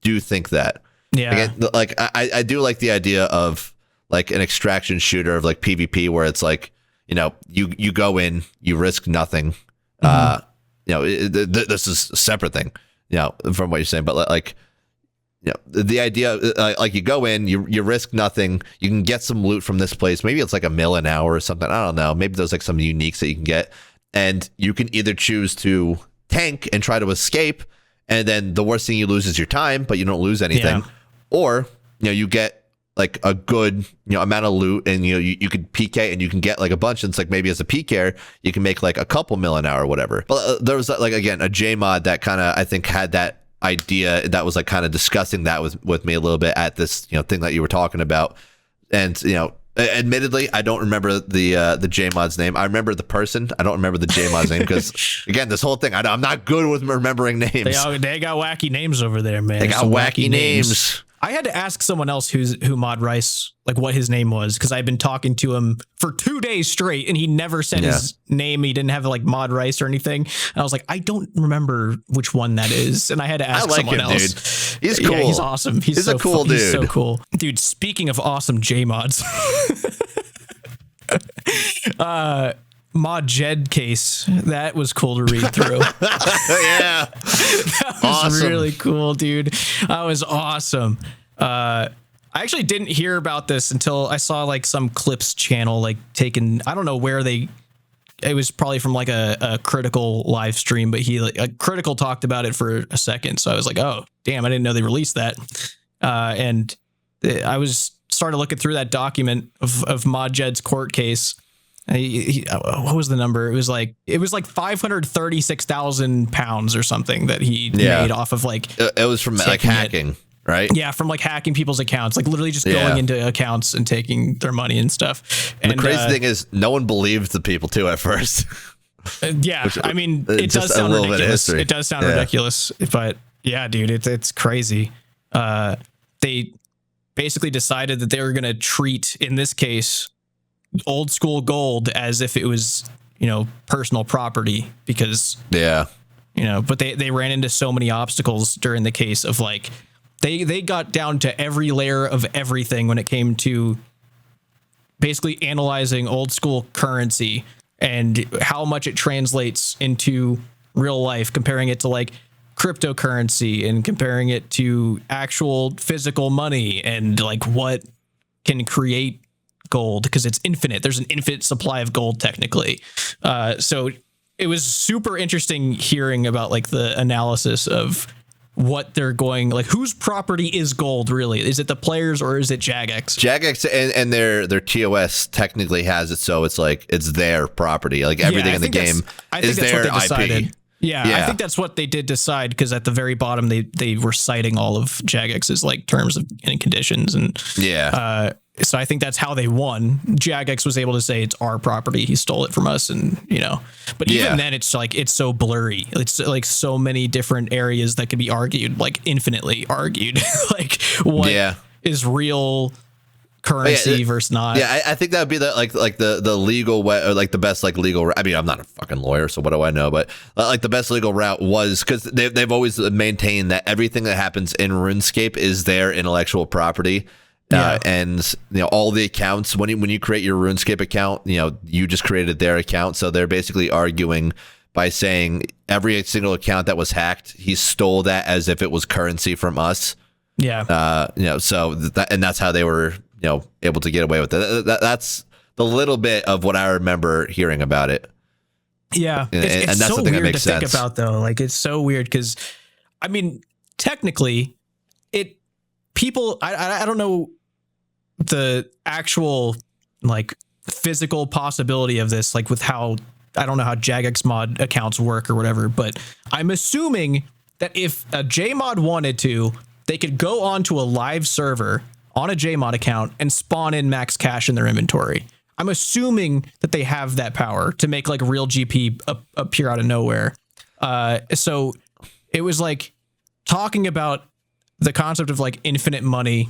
do think that.
Yeah.
Again, like I do like the idea of like an extraction shooter of like PvP where it's like, you go in, you risk nothing. This is a separate thing, from what you're saying, but like, the idea, like you go in, you risk nothing. You can get some loot from this place. Maybe it's like $1 million an hour or something. I don't know. Maybe there's like some uniques that you can get, and you can either choose to tank and try to escape, and then the worst thing you lose is your time, but you don't lose anything. Or you get like a good amount of loot, and you could PK and you can get like a bunch. And it's like maybe as a PKer you can make like a couple million an hour or whatever. But there was like again a J mod that kind of I think had that idea that was like kind of discussing that with me a little bit at this thing that you were talking about. And admittedly I don't remember the J mod's name. I remember the person. I don't remember the J mod's name because again this whole thing I'm not good with remembering names.
They got wacky names over there, man.
They got wacky names.
I had to ask someone else who mod Rice like what his name was, because I've been talking to him for 2 days straight and he never said his name. He didn't have like mod Rice or anything. And I was like, I don't remember which one that is. And I had to ask someone else.
Dude. He's cool.
Yeah, he's awesome. He's so
a cool dude.
He's so cool. Dude, speaking of awesome J mods. Mod Jed case, that was cool to read through.
Yeah,
that was really cool, dude. That was awesome. I actually didn't hear about this until I saw like some Clips channel like taken. I don't know where it was probably from like a Critical live stream, but Critical talked about it for a second. So I was like, oh damn, I didn't know they released that. And I was started looking through that document of Mod Jed's court case. What was the number? It was like 536,000 pounds or something that he made off of like.
It was from like hacking, right?
Yeah, from like hacking people's accounts, like literally just going into accounts and taking their money and stuff. And
the crazy thing is, no one believed the people too at first.
I mean, it does sound ridiculous. It does sound ridiculous, but yeah, dude, it's crazy. They basically decided that they were going to treat, in this case, old school gold as if it was personal property, because but they ran into so many obstacles during the case of like they got down to every layer of everything when it came to basically analyzing old school currency and how much it translates into real life, comparing it to like cryptocurrency and comparing it to actual physical money and like what can create gold, because it's infinite. There's an infinite supply of gold technically. So it was super interesting hearing about like the analysis of what they're going, like whose property is gold really? Is it the players or is it Jagex?
Jagex and their TOS technically has it, so it's like it's their property. Like everything in the game is their IP.
Yeah, I think that's what they did decide, because at the very bottom they were citing all of Jagex's like terms and conditions, and so I think that's how they won. Jagex was able to say it's our property, he stole it from us, and but even then it's like it's so blurry. It's like so many different areas that could be argued, like infinitely argued, like what is real currency versus not.
Yeah, I think that would be the legal way, or like the best like legal. I mean, I'm not a fucking lawyer, so what do I know? But like the best legal route was, because they've always maintained that everything that happens in RuneScape is their intellectual property. And all the accounts, when you create your RuneScape account, you just created their account. So they're basically arguing by saying every single account that was hacked, he stole that as if it was currency from us. So that's how they were able to get away with it. That's the little bit of what I remember hearing about it.
Yeah,
and that's
so
the thing that
weird
makes
to
sense.
think about though. Like it's so weird because, I mean, technically, I don't know the actual like physical possibility of this, like with how, I don't know how Jagex mod accounts work or whatever, but I'm assuming that if a Jmod wanted to, they could go onto a live server on a Jmod account and spawn in max cash in their inventory. I'm assuming that they have that power to make like real GP appear out of nowhere. So it was like talking about the concept of like infinite money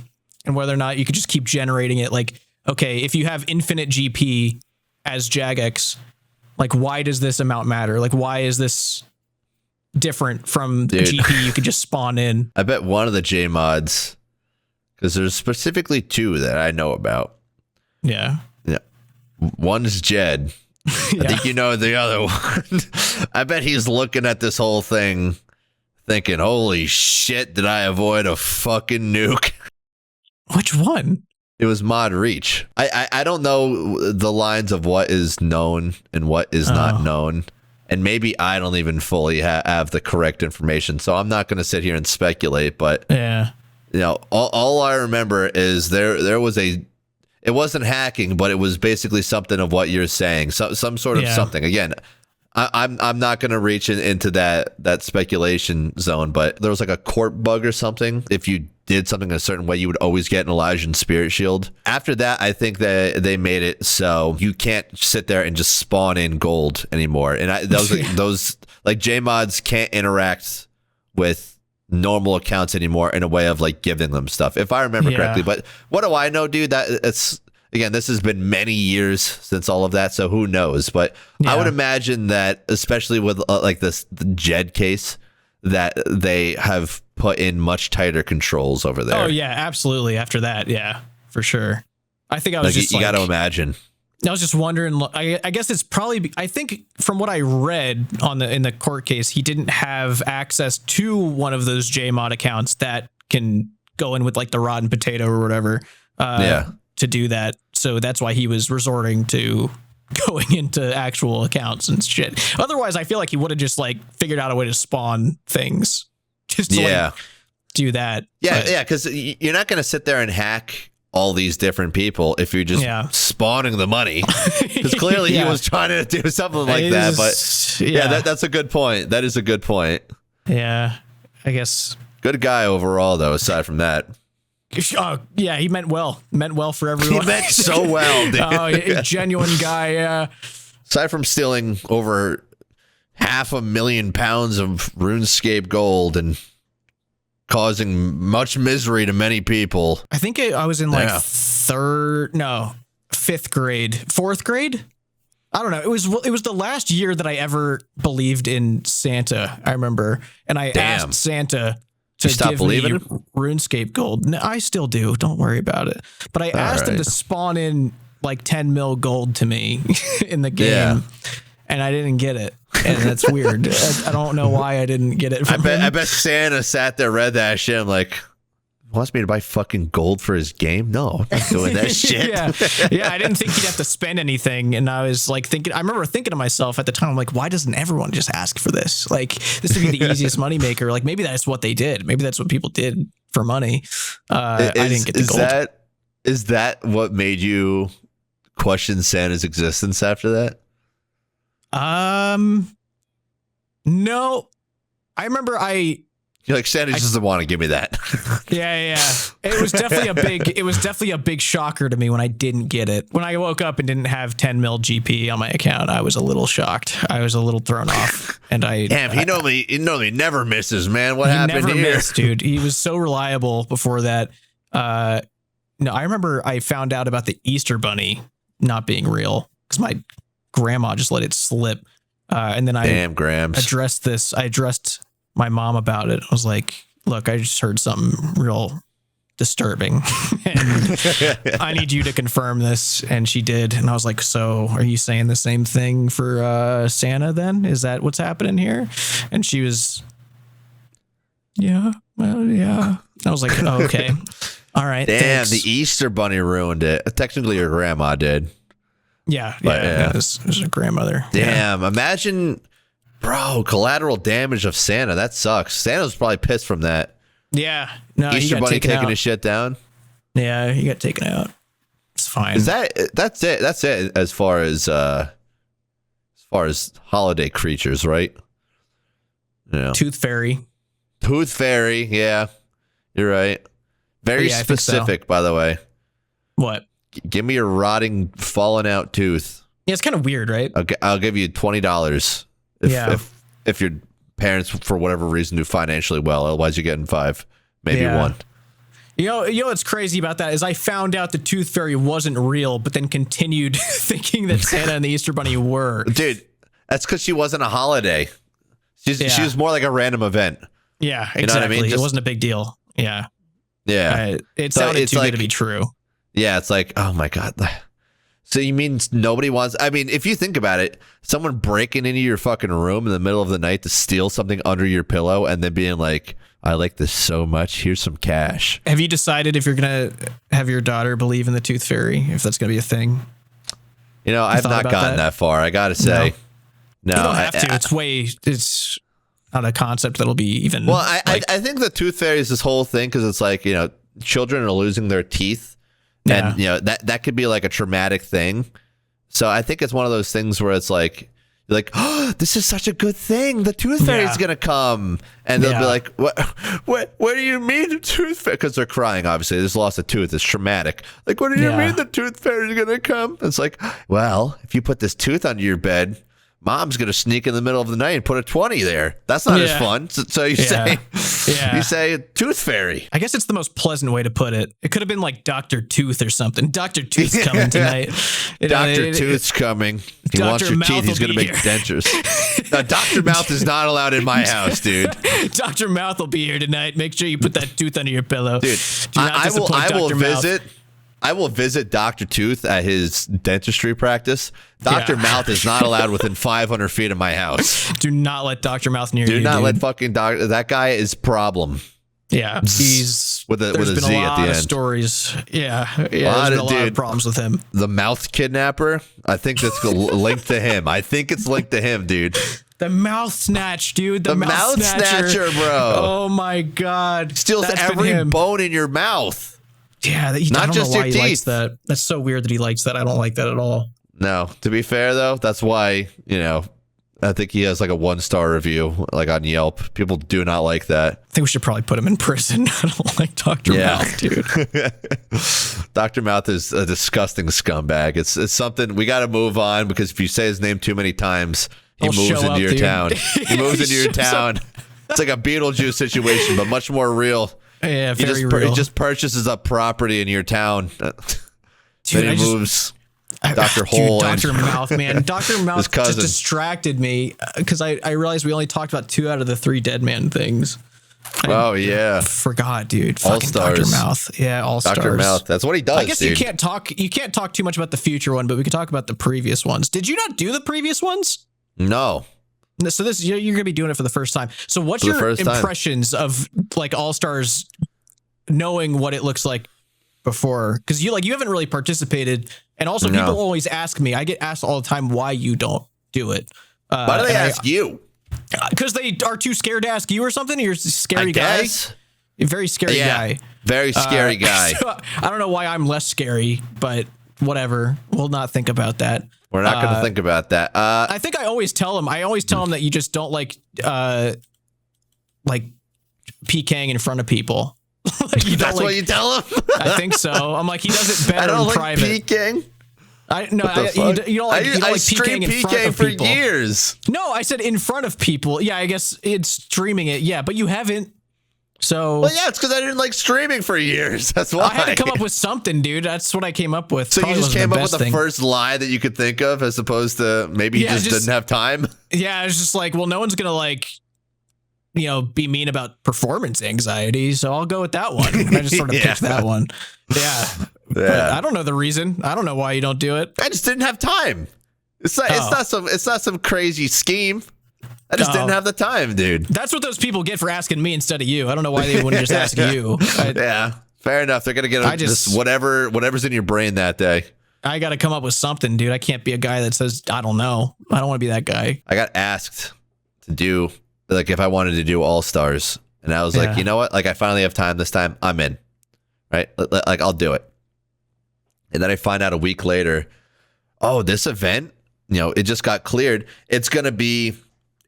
and whether or not you could just keep generating it. Like, okay, if you have infinite GP as jagex, like, why does this amount matter? Like, why is this different from GP you could just spawn in?
I bet one of the J mods, because there's specifically 2 that I know about.
Yeah.
One's Jed. I think you know the other one. I bet he's looking at this whole thing thinking, holy shit, did I avoid a fucking nuke?
Which one?
It was Mod Reach. I don't know the lines of what is known and what is not known. And maybe I don't even fully have the correct information. So I'm not going to sit here and speculate. But, all I remember is there was it wasn't hacking, but it was basically something of what you're saying. Some sort of something. Again, I'm not going to reach into that speculation zone, but there was like a corp bug or something. If you did something a certain way, you would always get an Elysian Spirit Shield. After that, I think that they made it so you can't sit there and just spawn in gold anymore. And those like J mods can't interact with normal accounts anymore in a way of like giving them stuff, if I remember correctly. But what do I know, dude? That it's, again, this has been many years since all of that, so who knows? But I would imagine that, especially with like the Jed case, that they have put in much tighter controls over there.
Oh yeah, absolutely. After that, yeah, for sure. I think I was just
you got to imagine.
I was just wondering. I guess it's probably. I think from what I read in the court case, he didn't have access to one of those JMod accounts that can go in with like the rotten potato or whatever. To do that, so that's why he was resorting to going into actual accounts and shit. Otherwise, I feel like he would have just like figured out a way to spawn things, just to like, do that.
Yeah, because you're not going to sit there and hack all these different people if you're just spawning the money. Because clearly he was trying to do something like that. But that's a good point. That is a good point.
Yeah, I guess.
Good guy overall, though. Aside from that.
Oh, yeah, he meant well. Meant well for everyone.
He meant so well, dude.
Oh, genuine guy, yeah.
Aside from stealing over 500,000 pounds of RuneScape gold and causing much misery to many people.
I think I was in like 4th grade. I don't know. It was the last year that I ever believed in Santa, I remember. And I asked Santa to give me RuneScape gold. No, I still do. Don't worry about it. But I asked him to spawn in like 10 mil gold to me in the game, and I didn't get it. And that's weird. I don't know why I didn't get it.
I bet Santa sat there, read that shit. I'm like, wants me to buy fucking gold for his game? No, I'm not doing that shit.
I didn't think he'd have to spend anything. And I was like I remember thinking to myself at the time, I'm like, why doesn't everyone just ask for this? Like, this would be the easiest moneymaker. Like, maybe that's what they did. Maybe that's what people did for money. I didn't get the gold.
Is that what made you question Santa's existence after that?
No. I remember
You're like, Santa just doesn't want to give me that.
Yeah. It was definitely a big shocker to me when I didn't get it. When I woke up and didn't have 10 mil GP on my account, I was a little shocked. I was a little thrown off. And
he normally never misses, man. What happened here? He never missed,
dude. He was so reliable before that. No, I remember I found out about the Easter Bunny not being real because my grandma just let it slip. And then I addressed my mom about it. I was like, look, I just heard something real disturbing and I need you to confirm this. And she did. And I was like, so are you saying the same thing for Santa then? Is that what's happening here? And she was, yeah. I was like, oh, okay. All right.
Damn,
thanks.
The Easter Bunny ruined it. Technically, your grandma did.
Yeah. It was a grandmother.
Damn, imagine... Bro, collateral damage of Santa. That sucks. Santa was probably pissed from that.
Yeah. No,
Easter Bunny taking his shit down.
Yeah, he got taken out. It's fine.
That's it? That's it as far as holiday creatures, right? Yeah.
Tooth Fairy.
Yeah. You're right. Very specific, by the way.
What?
Give me your rotting, fallen out tooth.
Yeah, it's kind of weird, right?
I'll give you $20. If your parents, for whatever reason, do financially well, otherwise you're getting 5, maybe 1.
You know what's crazy about that is I found out the Tooth Fairy wasn't real, but then continued thinking that Santa and the Easter Bunny were.
Dude, that's because she wasn't a holiday. She was more like a random event.
Yeah, exactly.
You know what I mean?
It wasn't a big deal. Yeah.
Yeah.
It sounded too good to be true.
Yeah, it's like, oh my God. So you mean nobody wants... I mean, if you think about it, someone breaking into your fucking room in the middle of the night to steal something under your pillow and then being like, I like this so much, here's some cash.
Have you decided if you're going to have your daughter believe in the Tooth Fairy, if that's going to be a thing?
You know, I've not gotten that far, I gotta say. No,
you don't have to. It's not a concept that'll be even...
Well, I think the Tooth Fairy is this whole thing because it's like, you know, children are losing their teeth.
Yeah.
And, you know, that could be like a traumatic thing. So I think it's one of those things where it's like, you're like, oh, this is such a good thing. The Tooth Fairy is going to come. And they'll be like, what do you mean the Tooth Fairy? Because they're crying, obviously. They just lost a tooth. It's traumatic. Like, what do you mean the Tooth Fairy is going to come? It's like, well, if you put this tooth under your bed, Mom's going to sneak in the middle of the night and put a 20 there. That's not as fun. So you say Tooth Fairy.
I guess it's the most pleasant way to put it. It could have been like Dr. Tooth or something. Dr. Tooth's coming tonight.
Dr. Tooth's coming. He wants your teeth. He's going to make dentures. No, Dr. Mouth is not allowed in my house, dude.
Dr. Mouth will be here tonight. Make sure you put that tooth under your pillow.
Dude, I will visit Dr. Tooth at his dentistry practice. Dr. Mouth is not allowed within 500 feet of my house.
Do not let Dr. Mouth near you.
Do not let fucking Doctor. That guy is problem.
Yeah, he's
with a Z at the end. There's
been a lot of stories. Yeah, there's been a lot of problems with him.
The mouth kidnapper. I think that's linked to him. I think it's linked to him, dude.
The mouth snatch, dude.
The mouth snatcher, bro.
Oh my God.
Steals every bone in your mouth.
Yeah, I don't know why he likes that. That's so weird that he likes that. I don't like that at all.
No, to be fair though, that's why, you know, I think he has like a 1-star review like on Yelp. People do not like that.
I think we should probably put him in prison. I don't like Dr. Mouth, dude.
Dr. Mouth is a disgusting scumbag. It's something we got to move on because if you say his name too many times, he moves into your town. He moves into your town. It's like a Beetlejuice situation, but much more real.
Yeah, very real.
He just purchases a property in your town. Dude, then he moves Dr. Hole.
Dr. Mouth, man. Dr. Mouth just distracted me because I realized we only talked about 2 out of the 3 Dead Man things.
I
forgot, dude.
All Stars.
Dr. Mouth. Yeah, All Stars.
Dr. Mouth. That's what he does,
I guess
dude.
you can't talk too much about the future one, but we can talk about the previous ones. Did you not do the previous ones?
No.
So you're going to be doing it for the first time. So what's your impressions of like All Stars, knowing what it looks like before? Because you haven't really participated, and also people always ask me. I get asked all the time why you don't do it.
Why do they ask you?
Because they are too scared to ask you or something. You're a scary guy. You're a very scary guy.
Very scary guy.
So I don't know why I'm less scary, but whatever. We'll not think about that.
We're not going to think about that.
I think I always tell him that you just don't like PKing in front of people.
That's what you tell him?
I think so. I'm like, he does it better in private.
PKing?
You don't like PKing in front of people.
For years.
No, I said in front of people. Yeah, I guess it's streaming it. Yeah, but you haven't. So
well, yeah, it's because I didn't like streaming for years. That's why
I had to come up with something, dude. That's what I came up with.
So you just came up with the first lie that you could think of, as opposed to maybe he just didn't have time.
Yeah, it's just like, well, no one's gonna be mean about performance anxiety, so I'll go with that one. And I just sort of picked that one. Yeah. But I don't know the reason. I don't know why you don't do it.
I just didn't have time. It's not some crazy scheme. I just didn't have the time, dude.
That's what those people get for asking me instead of you. I don't know why they wouldn't just ask you.
Yeah, fair enough. They're gonna get just whatever's in your brain that day.
I got to come up with something, dude. I can't be a guy that says I don't know. I don't want to be that guy.
I got asked to do if I wanted to do All Stars, and I was like, you know what? Like, I finally have time this time. I'm in. Right? Like, I'll do it. And then I find out a week later, oh, this event, it just got cleared. It's gonna be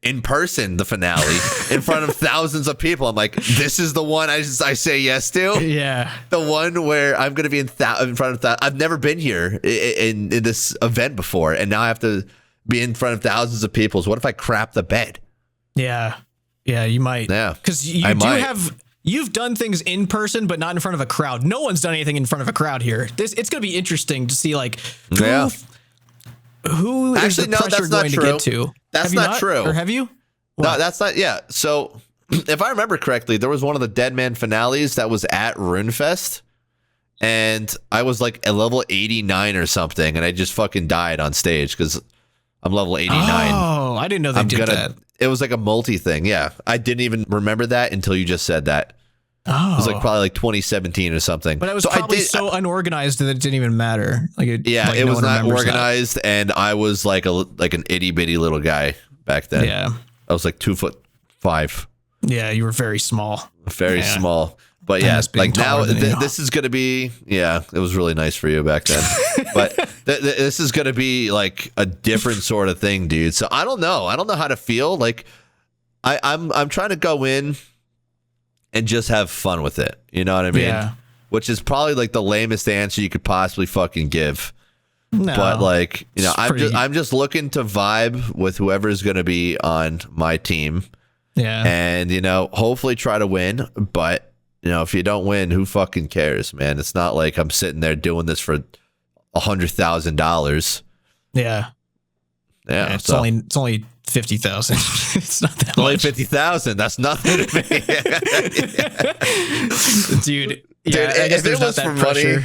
in person, the finale, in front of thousands of people. I'm like, this is the one I say yes to?
Yeah.
The one where I'm going to be in front of that. I've nenever been here in this event before, and now I have to be in front of thousands of people. So what if I crap the bed?
Yeah. Yeah, you might.
Yeah.
Because you do have you've done things in person, but not in front of a crowd. No one's done anything in front of a crowd here. It's going to be interesting to see like who is the pressure going to get to.
That's not true.
Or have you?
What? No, that's not. Yeah. So if I remember correctly, there was one of the Dead Man finales that was at RuneFest. And I was like a level 89 or something. And I just fucking died on stage because I'm level 89.
Oh, I didn't know they did that.
It was like a multi thing. Yeah. I didn't even remember that until you just said that.
Oh.
It was like probably like 2017 or something.
But it was probably so unorganized that it didn't even matter.
It was not organized. That. And I was like an itty bitty little guy back then.
Yeah.
I was like 2'5".
Yeah. You were very small.
Very small. But yeah, like now this is going to be, it was really nice for you back then. But this is going to be like a different sort of thing, dude. So I don't know. I don't know how to feel. Like I'm trying to go in and just have fun with it. You know what I mean?
Yeah.
Which is probably like the lamest answer you could possibly fucking give.
No,
but like, I'm just looking to vibe with whoever's going to be on my team.
Yeah.
And, hopefully try to win. But, if you don't win, who fucking cares, man? It's not like I'm sitting there doing this for $100,000.
Yeah.
Yeah.
It's only 50,000. It's not that
only
much.
50,000. That's nothing to me.
Dude, if it was for money,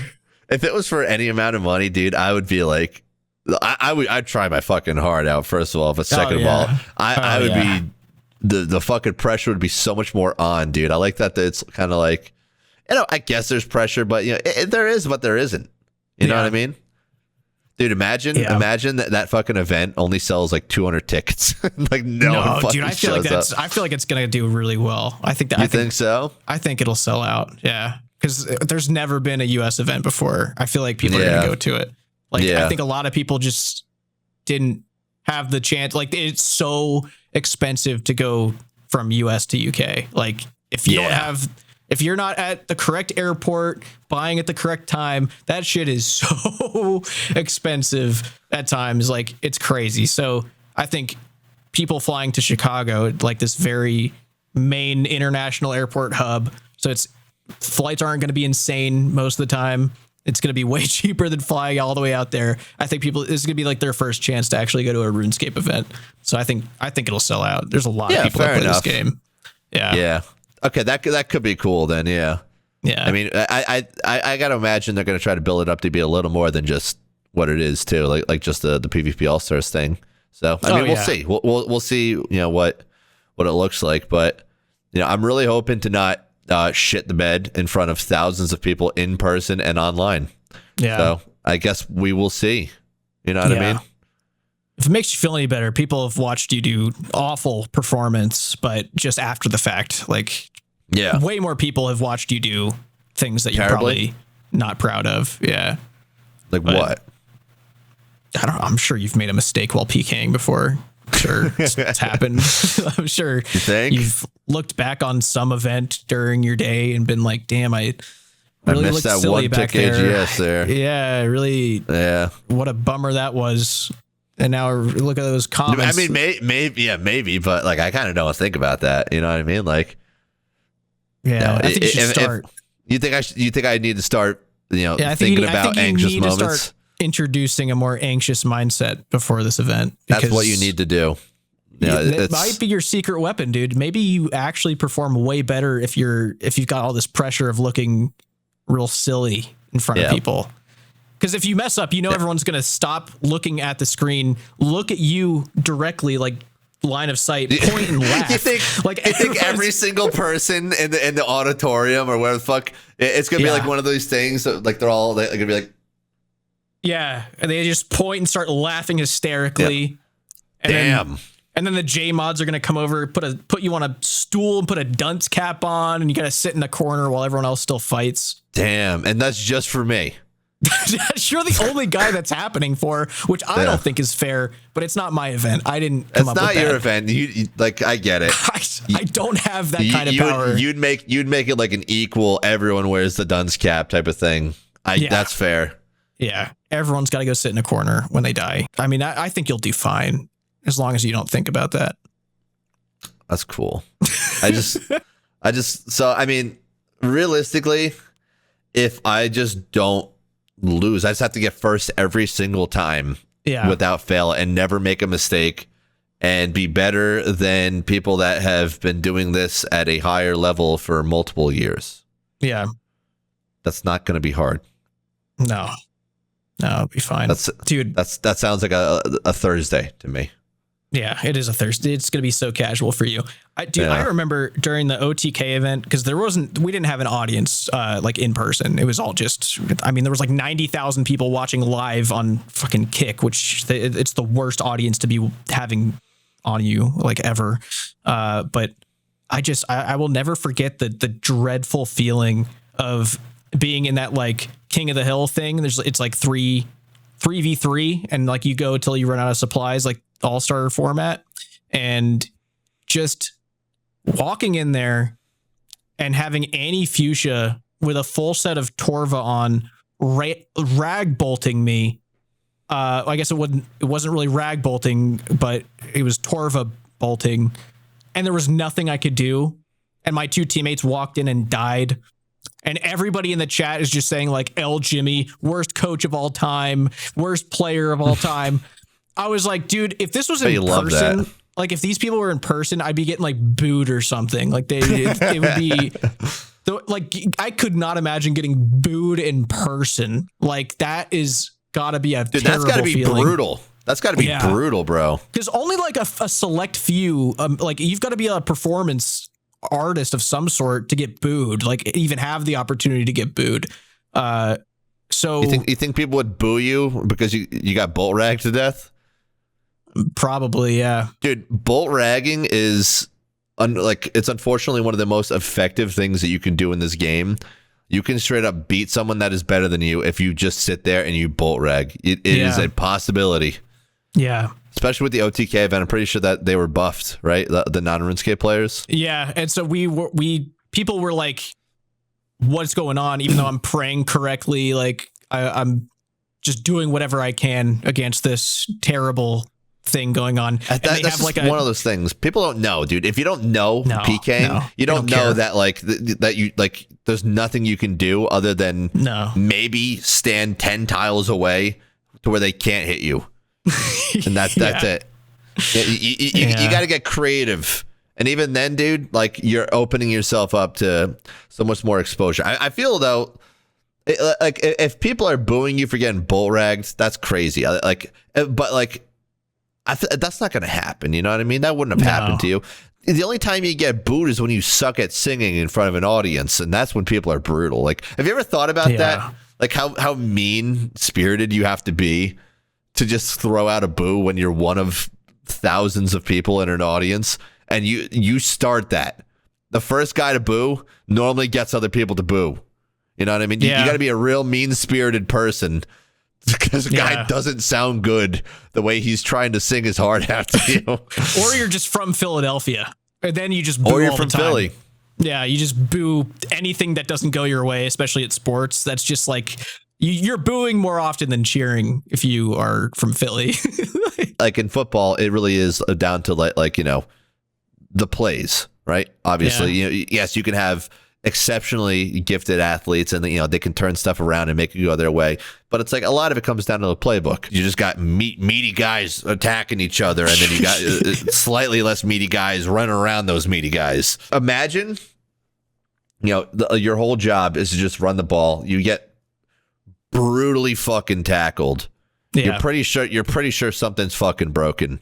if it was for any amount of money, dude, I would be like, I'd try my fucking heart out, first of all. But second of all, I would be, the fucking pressure would be so much more on, dude. I like that it's kind of like, I guess there's pressure, but there is, but there isn't. You know what I mean? Dude, imagine that fucking event only sells like 200 tickets. Like no one
dude, I feel like it's gonna do really well. I think
so?
I think it'll sell out. Yeah, because there's never been a U.S. event before. I feel like people are gonna go to it. Like I think a lot of people just didn't have the chance. Like it's so expensive to go from US to UK. Like if you don't have, if you're not at the correct airport buying at the correct time, that shit is so expensive at times. Like it's crazy. So I think people flying to Chicago, like this very main international airport hub. So flights aren't going to be insane most of the time. It's going to be way cheaper than flying all the way out there. I think this is going to be like their first chance to actually go to a RuneScape event. So I think it'll sell out. There's a lot of people that play this game. Yeah.
Yeah. Okay. That could be cool then. Yeah.
Yeah.
I mean, I got to imagine they're going to try to build it up to be a little more than just what it is too. Like just the PvP All-Stars thing. So, I mean, we'll see. We'll see, what it looks like, but I'm really hoping to not shit the bed in front of thousands of people in person and online.
Yeah.
So I guess we will see. You know what I mean?
If it makes you feel any better, people have watched you do awful performance, but just after the fact, like way more people have watched you do things that you're probably not proud of. Yeah.
Like what?
I don't know. I'm sure you've made a mistake while PKing before. I'm sure it's happened. I'm sure you've looked back on some event during your day and been like, damn, I really
missed
looked
that
silly
one
back
pick
there.
AGS there.
Yeah, really.
Yeah.
What a bummer that was. And now look at those comments.
I mean, maybe, but like, I kind of don't think about that. You know what I mean? Like,
I think you should start.
You think I need to start, thinking about anxious moments?
Introducing a more anxious mindset before this event.
That's what you need to do.
It might be your secret weapon, dude. Maybe you actually perform way better if you've got all this pressure of looking real silly in front of people. Because if you mess up, everyone's going to stop looking at the screen, look at you directly, like line of sight, point and laugh.
You think every single person in the auditorium or whatever the fuck, it's going to be like one of those things that, like, they're going to be like,
yeah, and they just point and start laughing hysterically.
Yeah.
And then the J mods are gonna come over, put you on a stool and put a dunce cap on, and you gotta sit in the corner while everyone else still fights.
Damn, and that's just for me.
You're the only guy that's happening for, which I don't think is fair. But it's not my event. I didn't come up with that.
It's not your event. You like, I get it.
I don't have that kind of power.
You'd make it like an equal. Everyone wears the dunce cap type of thing. That's fair.
Yeah, everyone's got to go sit in a corner when they die. I mean, I think you'll do fine as long as you don't think about that.
That's cool. I I mean, realistically, if I just don't lose, I just have to get first every single time without fail and never make a mistake and be better than people that have been doing this at a higher level for multiple years.
Yeah.
That's not going to be hard.
No, it'll be fine. That
sounds like a Thursday to me.
Yeah, it is a Thursday. It's going to be so casual for you. I remember during the OTK event, because we didn't have an audience like in person. It was all just, there was like 90,000 people watching live on fucking Kick, which it's the worst audience to be having on you like ever. But I will never forget the dreadful feeling of being in that like King of the Hill thing. It's like 3v3 and like you go till you run out of supplies, like all-star format, and just walking in there and having Annie Fuchsia with a full set of Torva on rag bolting me. I guess it wasn't really rag bolting, but it was Torva bolting, and there was nothing I could do. And my two teammates walked in and died. And everybody in the chat is just saying like J1mmy, worst coach of all time, worst player of all time. I was like, dude, if this was in person, like if these people were in person, I'd be getting like booed or something. Like it would be like, I could not imagine getting booed in person. Like that is gotta be terrible
that's gotta be
feeling.
Brutal. That's gotta be brutal, bro.
Because only like a select few, like you've got to be a performance artist of some sort to get booed, like even have the opportunity to get booed. So
you think people would boo you because you got bolt ragged to death?
Probably, yeah.
Dude, bolt ragging is it's unfortunately one of the most effective things that you can do in this game. You can straight up beat someone that is better than you if you just sit there and you bolt rag. It is a possibility.
Yeah.
Especially with the OTK event, I'm pretty sure that they were buffed, right? The non-RuneScape players.
Yeah, and so people were like, "What's going on?" Even though I'm praying correctly, like I'm just doing whatever I can against this terrible thing going on.
That's like one of those things people don't know, dude. If you don't know PKing, you don't know that like that you like. There's nothing you can do other than maybe stand 10 tiles away to where they can't hit you. And that's it. You got to get creative, and even then, dude, like you're opening yourself up to so much more exposure. I feel though, like if people are booing you for getting bull ragged, that's crazy. But like, that's not going to happen. You know what I mean? That wouldn't have happened to you. The only time you get booed is when you suck at singing in front of an audience, and that's when people are brutal. Like, have you ever thought about that? Like how mean spirited you have to be to just throw out a boo when you're one of thousands of people in an audience, and you start that. The first guy to boo normally gets other people to boo. You know what I mean? You got to be a real mean-spirited person because a guy doesn't sound good the way he's trying to sing his heart out to you.
Or you're just from Philadelphia, and then you just boo
or you're
all
from
the time.
Philly.
Yeah, you just boo anything that doesn't go your way, especially at sports. That's just like you're booing more often than cheering if you are from Philly.
Like in football, it really is down to like you know, the plays, right? Obviously, you know, yes, you can have exceptionally gifted athletes, and you know they can turn stuff around and make it go their way. But it's like a lot of it comes down to the playbook. You just got meaty guys attacking each other, and then you got slightly less meaty guys running around those meaty guys. Imagine, you know, your whole job is to just run the ball. You get brutally fucking tackled. You're pretty sure something's fucking broken.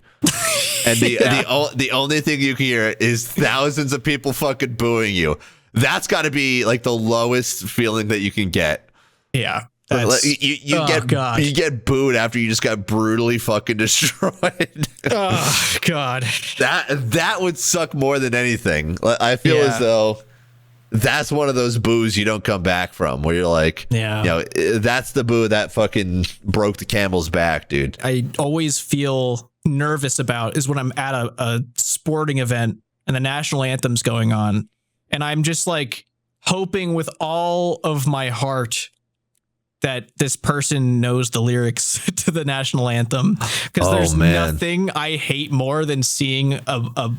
And the only thing you can hear is thousands of people fucking booing you. That's got to be like the lowest feeling that you can get.
Yeah.
You get booed after you just got brutally fucking destroyed.
Oh God.
That would suck more than anything. I feel as though that's one of those boos you don't come back from, where you're like, you know, that's the boo that fucking broke the camel's back, dude.
I always feel nervous about is when I'm at a sporting event and the national anthem's going on, and I'm just like hoping with all of my heart that this person knows the lyrics to the national anthem, because there's nothing I hate more than seeing a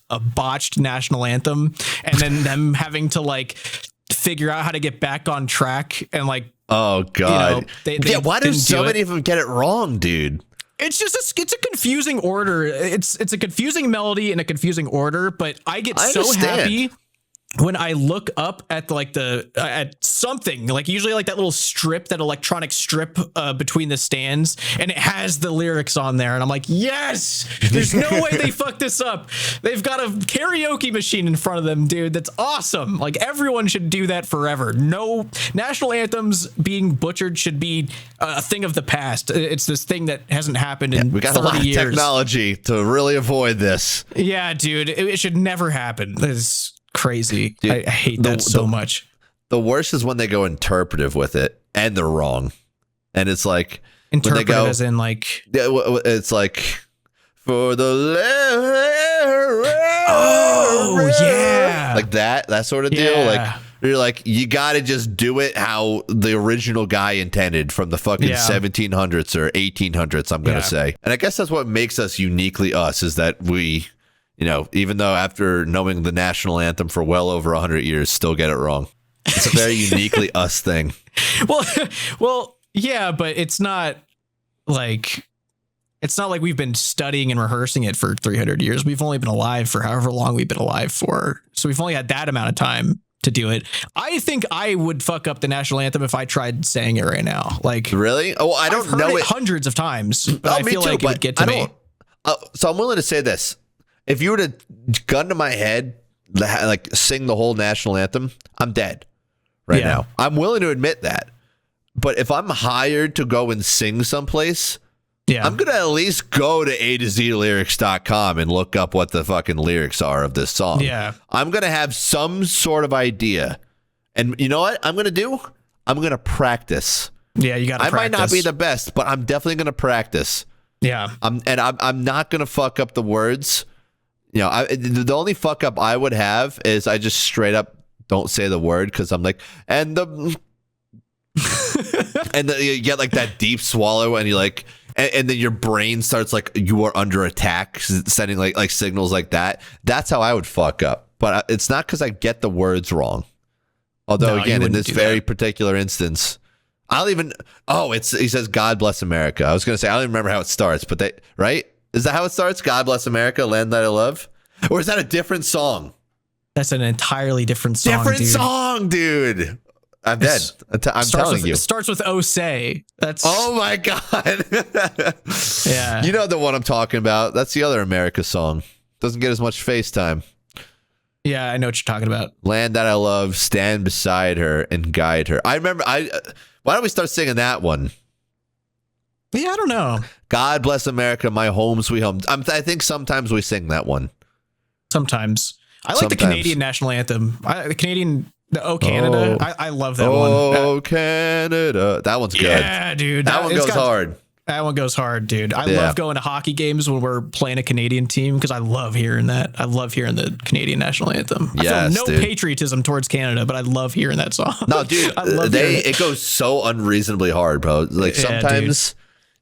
a botched national anthem, and then them having to like figure out how to get back on track and like,
oh god,
they
why do so many of them get it wrong, dude?
It's just it's a confusing order. It's a confusing melody and a confusing order, but I get so happy when I look up at like at something like usually like that little strip, that electronic strip between the stands, and it has the lyrics on there, and I'm like, yes, there's no way they fucked this up. They've got a karaoke machine in front of them, dude. That's awesome. Like everyone should do that forever. No, national anthems being butchered should be a thing of the past. It's this thing that hasn't happened in 30 years.
We got a lot of technology to really avoid this.
Yeah, dude, it should never happen. It's crazy. Dude, I hate that so much.
The worst is when they go interpretive with it and they're wrong. And it's like
interpretive as in like,
it's like for the like that sort of deal. Like you're like, you got to just do it how the original guy intended from the fucking 1700s or 1800s, I'm going to say. And I guess that's what makes us uniquely us, is that we, you know, even though after knowing the national anthem for well over 100 years, still get it wrong. It's a very uniquely us thing.
Well, yeah, but it's not like we've been studying and rehearsing it for 300 years. We've only been alive for however long we've been alive for. So we've only had that amount of time to do it. I think I would fuck up the national anthem if I tried saying it right now. Like,
really? Oh, I don't know it
hundreds of times, but I feel like it would get to me.
So I'm willing to say this. If you were to gun to my head, like sing the whole national anthem, I'm dead right now. I'm willing to admit that. But if I'm hired to go and sing someplace, I'm going to at least go to A-to-Z-lyrics.com and look up what the fucking lyrics are of this song.
Yeah.
I'm going to have some sort of idea. And you know what I'm going to do? I'm going to practice.
Yeah, you got to practice.
I might not be the best, but I'm definitely going to practice.
Yeah.
I'm not going to fuck up the words. You know, the only fuck up I would have is I just straight up don't say the word, because I'm like, and you get like that deep swallow, and you like, and then your brain starts like, you are under attack, sending like signals like that. That's how I would fuck up. But it's not because I get the words wrong. Although again, in this very particular instance, I'll even, he says, God bless America. I was going to say, I don't even remember how it starts, but right? Is that how it starts? God bless America, land that I love? Or is that a different song?
That's an entirely different song,
dude. I'm dead. I'm telling you.
It starts with "Oh Say." That's.
Oh my god.
Yeah.
You know the one I'm talking about. That's the other America song. Doesn't get as much FaceTime.
Yeah, I know what you're talking about.
Land that I love, stand beside her and guide her. I remember. Why don't we start singing that one?
Yeah, I don't know.
God bless America, my home sweet home. I think sometimes we sing that one.
Sometimes. I like the Canadian national anthem. The Canada. I love that one.
Oh, Canada. That one's good.
Yeah, dude.
That one goes hard.
That one goes hard, dude. I love going to hockey games when we're playing a Canadian team, because I love hearing that. I love hearing the Canadian national anthem. I feel no patriotism towards Canada, but I love hearing that song.
No, dude. It goes so unreasonably hard, bro. Like sometimes...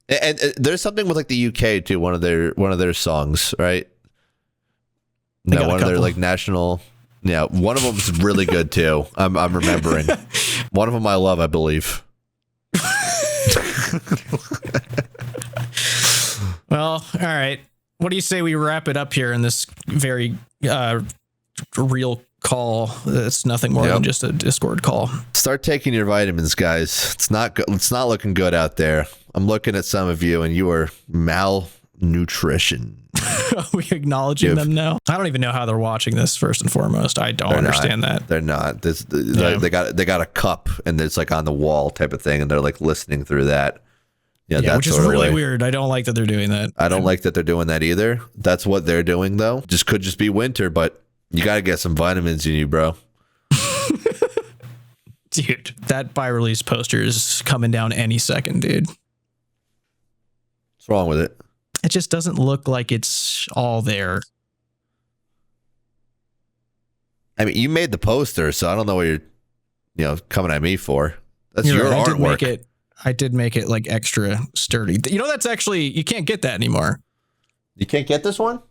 And there's something with like the UK too. One of their songs, right? No, one of their like national. Yeah, one of them's really good too. I'm remembering. One of them I love, I believe.
Well, all right. What do you say we wrap it up here in this very real call? It's nothing more than just a Discord call.
Start taking your vitamins, guys. It's not looking good out there. I'm looking at some of you, and you are malnutrition.
Are we acknowledging them now? I don't even know how they're watching this. First and foremost, I don't understand that.
They're not. They got a cup, and it's like on the wall type of thing, and they're like listening through that. Yeah,
which is really weird. I don't like that they're doing that.
I don't like that they're doing that either. That's what they're doing, though. Could just be winter, but you got to get some vitamins in you, bro.
Dude, that by release poster is coming down any second, dude.
What's wrong with it?
It just doesn't look like it's all there.
I mean, you made the poster, so I don't know what you're, coming at me for. That's your artwork.
I did make it like extra sturdy. That's actually, you can't get that anymore.
You can't get this one?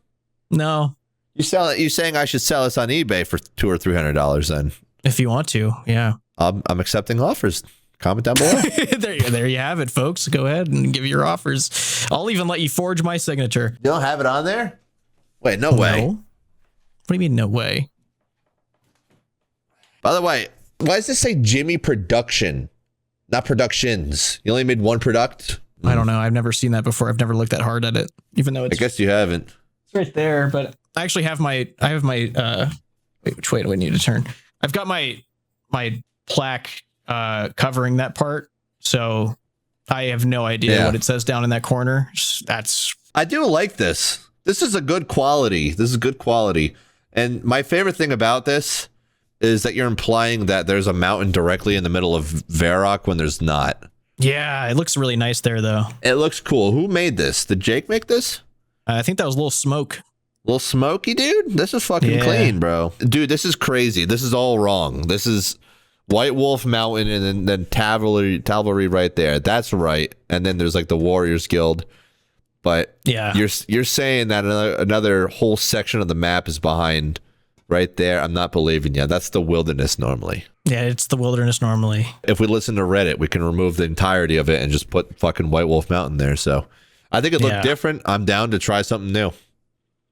No.
You saying I should sell this on eBay for $200 or $300 then?
If you want to, yeah.
I'm accepting offers. Comment down below.
there you have it, folks. Go ahead and give your offers. I'll even let you forge my signature.
You don't have it on there? Wait, no way.
What do you mean, no way?
By the way, why does this say Jimmy Production, not Productions? You only made one product?
I don't know. I've never seen that before. I've never looked that hard at it, even though it's.
I guess you haven't.
It's right there, but I actually have my. Wait, which way do I need to turn? I've got my plaque covering that part, so I have no idea what it says down in that corner.
I do like this. This is a good quality. This is good quality. And my favorite thing about this is that you're implying that there's a mountain directly in the middle of Varrock when there's not.
Yeah, it looks really nice there, though.
It looks cool. Who made this? Did Jake make this?
I think that was Little Smoke.
Little Smokey, dude? This is fucking clean, bro. Dude, this is crazy. This is all wrong. This is White Wolf Mountain and then Cavalry right there. That's right. And then there's like the Warriors Guild. But
yeah,
you're saying that another whole section of the map is behind right there. I'm not believing you. That's the wilderness normally.
Yeah, it's the wilderness normally.
If we listen to Reddit, we can remove the entirety of it and just put fucking White Wolf Mountain there. So I think it looked different. I'm down to try something new.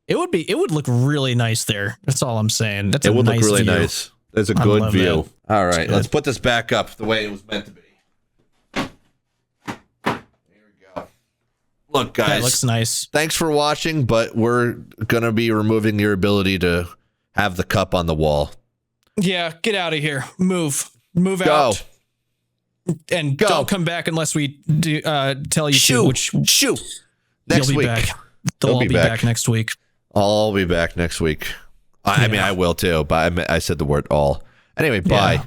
It
would look really nice there. That's all I'm saying. It
would
nice
look really
view.
Nice. There's a good view.
It.
All right, let's put this back up the way it was meant to be. Look, guys,
that looks nice.
Thanks for watching, but we're going to be removing your ability to have the cup on the wall.
Yeah, get out of here. Move
Go.
out. And don't come back unless we do, tell you to.
Shoot. Next week.
They'll all be back next week.
I'll be back next week. I mean, I will too, but I said the word all. Anyway, bye.
Yeah.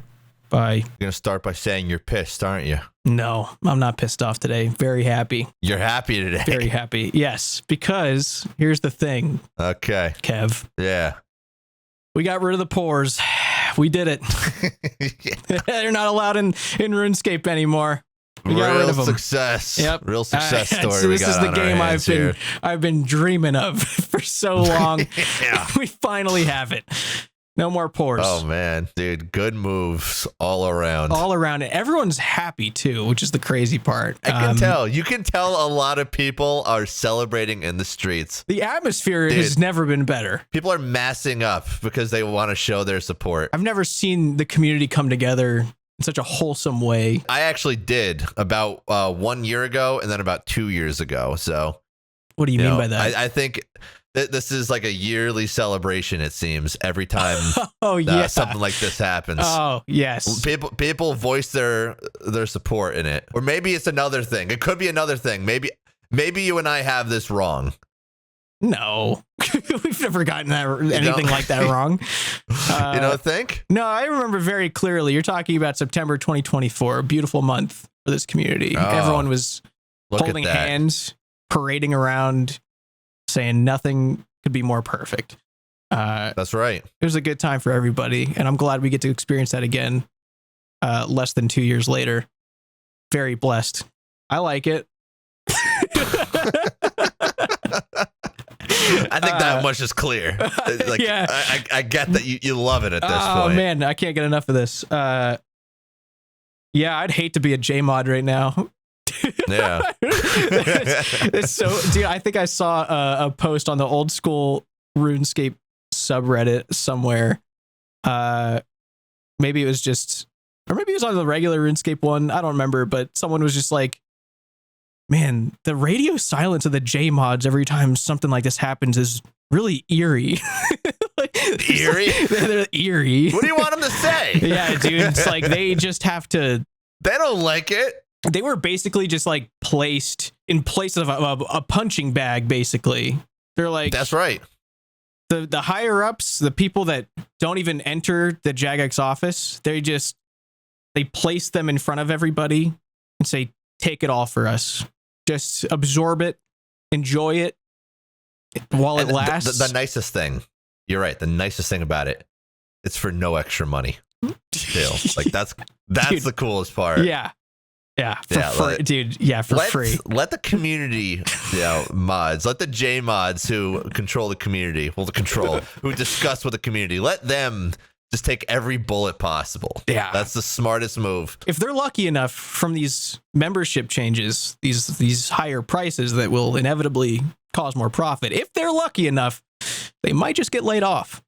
Bye.
You're going to start by saying you're pissed, aren't you?
No, I'm not pissed off today. Very happy.
You're happy today?
Very happy. Yes, because here's the thing.
Okay.
Kev.
Yeah.
We got rid of the pores. We did it. They're not allowed in RuneScape anymore. We got rid of them.
Success.
Yep.
Real success story.
So this is the game I've been dreaming of for so long.
Yeah.
We finally have it. No more pores.
Oh man, dude, good moves all around.
All around it. Everyone's happy too, which is the crazy part.
I can tell. You can tell a lot of people are celebrating in the streets.
The atmosphere has never been better.
People are massing up because they want to show their support.
I've never seen the community come together in such a wholesome way.
I actually did about 1 year ago and then about 2 years ago. So
what do you mean by that?
I think this is like a yearly celebration, it seems, every time something like this happens.
Oh, yes.
People voice their support in it. Or maybe it's another thing. It could be another thing. Maybe you and I have this wrong.
No. We've never gotten anything like that wrong.
You don't think?
No, I remember very clearly. You're talking about September 2024, a beautiful month for this community.
Oh,
everyone was holding hands, parading around, saying nothing could be more perfect.
That's right.
It was a good time for everybody, and I'm glad we get to experience that again less than 2 years later. Very blessed. I like it.
I think that much is clear. Like,
yeah.
I get that you love it at this point.
Oh, man, I can't get enough of this. Yeah, I'd hate to be a J-mod right now.
Yeah.
It's so, dude, I think I saw a post on the old school RuneScape subreddit somewhere. Maybe it was just, or maybe it was on the regular RuneScape one. I don't remember, but someone was just like, man, the radio silence of the J mods every time something like this happens is really eerie.
Eerie?
They're eerie.
What do you want them to say?
Yeah, dude. It's like they just have to.
They don't like it.
They were basically just like placed in place of a punching bag, basically. They're like,
that's right.
The higher ups, the people that don't even enter the Jagex office, they place them in front of everybody and say, take it all for us. Just absorb it, enjoy it while it lasts.
The nicest thing, you're right. The nicest thing about it, it's for no extra money. Still, like that's dude, the coolest part.
Yeah. Yeah, for free, dude. Yeah, for free.
Let the community, mods, let the J mods who control the community, who discuss with the community, let them just take every bullet possible.
Yeah,
that's the smartest move.
If they're lucky enough from these membership changes, these higher prices that will inevitably cause more profit, if they're lucky enough, they might just get laid off.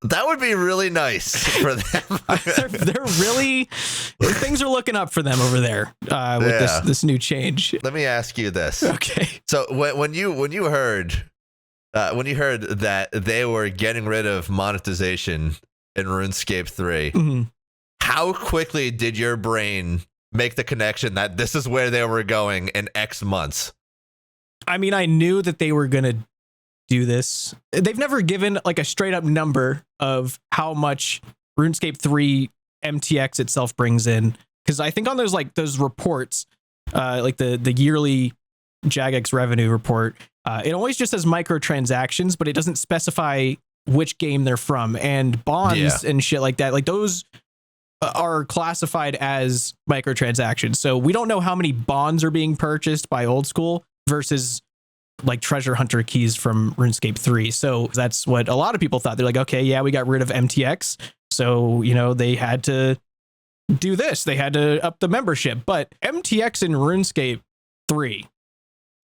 That would be really nice for them.
they're really, things are looking up for them over there with this new change.
Let me ask you this.
Okay.
So when you heard that they were getting rid of monetization in RuneScape 3,
mm-hmm.
how quickly did your brain make the connection that this is where they were going in X months?
I mean, I knew that they were going to do this. They've never given like a straight up number of how much RuneScape 3 MTX itself brings in, because I think on those reports, like the yearly Jagex revenue report, it always just says microtransactions, but it doesn't specify which game they're from, and bonds and shit like that. Like those are classified as microtransactions. So we don't know how many bonds are being purchased by Old School versus like treasure hunter keys from RuneScape 3. So that's what a lot of people thought. They're like, okay, yeah, we got rid of MTX. So, they had to do this. They had to up the membership. But MTX in RuneScape 3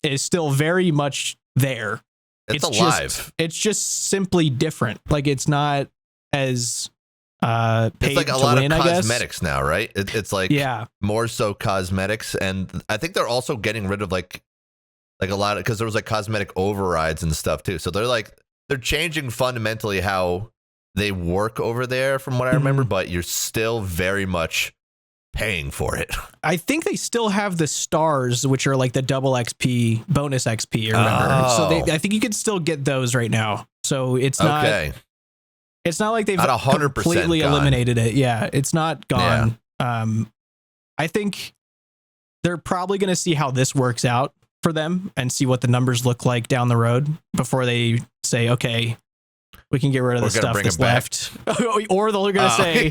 is still very much there.
It's alive.
It's just simply different. Like it's not as paid
it's like a
to
lot
win,
of
I guess.
cosmetics now, right? It's like more so cosmetics. And I think they're also getting rid of like a lot of, because there was like cosmetic overrides and stuff too. So they're changing fundamentally how they work over there from what I remember, but you're still very much paying for it.
I think they still have the stars, which are like the double XP, bonus XP or whatever. So I think you can still get those right now. So it's not like they've
not 100%
completely eliminated it. Yeah, it's not gone. Yeah. I think they're probably going to see how this works out for them and see what the numbers look like down the road before they say, okay, we can get rid of the stuff that's left. Or they're going to say,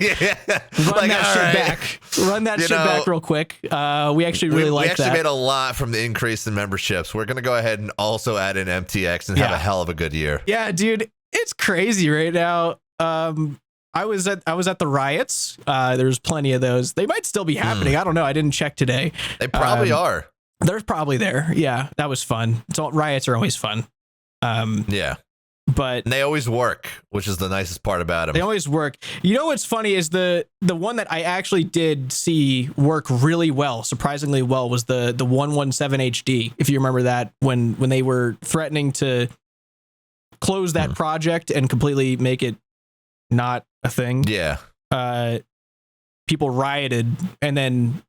run that shit back real quick. We actually really like that.
We actually made a lot from the increase in memberships. We're going to go ahead and also add in MTX and have a hell of a good year.
Yeah, dude, it's crazy right now. I was at the riots. There's plenty of those. They might still be happening. I don't know. I didn't check today.
They probably are.
They're probably there. Yeah, that was fun. Riots are always fun. But
and they always work, which is the nicest part about them.
They always work. You know what's funny is the one that I actually did see work really well, surprisingly well, was the 117 HD. If you remember that, when they were threatening to close that project and completely make it not a thing.
Yeah.
People rioted, and then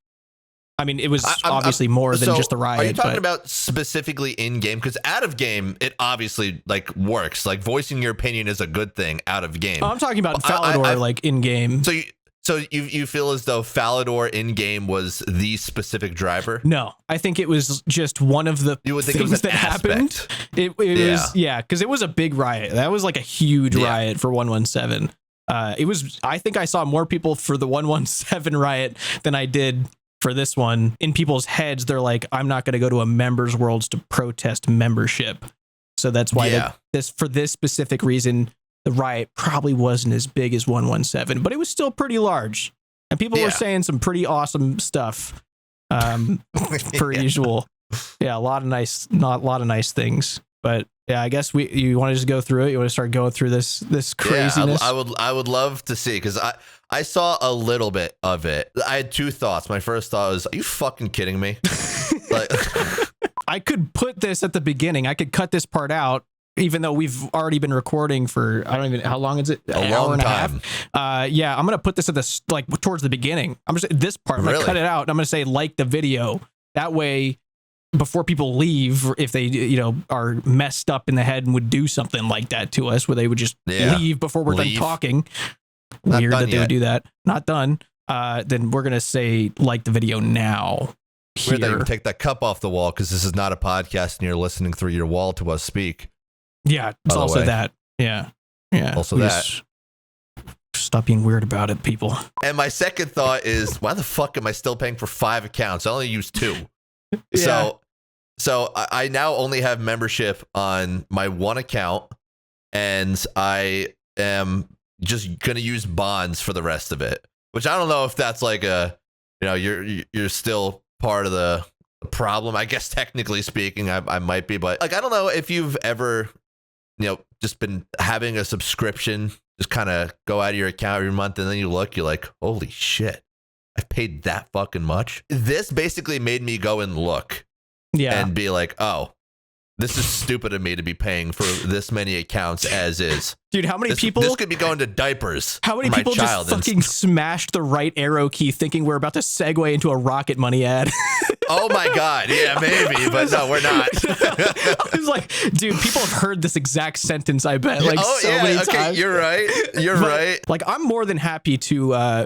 I mean, it was obviously more than just the riot.
Are you talking about specifically in game? Because out of game, it obviously like works. Like voicing your opinion is a good thing out of game.
Oh, I'm talking about Falador, like in game.
So you feel as though Falador in game was the specific driver?
No, I think it was just one of the things that happened. It was because it was a big riot. That was like a huge riot for 117. I think I saw more people for the 117 riot than I did for this one. In people's heads, they're like, I'm not going to go to a members worlds to protest membership. So that's why for this specific reason, the riot probably wasn't as big as 117, but it was still pretty large. And people were saying some pretty awesome stuff, per usual. Yeah, a lot of nice things. But yeah, I guess you want to just go through it. You want to start going through this craziness.
Yeah, I would love to see, because I saw a little bit of it. I had two thoughts. My first thought was, are you fucking kidding me? Like,
I could put this at the beginning. I could cut this part out, even though we've already been recording for, I don't even, how long is it?
An hour and a half.
Yeah, I'm going to put this at towards the beginning. I'm just this part. I'm going to cut it out. And I'm going to say, like the video. That way, before people leave, if they, are messed up in the head and would do something like that to us, where they would just leave before we're done talking. Weird that they would do that. Not done. Then we're going to say, like the video now.
Weird that you would take that cup off the wall, because this is not a podcast and you're listening through your wall to us speak.
Yeah, it's also that. Yeah.
Also that.
Stop being weird about it, people.
And my second thought is, why the fuck am I still paying for 5 accounts? I only use 2.
Yeah.
So I now only have membership on my 1 account, and I am just gonna use bonds for the rest of it. Which I don't know if that's like you're still part of the problem. I guess technically speaking, I might be, but like I don't know if you've ever just been having a subscription, just kind of go out of your account every month, and then you're like, holy shit, I've paid that fucking much. This basically made me go and look. Yeah. And be like, oh, this is stupid of me to be paying for this many accounts as is.
Dude, how many people...
This could be going to diapers.
How many people just fucking smashed the right arrow key thinking we're about to segue into a Rocket Money ad?
Oh my God. Yeah, maybe. But no, we're not.
I was like, dude, people have heard this exact sentence, I bet. Like, many times.
You're right. You're right.
Like, I'm more than happy to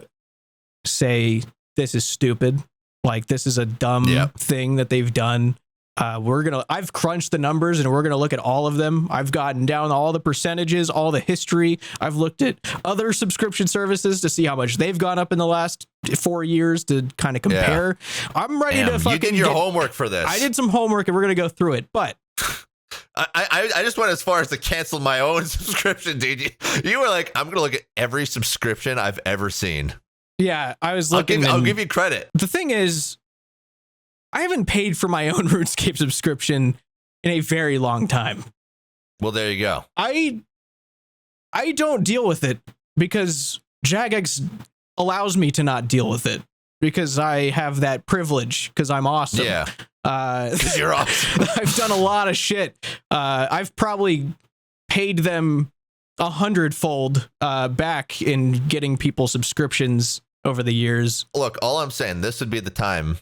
say this is stupid. Like, this is a dumb thing that they've done. I've crunched the numbers and we're going to look at all of them. I've gotten down all the percentages, all the history. I've looked at other subscription services to see how much they've gone up in the last 4 years to kind of compare. Yeah. I'm ready to fucking...
You did your homework for this.
I did some homework and we're going to go through it, but...
I just went as far as to cancel my own subscription, dude. You were like, I'm going to look at every subscription I've ever seen.
Yeah, I was looking.
I'll give you credit.
The thing is, I haven't paid for my own RuneScape subscription in a very long time.
Well, there you go.
I don't deal with it because Jagex allows me to not deal with it because I have that privilege because I'm awesome.
Yeah. You're awesome.
I've done a lot of shit. I've probably paid them 100-fold back in getting people subscriptions over the years.
Look, all I'm saying, this would be the time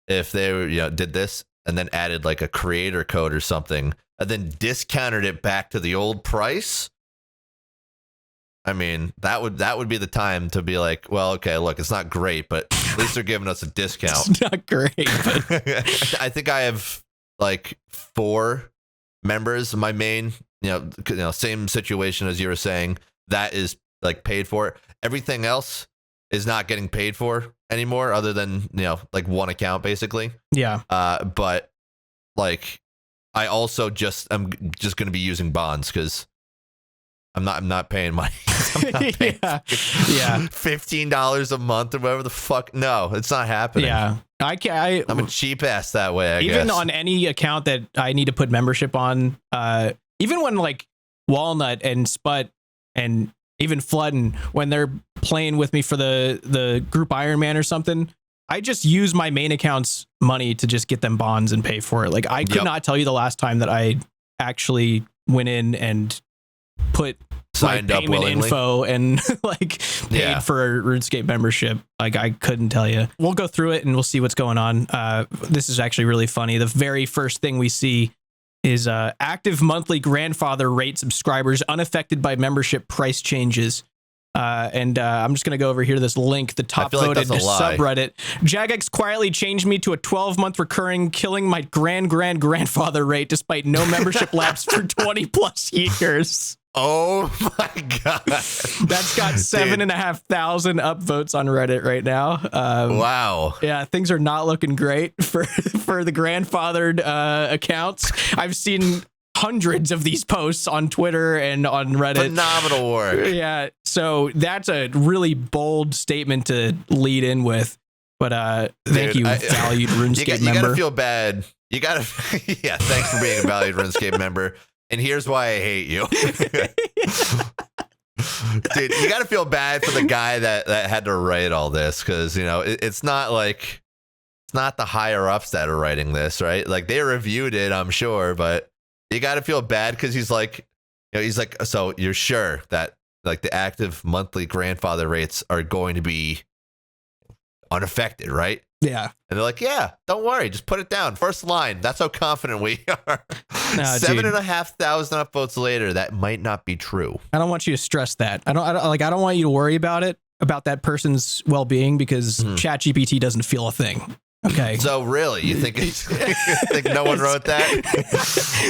if they did this and then added like a creator code or something and then discounted it back to the old price. I mean, that would be the time to be like, well, okay, look, it's not great, but at least they're giving us a discount.
It's not great. But...
I think I have like 4 members. My main, same situation as you were saying, that is like paid for. Everything else is not getting paid for anymore, other than like 1 account basically.
Yeah.
But like, I also I'm just going to be using bonds because I'm not paying money. I'm not paying $15 a month or whatever the fuck. No, it's not happening.
Yeah.
I'm a cheap ass that way. I
even
guess.
On any account that I need to put membership on, even when like Walnut and Sput and even Floodin, when they're playing with me for the group Iron Man or something, I just use my main account's money to just get them bonds and pay for it. Like I could not tell you the last time that I actually went in and put
signed up
payment
willingly.
Info and like paid for a RuneScape membership. Like I couldn't tell you. We'll go through it and we'll see what's going on. This is actually really funny. The very first thing we see is active monthly grandfather rate subscribers unaffected by membership price changes. And I'm just going to go over here to this link, the top voted subreddit. Jagex quietly changed me to a 12-month recurring, killing my grandfather rate despite no membership lapse for 20 plus years.
Oh my God.
That's got 7,500 upvotes on Reddit right now.
Wow.
Yeah, things are not looking great for the grandfathered accounts. I've seen hundreds of these posts on Twitter and on Reddit.
Phenomenal work.
Yeah, so that's a really bold statement to lead in with. But thank you, valued RuneScape member.
You gotta feel bad. You gotta, yeah. Thanks for being a valued RuneScape member. And here's why I hate you. Dude, you got to feel bad for the guy that had to write all this because, it's not like it's not the higher ups that are writing this, right? Like they reviewed it, I'm sure, but you got to feel bad because he's like, so you're sure that like the active monthly grandfather rates are going to be unaffected, right?
Yeah.
And they're like, yeah, don't worry. Just put it down. First line. That's how confident we are. No, 7,500 upvotes later. That might not be true.
I don't want you to stress that. I don't want you to worry about it, about that person's well-being because ChatGPT doesn't feel a thing. Okay.
So really, you think no one wrote that?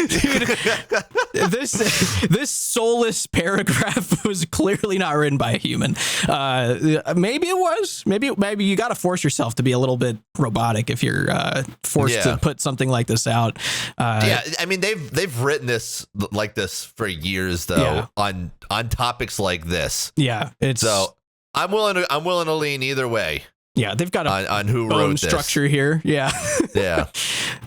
Dude, this soulless paragraph was clearly not written by a human. Maybe it was. Maybe you got to force yourself to be a little bit robotic if you're forced to put something like this out.
Yeah, I mean they've written this like this for years though on topics like this.
Yeah, it's
so I'm willing to lean either way.
Yeah, they've got
on who
bone
wrote
structure here. Yeah.
Yeah.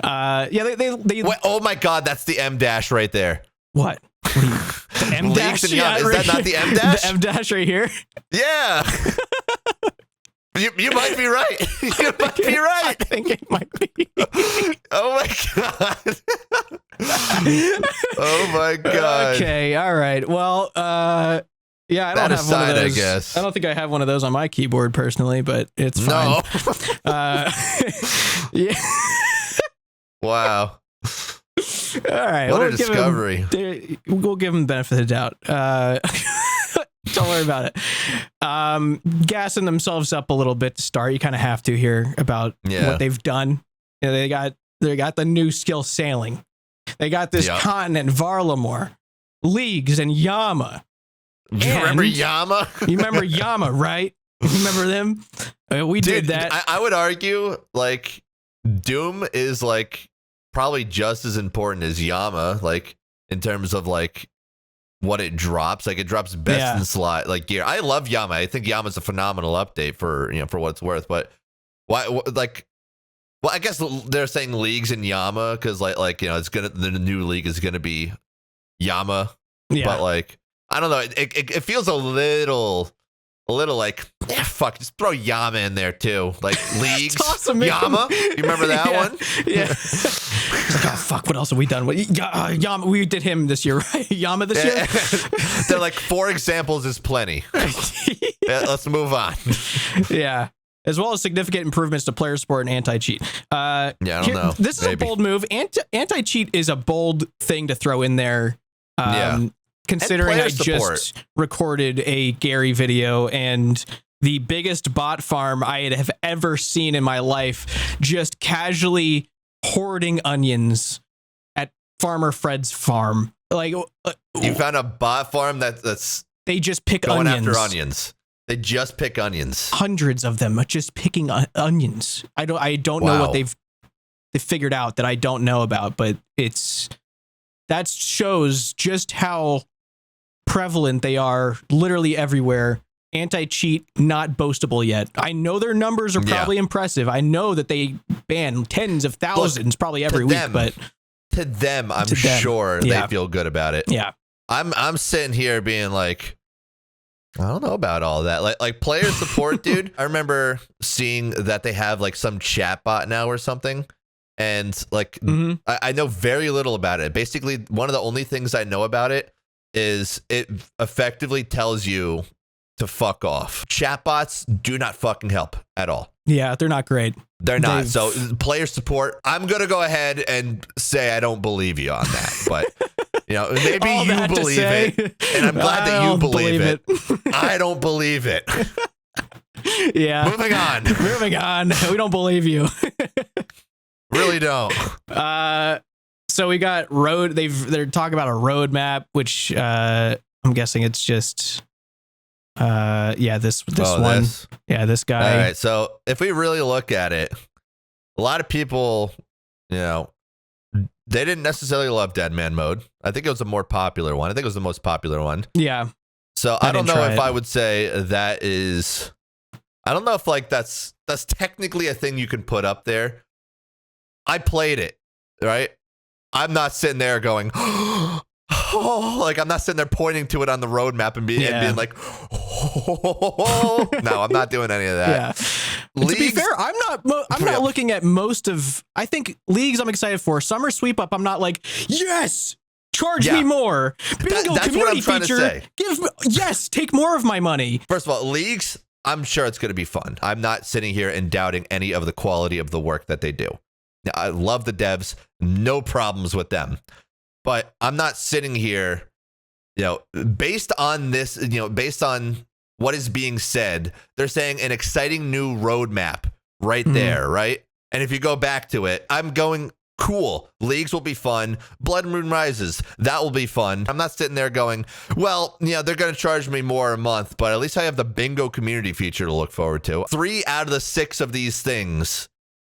They
Wait, oh my God, that's the M dash right there.
What? The M dash?
Yeah, is that not the M dash?
The M dash right here?
Yeah. You might be right. You might be right.
I think it might be.
Oh my God. Oh my God.
Okay. All right. Well, yeah, I don't have one of those.
I guess.
I don't think I have one of those on my keyboard personally, but it's fine.
No.
Yeah.
Wow.
All right.
What a discovery.
We'll give him the benefit of the doubt. Don't worry about it. Gassing themselves up a little bit to start. You kind of have to here about what they've done. You know, they got the new skill sailing. They got this continent, Varlamore, Leagues, and Yama.
You remember Yama?
You remember Yama, right? You remember them? We did that.
I would argue like Doom is like probably just as important as Yama, like in terms of like what it drops. Like it drops best in slot like gear. I love Yama. I think Yama's a phenomenal update for what it's worth. But why like? Well, I guess they're saying Leagues and Yama because like it's the new league is gonna be Yama. Yeah. But like I don't know. It feels a little like fuck. Just throw Yama in there too. Like Leagues,
awesome,
Yama. You remember that one?
Yeah. Like, oh fuck! What else have we done? Yama. We did him this year, right? Yama this year.
They're like 4 examples is plenty. Let's move on.
Yeah. As well as significant improvements to player support and anti-cheat.
I don't know.
This is a bold move. Anti-cheat is a bold thing to throw in there. Considering I just recorded a Gary video and the biggest bot farm I have ever seen in my life, just casually hoarding onions at Farmer Fred's farm. Like
you found a bot farm that's
they just pick
going
onions.
After onions. They just pick onions.
Hundreds of them just picking onions. I don't know what they've figured out that I don't know about, but that shows just how prevalent they are literally everywhere. Anti-cheat not boastable yet. I know their numbers are probably impressive. I know that they ban tens of thousands probably every week, but
to them I'm sure they feel good about it.
Yeah.
I'm sitting here being like, I don't know about all that. Like player support, dude. I remember seeing that they have like some chat bot now or something. And like I know very little about it. Basically, one of the only things I know about it is it effectively tells you to fuck off. Chatbots do not fucking help at all.
Yeah, they're not great.
They're not. So player support, I'm going to go ahead and say I don't believe you on that. But, maybe you believe it. And I'm glad that you believe it. I don't believe it.
Yeah.
Moving on.
We don't believe you.
Really don't.
So we got they're talking about a roadmap, which I'm guessing it's just this one. Yeah, this guy.
All right, so if we really look at it, a lot of people, they didn't necessarily love Dead Man Mode. I think it was a more popular one. I think it was the most popular one.
Yeah.
So I don't know if I would say that is. I don't know if like that's technically a thing you can put up there. I played it, right? I'm not sitting there going, oh, like I'm not sitting there pointing to it on the roadmap and being like, oh. No, I'm not doing any of that.
Yeah. To be fair, I'm not looking at most of. I think Leagues I'm excited for. Summer Sweep Up, I'm not like, yes, charge me more. Bingo,
that's
community
what I'm
feature.
Trying to say.
Take more of my money.
First of all, Leagues, I'm sure it's going to be fun. I'm not sitting here and doubting any of the quality of the work that they do. I love the devs, no problems with them. But I'm not sitting here, based on this, based on what is being said, they're saying an exciting new roadmap right there, right? And if you go back to it, I'm going, cool. Leagues will be fun. Blood Moon Rises, that will be fun. I'm not sitting there going, well, they're going to charge me more a month, but at least I have the bingo community feature to look forward to. 3 out of the 6 of these things,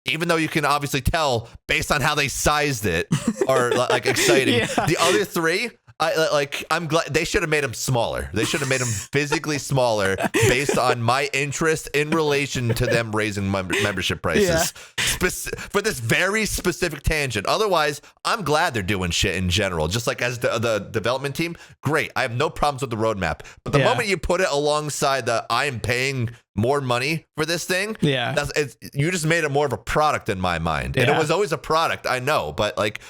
even though you can obviously tell based on how they sized it, are like exciting. Yeah. The other 3, I'm glad they should have made them smaller. They should have made them physically smaller based on my interest in relation to them raising membership prices for this very specific tangent. Otherwise, I'm glad they're doing shit in general. Just like as the development team, great. I have no problems with the roadmap. But the moment you put it alongside the I am paying more money for this thing, you just made it more of a product in my mind. And it was always a product, I know, but like.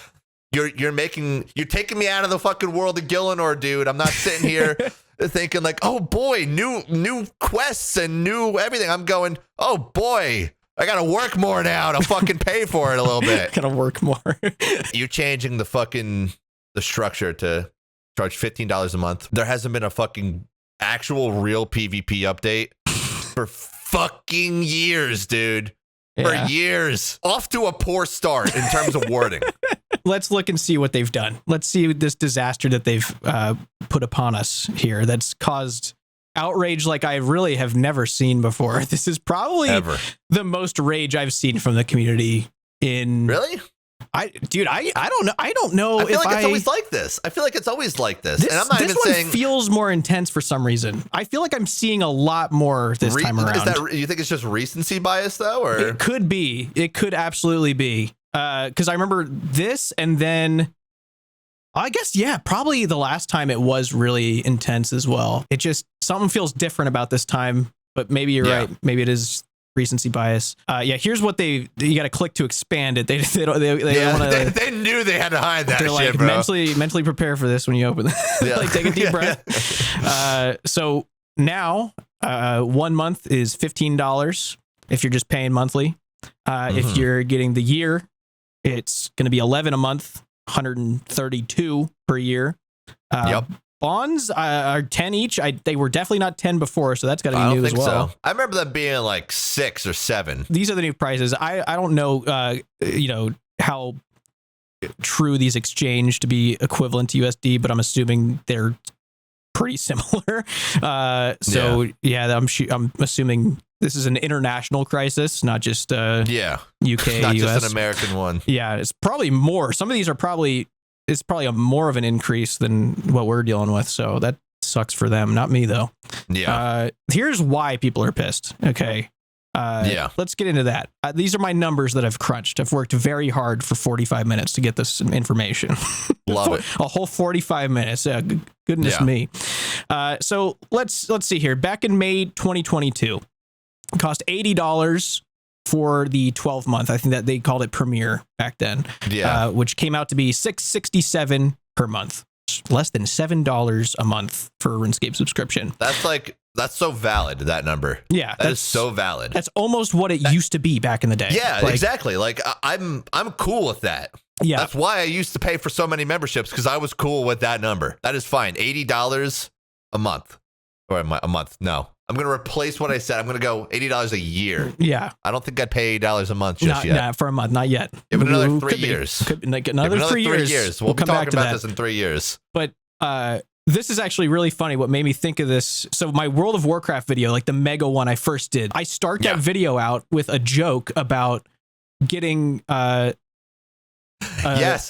You're taking me out of the fucking world of Gillinor, dude. I'm not sitting here thinking like, oh boy, new quests and new everything. I'm going, oh boy, I gotta work more now to fucking pay for it a little bit.
Gotta work more.
You're changing the structure to charge $15 a month. There hasn't been a fucking actual real PvP update for fucking years, dude. For years. Off to a poor start in terms of wording.
Let's look and see what they've done. Let's see this disaster that they've put upon us here that's caused outrage like I really have never seen before. This is probably the most rage I've seen from the community in...
Really?
I don't know. I don't know.
I feel like it's always like this. And I'm not even saying...
This one feels more intense for some reason. I feel like I'm seeing a lot more this time around.
You think it's just recency bias, though? Or
it could be. It could absolutely be. Because I remember this, and then I guess, probably the last time it was really intense as well. It just, something feels different about this time, but maybe you're right. Maybe it is recency bias. Here's what you got to click to expand it. They
knew they had to hide that.
They're
shit,
like,
bro.
mentally prepare for this when you open it. Like, take a deep breath. So now, 1 month is $15 if you're just paying monthly. If you're getting the year, it's going to be 11 a month, 132 per year. Bonds are 10 each. They were definitely not 10 before, so that's got to be new as well.
So. I remember them being like 6 or 7.
These are the new prices. I don't know, how true these exchange to be equivalent to USD, but I'm assuming they're pretty similar. I'm assuming this is an international crisis, not just UK,
not
US.
Just an American one.
Yeah, it's probably more. Some of these are it's probably a more of an increase than what we're dealing with. So that sucks for them, not me though.
Yeah.
Here's why people are pissed. Okay. Let's get into that. These are my numbers that I've crunched. I've worked very hard for 45 minutes to get this information.
Love it.
A whole 45 minutes. Goodness me. So let's see here. Back in May 2022, it cost $80 for the 12 month. I think that they called it Premier back then. Which came out to be $667 per month. Less than $7 a month for a RuneScape subscription.
That's so valid, that number.
Yeah.
That is so valid.
That's almost what it used to be back in the day.
Yeah, exactly. Like I'm cool with that. Yeah. That's why I used to pay for so many memberships, because I was cool with that number. That is fine. $80 a month. Or a month. No. I'm going to replace what I said. I'm going to go $80 a year.
Yeah.
I don't think I'd pay $80 a month just yet.
Not for a month. Not yet.
Give it another 3 years.
Another 3 years.
We'll be talking about this in 3 years.
But this is actually really funny. What made me think of this. So my World of Warcraft video, like the mega one I first did, I start that video out with a joke about getting
yes,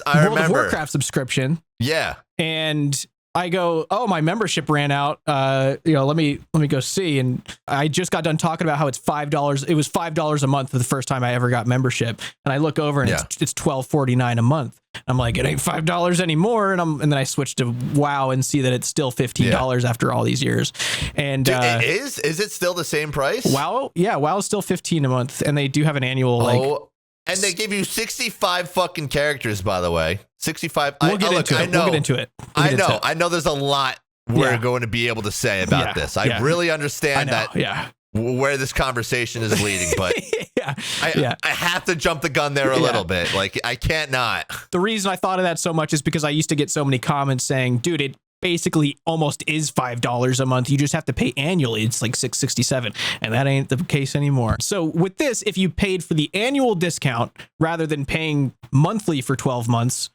I
World
remember.
of Warcraft subscription.
Yeah.
And I go, oh, my membership ran out. Let me go see. And I just got done talking about how it's $5. It was $5 a month for the first time I ever got membership. And I look over and it's $12.49 a month. I'm like, it ain't $5 anymore. And then I switched to WoW and see that it's still $15 after all these years. And
dude, is it still the same price?
WoW, WoW is still $15 a month, and they do have an annual
and they give you 65 fucking characters, by the way. 65.
We'll get into it.
I know there's a lot we're going to be able to say about this. I really understand where this conversation is leading, but I have to jump the gun there a little bit. Like, I can't not.
The reason I thought of that so much is because I used to get so many comments saying, dude, basically almost is $5 a month. You just have to pay annually. It's like $6.67, and that ain't the case anymore. So with this, if you paid for the annual discount rather than paying monthly for 12 months,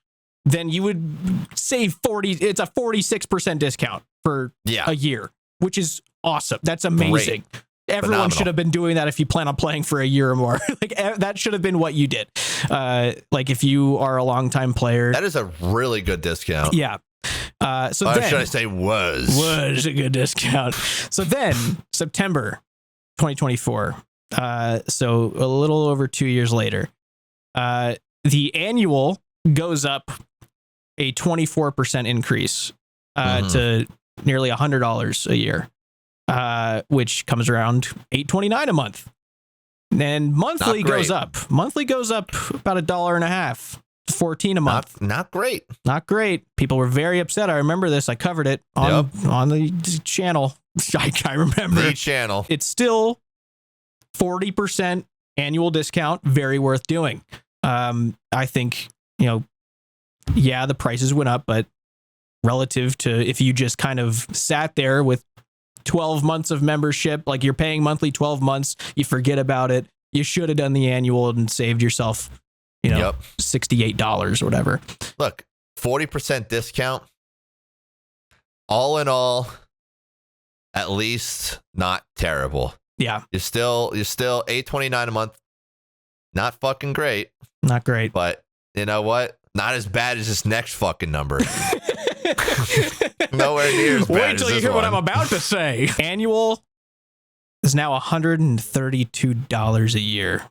then you would save 40. It's a 46% discount for a year, which is awesome. That's amazing. Great. Everyone Phenomenal. Should have been doing that if you plan on playing for a year or more. Like that should have been what you did. Like if you are a longtime player,
that is a really good discount.
Yeah. So
or should I say was
a good discount. So then September 2024. So a little over 2 years later, the annual goes up a 24% increase to nearly $100 a year. Which comes around $8.29 a month. And monthly goes up. Monthly goes up about $1.50, $14 a month.
Not great.
Not great. People were very upset. I remember this. I covered it on the channel. I remember
the channel.
It's still 40% annual discount. Very worth doing. I think, the prices went up, but relative to if you just kind of sat there with 12 months of membership, like you're paying monthly 12 months, you forget about it. You should have done the annual and saved yourself, $68 or whatever.
Look, 40% discount. All in all, at least not terrible.
Yeah.
You're still $8.29 a month. Not fucking great.
Not great.
But you know what? Not as bad as this next fucking number. Nowhere near as bad.
Wait till you hear what I'm about to say. Annual is now $132 a year,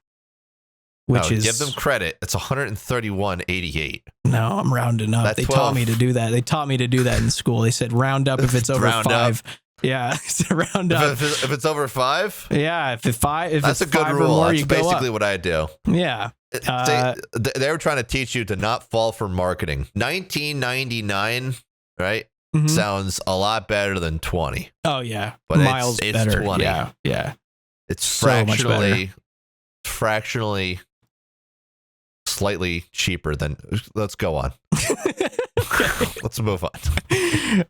which is
give them credit. It's $131.88.
No, I'm rounding up. They taught me to do that. They taught me to do that in school. They said round up if it's over $5. Yeah, round up.
If it's over $5.
Yeah, if
that's
it's
a good
$5
rule.
Or more,
that's
you
basically
go up.
what I do.
Yeah.
They were trying to teach you to not fall for marketing. $19.99, right? Mm-hmm. Sounds a lot better than 20.
Oh yeah,
but
miles
it's
better.
20.
Yeah.
It's
so
fractionally slightly cheaper than. Let's go on. Let's move on.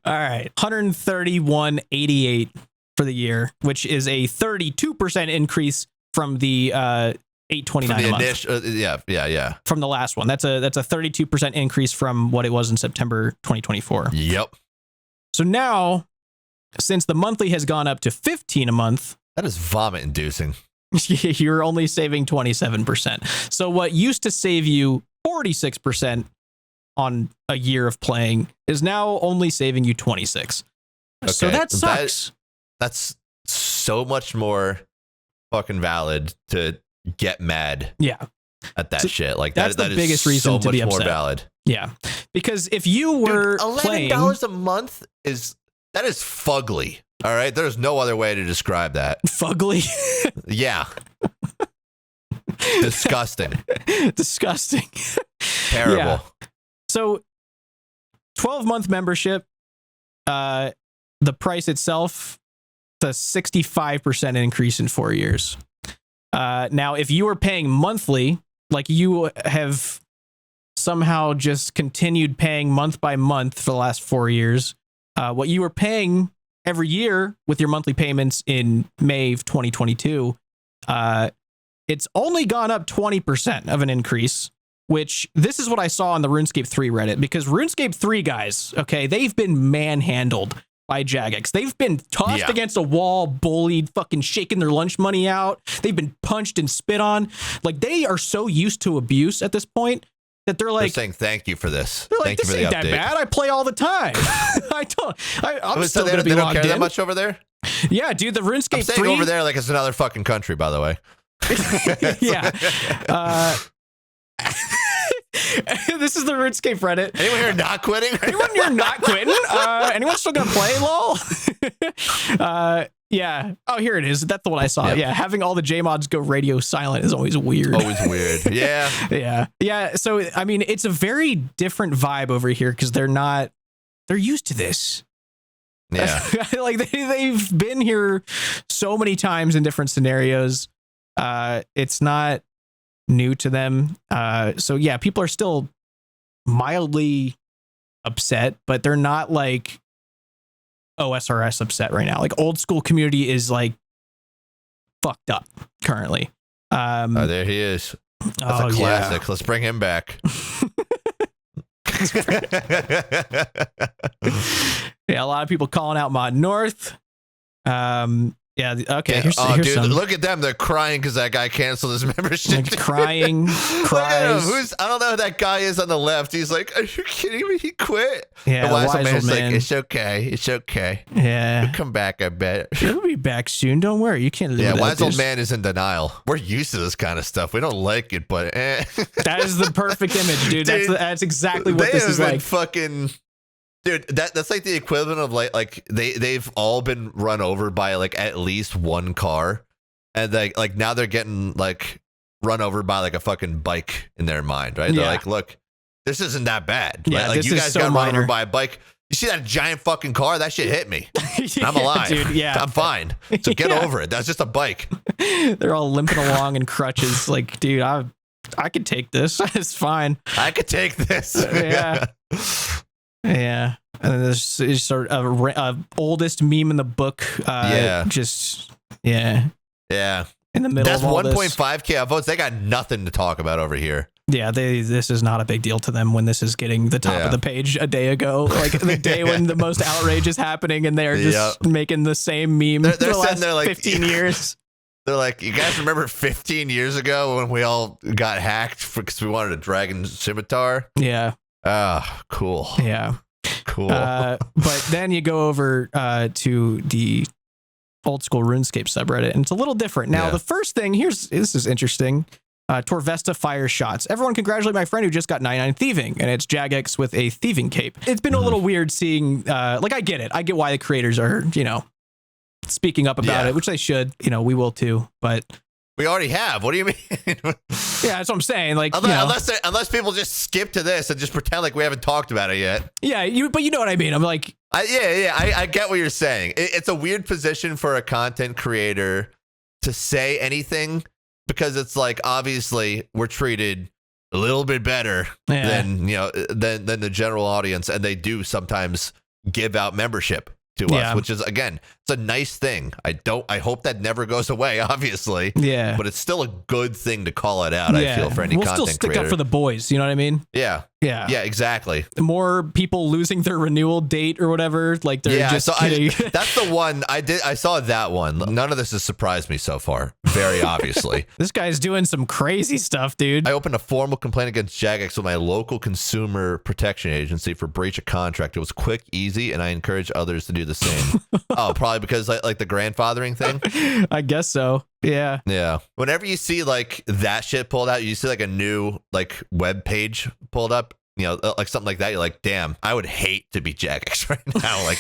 All right, $131.88 for the year, which is a 32% increase from the $8.29 a month.
Yeah.
From the last one. That's a 32% increase from what it was in September 2024.
Yep.
So now, since the monthly has gone up to $15 a month,
that is vomit inducing.
You're only saving 27%. So what used to save you 46% on a year of playing is now only saving you 26. Okay. So that sucks.
That's so much more fucking valid to get mad.
Yeah.
At that shit. Like
that's
that
the biggest
is
reason
so
to be
much
upset.
more valid.
Yeah. Because if you were
$11 a month is fugly. All right. There's no other way to describe that.
Fugly?
Yeah. Disgusting.
Disgusting.
Terrible.
Yeah. So 12-month membership, the price itself, the 65% increase in 4 years. Now, if you were paying monthly, like you have somehow just continued paying month by month for the last 4 years, what you were paying every year with your monthly payments in May of 2022, it's only gone up 20% of an increase, which this is what I saw on the RuneScape 3 Reddit, because RuneScape 3 guys, okay, they've been manhandled by Jagex. They've been tossed against a wall, bullied, fucking shaking their lunch money out. They've been punched and spit on. Like, they are so used to abuse at this point that they're
saying thank you for this.
They're like,
thank you for
this ain't that bad. I play all the time. I'm still going to be logged in. They don't care
that much over there?
Yeah, dude, the RuneScape 3.
I'm saying over there like it's another fucking country, by the way.
Yeah. This is the RuneScape Reddit.
Anyone here not quitting?
Anyone here not quitting? Anyone still gonna play, lol? Yeah. Oh, here it is. That's the one I saw. Yep. Yeah. Having all the JMods go radio silent is always weird.
Always weird. Yeah.
Yeah. So, I mean, it's a very different vibe over here because they're used to this.
Yeah.
Like they've been here so many times in different scenarios. It's not new to them. So yeah, people are still mildly upset, but they're not like OSRS upset right now. Like old school community is like fucked up currently.
There he is. That's a classic. Yeah. Let's bring him back.
Yeah, a lot of people calling out Mod North. Yeah. Okay. Here's
dude,
some.
Look at them. They're crying because that guy canceled his membership.
Like crying. Cries.
I don't know who that guy is on the left. He's like, "Are you kidding me? He quit."
Yeah.
The wise old man's like, "It's okay. It's okay.
Yeah.
He'll come back. I bet.
He'll be back soon. Don't worry. You can't live."
Yeah. Wise old man is in denial. We're used to this kind of stuff. We don't like it, but
that is the perfect image, dude. That's exactly what this is like.
Fucking. Dude, that's like the equivalent of like they've all been run over by like at least one car, and like now they're getting like run over by like a fucking bike in their mind, right? They're like, look, this isn't that bad.
Yeah,
like you guys got run over by a bike. You see that giant fucking car? That shit hit me. Yeah, I'm alive. Dude, yeah. I'm fine. So get over it. That's just a bike.
They're all limping along in crutches. Like, dude, I could take this. It's fine.
I could take this.
Yeah. Yeah, and then there's sort of oldest meme in the book. In the middle.
That's
of all
1.5K votes. They got nothing to talk about over here.
Yeah, this is not a big deal to them when this is getting the top of the page a day ago, like the day when the most outrage is happening, and they're just making the same meme for the last like, 15 years.
They're like, you guys remember 15 years ago when we all got hacked because we wanted a dragon scimitar?
Yeah.
Ah, cool.
Yeah.
Cool.
But then you go over to the old school RuneScape subreddit, and it's a little different. Now, the first thing, this is interesting. Torvesta fire shots. Everyone congratulate my friend who just got 99 thieving, and it's Jagex with a thieving cape. It's been a little weird seeing, like, I get it. I get why the creators are, speaking up about it, which they should. We will too, but...
We already have. What do you mean?
Yeah, that's what I'm saying. Like,
unless people just skip to this and just pretend like we haven't talked about it yet.
Yeah, but you know what I mean. I'm like,
I get what you're saying. It's a weird position for a content creator to say anything because it's like obviously we're treated a little bit better than than the general audience, and they do sometimes give out membership to us, which is, again, it's a nice thing. I hope that never goes away, obviously.
Yeah.
But it's still a good thing to call it out, I feel, for any content creator.
We'll still stick up for the boys, you know what I mean?
Yeah.
Yeah.
Yeah, exactly.
More people losing their renewal date or whatever, like they're just kidding.
That's the one I saw that one. None of this has surprised me so far, very obviously.
This guy's doing some crazy stuff, dude.
I opened a formal complaint against Jagex with my local consumer protection agency for breach of contract. It was quick, easy, and I encourage others to do the same. Oh, probably because like the grandfathering thing?
I guess so. Yeah.
Yeah. Whenever you see like that shit pulled out, you see like a new like web page pulled up, like something like that. You're like, damn, I would hate to be Jagex right now. Like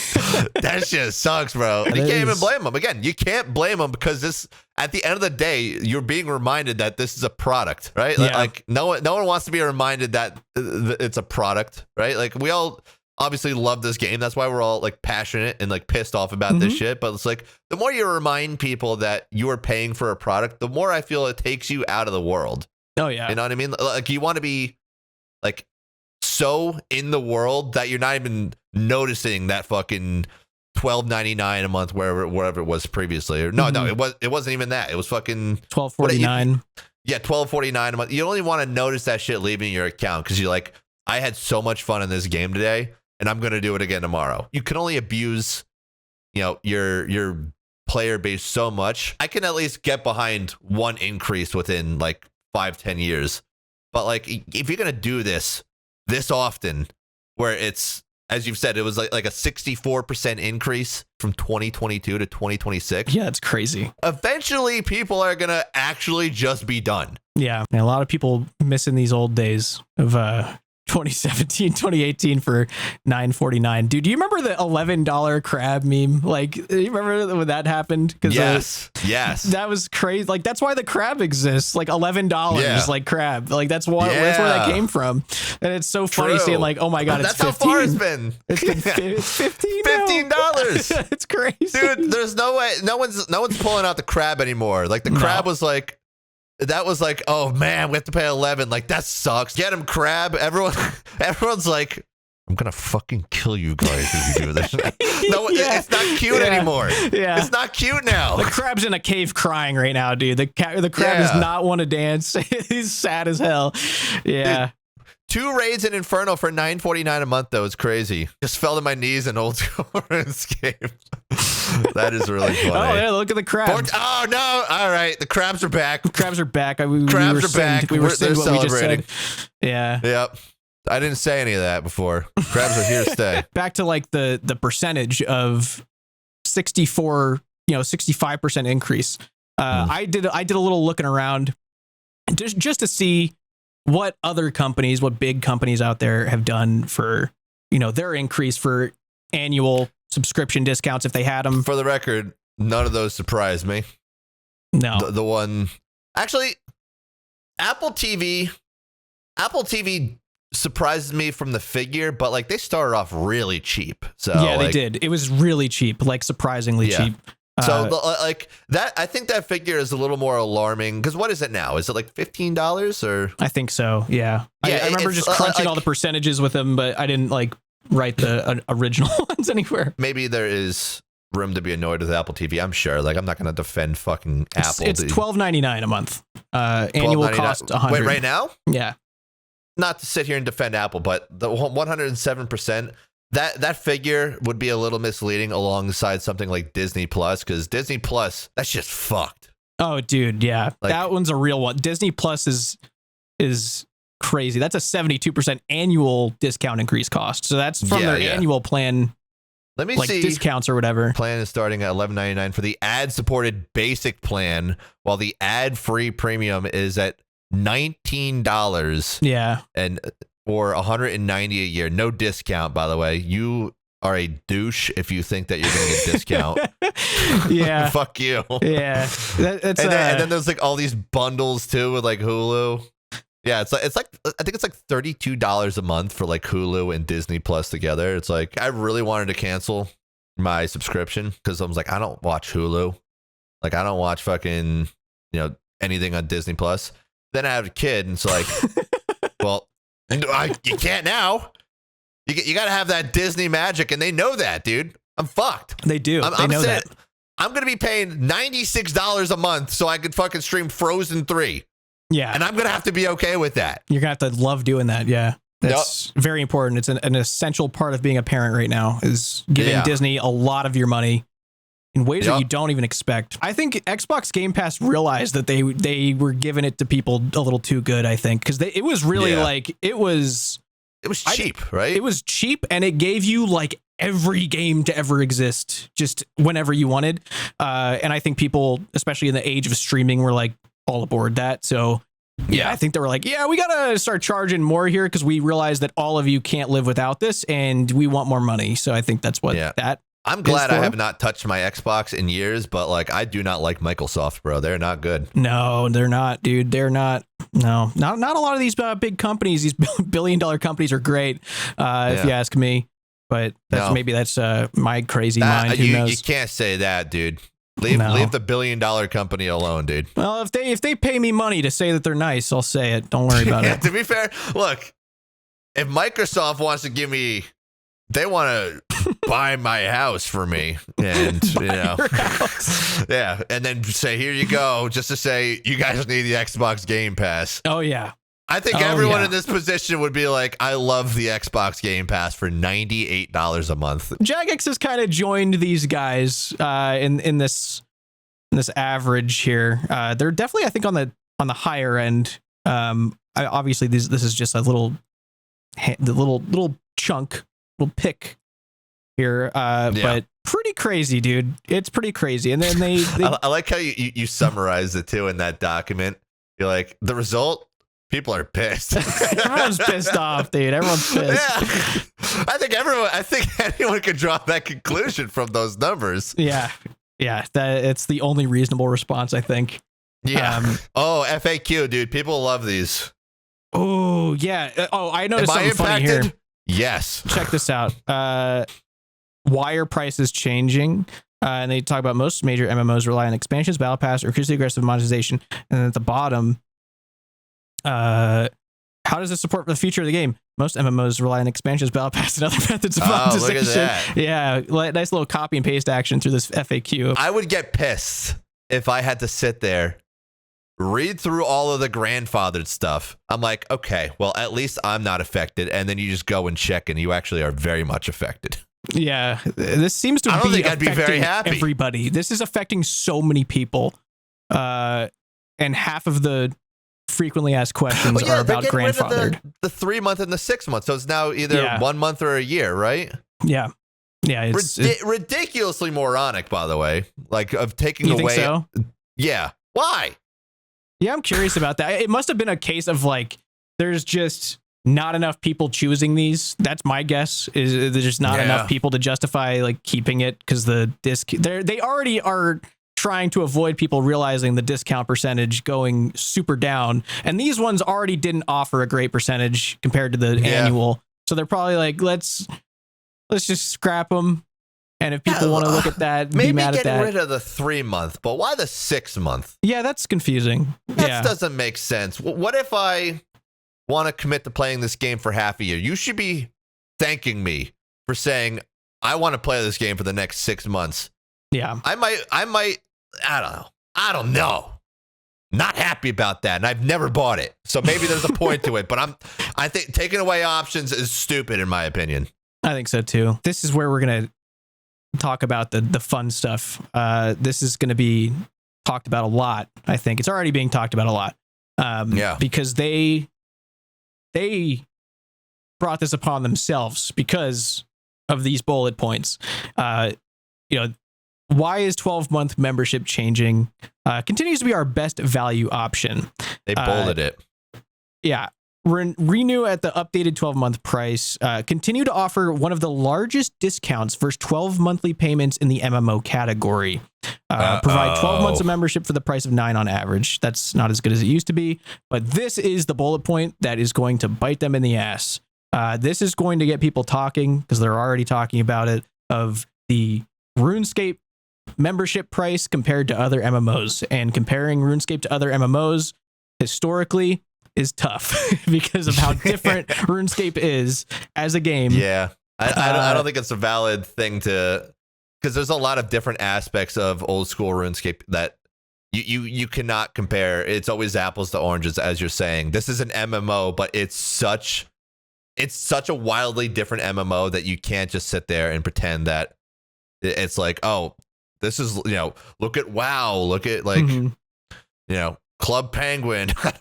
that shit sucks, bro. And you can't even blame them. Again, you can't blame them because this, at the end of the day, you're being reminded that this is a product, right? Yeah. Like no one wants to be reminded that it's a product, right? Like we all obviously love this game. That's why we're all like passionate and like pissed off about this shit. But it's like the more you remind people that you are paying for a product, the more I feel it takes you out of the world.
Oh yeah.
You know what I mean? Like you want to be like so in the world that you're not even noticing that fucking $12.99 a month, wherever it was previously. Or no, it wasn't even that. It was fucking
$12.49.
Yeah, $12.49 a month. You only want to notice that shit leaving your account because you're like, I had so much fun in this game today, and I'm gonna do it again tomorrow. You can only abuse, your player base so much. I can at least get behind one increase within like 5-10 years, but like if you're gonna do this often, where it's, as you've said, it was like a 64% increase from 2022 to 2026.
Yeah, it's crazy.
Eventually, people are gonna actually just be done.
Yeah, and a lot of people missing these old days of 2017, 2018 for $9.49. Dude, do you remember the $11 crab meme? Like, you remember when that happened?
Yes.
That was crazy. Like, that's why the crab exists. Like $11, like crab. Like that's where that came from. And it's so funny seeing like, oh my god, it's 15.
That's how far it's been.
It's $15.
$15.
It's crazy,
dude. There's no way. No one's pulling out the crab anymore. Like the crab was like. That was like, oh man, we have to pay 11. Like that sucks. Get him, crab. Everyone's like, I'm gonna fucking kill you guys if you do this. No, it's not cute anymore.
Yeah,
it's not cute now.
The crab's in a cave crying right now, dude. The crab does not want to dance. He's sad as hell. Yeah.
Dude, 2 raids in Inferno for $9.49 a month though. It's crazy. Just fell to my knees in old school RuneScape. That is really funny.
Oh yeah, look at the crabs.
Oh no! All right, the crabs are back.
The crabs are back.
Crabs are back.
We were
they're
what
celebrating.
We just said. Yeah.
Yep. I didn't say any of that before. Crabs are here to stay.
Back to like the percentage of 65% increase. I did a little looking around just to see what other companies, what big companies out there have done for, their increase for annual subscription discounts if they had them.
For the record, none of those surprised me.
No.
The one actually Apple TV surprised me from the figure, but like they started off really cheap. So
yeah, they did. It was really cheap, like surprisingly cheap.
So like that, I think that figure is a little more alarming because what is it now? Is it like $15 or?
I think so. Yeah. I remember just crunching all the percentages with them, but I didn't like write the original ones anywhere.
Maybe there is room to be annoyed with Apple TV. I'm sure. Like I'm not going to defend fucking Apple.
It's $12.99 a month. Annual cost $100.
Wait, right now?
Yeah.
Not to sit here and defend Apple, but the 107%, that figure would be a little misleading alongside something like Disney Plus, because Disney Plus, that's just fucked.
Oh, dude, yeah. Like, that one's a real one. Disney Plus is crazy. That's a 72% annual discount increase cost. So that's from their annual plan.
Let me see.
Discounts or whatever.
Plan is starting at $11.99 for the ad-supported basic plan, while the ad-free premium is at $19.
Yeah.
And or $190 a year. No discount, by the way. You are a douche if you think that you're going to get discount.
Yeah.
Fuck you.
Yeah.
And then there's like all these bundles too with like Hulu. Yeah, it's like I think it's like $32 a month for like Hulu and Disney Plus together. It's like I really wanted to cancel my subscription because I was like, I don't watch Hulu. Like I don't watch fucking, anything on Disney Plus. Then I have a kid, and it's like, well, you can't now. You got to have that Disney magic, and they know that, dude. I'm fucked.
They do. They know that.
I'm going to be paying $96 a month so I could fucking stream Frozen 3.
Yeah.
And I'm going to have to be okay with that.
You're going to have to love doing that. Yeah. That's very important. It's an essential part of being a parent right now is giving Disney a lot of your money in ways that you don't even expect. I think Xbox Game Pass realized that they were giving it to people a little too good, I think, because it was really like, it was
cheap, right?
It was cheap, and it gave you like every game to ever exist just whenever you wanted. And I think people, especially in the age of streaming, were like all aboard that. So yeah, I think they were like, yeah, we got to start charging more here because we realize that all of you can't live without this and we want more money. So I think that's what that
I'm glad I have not touched my Xbox in years, but like I do not like Microsoft, bro. They're not good.
No, they're not, dude. They're not. No, not a lot of these big companies. These billion-dollar companies are great, if you ask me. But maybe that's my crazy mind. Who knows?
You can't say that, dude. Leave the billion-dollar company alone, dude.
Well, if they pay me money to say that they're nice, I'll say it. Don't worry about it.
To be fair, look, if Microsoft wants to give me, they want to buy my house for me, and and then say, here you go, just to say you guys need the Xbox Game Pass.
Oh yeah.
I think everyone in this position would be like, I love the Xbox Game Pass for $98 a month.
Jagex has kind of joined these guys in this average here. They're definitely, I think, on the higher end. Obviously, this is just a little chunk, little pick here, but pretty crazy, dude. It's pretty crazy. And then they
I like how you summarize it too in that document. You're like, the result. People are pissed.
Everyone's pissed off, dude. Everyone's pissed.
Yeah. I think anyone could draw that conclusion from those numbers.
Yeah. Yeah. It's the only reasonable response, I think.
Yeah. FAQ, dude. People love these.
Oh, yeah. Oh, I noticed something funny here.
Yes.
Check this out. Why are prices changing? And they talk about most major MMOs rely on expansions, battle pass, or increasingly aggressive monetization. And then at the bottom, How does this support the future of the game? Most MMOs rely on expansions, battle pass, and other methods of monetization.
Look at that.
Yeah, nice little copy and paste action through this FAQ.
I would get pissed if I had to sit there, read through all of the grandfathered stuff. I'm like, okay, well, at least I'm not affected. And then you just go and check, and you actually are very much affected.
Yeah, this seems to
I don't
be
think I'd be very happy.
Everybody. This is affecting so many people. And half of the frequently asked questions are about grandfathered.
The 3 month and the 6 month. So it's now either 1 month or a year, right?
Yeah. Yeah. It's
ridiculously moronic, by the way. Like, of taking
you
away.
Think so?
Yeah. Why?
Yeah, I'm curious about that. It must have been a case of like, there's just not enough people choosing these. That's my guess. Is there's just not enough people to justify like keeping it because the disc they already are trying to avoid people realizing the discount percentage going super down, and these ones already didn't offer a great percentage compared to the annual. So they're probably like, let's just scrap them. And if people want to look at that,
maybe
be mad at that.
Maybe get rid of the 3 month, but why the 6 month?
Yeah, that's confusing.
That doesn't make sense. What if I want to commit to playing this game for half a year? You should be thanking me for saying I want to play this game for the next 6 months.
Yeah,
I might. I don't know. Not happy about that, and I've never bought it. So maybe there's a point to it, but I think taking away options is stupid in my opinion.
I think so too. This is where we're gonna talk about the fun stuff. This is gonna be talked about a lot. I think it's already being talked about a lot. Because they brought this upon themselves because of these bullet points. Why is 12-month membership changing? Continues to be our best value option.
They bolded it.
Yeah. Renew at the updated 12-month price. Continue to offer one of the largest discounts versus 12 monthly payments in the MMO category. Provide 12 months of membership for the price of 9 on average. That's not as good as it used to be, but this is the bullet point that is going to bite them in the ass. This is going to get people talking because they're already talking about it, of the RuneScape membership price compared to other MMOs, and comparing RuneScape to other MMOs historically is tough because of how different RuneScape is as a game.
Yeah, I don't think it's a valid thing to, because there's a lot of different aspects of old school RuneScape that you cannot compare. It's always apples to oranges, as you're saying. This is an MMO, but it's such a wildly different MMO that you can't just sit there and pretend that it's like, oh, this is, look at WoW, look at like, Club Penguin. I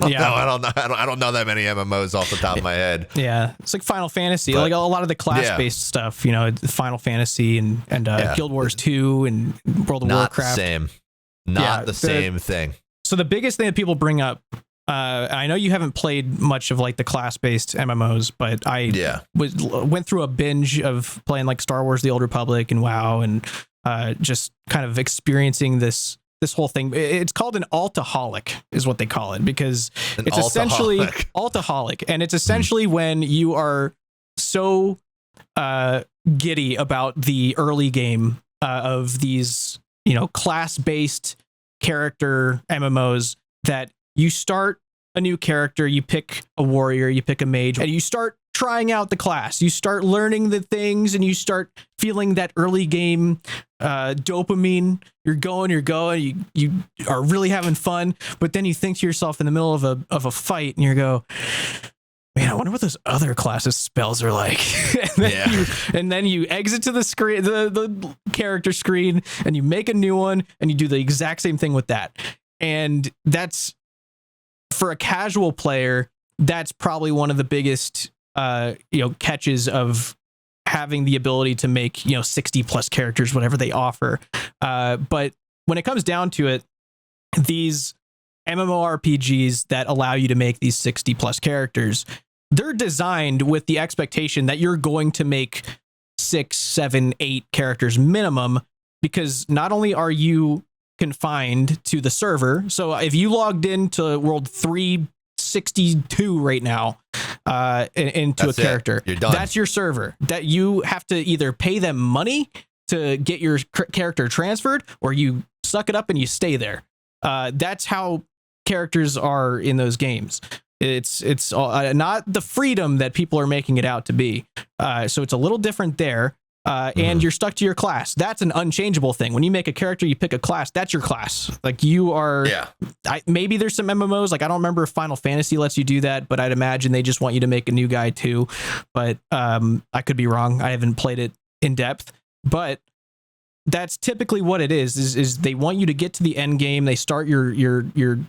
don't know that many MMOs off the top of my head.
Yeah, it's like Final Fantasy, like a lot of the class-based stuff. Final Fantasy and Guild Wars 2 and World of Warcraft.
Not the same thing.
So the biggest thing that people bring up, I know you haven't played much of like the class-based MMOs, but I went through a binge of playing like Star Wars: The Old Republic and WoW, and just kind of experiencing this whole thing. It's called an altaholic is what they call it, because it's essentially altaholic, and it's essentially when you are so giddy about the early game of these class-based character MMOs that you start a new character, you pick a warrior, you pick a mage, and you start trying out the class. You start learning the things, and you start feeling that early game dopamine. You're going, you are really having fun, but then you think to yourself in the middle of a fight, and you go, man, I wonder what those other classes spells are like. and then you exit to the screen, the character screen, and you make a new one, and you do the exact same thing with that. And that's, for a casual player, that's probably one of the biggest catches of having the ability to make 60 plus characters, whatever they offer. But when it comes down to it, these MMORPGs that allow you to make these 60 plus characters, they're designed with the expectation that you're going to make 6, 7, 8 characters minimum, because not only are you confined to the server, so if you logged into World 362 right now into a character,
you're done.
That's your server. That you have to either pay them money to get your character transferred, or you suck it up and you stay there. That's how characters are in those games. It's not the freedom that people are making it out to be. So it's a little different there. And you're stuck to your class. That's an unchangeable thing. When you make a character, you pick a class. That's your class. Like you are.
Yeah.
Maybe there's some MMOs. Like I don't remember if Final Fantasy lets you do that, but I'd imagine they just want you to make a new guy too. But I could be wrong. I haven't played it in depth. But that's typically what it is they want you to get to the end game. They start your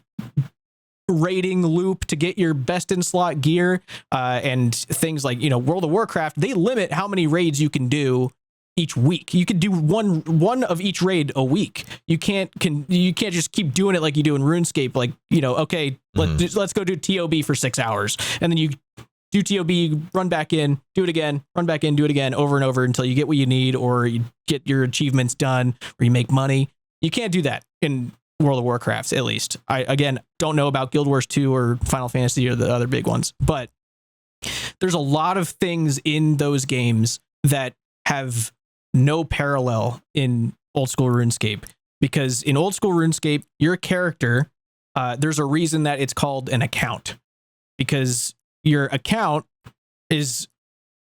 rating loop to get your best in slot gear, and things like, World of Warcraft, they limit how many raids you can do each week. You could do one of each raid a week. You can't just keep doing it like you do in RuneScape. Like, okay, let's go do TOB for 6 hours. And then you do TOB, run back in, do it again, run back in, do it again, over and over until you get what you need, or you get your achievements done, or you make money. You can't do that in World of Warcraft, at least. I, again, don't know about Guild Wars 2 or Final Fantasy or the other big ones, but there's a lot of things in those games that have no parallel in old school RuneScape, because in old school RuneScape, your character, there's a reason that it's called an account, because your account is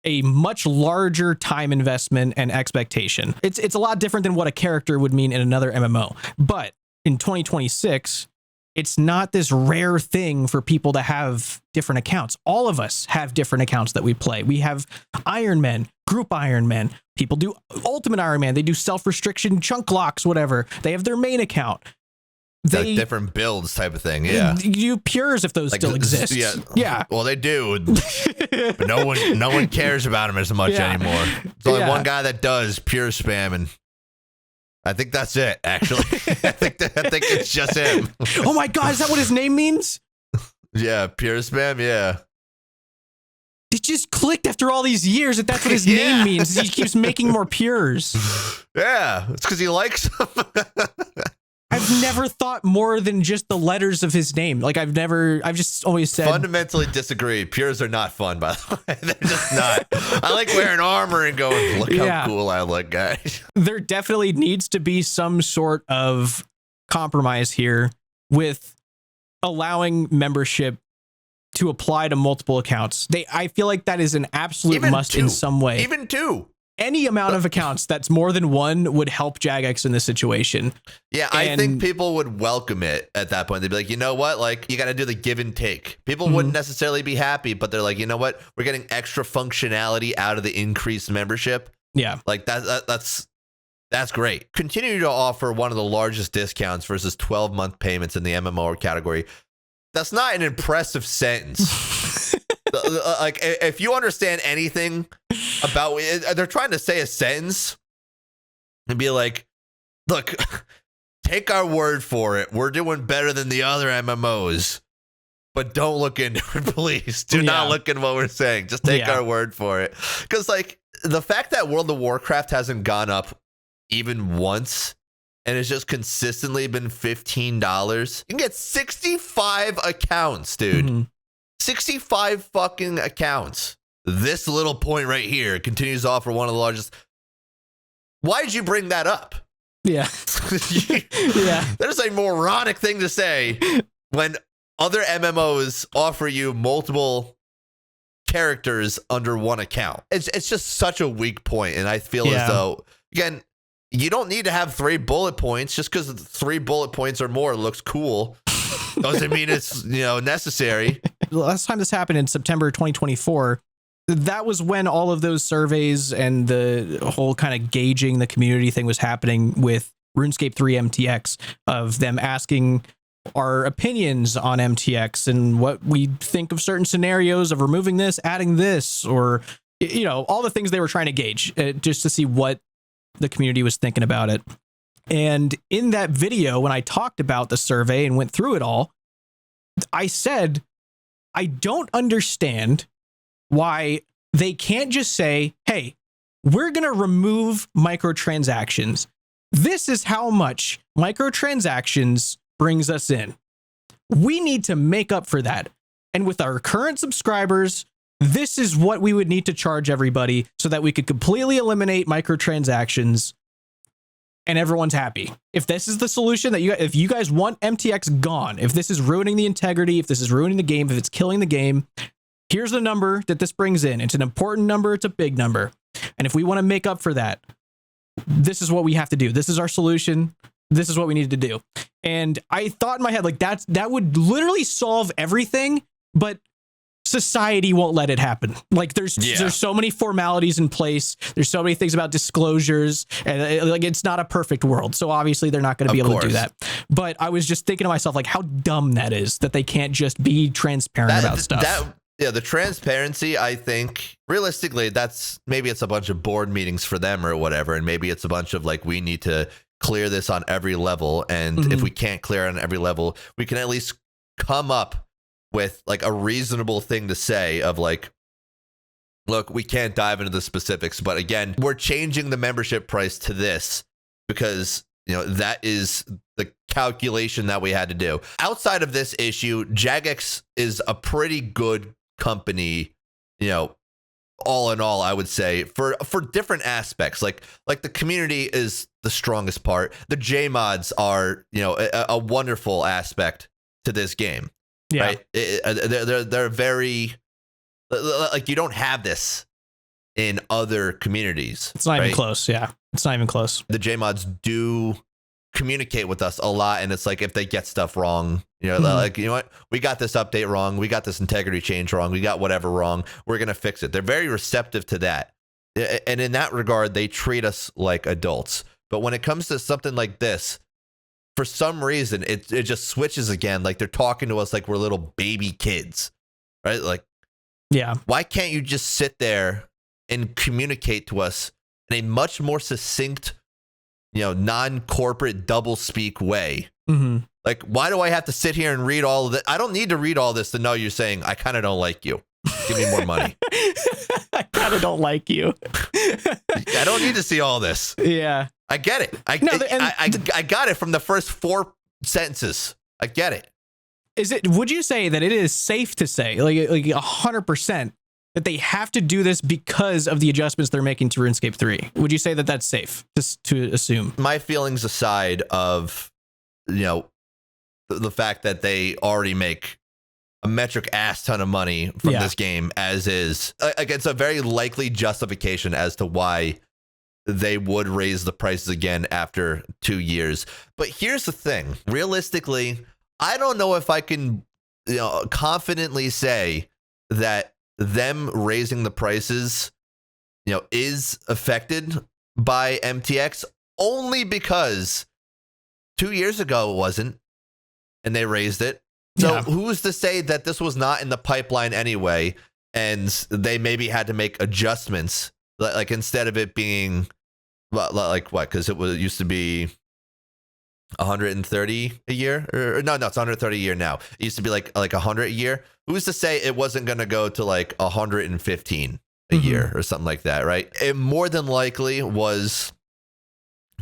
a much larger time investment and expectation. It's a lot different than what a character would mean in another MMO, but in 2026, it's not this rare thing for people to have different accounts. All of us have different accounts that we play. We have Iron Man, Group Iron Man. People do Ultimate Iron Man. They do self-restriction chunk locks, whatever. They have their main account. They
like different builds type of thing. Yeah.
You pures if those still exist. Yeah.
Well, they do. But no one cares about them as much anymore. There's only one guy that does pure spam, and I think that's it, actually. I think it's just him.
Oh my God, is that what his name means?
Yeah, pure spam, yeah.
It just clicked after all these years that that's what his name means. He keeps making more pures.
Yeah, it's because he likes them.
I've never thought more than just the letters of his name. Like I've just always said.
Fundamentally disagree. Pures are not fun, by the way. They're just not. I like wearing armor and going, look how cool I look, guys.
There definitely needs to be some sort of compromise here with allowing membership to apply to multiple accounts. I feel like that is an absolute must in some way.
Even two.
Any amount of accounts that's more than one would help Jagex in this situation.
Yeah, I think people would welcome it at that point. They'd be like, you know what? Like, you got to do the give and take. People wouldn't necessarily be happy, but they're like, you know what? We're getting extra functionality out of the increased membership.
Yeah.
Like, that's great. Continue to offer one of the largest discounts versus 12-month payments in the MMO category. That's not an impressive sentence. Like, if you understand anything about, they're trying to say a sentence and be like, look, take our word for it. We're doing better than the other MMOs, but don't look into it, please. Do not look into what we're saying. Just take our word for it. Because, like, the fact that World of Warcraft hasn't gone up even once and it's just consistently been $15, you can get 65 accounts, dude. 65 fucking accounts. This little point right here continues to offer one of the largest. Why did you bring that up?
Yeah.
Yeah. That is a moronic thing to say when other MMOs offer you multiple characters under one account. It's just such a weak point, and I feel as though, again, you don't need to have 3 bullet points. Just because 3 bullet points or more looks cool doesn't mean it's necessary.
The last time this happened in September 2024, that was when all of those surveys and the whole kind of gauging the community thing was happening with RuneScape 3 MTX, of them asking our opinions on MTX and what we think of certain scenarios of removing this, adding this, or, all the things they were trying to gauge just to see what the community was thinking about it. And in that video, when I talked about the survey and went through it all, I said, I don't understand why they can't just say, hey, we're going to remove microtransactions. This is how much microtransactions brings us in. We need to make up for that. And with our current subscribers, this is what we would need to charge everybody so that we could completely eliminate microtransactions. and everyone's happy. If this is the solution that if you guys want MTX gone, if this is ruining the integrity, if this is ruining the game, if it's killing the game, here's the number that this brings in. It's an important number. It's a big number. And if we want to make up for that, this is what we have to do. This is our solution. This is what we need to do. And I thought in my head, like that would literally solve everything, but society won't let it happen. Like there's so many formalities in place. There's so many things about disclosures, and like it's not a perfect world. So obviously they're not going to be able to do that. But I was just thinking to myself, like how dumb that is that they can't just be transparent about stuff.
The transparency, I think realistically, maybe it's a bunch of board meetings for them or whatever. And maybe it's a bunch of like, we need to clear this on every level. And if we can't clear on every level, we can at least come up with like a reasonable thing to say of like, look, we can't dive into the specifics, but again, we're changing the membership price to this because, that is the calculation that we had to do. Outside of this issue, Jagex is a pretty good company, all in all, I would say for different aspects, like the community is the strongest part. The J mods are, a wonderful aspect to this game. Yeah. Right. They're very like, you don't have this in other communities.
It's not even close. Yeah. It's not even close.
The J mods do communicate with us a lot. And it's like, if they get stuff wrong, like, you know what, we got this update wrong. We got this integrity change wrong. We got whatever wrong. We're going to fix it. They're very receptive to that. And in that regard, they treat us like adults. But when it comes to something like this, for some reason, it just switches again. Like they're talking to us like we're little baby kids, right? Like,
yeah. Why
can't you just sit there and communicate to us in a much more succinct, non-corporate double speak way?
Mm-hmm.
Like, why do I have to sit here and read all of this? I don't need to read all this to know you're saying, I kind of don't like you. Give me more money.
I kind of don't like you.
I don't need to see all this.
Yeah.
I get it. I got it from the first 4 sentences. I get it.
Would you say that it is safe to say, like 100%, that they have to do this because of the adjustments they're making to RuneScape 3? Would you say that that's safe to assume?
My feelings aside of, the fact that they already make a metric ass ton of money from this game as is, like, it's a very likely justification as to why they would raise the prices again after 2 years. But here's the thing. Realistically, I don't know if I can confidently say that them raising the prices is affected by MTX, only because 2 years ago it wasn't, and they raised it. So who's to say that this was not in the pipeline anyway, and they maybe had to make adjustments, like instead of it being like what? Because it used to be 130 a year, or no, it's 130 a year now. It used to be like 100 a year. Who's to say it wasn't going to go to like 115 a year or something like that, right? It more than likely was,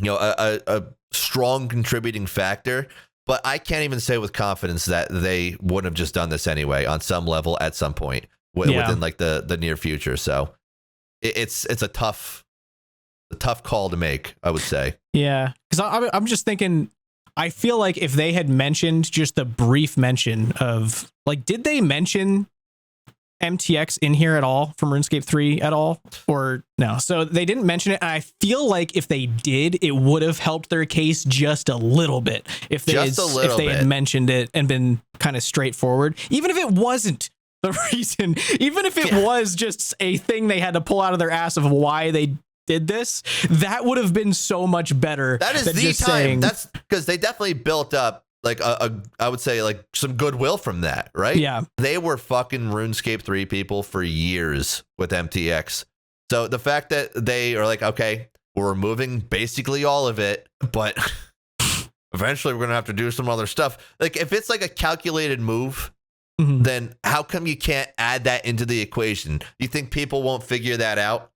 a strong contributing factor. But I can't even say with confidence that they wouldn't have just done this anyway on some level at some point within like the near future. So it's a tough call to make, I would say.
Yeah, because I'm just thinking, I feel like if they had mentioned just a brief mention of, like, did they mention MTX in here at all from RuneScape 3 at all, or no? So they didn't mention it. And I feel like if they did, it would have helped their case just a little bit if they had mentioned it and been kind of straightforward, even if it wasn't the reason, even if it was just a thing they had to pull out of their ass of why they did this, that would have been so much better.
That is the time. That's because they definitely built up like I would say like some goodwill from that, right?
Yeah.
They were fucking RuneScape 3 people for years with MTX. So the fact that they are like, okay, we're removing basically all of it, but eventually we're going to have to do some other stuff. Like if it's like a calculated move, then how come you can't add that into the equation? You think people won't figure that out?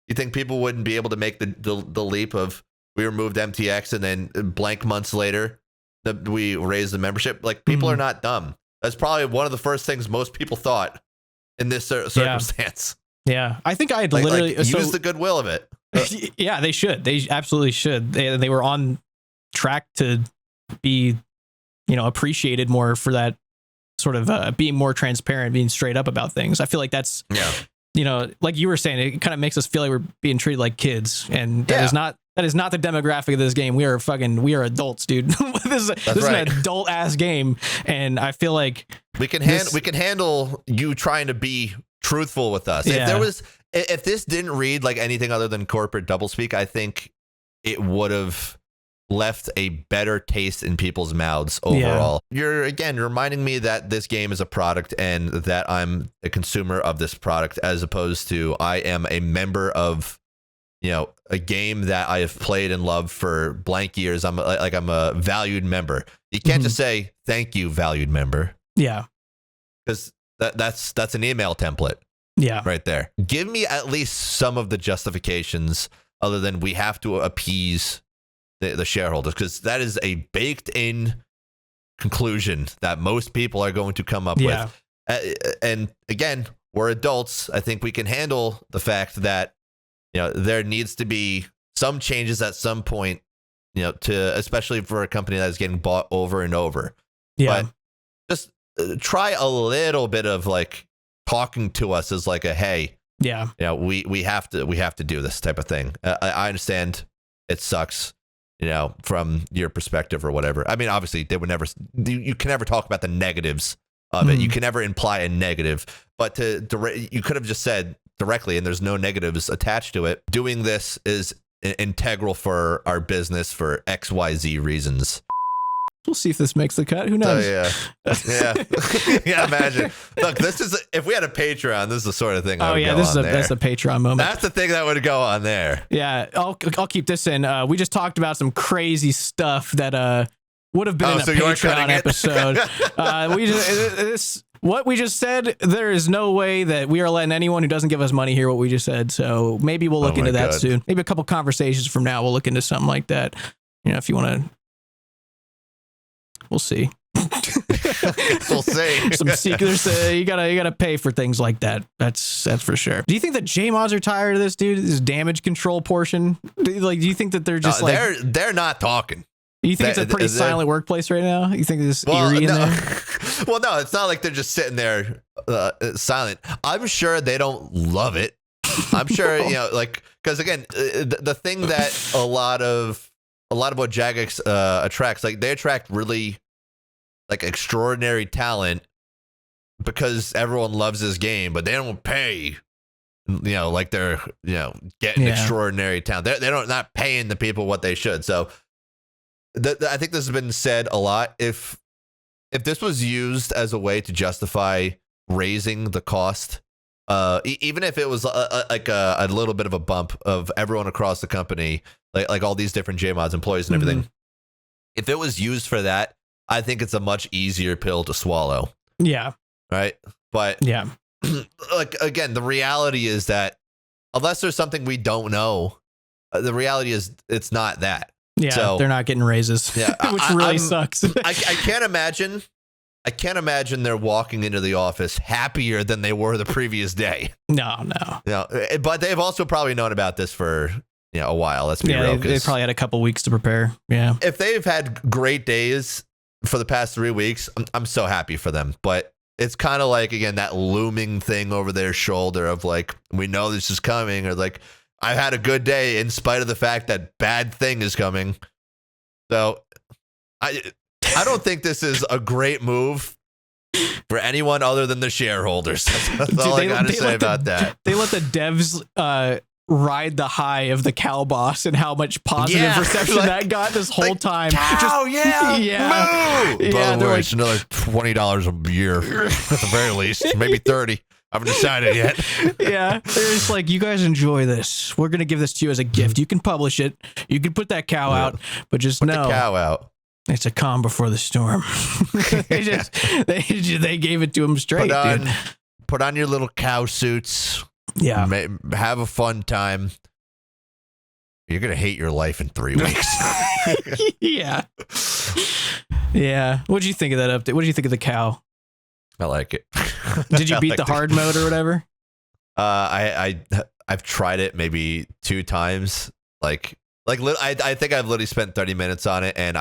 You think people wouldn't be able to make the leap of we removed MTX and then blank months later we raised the membership? Like people are not dumb. That's probably one of the first things most people thought in this circumstance.
Yeah. I think I had
literally use the goodwill of it.
Yeah, they should. They absolutely should. They were on track to be, appreciated more for that sort of being more transparent, being straight up about things. I feel like that's, like you were saying, it kind of makes us feel like we're being treated like kids, and that is not the demographic of this game. We are adults, dude. This is an adult ass game, and I feel like
we can handle you trying to be truthful with us.
Yeah.
If this didn't read like anything other than corporate doublespeak, I think it would have left a better taste in people's mouths overall. Yeah. You're again reminding me that this game is a product and that I'm a consumer of this product, as opposed to I am a member of, a game that I have played and loved for blank years. I'm a valued member. You can't just say thank you, valued member.
Yeah,
because that's an email template.
Yeah,
right there. Give me at least some of the justifications other than we have to appease the shareholders, because that is a baked in conclusion that most people are going to come up with. And again, we're adults. I think we can handle the fact that, there needs to be some changes at some point, especially for a company that is getting bought over and over.
Yeah.
But just try a little bit of like talking to us as like a, hey, we have to do this type of thing. I understand it sucks, from your perspective or whatever. I mean, obviously they would never, you can never talk about the negatives of it. You can never imply a negative, but you could have just said directly, and there's no negatives attached to it. Doing this is integral for our business for XYZ reasons.
We'll see if this makes the cut. Who knows?
Yeah. Imagine. Look, if we had a Patreon, this is the sort of thing.
That's the Patreon moment.
That's the thing that would go on there.
Yeah, I'll keep this in. We just talked about some crazy stuff that would have been in a Patreon episode. What we just said, there is no way that we are letting anyone who doesn't give us money hear what we just said. So maybe we'll look into that soon. Maybe a couple conversations from now, we'll look into something like that. If you want to. We'll see.
We'll see.
Some secrets. You gotta pay for things like that. That's for sure. Do you think that J-mods are tired of this, dude? This damage control portion. Do you think that they're just
they're not talking?
You think it's a pretty silent workplace right now? You think this eerie in there?
Well, no, it's not like they're just sitting there silent. I'm sure they don't love it. I'm sure because again, the thing that a lot of what Jagex attracts, like they attract really like extraordinary talent because everyone loves this game, but they don't pay, like they're, getting extraordinary talent. They're not paying the people what they should. So I think this has been said a lot. If this was used as a way to justify raising the cost, even if it was a little bit of a bump of everyone across the company, like all these different JMods employees and everything, if it was used for that, I think it's a much easier pill to swallow.
Yeah.
Right. But like, again, the reality is that unless there's something we don't know, the reality is it's not that.
Yeah. So, they're not getting raises, which really sucks.
I can't imagine. I can't imagine they're walking into the office happier than they were the previous day.
No.
But they've also probably known about this for a while. Let's be real.
They probably had a couple weeks to prepare. Yeah.
If they've had great days for the past 3 weeks, I'm so happy for them. But it's kind of like, again, that looming thing over their shoulder of like, we know this is coming, or like, I had a good day in spite of the fact that bad thing is coming. So I don't think this is a great move for anyone other than the shareholders. That's all I got to say about that.
They let the devs ride the high of the cow boss and how much positive reception that got this whole time.
Cow,
Moo!
By the way, it's another $20 a year at the very least, maybe 30. I haven't decided yet.
Yeah. They're just like, you guys enjoy this. We're going to give this to you as a gift. You can publish it. You can put that cow out, but just
put
know.
the cow out.
It's a calm before the storm. They gave it to him straight, dude.
Put on your little cow suits.
Yeah.
Have a fun time. You're going to hate your life in 3 weeks.
Yeah. Yeah. What did you think of that update? What did you think of the cow?
I like it.
Did you beat the hard mode or whatever?
I I've tried it maybe 2 times. I think I've literally spent 30 minutes on it, and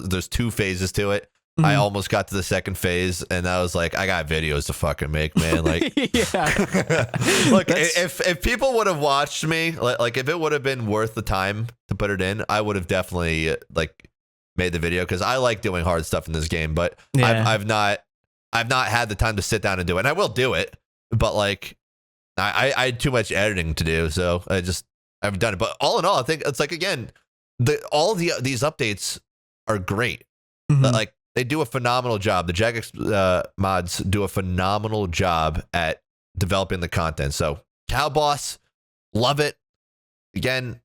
there's 2 phases to it. I almost got to the second phase, and I was like, I got videos to fucking make, man. Like,
yeah.
Look, if people would have watched me, like if it would have been worth the time to put it in, I would have definitely like made the video, because I like doing hard stuff in this game. But I've not had the time to sit down and do it. And I will do it, but like I had too much editing to do, so I haven't done it. But all in all, I think it's like, again, these updates are great. Like, they do a phenomenal job. The Jagex mods do a phenomenal job at developing the content. So, Cow Boss, love it. Again,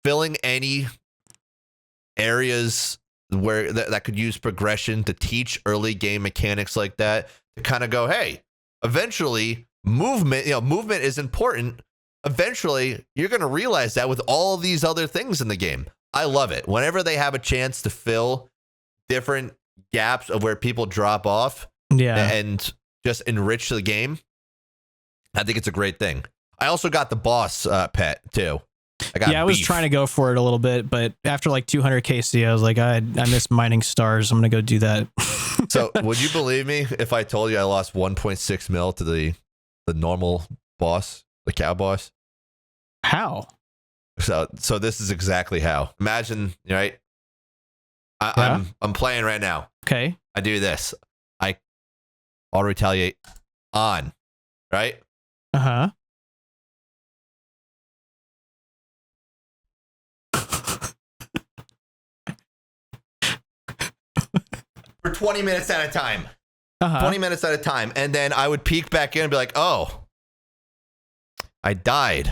filling any areas where that could use progression to teach early game mechanics like that, to kind of go, hey, eventually movement is important. Eventually, you're going to realize that with all these other things in the game. I love it. Whenever they have a chance to fill different gaps of where people drop off, and just enrich the game, I think it's a great thing. I also got the boss pet too. I
was trying to go for it a little bit, but after like 200 KC, I was like, I miss mining stars. I'm gonna go do that.
So would you believe me if I told you I lost 1.6 mil to the normal boss, the cow boss?
How?
So this is exactly how. Imagine, right? I'm playing right now.
Okay.
I do this. I auto retaliate on, right?
Uh-huh.
For 20 minutes at a time. 20 minutes at a time. And then I would peek back in and be like, oh, I died.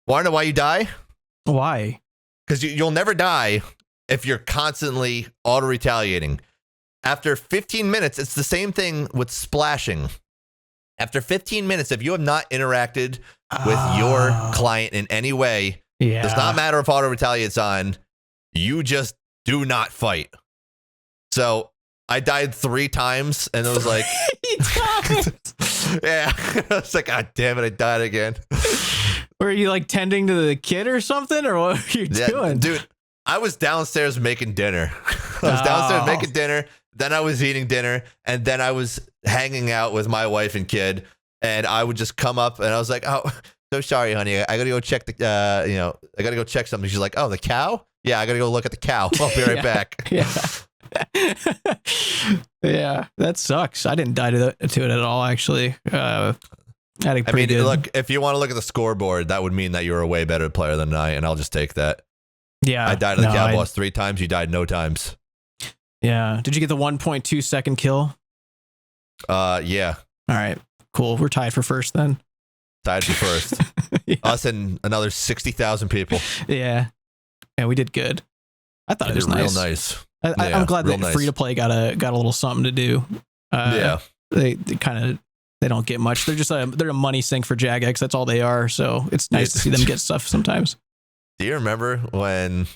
Want to know why you die?
Why?
Because you'll never die if you're constantly auto-retaliating. After 15 minutes, it's the same thing with splashing. After 15 minutes, if you have not interacted with your client in any way, it does not matter if auto-retaliate's on, you just do not fight. So I died 3 times, and it was like... yeah. I was like, God damn it, I died again.
Were you like tending to the kid or something, or what were you doing?
Dude, I was downstairs making dinner. Then I was eating dinner, and then I was hanging out with my wife and kid, and I would just come up, and I was like, oh, so sorry, honey. I gotta go check I gotta go check something. She's like, oh, the cow? Yeah, I gotta go look at the cow. I'll be right back.
Yeah. Yeah, that sucks. I didn't die to it at all, actually.
Look, if you want to look at the scoreboard, that would mean that you're a way better player than I, and I'll just take that.
Yeah.
I died to the cow boss 3 times. You died no times.
Yeah. Did you get the 1.2 second kill?
Yeah.
All right. Cool. We're tied for first then.
Tied for first. Yeah. Us and another 60,000 people.
Yeah. Yeah, we did good. I thought it was nice.
Real nice.
I'm glad that free to play got a little something to do. They don't get much. They're just they're a money sink for Jagex. That's all they are. So it's nice to see them get stuff sometimes.
Do you remember when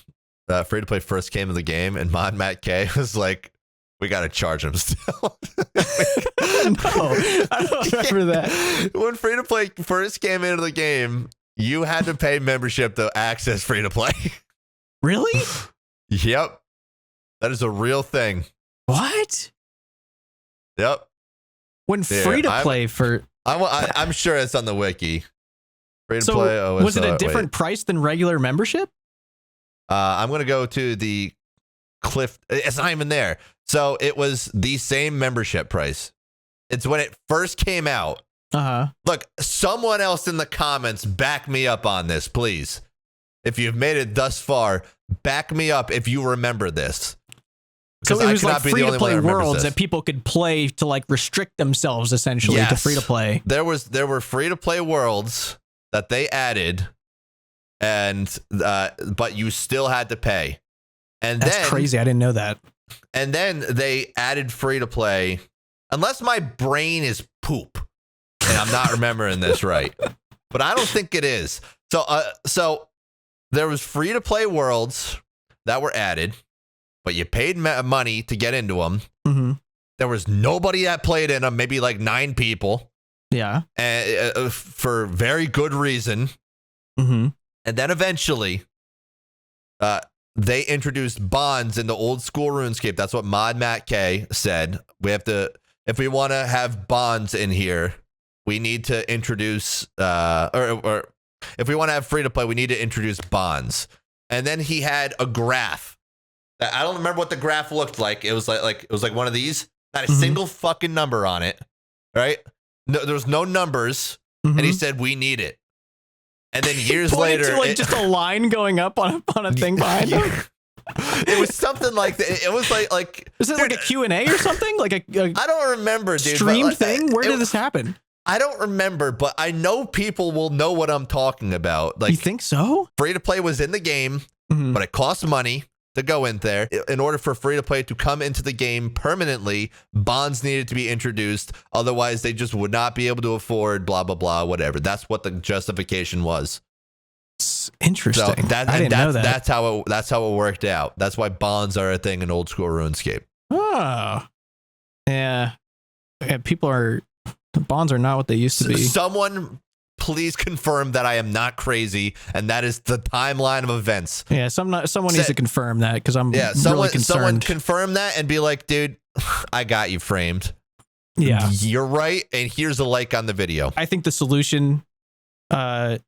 free to play first came in the game and Mod Matt K was like, we got to charge him still?
No, I don't remember that.
When free to play first came into the game, you had to pay membership to access free to play.
Really?
Yep. That is a real thing.
What?
Yep.
When free to play
I'm sure it's on the wiki. Free to
so
play.
Was it a different price than regular membership?
I'm going to go to the Cliff. It's not even there. So it was the same membership price. It's when it first came out. Look, someone else in the comments, back me up on this, please. If you've made it thus far, back me up if you remember this.
So it was like free to play worlds that people could play to like restrict themselves essentially to free to play.
There were free to play worlds that they added, and but you still had to pay. And
that's crazy. I didn't know that.
And then they added free to play, unless my brain is poop and I'm not remembering this right, but I don't think it is. So there was free to play worlds that were added, but you paid money to get into them.
Mm-hmm.
There was nobody that played in them, maybe like 9 people.
Yeah.
And for very good reason.
Mm-hmm.
And then eventually, they introduced bonds in the old school RuneScape. That's what Mod Matt K said. We have to, if we want to have bonds in here, we need to introduce, or if we want to have free to play, we need to introduce bonds. And then he had a graph. I don't remember what the graph looked like. It was like it was like one of these. Not a single fucking number on it, right? No, there was no numbers, and he said we need it. And then years later,
to like just a line going up on a thing behind him.
It was something like that. It was like
is it like a Q&A or something? Like a
I don't remember, dude.
Streamed thing? Where did this happen?
I don't remember, but I know people will know what I'm talking about. Like,
you think so?
Free to play was in the game, but it cost money to go in there. In order for free to play to come into the game permanently, bonds needed to be introduced. Otherwise, they just would not be able to afford blah, blah, blah, whatever. That's what the justification was.
It's interesting.
So
I didn't know that.
That's how it worked out. That's why bonds are a thing in old school RuneScape.
Oh, yeah. Bonds are not what they used to be.
Someone please confirm that I am not crazy, and that is the timeline of events.
Yeah, someone needs to confirm that, because I'm really concerned.
Someone confirm that and be like, dude, I got you framed.
Yeah,
you're right, and here's a like on the video.
I think the solution that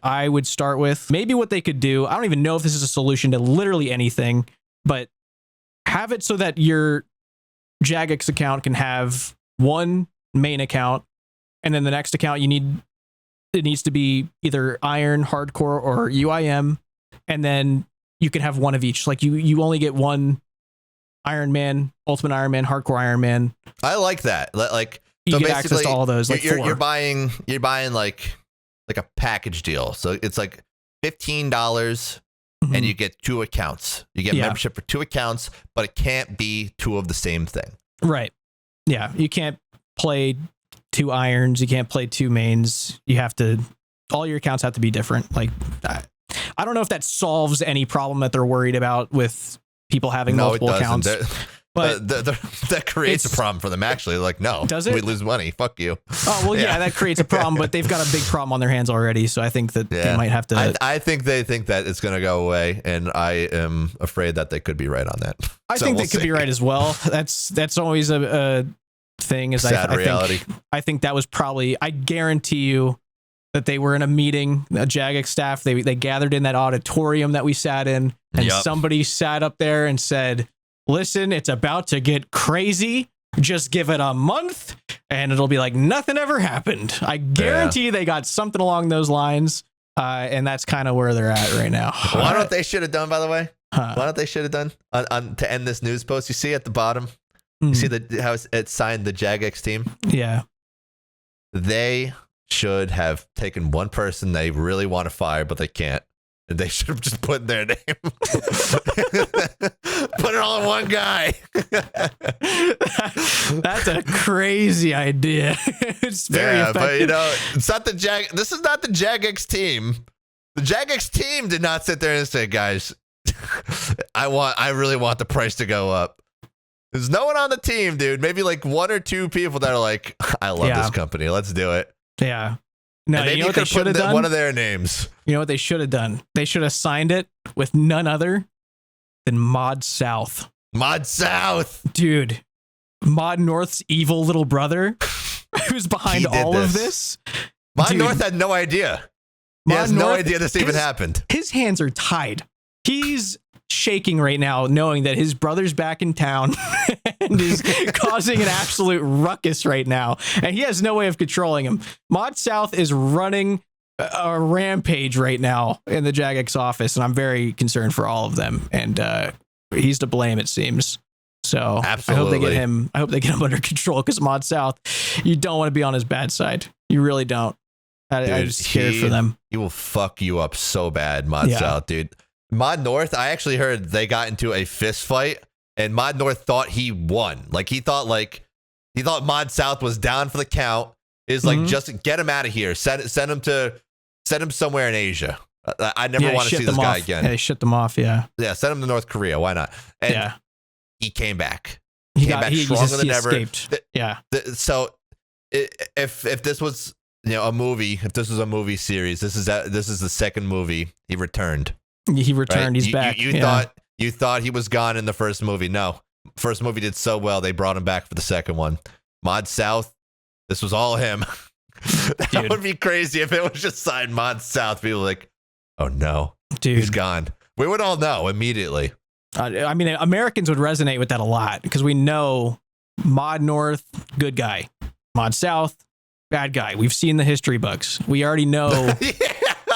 I would start with, maybe what they could do, I don't even know if this is a solution to literally anything, but have it so that your Jagex account can have one main account, and then the next account it needs to be either Iron, Hardcore, or UIM, and then you can have one of each. Like you only get one Iron Man, Ultimate Iron Man, Hardcore Iron Man.
I like that. Like
you get access to all those. Like
you're buying like a package deal. So it's like $15 and you get 2 accounts. You get membership for 2 accounts, but it can't be 2 of the same thing.
Right. Yeah. You can't play 2 irons. You can't play 2 mains. All your accounts have to be different. Like, I don't know if that solves any problem that they're worried about with people having multiple accounts. But
that creates a problem for them, actually. Like, no,
does it?
We lose money. Fuck you.
Oh, well, yeah, that creates a problem, but they've got a big problem on their hands already. So I think that they might have to.
I think they think that it's going to go away, and I am afraid that they could be right on that.
I think they could be right as well. That's always a thing. Is
sad reality.
I think that was probably. I guarantee you that they were in a meeting, a Jagex staff. They gathered in that auditorium that we sat in, and somebody sat up there and said, listen, it's about to get crazy. Just give it a month and it'll be like nothing ever happened. I guarantee they got something along those lines. And that's kind of where they're at right now.
Why don't they should have done, by the way? Why don't they should have done on to end this news post? You see at the bottom, you see how it signed the Jagex team?
Yeah.
They should have taken one person they really want to fire, but they can't. They should have just put their name. Put it all in one guy.
That's a crazy idea. It's very effective.
But it's not this is not the Jagex team. The Jagex team did not sit there and say, guys, I really want the price to go up. There's no one on the team, dude. Maybe like 1 or 2 people that are like, I love this company. Let's do it.
Yeah. No,
you know what they should have done? One of their names.
You know what they should have done? They should have signed it with none other than Mod South.
Mod South.
Dude. Mod North's evil little brother who's behind all of this.
Mod North had no idea. He has no idea this even happened.
His hands are tied. He's shaking right now knowing that his brother's back in town and is causing an absolute ruckus right now, and he has no way of controlling him. Mod South is running a rampage right now in the Jagex office, and I'm very concerned for all of them, and he's to blame, it seems. So absolutely. I hope they get him under control, because Mod South, you don't want to be on his bad side. You really don't. I'm scared for them.
He will fuck you up so bad, Mod South, dude. Mod North, I actually heard they got into a fist fight, and Mod North thought he won. Like he thought Mod South was down for the count. Is like, just get him out of here. Send him somewhere in Asia. I never want to see this guy again.
Yeah, they shut them off. Yeah.
Yeah. Send him to North Korea. Why not? And he came back. He came back stronger than ever.
Escaped. So
if this was a movie, if this was a movie series, this is the second movie he returned.
He returned. Right? He's back.
You thought he was gone in the first movie. No, first movie did so well they brought him back for the second one. Mod South, this was all him. That would be crazy if it was just signed Mod South. People like, oh no, dude, he's gone. We would all know immediately.
I mean, Americans would resonate with that a lot because we know Mod North, good guy. Mod South, bad guy. We've seen the history books. We already know.
Yeah.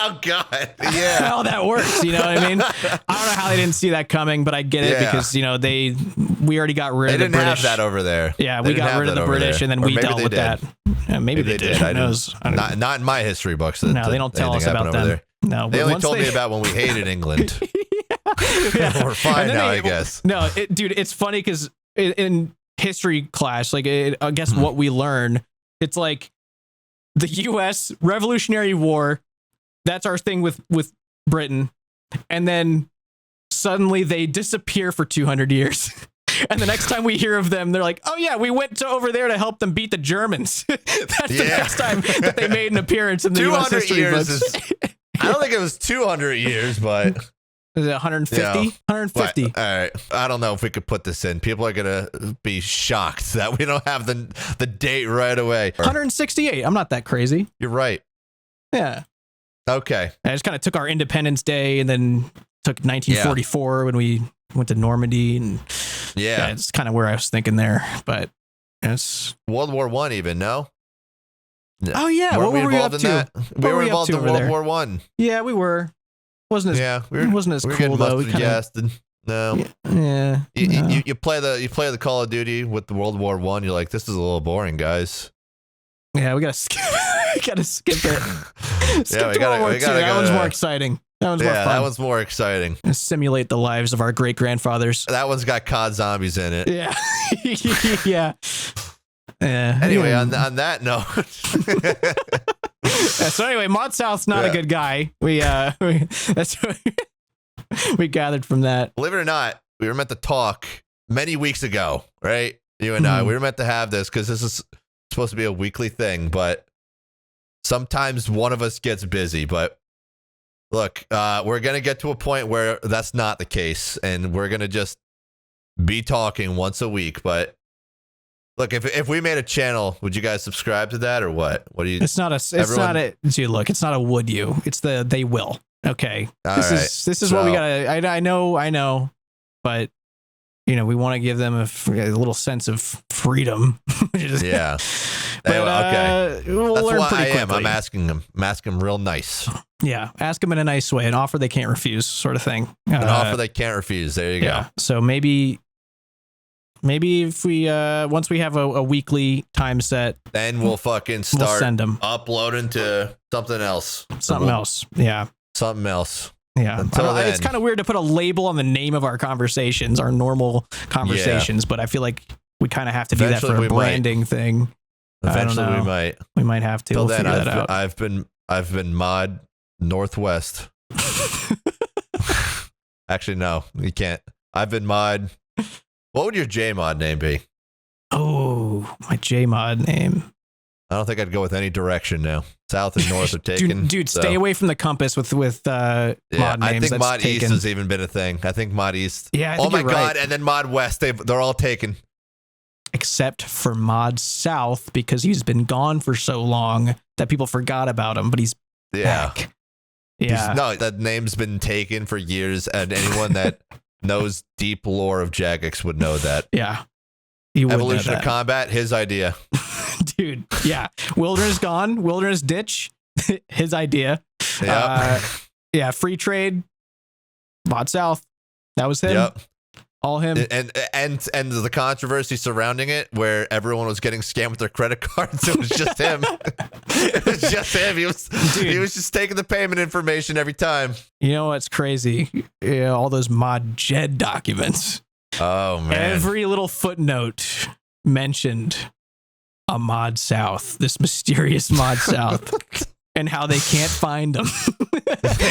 Oh God. Yeah.
How that works. You know what I mean? I don't know how they didn't see that coming, but I get it because we already got rid of the British.
They didn't have that over there.
Yeah, we got rid of the British, and then we dealt with that. Yeah, maybe they did. Who knows?
Not in my history books.
No, they don't tell us about that. No,
they only told me about when we hated England. Yeah. We're fine now, I guess.
No, dude, it's funny because in history class, like I guess what we learn, it's like the U.S. Revolutionary War. That's our thing with Britain, and then suddenly they disappear for 200 years. And the next time we hear of them, they're like, oh yeah, we went over there to help them beat the Germans. That's the next time that they made an appearance in the U.S. history books.
I don't think it was 200 years, but
is it 150? 150.
All right. I don't know if we could put this in. People are going to be shocked that we don't have the date right away.
168. I'm not that crazy.
You're right.
Yeah.
Okay.
I just kind of took our Independence Day and then took 1944 when we went to Normandy. And yeah, it's kind of where I was thinking there. But it's
World War I even, no?
Oh, yeah. What were we up to?
We were involved in World War I.
Yeah, we were. Wasn't as cool, though.
No.
Yeah.
You play the Call of Duty with the World War I, you're like, this is a little boring, guys.
Yeah, we gotta skip it. Skip to World War II. That one's more exciting. That one's more fun.
That one's more exciting.
Simulate the lives of our great grandfathers.
That one's got COD zombies in it.
Yeah. Yeah.
Anyway, on that note.
So anyway, Mod South's not a good guy. That's what we gathered from that.
Believe it or not, we were meant to talk many weeks ago, right? You and I, we were meant to have this because this is supposed to be a weekly thing, but sometimes one of us gets busy. But look, we're going to get to a point where that's not the case, and we're going to just be talking once a week. But look, if we made a channel, would you guys subscribe to that or what? What do you?
It's not a would you? It's the they will. Okay. This is what we gotta. I know, but we want to give them a little sense of freedom.
Yeah.
But, okay. We'll
That's
learn
what
pretty quickly.
I'm asking them. I'm asking them real nice.
Yeah. Ask them in a nice way. An offer they can't refuse, sort of thing.
An offer they can't refuse. There you go.
So maybe if we once we have a weekly time set,
then we'll fucking start
we'll send them
uploading to something else.
Something else. Yeah.
Something else.
Yeah.
Until then,
it's kind of weird to put a label on the name of our conversations, our normal conversations, but I feel like we kind of have to do that for a branding thing.
Eventually we might.
We might have to.
Till
we'll
then,
figure that out.
I've been Mod Northwest. Actually, no, you can't. I've been Mod. What would your J mod name be?
Oh, my J mod name.
I don't think I'd go with any direction now. South and north are taken.
Dude, stay away from the compass with mod names.
I think Mod
taken.
East has even been a thing. I think Mod East.
Yeah, I think
oh my God,
right.
and then Mod West, they're all taken.
Except for Mod South, because he's been gone for so long that people forgot about him, but he's back. Yeah.
No, that name's been taken for years, and anyone that knows deep lore of Jagex would know that.
Yeah.
Evolution of Combat, his idea.
Dude, yeah. Wilderness gone, Wilderness ditch, his idea.
Yeah.
Free trade, Mod South. That was him. Yep. All him.
And the controversy surrounding it, where everyone was getting scammed with their credit cards. It was just him. It was just him. He was just taking the payment information every time.
You know what's crazy? Yeah, all those Mod Jed documents.
Oh man.
Every little footnote mentioned a Mod South, this mysterious Mod South. And how they can't find him.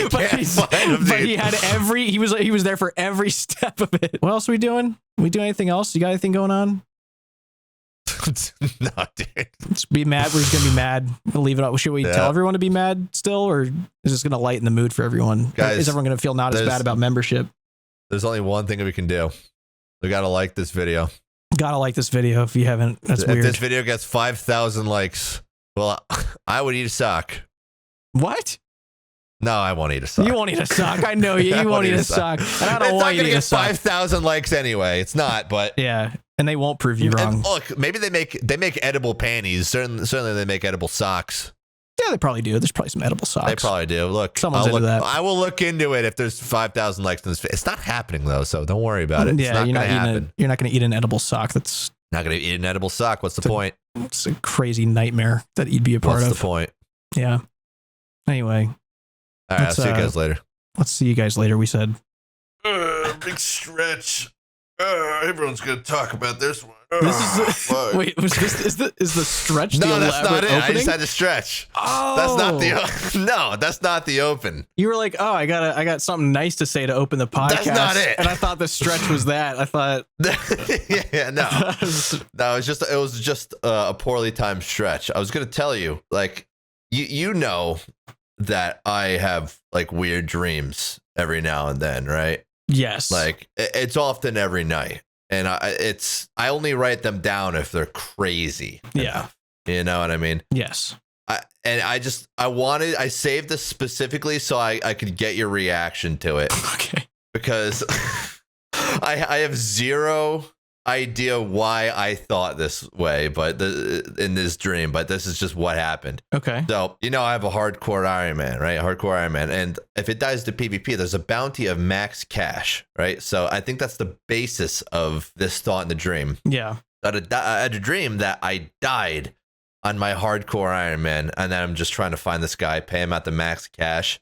But he had he was there for every step of it. What else are we doing? We do anything else? You got anything going on?
No, dude.
Let's be mad. We're just gonna be mad. We'll leave it up. Should we tell everyone to be mad still, or is this gonna lighten the mood for everyone?
Guys,
is everyone gonna feel not as bad about membership?
There's only one thing we can do. We gotta like this video.
Gotta like this video if you haven't. That's weird.
If this video gets 5,000 likes, well, I would eat a sock.
What?
No, I won't eat a sock.
You won't eat a sock. I know you. You won't eat a sock. And I don't want you to eat a sock.
5,000 likes anyway. It's not, but
yeah, and they won't prove you wrong.
And look, maybe they make edible panties. Certainly they make edible socks.
Yeah, they probably do. There's probably some edible socks.
They probably do. Look,
someone's into that.
I will look into it if there's 5,000 likes in this. It's not happening though, so don't worry about it.
Yeah,
it's not gonna happen.
You're not going to eat an edible sock. That's
not going to eat an edible sock. What's the point?
It's a crazy nightmare that you'd be a part of.
What's the point?
Yeah. Anyway.
All right, I'll see you guys later.
Let's see you guys later, we said.
Big stretch. Everyone's going to talk about this one.
Wait, is the stretch
no,
the
that's not it.
opening?
I just had to stretch.
Oh.
That's not the open.
You were like, oh, I got something nice to say to open the podcast.
That's not it.
And I thought the stretch was that. I thought.
Yeah, no. No, it was just a poorly timed stretch. I was going to tell you, like, you know that I have like weird dreams every now and then, right?
Yes.
Like it's often every night, and I only write them down if they're crazy.
Yeah.
Enough. You know what I mean?
Yes.
I saved this specifically so I could get your reaction to it.
Okay.
Because I have zero idea why I thought this way, but in this dream, but this is just what happened.
Okay.
So, I have a hardcore Iron Man, right? Hardcore Iron Man. And if it dies to PvP, there's a bounty of max cash, right? So I think that's the basis of this thought in the dream.
Yeah.
I had a dream that I died on my hardcore Iron Man, and then I'm just trying to find this guy, pay him out the max cash.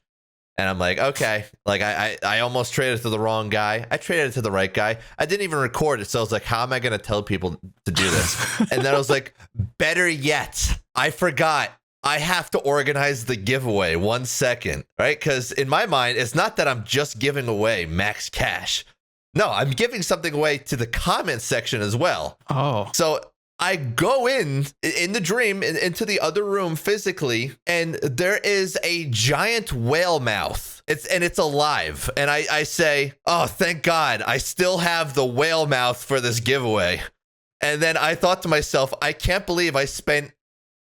And I'm like, okay, like I almost traded to the wrong guy. I traded to the right guy. I didn't even record it. So I was like, how am I going to tell people to do this? And then I was like, better yet, I forgot. I have to organize the giveaway 1 second, right? Because in my mind, it's not that I'm just giving away max cash. No, I'm giving something away to the comment section as well.
Oh.
So I go in the dream into the other room physically, and there is a giant whale mouth. It's alive. And I say, oh, thank God, I still have the whale mouth for this giveaway. And then I thought to myself, I can't believe I spent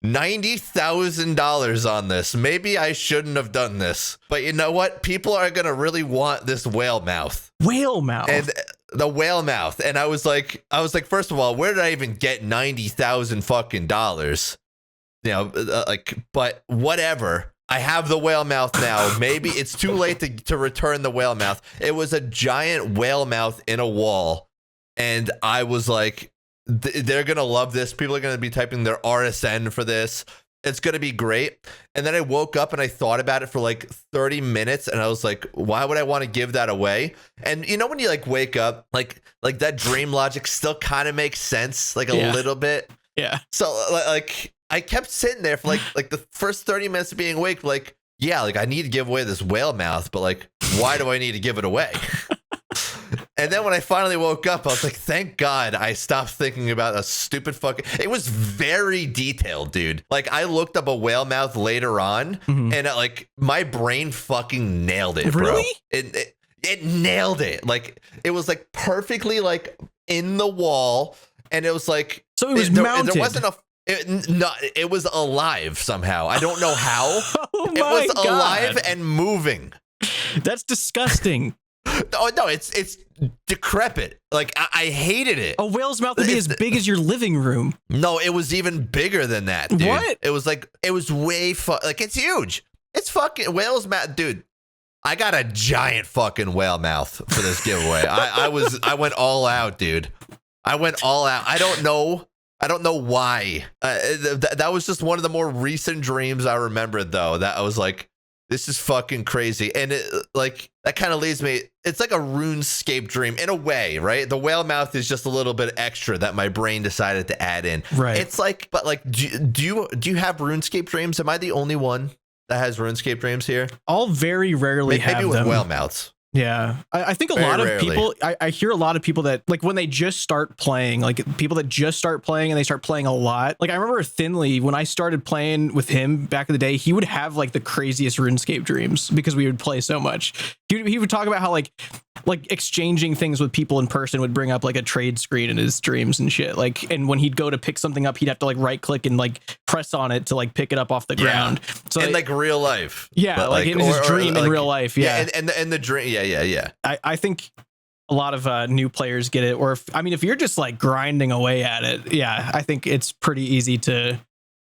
$90,000 on this. Maybe I shouldn't have done this. But you know what? People are going to really want this whale mouth.
Whale mouth.
And the whale mouth. And I was like, first of all, where did I even get 90,000 fucking dollars? But whatever. I have the whale mouth now. Maybe it's too late to return the whale mouth. It was a giant whale mouth in a wall. And I was like, they're going to love this. People are going to be typing their RSN for this. It's going to be great. And then I woke up and I thought about it for like 30 minutes. And I was like, why would I want to give that away? And when you like wake up, like that dream logic still kind of makes sense, like a little bit.
Yeah.
So like I kept sitting there for like the first 30 minutes of being awake. Like, yeah, like I need to give away this whale mouth, but like, why do I need to give it away? And then when I finally woke up, I was like, thank God I stopped thinking about a stupid fucking... It was very detailed, dude. Like, I looked up a whale mouth later on, and my brain fucking nailed it, bro.
Really?
It nailed it. Like, it was like perfectly like in the wall, and it was like...
So it was mounted.
There wasn't a... It was alive somehow. I don't know how.
Oh my
it was
God.
alive and moving.
That's disgusting.
Oh no, it's decrepit. Like I hated it.
A whale's mouth would be as big as your living room.
No, it was even bigger than that, dude.
What?
It was way it's huge. It's fucking whale's mouth, dude. I got a giant fucking whale mouth for this giveaway. I went all out, dude. I went all out. I don't know why. That was just one of the more recent dreams I remembered, though. That I was like, this is fucking crazy. And that kind of leads me, it's like a RuneScape dream in a way, right? The whale mouth is just a little bit extra that my brain decided to add in.
Right.
It's like, but like, do you have RuneScape dreams? Am I the only one that has RuneScape dreams here?
I'll very rarely have
maybe with
them.
whale mouths.
Yeah, I think a
Very
lot of
rarely.
people, I hear a lot of people that like when they just start playing, like people that just start playing and they start playing a lot. Like I remember Thinly, when I started playing with him back in the day, he would have like the craziest RuneScape dreams because we would play so much. He would talk about how like exchanging things with people in person would bring up like a trade screen in his dreams and shit. Like, and when he'd go to pick something up, he'd have to like right click and like press on it to like pick it up off the ground. So
in like real life.
Yeah,
But,
like in his dream in real life. Yeah,
and the dream. Yeah.
I think a lot of new players get it. Or if you're just like grinding away at it, yeah, I think it's pretty easy to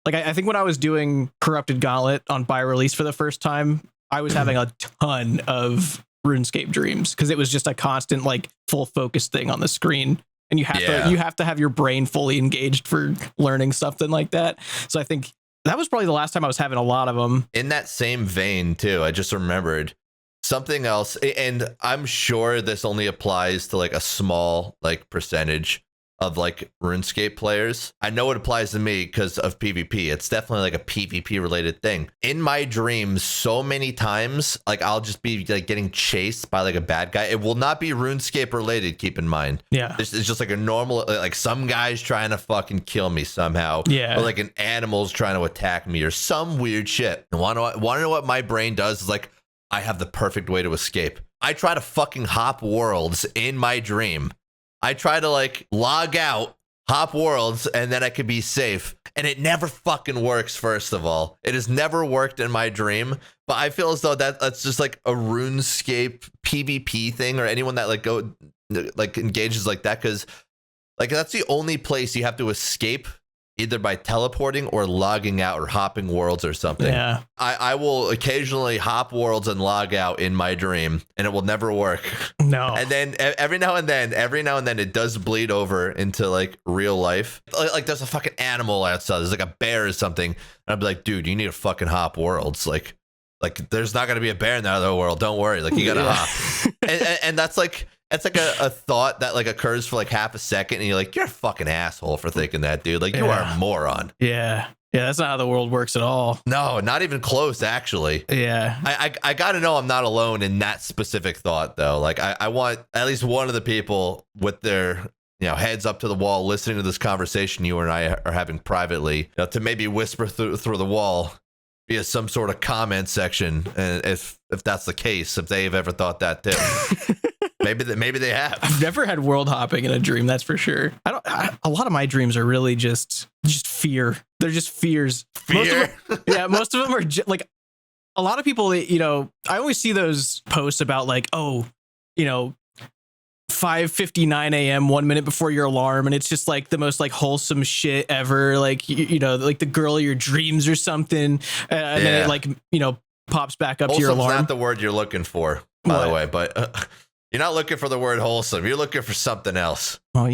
like. I think when I was doing Corrupted Gauntlet on buy release for the first time, I was having a ton of RuneScape dreams because it was just a constant like full focus thing on the screen, and you have to have your brain fully engaged for learning something like that. So I think that was probably the last time I was having a lot of them.
In that same vein too, I just remembered something else, and I'm sure this only applies to like a small like percentage of like RuneScape players. I know it applies to me because of PvP. It's definitely like a PvP related thing. In my dreams, so many times, like I'll just be like getting chased by like a bad guy. It will not be RuneScape related, keep in mind.
Yeah.
It's just like a normal, like some guy's trying to fucking kill me somehow.
Yeah.
Or like an animal's trying to attack me or some weird shit. And want to know what my brain does is like, I have the perfect way to escape. I try to fucking hop worlds in my dream. I try to like log out, hop worlds, and then I could be safe. And it never fucking works, first of all. It has never worked in my dream. But I feel as though that's just like a RuneScape PvP thing, or anyone that like engages like that, because like that's the only place you have to escape, either by teleporting or logging out or hopping worlds or something.
Yeah.
I will occasionally hop worlds and log out in my dream, and it will never work.
No.
And then every now and then it does bleed over into like real life. Like there's a fucking animal outside. There's like a bear or something. And I'd be like, dude, you need to fucking hop worlds. Like there's not going to be a bear in the other world. Don't worry. Like you got to hop. And that's like, it's like a thought that like occurs for like half a second, and you're like, you're a fucking asshole for thinking that, dude. Like you are a moron.
Yeah. Yeah, that's not how the world works at all.
No, not even close, actually.
Yeah.
I got to know I'm not alone in that specific thought, though. Like I want at least one of the people with their heads up to the wall listening to this conversation you and I are having privately, to maybe whisper through the wall via some sort of comment section, and if that's the case, if they've ever thought that too. Maybe they have.
I've never had world hopping in a dream, that's for sure. A lot of my dreams are really just fear. They're just fears.
Fear?
Most of them are like a lot of people, I always see those posts about like, 5:59 a.m. 1 minute before your alarm, and it's just like the most like wholesome shit ever, like like the girl of your dreams or something, and then it like pops back up to your alarm.
Not the word you're looking for, by the way, but you're not looking for the word wholesome. You're looking for something else.
Well,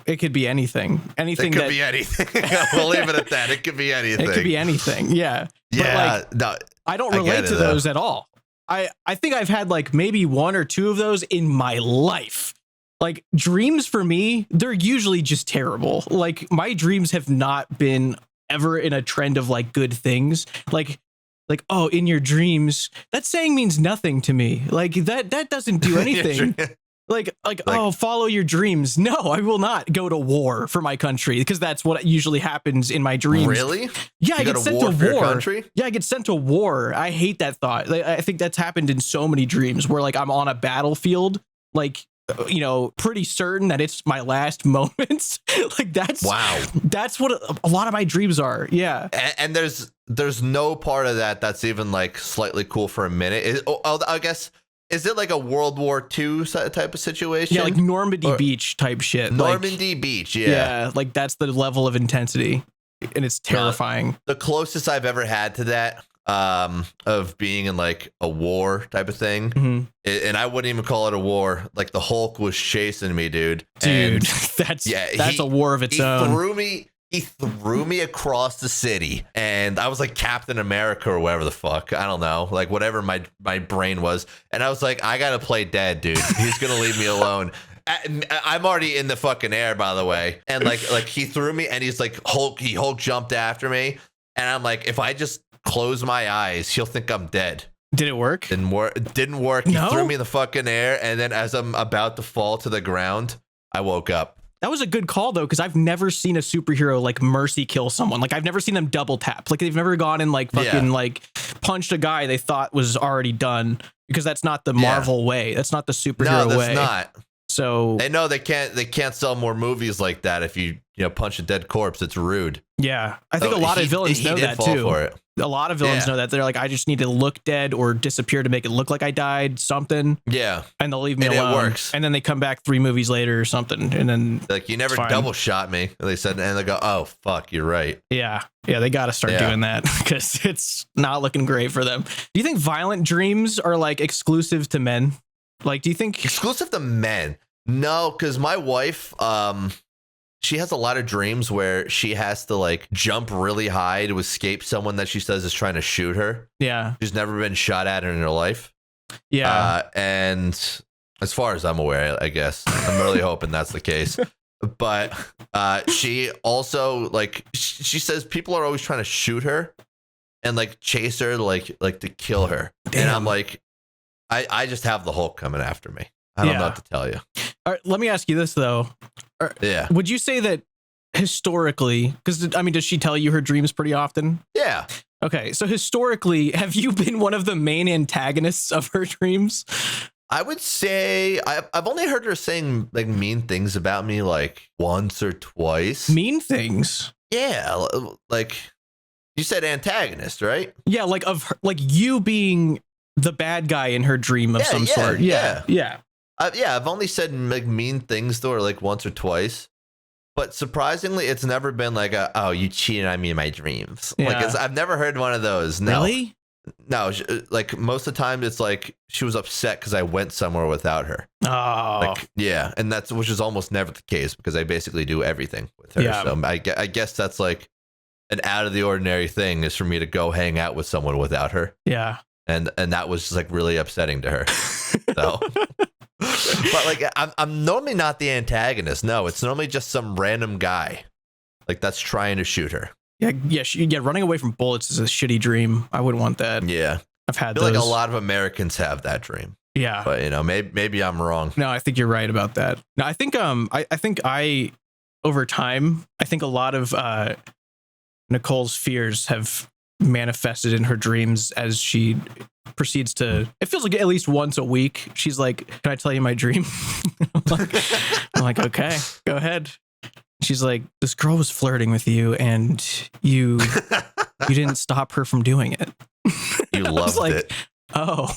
it could be anything.
It could be anything. We'll leave it at that. It could be anything.
It could be anything. Yeah.
Yeah.
But no, I don't relate to those at all. I think I've had like maybe one or two of those in my life. Like dreams for me, they're usually just terrible. Like my dreams have not been ever in a trend of like good things. Like, oh, in your dreams, that saying means nothing to me. Like that doesn't do anything. like, oh, follow your dreams. No, I will not go to war for my country, because that's what usually happens in my dreams.
Really?
Yeah, I get sent to war.
Country?
Yeah, I get sent to war. I hate that thought. Like, I think that's happened in so many dreams where like I'm on a battlefield, like pretty certain that it's my last moments. Like that's what a lot of my dreams are. Yeah.
And there's no part of that that's even like slightly cool for a minute. I guess, is it like a World War II type of situation?
Yeah, like Normandy Beach type shit.
Normandy Beach, yeah.
Yeah, like that's the level of intensity, and it's terrifying.
The closest I've ever had to that, of being in like a war type of thing, and I wouldn't even call it a war. Like the Hulk was chasing me, dude.
That's a war of its own.
He threw me across the city, and I was like Captain America or whatever the fuck. I don't know, like whatever my brain was. And I was like, I gotta play dead, dude. He's gonna leave me alone. I'm already in the fucking air, by the way. And like he threw me, and he's like he Hulk jumped after me, and I'm like, if I just close my eyes, he'll think I'm dead.
Did it work?
Didn't work. Didn't work. He threw me in the fucking air, and then as I'm about to fall to the ground, I woke up.
That was a good call, though, because I've never seen a superhero like mercy kill someone. Like, I've never seen them double tap. Like, they've never gone and like fucking like punched a guy they thought was already done, because that's not the Marvel way. That's not the superhero way.
No, that's not.
So
they know they can't sell more movies like that if you punch a dead corpse. It's rude.
Yeah, I think a lot of villains know that too.
For it.
A lot of villains know that. They're like, I just need to look dead or disappear to make it look like I died, something.
Yeah.
And they'll leave me alone. It works. And then they come back 3 movies later or something. And then
like, you never double shot me. They said, and they go, oh, fuck, you're right.
Yeah. Yeah. They got to start doing that, because it's not looking great for them. Do you think violent dreams are like exclusive to men? Like, do you think
exclusive to men? No, because my wife, she has a lot of dreams where she has to like jump really high to escape someone that she says is trying to shoot her.
Yeah.
She's never been shot at in her life.
Yeah.
And as far as I'm aware, I guess I'm really hoping that's the case. But she also like, she says people are always trying to shoot her and like chase her, like to kill her. Damn. And I'm like, I just have the Hulk coming after me. I don't know what to tell you.
All right, let me ask you this, though. Would you say that historically, because I mean, does she tell you her dreams pretty often?
Yeah.
Okay. So historically, have you been one of the main antagonists of her dreams?
I would say I've only heard her saying like mean things about me like once or twice.
Mean things?
Yeah. Like you said antagonist, right?
Yeah. Like of her, like you being the bad guy in her dream of some sort. Yeah.
I've only said like mean things to her like once or twice, but surprisingly, it's never been like oh, you cheated on me in my dreams. Yeah. Like I've never heard one of those. No.
Really?
No, like most of the time it's like she was upset because I went somewhere without her.
Oh,
like, yeah, and which is almost never the case because I basically do everything with her. Yeah. So I guess that's like an out of the ordinary thing is for me to go hang out with someone without her.
Yeah,
and that was just like really upsetting to her. So. But like I'm normally not the antagonist. No, it's normally just some random guy like that's trying to shoot her.
Yeah. Running away from bullets is a shitty dream. I wouldn't want that.
Yeah,
I've had
I feel like a lot of Americans have that dream.
Yeah,
but maybe I'm wrong.
No, I think you're right about that. No, I think I over time I think a lot of Nicole's fears have manifested in her dreams as she proceeds to, it feels like at least once a week she's like, can I tell you my dream? I'm like, okay, go ahead. She's like, this girl was flirting with you and you didn't stop her from doing it.
You loved it.
Oh,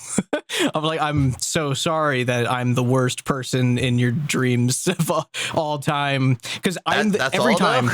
I'm like, I'm so sorry that I'm the worst person in your dreams of all time. Because every time.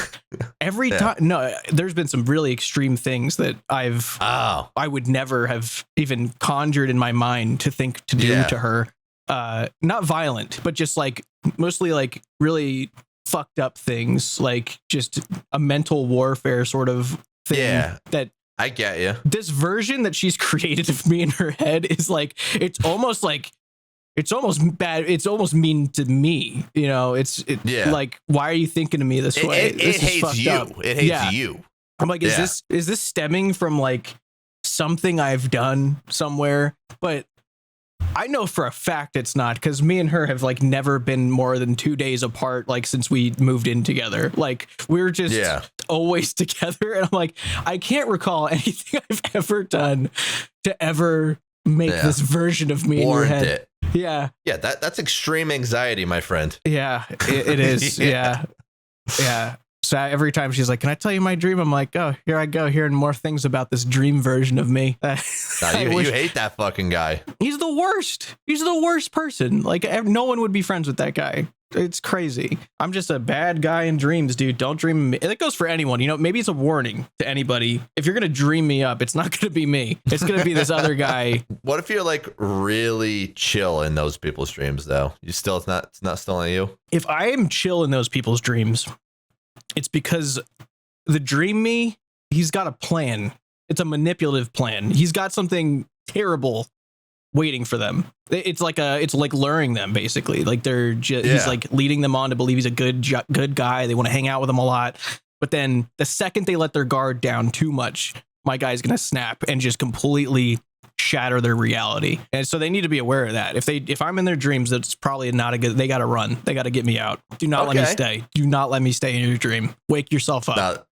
No, there's been some really extreme things that I would never have even conjured in my mind to think to do to her. Not violent, but just like mostly like really fucked up things, like just a mental warfare sort of thing. Yeah. That.
I get you.
This version that she's created of me in her head is like, it's almost bad. It's almost mean to me. You know, like, why are you thinking of me this way?
It hates you. Up. It hates you.
I'm like, is this stemming from like something I've done somewhere? But I know for a fact it's not, because me and her have like never been more than 2 days apart, like since we moved in together. Like we're just always together. And I'm like, I can't recall anything I've ever done to ever make this version of me in your head. It. Yeah.
Yeah. That's extreme anxiety, my friend.
Yeah, it is. Yeah. So every time she's like, can I tell you my dream? I'm like, oh, here I go hearing more things about this dream version of me.
You hate that fucking guy.
He's the worst. He's the worst person. Like no one would be friends with that guy. It's crazy. I'm just a bad guy in dreams, dude. Don't dream of me. It goes for anyone. You know, maybe it's a warning to anybody. If you're going to dream me up, it's not going to be me. It's going to be this other guy.
What if you're like really chill in those people's dreams though? It's not still on you.
If I am chill in those people's dreams, it's because the dream me, he's got a plan. It's a manipulative plan. He's got something terrible waiting for them. It's like luring them basically. Like he's like leading them on to believe he's a good guy. They want to hang out with him a lot. But then the second they let their guard down too much, my guy's going to snap and just completely shatter their reality. And so they need to be aware of that. If I'm in their dreams, that's probably not a good, they got to run. They got to get me out. Do not let me stay. Do not let me stay in your dream. Wake yourself up.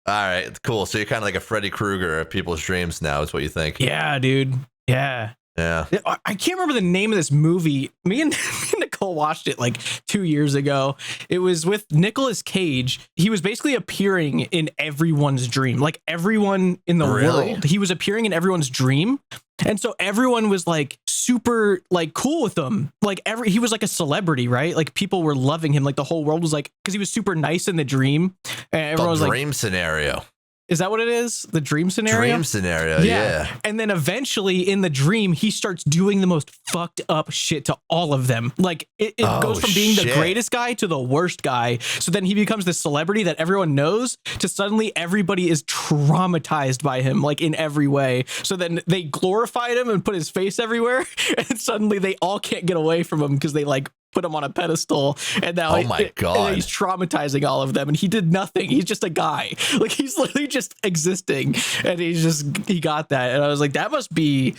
All right, cool. So you're kind of like a Freddy Krueger of people's dreams now, is what you think?
Yeah, dude. Yeah.
Yeah.
I can't remember the name of this movie. Me and Nicole watched it like 2 years ago. It was with Nicolas Cage. He was basically appearing in everyone's dream, like everyone in the world. He was appearing in everyone's dream. And so everyone was like super like cool with him. Like he was like a celebrity, right? Like people were loving him. Like the whole world was like, because he was super nice in the dream. And everyone was like,
dream scenario.
Is that what it is? The dream scenario?
Dream scenario, yeah.
And then eventually in the dream, he starts doing the most fucked up shit to all of them. Like it goes from being the greatest guy to the worst guy. So then he becomes this celebrity that everyone knows to suddenly everybody is traumatized by him, like in every way. So then they glorified him and put his face everywhere. And suddenly they all can't get away from him because they like put him on a pedestal, and now God, he's traumatizing all of them, and he did nothing. He's just a guy. Like he's literally just existing, and he got that. And I was like, that must be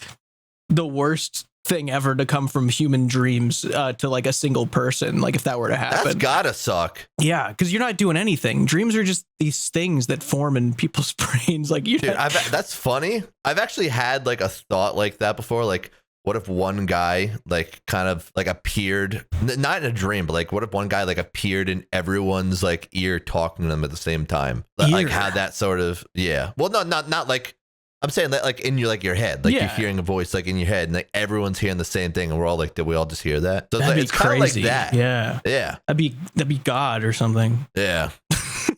the worst thing ever to come from human dreams to like a single person. Like if that were to happen,
that's gotta suck.
Yeah, because you're not doing anything. Dreams are just these things that form in people's brains. Like you,
that's funny. I've actually had like a thought like that before. Like, what if one guy like kind of like appeared, not in a dream, but like what if one guy like appeared in everyone's like ear talking to them at the same time? Like had that sort of, yeah. Well, no, not like, I'm saying that like in your head, like you're hearing a voice like in your head, and like everyone's hearing the same thing, and we're all like, did we all just hear that? So
that'd
it's kind of like that.
Yeah.
Yeah. That'd
be God or something.
Yeah.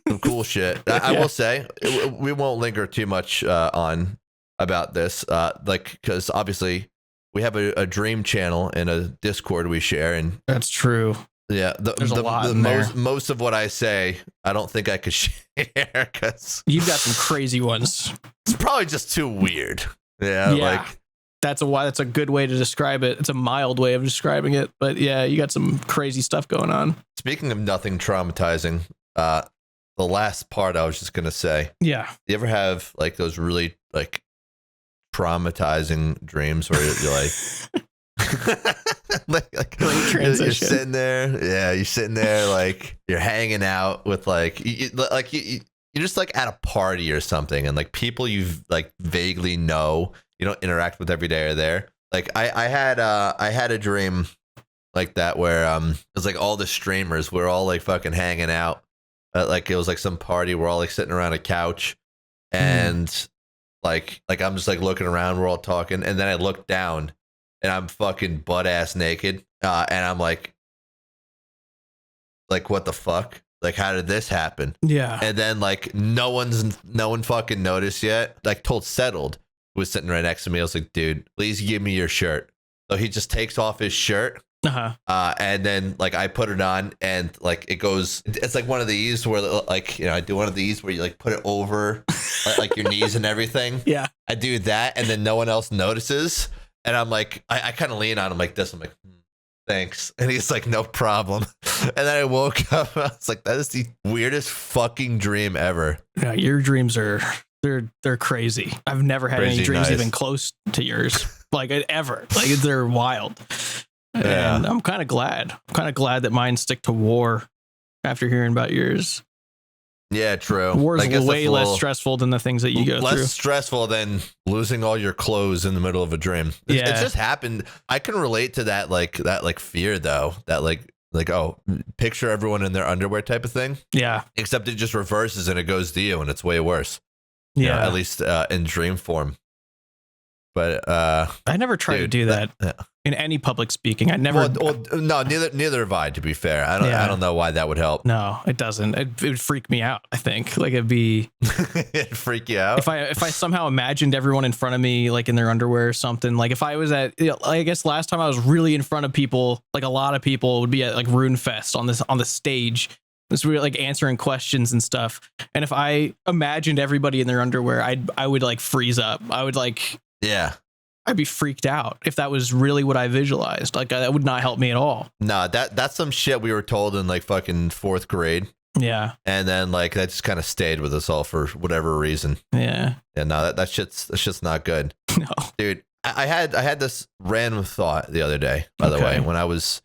Some cool shit. I will say we won't linger too much on about this, like, because obviously we have a dream channel and a Discord we share, and
that's true.
Yeah,
there's a lot in there.
Most of what I say, I don't think I could share because
you've got some crazy ones.
It's probably just too weird. Yeah. Like
that's a good way to describe it. It's a mild way of describing it, but yeah, you got some crazy stuff going on.
Speaking of nothing traumatizing, the last part I was just gonna say.
Yeah.
You ever have like those really like traumatizing dreams where you're like you're sitting there, you're sitting there like you're hanging out with like you're just like at a party or something, and like people you've like vaguely know, you don't interact with every day are there. Like I had a dream like that where it was like all the streamers were all like fucking hanging out, like it was like some party, we're all like sitting around a couch, and like I'm just like looking around, we're all talking, and then I look down and I'm fucking butt ass naked, and I'm like what the fuck? Like how did this happen?
Yeah.
And then like no one fucking noticed yet. Like told Settled, who was sitting right next to me, I was like, dude, please give me your shirt. So he just takes off his shirt. And then like I put it on, and like it's like one of these where like, you know, I do one of these where you like put it over like your knees and everything.
Yeah.
I do that, and then no one else notices, and I'm like I kind of lean on him like this. I'm like, thanks. And he's like, no problem. And then I woke up, and I was like, that is the weirdest fucking dream ever.
Yeah, your dreams are they're crazy. I've never had any dreams even close to yours, like ever. Like they're wild.
Yeah.
And I'm kind of glad. That mine stick to war after hearing about yours.
Yeah, true.
War is way less stressful than the things that you go through.
Less stressful than losing all your clothes in the middle of a dream. It just happened. I can relate to that fear though. That like oh, picture everyone in their underwear type of thing.
Yeah.
Except it just reverses and it goes to you, and it's way worse. Yeah. You know, at least in dream form. But
I never tried to do that in any public speaking. I never.
No, neither have I. To be fair, I don't know why that would help.
No, it doesn't. It would freak me out. I think like it'd be.
It'd freak you out
if I somehow imagined everyone in front of me like in their underwear or something. Like if I was at, I guess last time I was really in front of people, like a lot of people would be at like RuneFest on the stage. This we were like answering questions and stuff. And if I imagined everybody in their underwear, I would like freeze up. I would like.
Yeah.
I'd be freaked out if that was really what I visualized. Like that would not help me at all.
No, that's some shit we were told in like fucking 4th grade.
Yeah.
And then like that just kind of stayed with us all for whatever reason.
Yeah.
And no, that shit's not good.
No.
Dude, I had this random thought the other day, by the way, when I was,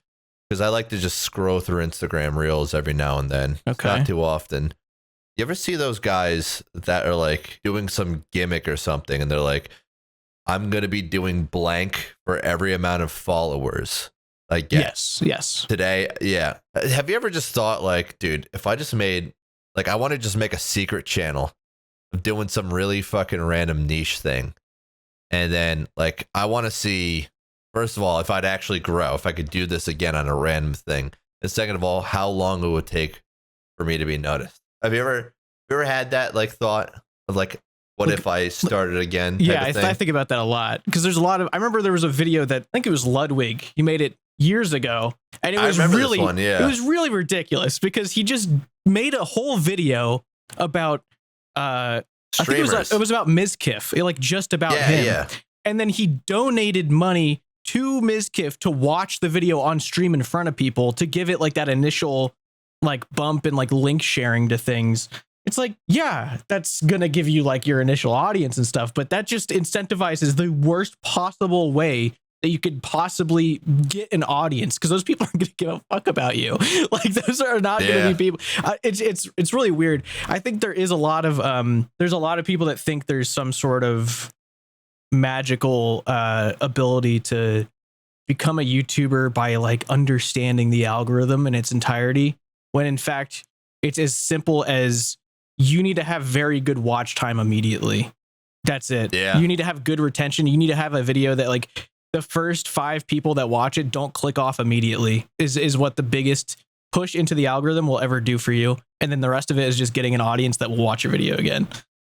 because I like to just scroll through Instagram Reels every now and then. Okay. Not too often. You ever see those guys that are like doing some gimmick or something, and they're like, I'm going to be doing blank for every amount of followers I get.
Yes.
Today, yeah. Have you ever just thought like, dude, if I just made, like, I want to just make a secret channel of doing some really fucking random niche thing. And then, like, I want to see, first of all, if I'd actually grow, if I could do this again on a random thing. And second of all, how long it would take for me to be noticed. Have you ever had that, like, thought of, like, what if I started again?
Yeah, I think about that a lot. Because there's a lot of, I remember there was a video that, I think it was Ludwig. He made it years ago. And it was really, it was really ridiculous because he just made a whole video about, I think it was about Mizkif, like just about him. Yeah. And then he donated money to Mizkif to watch the video on stream in front of people to give it like that initial like bump and like link sharing to things. It's like, yeah, that's going to give you like your initial audience and stuff, but that just incentivizes the worst possible way that you could possibly get an audience, because those people aren't going to give a fuck about you. Like, those are not going to be people. It's really weird. I think there is a lot of there's a lot of people that think there's some sort of magical ability to become a YouTuber by like understanding the algorithm in its entirety, when in fact it's as simple as you need to have very good watch time immediately. That's it. Yeah. You need to have good retention. You need to have a video that like the first 5 people that watch it don't click off immediately is what the biggest push into the algorithm will ever do for you. And then the rest of it is just getting an audience that will watch your video again.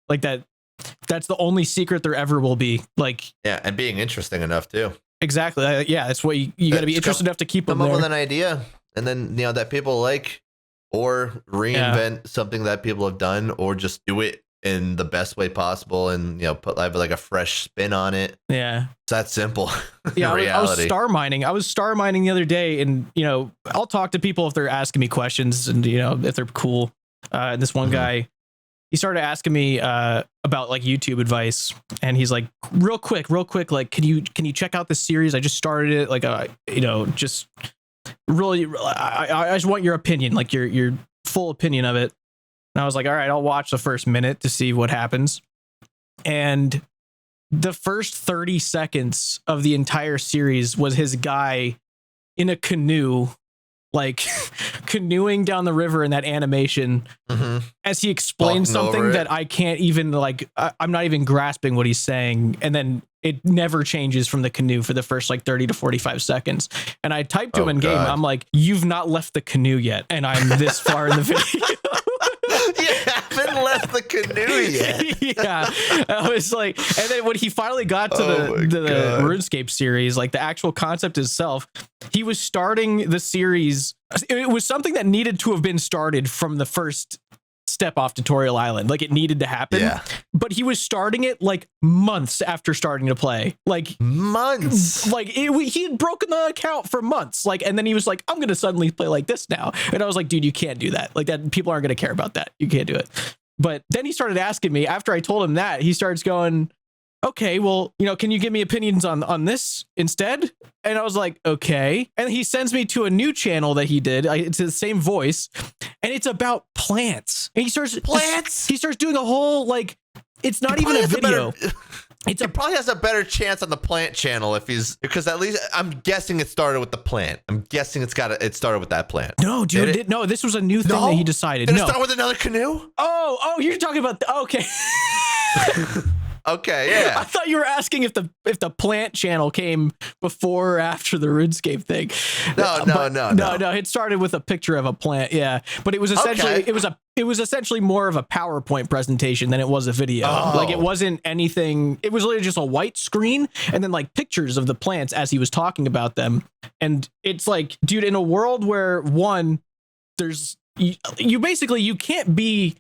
Like that's the only secret there ever will be. Like,
yeah. And being interesting enough too.
Exactly. Yeah. That's what you got to be interested enough to keep them there.
Come up with an idea and then, you know, that people like, or reinvent something that people have done, or just do it in the best way possible and, you know, put like a fresh spin on it.
Yeah.
It's that simple.
Yeah. I was star mining. I was star mining the other day, and, you know, I'll talk to people if they're asking me questions and, you know, if they're cool. And this one guy, he started asking me about like YouTube advice, and he's like, real quick, like, can you check out this series? I just started it. Like, you know, just really, I just want your opinion, like your full opinion of it. And I was like, all right, I'll watch the first minute to see what happens. And the first 30 seconds of the entire series was his guy in a canoe, like canoeing down the river in that animation, as he explains something that I can't even like, I'm not even grasping what he's saying. And then it never changes from the canoe for the first like 30 to 45 seconds. And I typed to him in game, I'm like, you've not left the canoe yet. And I'm this far in the video.
You haven't left the canoe yet.
Yeah. I was like, and then when he finally got to the RuneScape series, like the actual concept itself, he was starting the series. It was something that needed to have been started from the first step off Tutorial Island. Like, it needed to happen. Yeah. But he was starting it like months after starting to play. Like
months.
Like he had broken the account for months. Like, and then he was like, I'm gonna suddenly play like this now. And I was like, dude, you can't do that. Like, that people aren't gonna care about that. You can't do it. But then he started asking me after I told him that. He starts going, okay, well, you know, can you give me opinions on this instead? And I was like, okay. And he sends me to a new channel that he did. It's the same voice, and it's about plants. And he starts doing a whole, like, it's not even a video.
It probably has a better chance on the plant channel because at least I'm guessing it started with the plant. I'm guessing it started with that plant.
No, dude, no, this was a new thing that he decided.
Did it start with another canoe?
Oh, you're talking about okay.
Okay, yeah.
I thought you were asking if the plant channel came before or after the RuneScape thing. No. It started with a picture of a plant, yeah. But it was essentially it was essentially more of a PowerPoint presentation than it was a video. Like, it wasn't anything. It was literally just a white screen and then like pictures of the plants as he was talking about them. And it's like, dude, in a world where there's you can't be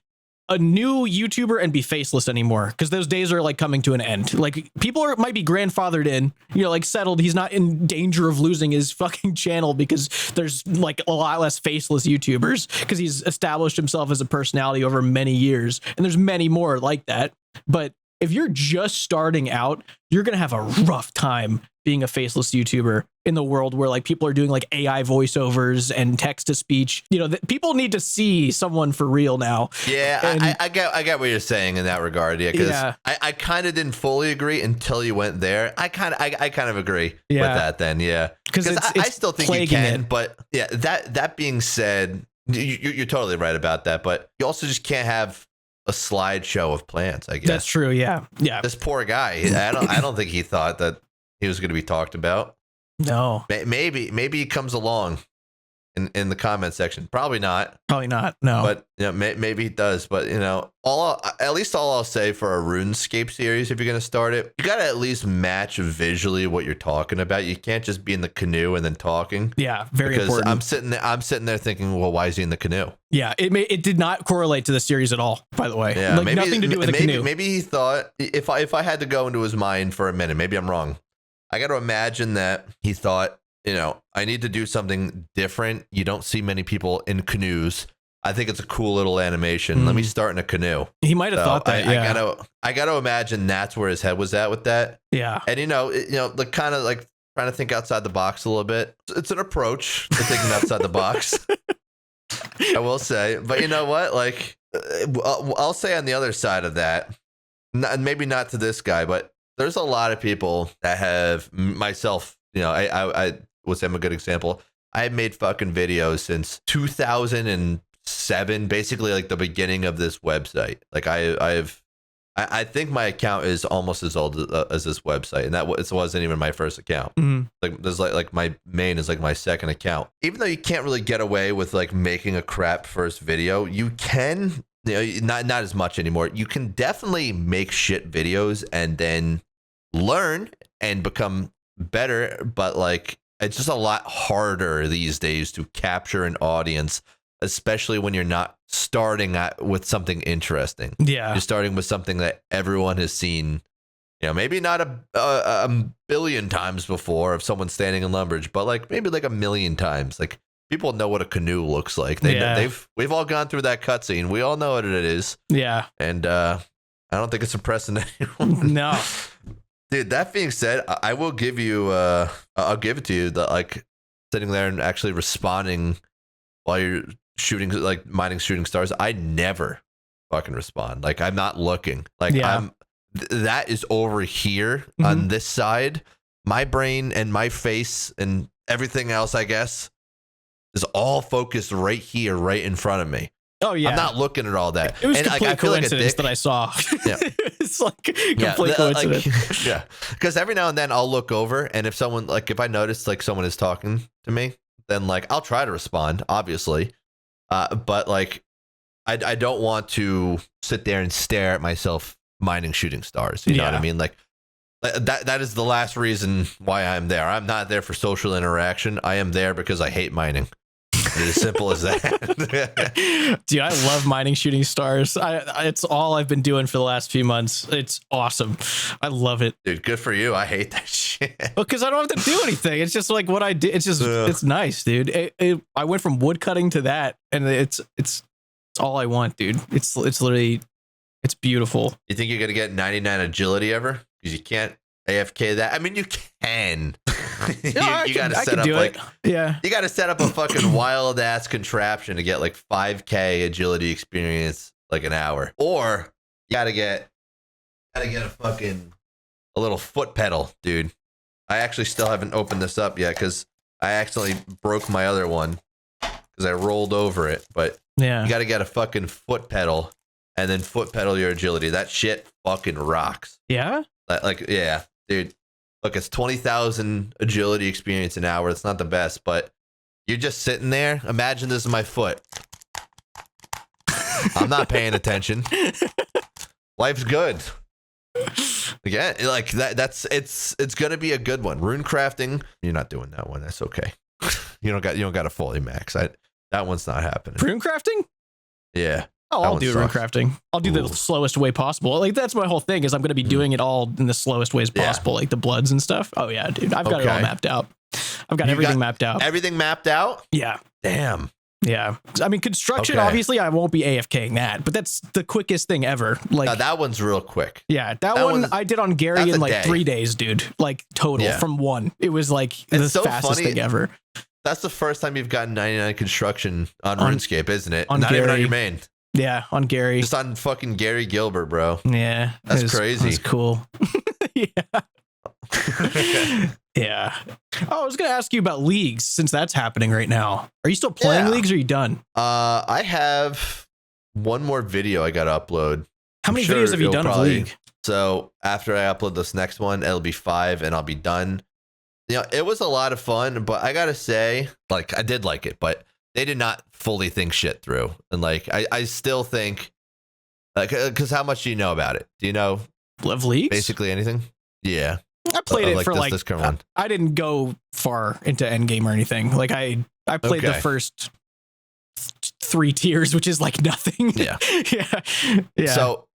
a new YouTuber and be faceless anymore, because those days are like coming to an end. Like, people might be grandfathered in, you know, like settled. He's not in danger of losing his fucking channel because there's like a lot less faceless YouTubers, because he's established himself as a personality over many years, and there's many more like that. But if you're just starting out, you're going to have a rough time being a faceless YouTuber in the world where like people are doing like AI voiceovers and text to speech. You know, people need to see someone for real now.
Yeah, and I get what you're saying in that regard. Yeah, because I kind of didn't fully agree until you went there. I kind of agree with that then. Yeah, because I still think you can. But yeah, that being said, you're totally right about that. But you also just can't have a slideshow of plants. I guess
that's true. Yeah.
This poor guy. I don't think he thought that he was going to be talked about.
No.
Maybe he comes along in the comment section. Probably not. No. But you know, maybe he does. But you know, all I'll say for a RuneScape series, if you're going to start it, you got to at least match visually what you're talking about. You can't just be in the canoe and then talking.
Yeah, very important.
I'm sitting there thinking, well, why is he in the canoe?
Yeah, it did not correlate to the series at all. By the way,
yeah,
like nothing to do with the canoe.
Maybe he thought if I had to go into his mind for a minute, maybe I'm wrong. I got to imagine that he thought, you know, I need to do something different. You don't see many people in canoes. I think it's a cool little animation. Let me start in a canoe.
He might have thought that.
I got to imagine that's where his head was at with that.
Yeah.
And the kind of like trying to think outside the box a little bit. It's an approach to thinking outside the box. I will say, but you know what? Like, I'll say on the other side of that, maybe not to this guy, but there's a lot of people that have, myself, you know, I would say I'm a good example. I have made fucking videos since 2007, basically like the beginning of this website. Like I think my account is almost as old as this website, and it wasn't even my first account.
Mm-hmm.
Like there's like my main is like my second account. Even though you can't really get away with like making a crap first video, you can. You know, not as much anymore. You can definitely make shit videos and then learn and become better, but like it's just a lot harder these days to capture an audience, especially when you're not starting with something interesting.
Yeah,
you're starting with something that everyone has seen. You know, maybe not a billion times before of someone standing in Lumbridge, but like maybe like a million times. Like people know what a canoe looks like. We've all gone through that cutscene. We all know what it is.
Yeah,
and I don't think it's impressing anyone.
No.
Dude, that being said, I will give you, I'll give it to you that like sitting there and actually responding while you're shooting, like mining shooting stars. I never fucking respond. Like I'm not looking. Like that is over here on this side. My brain and my face and everything else, I guess, is all focused right here, right in front of me.
Oh yeah,
I'm not looking at all that.
It was complete coincidence that I saw. Yeah. It's like complete coincidence.
Yeah, because every now and then I'll look over, and if someone if I notice like someone is talking to me, then like I'll try to respond, obviously, but like I don't want to sit there and stare at myself mining shooting stars. You know what I mean? Like that is the last reason why I'm there. I'm not there for social interaction. I am there because I hate mining. It's as simple as that.
Dude, I love mining shooting stars. It's all I've been doing for the last few months. It's awesome. I love it.
Dude, good for you. I hate that shit.
Well, because I don't have to do anything. It's just like what I did. It's just, it's nice, dude. I went from wood cutting to that, and it's all I want, dude. It's literally, it's beautiful.
You think you're going to get 99 agility ever? Because you can't AFK that. I mean, you can. you got to set up you got to set up a fucking wild ass contraption to get like 5K agility experience like an hour, or you got to get a little foot pedal, dude. I actually still haven't opened this up yet because I accidentally broke my other one because I rolled over it. But you got to get a fucking foot pedal and then foot pedal your agility. That shit fucking rocks.
Yeah.
Yeah, dude. Look, it's 20,000 agility experience an hour. It's not the best, but you're just sitting there. Imagine this is my foot. I'm not paying attention. Life's good. Again, like that's it's gonna be a good one. Rune crafting. You're not doing that one. That's okay. You don't got a fully max. That one's not happening.
Rune crafting?
Yeah.
Oh, I'll do rune crafting. I'll do the slowest way possible. Like that's my whole thing is I'm going to be doing it all in the slowest ways possible, like the bloods and stuff. Oh yeah, dude. I've got it all mapped out. I've got everything mapped out.
Everything mapped out?
Yeah.
Damn.
Yeah. I mean, construction,
Okay.
obviously I won't be AFKing that, but that's the quickest thing ever. Like
Now, that one's real quick.
yeah, that one I did on Gary in like
day.
3 days, dude. Like total from one. It was like the
so
fastest
funny.
thing ever.
That's the first time you've gotten 99 construction on RuneScape, isn't it?
On
Not
Gary.
even on your main.
Yeah, on Gary.
Just on fucking Gary Gilbert, bro.
Yeah.
That's crazy.
That's cool. Yeah. Yeah. Oh, I was gonna ask you about leagues since that's happening right now. Are you still playing leagues or are you done?
I have one more video I gotta upload.
How many videos have you done of League?
So after I upload this next one, it'll be 5 and I'll be done. You know, it was a lot of fun, but I gotta say, like, I did like it, but they did not fully think shit through. And like, I still think, like, because how much do you know about it? Do you know
Love Leagues?
basically anything? Yeah.
I played it for
this current one.
I didn't go far into endgame or anything. Like I played the first 3 tiers, which is like nothing.
Yeah.
Yeah.
So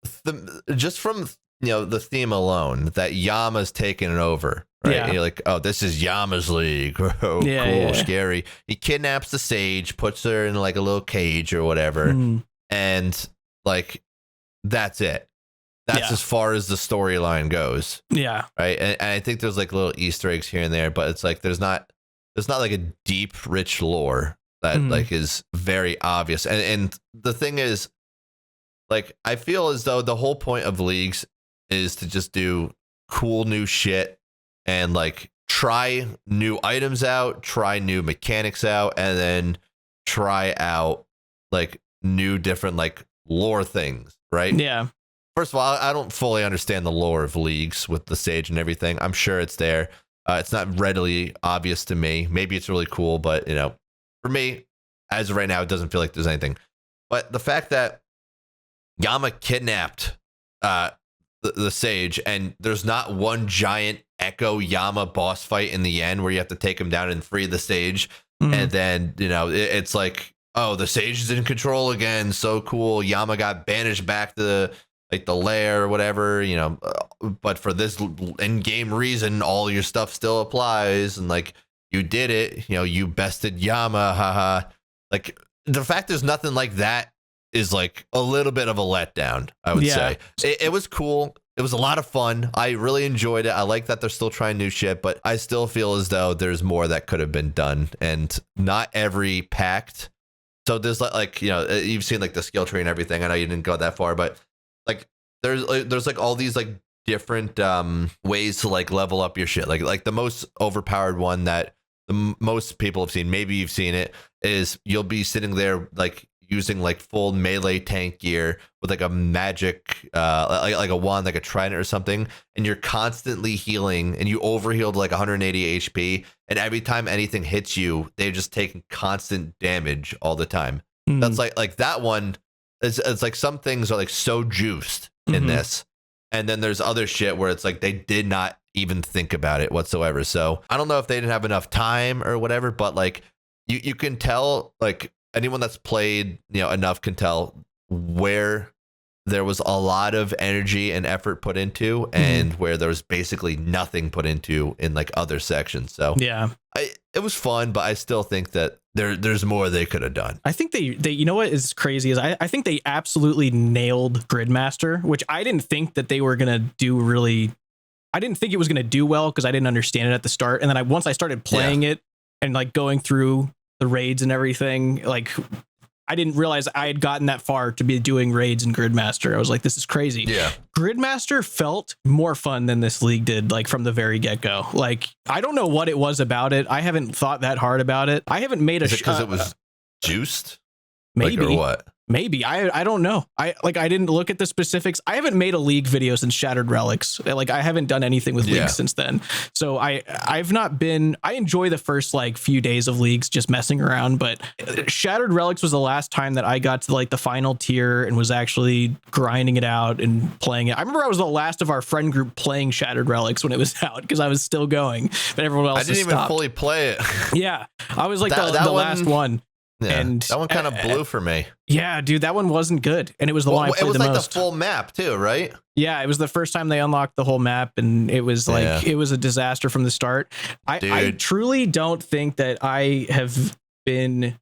just from, you know, the theme alone, that Yama's taking it over, right?
Yeah.
And you're like, oh, this is Yama's league. Oh, cool, scary. He kidnaps the sage, puts her in like a little cage or whatever. And like, that's it. That's as far as the storyline goes. Yeah. Right. And I think there's like little Easter eggs here and there, but it's like there's not like a deep, rich lore that like is very obvious. And the thing is, like, I feel as though the whole point of leagues is to just do cool new shit and like try new items out, try new mechanics out, and then try out like new different like lore things. Right.
Yeah.
First of all, I don't fully understand the lore of leagues with the sage and everything. I'm sure it's there. It's not readily obvious to me. Maybe it's really cool, but you know, for me, as of right now, it doesn't feel like there's anything. But the fact that Yama kidnapped the sage, and there's not one giant Echo Yama boss fight in the end where you have to take him down and free the sage, and then you know it's like, oh, the sage is in control again. So cool. Yama got banished back to like the lair or whatever, you know, but for this in-game reason, all your stuff still applies, and like you did it, you know, you bested Yama, haha. Like the fact there's nothing like that is like a little bit of a letdown, I would say. It was cool. It was a lot of fun. I really enjoyed it. I like that they're still trying new shit, but I still feel as though there's more that could have been done, and not every pact. So there's like, you know, you've seen like the skill tree and everything. I know you didn't go that far, but like there's like all these like different ways to like level up your shit. Like the most overpowered one that most people have seen, maybe you've seen it, is you'll be sitting there like using like full melee tank gear with like a magic like a wand, like a trident or something, and you're constantly healing, and you overhealed like 180 HP, and every time anything hits you, they're just taking constant damage all the time. That's like that one. It's like some things are like so juiced in this, and then there's other shit where it's like they did not even think about it whatsoever. So I don't know if they didn't have enough time or whatever, but like you can tell, like anyone that's played, you know, enough can tell where there was a lot of energy and effort put into, and where there was basically nothing put into in like other sections. So yeah, it was fun, but I still think that there's more they could have done.
I think they you know what is crazy is I think they absolutely nailed Gridmaster, which I didn't think that they were gonna do really. I didn't think it was gonna do well because I didn't understand it at the start, and then once I started playing it and like going through the raids and everything, like I didn't realize I had gotten that far to be doing raids in Gridmaster. I was like, this is crazy. Yeah. Gridmaster felt more fun than this league did, like from the very get-go. Like, I don't know what it was about it. I haven't thought that hard about it. I haven't made a...
Is it because it was juiced?
Maybe.
Like, or what?
Maybe. I don't know. I didn't look at the specifics. I haven't made a League video since Shattered Relics. Like I haven't done anything with League since then. So I've not been, I enjoy the first like few days of Leagues just messing around, but Shattered Relics was the last time that I got to like the final tier and was actually grinding it out and playing it. I remember I was the last of our friend group playing Shattered Relics when it was out because I was still going, but everyone else
I didn't even fully play it.
Yeah. I was like the last one.
Yeah,
and
that one kind of blew for me.
Yeah, dude, that one wasn't good, and it was the one I played the most. It was like
the full map too, right?
Yeah, it was the first time they unlocked the whole map, and it was like it was a disaster from the start. I truly don't think that I have been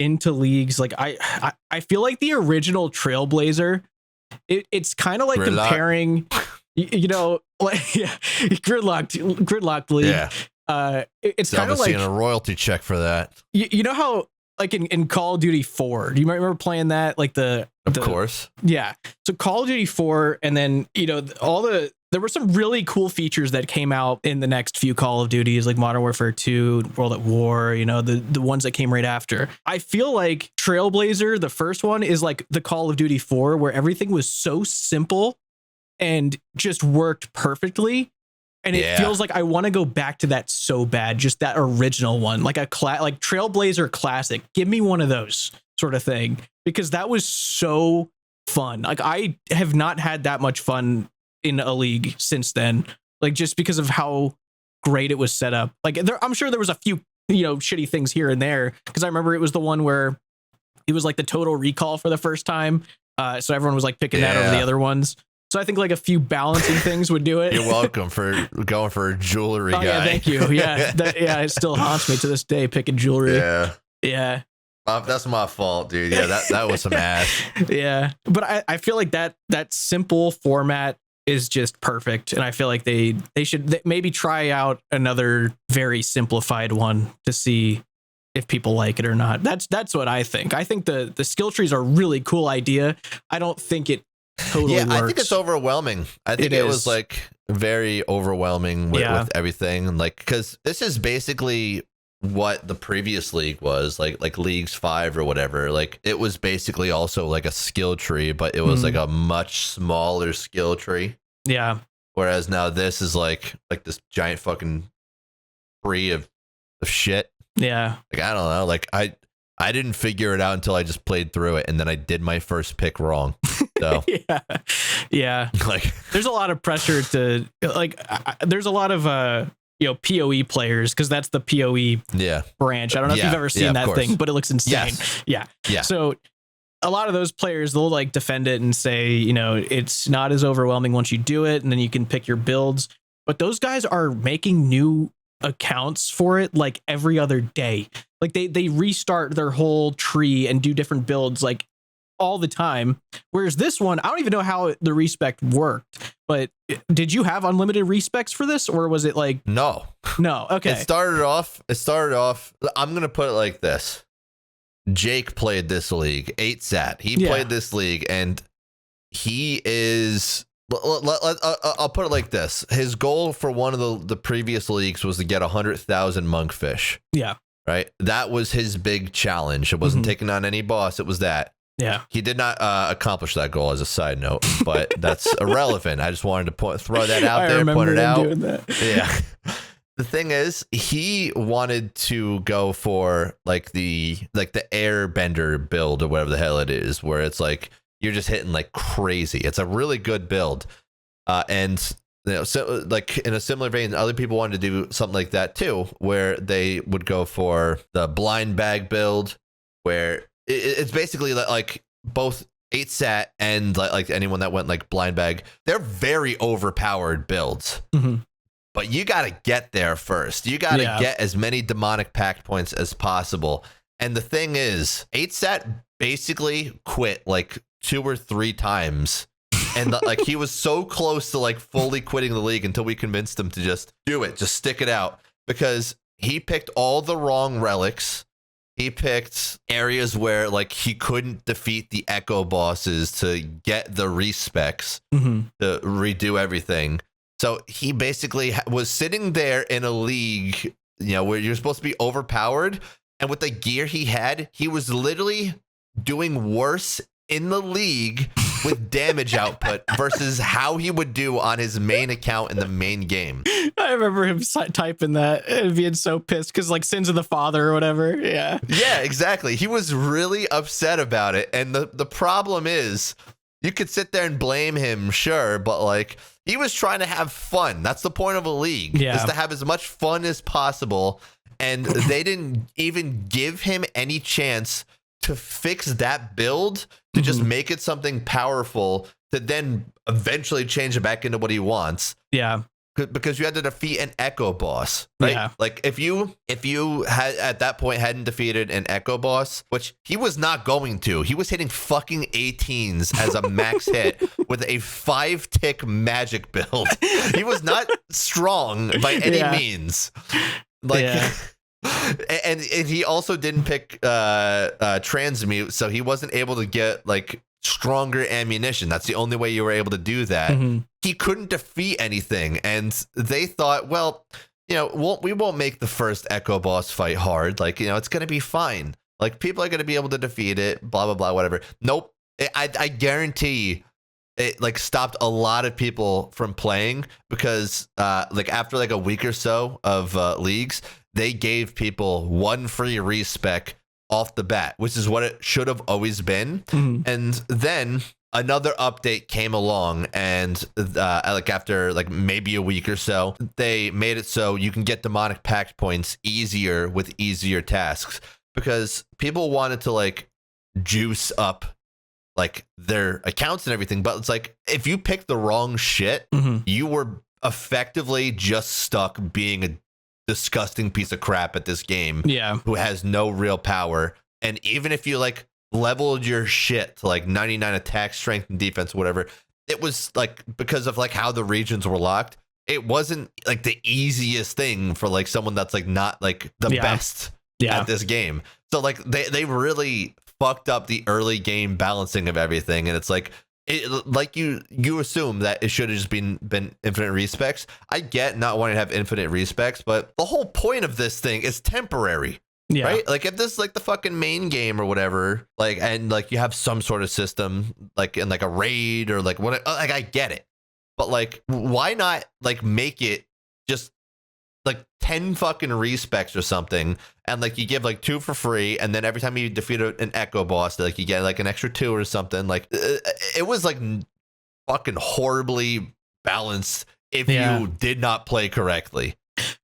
into leagues, like I feel like the original Trailblazer, it's kind of like
Gridlock.
comparing, you know, like yeah, gridlocked league.
Yeah.
It's kind of like
seeing a royalty check for that.
You know how like in Call of Duty 4, do you remember playing that? Like of
course.
Yeah. So Call of Duty 4, and then, you know, there were some really cool features that came out in the next few Call of Duties, like Modern Warfare 2, World at War, you know, the ones that came right after. I feel like Trailblazer, the first one, is like the Call of Duty 4, where everything was so simple and just worked perfectly. And it feels like I want to go back to that so bad, just that original one, like like Trailblazer Classic. Give me one of those sort of thing, because that was so fun. Like I have not had that much fun in a league since then, like just because of how great it was set up. Like I'm sure there was a few, you know, shitty things here and there, because I remember it was the one where it was like the total recall for the first time. So everyone was like picking that over the other ones. So I think like a few balancing things would do it.
You're welcome for going for a jewelry guy.
Yeah, thank you. Yeah, it still haunts me to this day, picking jewelry. Yeah.
That's my fault, dude. Yeah, that was some ass.
Yeah, but I feel like that simple format is just perfect, and I feel like they should maybe try out another very simplified one to see if people like it or not. That's what I think. I think the skill trees are a really cool idea. I don't think it totally works.
I think it's overwhelming. I think it was like very overwhelming with everything, like, because this is basically what the previous league was like leagues 5 or whatever. Like it was basically also like a skill tree, but it was like a much smaller skill tree.
Yeah.
Whereas now this is like this giant fucking tree of shit.
Yeah.
Like I don't know. Like I didn't figure it out until I just played through it, and then I did my first pick wrong. So
yeah.
Like
there's a lot of pressure to like. There's a lot of you know, PoE players, because that's the PoE branch. I don't know if you've ever seen that thing, but it looks insane. Yeah. So a lot of those players, they'll like defend it and say, you know, it's not as overwhelming once you do it, and then you can pick your builds. But those guys are making new accounts for it like every other day. Like they restart their whole tree and do different builds like all the time. Whereas this one, I don't even know how the respec worked, but did you have unlimited respecs for this, or was it like
no? Okay. It started off, I'm going to put it like this. Jake played this league, 8sat. He played this league, and he is, I'll put it like this. His goal for one of the previous leagues was to get 100,000 monkfish.
Yeah.
Right. That was his big challenge. It wasn't taking on any boss. It was that.
Yeah.
He did not accomplish that goal, as a side note, but that's irrelevant. I just wanted to throw that out there, point it out. Doing that. Yeah. The thing is, he wanted to go for like the airbender build or whatever the hell it is, where it's like you're just hitting like crazy. It's a really good build. And you know, so like in a similar vein, other people wanted to do something like that too, where they would go for the blind bag build, where it's basically like both 8sat and like anyone that went like blind bag, they're very overpowered builds. But you got to get there first. You got to get as many demonic pact points as possible. And the thing is, 8sat basically quit like 2 or 3 times. And like he was so close to like fully quitting the league until we convinced him to just do it, just stick it out, because he picked all the wrong relics. He picked areas where like he couldn't defeat the echo bosses to get the respecs to redo everything. So he basically was sitting there in a league, you know, where you're supposed to be overpowered, and with the gear he had, he was literally doing worse in the league with damage output versus how he would do on his main account in the main game.
I remember him typing that and being so pissed because like Sins of the Father or whatever. Yeah,
exactly. He was really upset about it. And the problem is, you could sit there and blame him, sure, but like he was trying to have fun. That's the point of a league, is to have as much fun as possible. And they didn't even give him any chance to fix that build, to just make it something powerful, to then eventually change it back into what he wants.
Yeah.
because you had to defeat an Echo boss, right?
Yeah.
Like if you had at that point hadn't defeated an Echo boss, which he was not going to, he was hitting fucking 18s as a max hit with a 5-tick magic build. He was not strong by any means. Like, and he also didn't pick transmute, so he wasn't able to get like stronger ammunition. That's the only way you were able to do that. He couldn't defeat anything, and they thought, well, you know, we won't make the first Echo boss fight hard. Like, you know, it's gonna be fine. Like, people are gonna be able to defeat it. Blah blah blah. Whatever. Nope. I guarantee it like stopped a lot of people from playing because like after like a week or so of leagues, they gave people 1 free respec off the bat, which is what it should have always been. And then another update came along, and like after like maybe a week or so, they made it so you can get demonic pact points easier with easier tasks, because people wanted to like juice up like their accounts and everything. But it's like, if you picked the wrong shit, you were effectively just stuck being a disgusting piece of crap at this game who has no real power. And even if you like leveled your shit to like 99 attack, strength, and defense, whatever, it was like, because of like how the regions were locked, it wasn't like the easiest thing for like someone that's like not like the best at this game. So like they really fucked up the early game balancing of everything. And it's like, like you assume that it should have just been infinite respects. I get not wanting to have infinite respects, but the whole point of this thing is temporary, right? Like if this is like the fucking main game or whatever, like, and like you have some sort of system like in like a raid or like what, like I get it, but like why not like make it just like 10 fucking respects or something, and like you give like 2 for free, and then every time you defeat an Echo boss, like you get like an extra 2 or something. Like it was like fucking horribly balanced if you did not play correctly.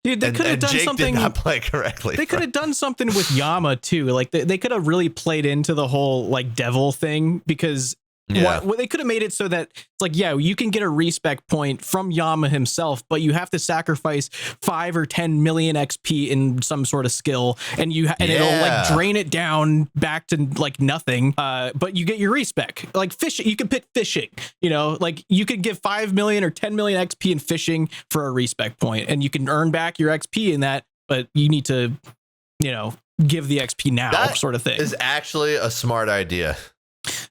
Dude, they could have done
Jake
something.
Did not play correctly.
They could have done something with Yama too. Like they could have really played into the whole like devil thing, because what they could have made it so that it's like, you can get a respec point from Yama himself, but you have to sacrifice 5 or 10 million XP in some sort of skill, and it'll like drain it down back to like nothing. But you get your respec. Like fishing, you could pick fishing. You know, like you could give 5 million or 10 million XP in fishing for a respec point, and you can earn back your XP in that. But you need to, you know, give the XP now, that sort of thing.
Is actually a smart idea.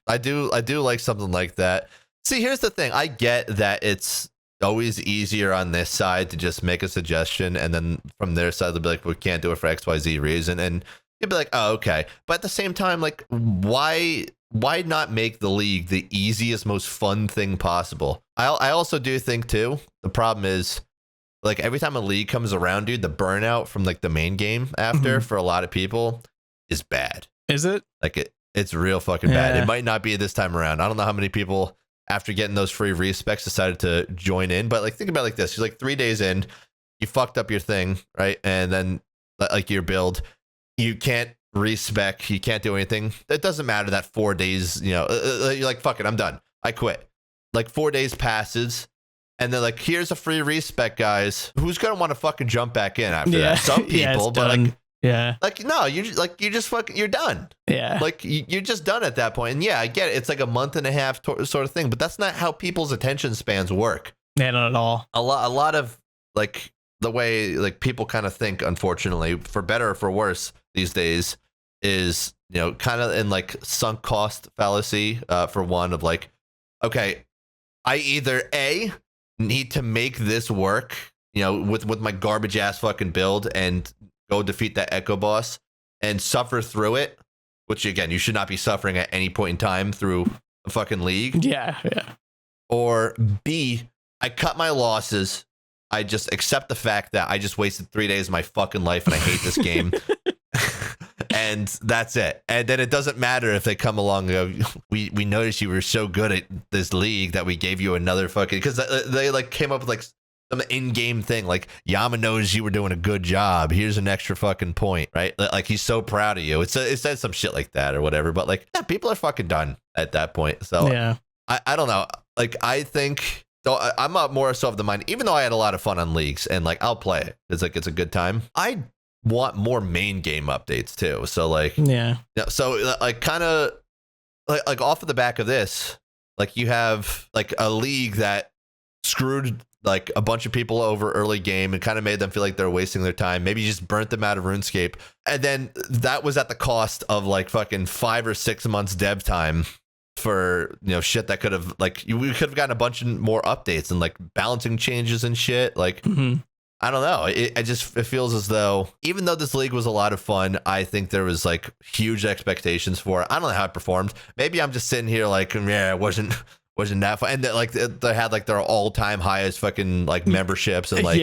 I do like something like that. See, here's the thing. I get that it's always easier on this side to just make a suggestion, and then from their side they'll be like, we can't do it for XYZ reason, and you'd be like, oh, okay. But at the same time, like, why not make the league the easiest, most fun thing possible? I also do think too, the problem is, like, every time a league comes around, dude, the burnout from like the main game after for a lot of people is bad.
Is it?
Like it's real fucking bad. It might not be this time around. I don't know how many people after getting those free respecs decided to join in, but like think about it like this. You're like 3 days in, you fucked up your thing, right? And then like your build, you can't respec, you can't do anything. It doesn't matter that 4 days, you know, you're like, fuck it, I'm done. I quit. Like 4 days passes, and they're like, here's a free respec, guys. Who's gonna want to fucking jump back in after that? Some people, but done. Like no, you're just fucking, you're done. Like you're just done at that point. And I get it. It's like a month and a half sort of thing, but that's not how people's attention spans work.
Not at all.
A lot of like the way like people kind of think, unfortunately, for better or for worse these days, is, you know, kind of in like sunk cost fallacy. For one, of like, okay, I either A, need to make this work, you know, with my garbage ass fucking build, and go defeat that Echo boss and suffer through it, which again, you should not be suffering at any point in time through a fucking league. Or B, I cut my losses. I just accept the fact that I just wasted 3 days of my fucking life and I hate this game. And that's it. And then it doesn't matter if they come along and go, we noticed you were so good at this league that we gave you another fucking, because they like came up with like some in-game thing, like Yama knows you were doing a good job, here's an extra fucking point, right? Like he's so proud of you. It says some shit like that or whatever, but like people are fucking done at that point. So I don't know. Like I think So I'm not more so of the mind, even though I had a lot of fun on leagues and like I'll play it. It's like it's a good time. I want more main game updates too. So like so like kind of like off of the back of this, like you have like a league that screwed like a bunch of people over early game and kind of made them feel like they're wasting their time. Maybe you just burnt them out of RuneScape. And then that was at the cost of like fucking 5 or 6 months dev time for, you know, shit that could have like we could have gotten a bunch of more updates and like balancing changes and shit. Like I don't know. It feels as though even though this league was a lot of fun, I think there was like huge expectations for it. I don't know how it performed. Maybe I'm just sitting here like, yeah, it wasn't that fun. And like they had like their all-time highest fucking like memberships and like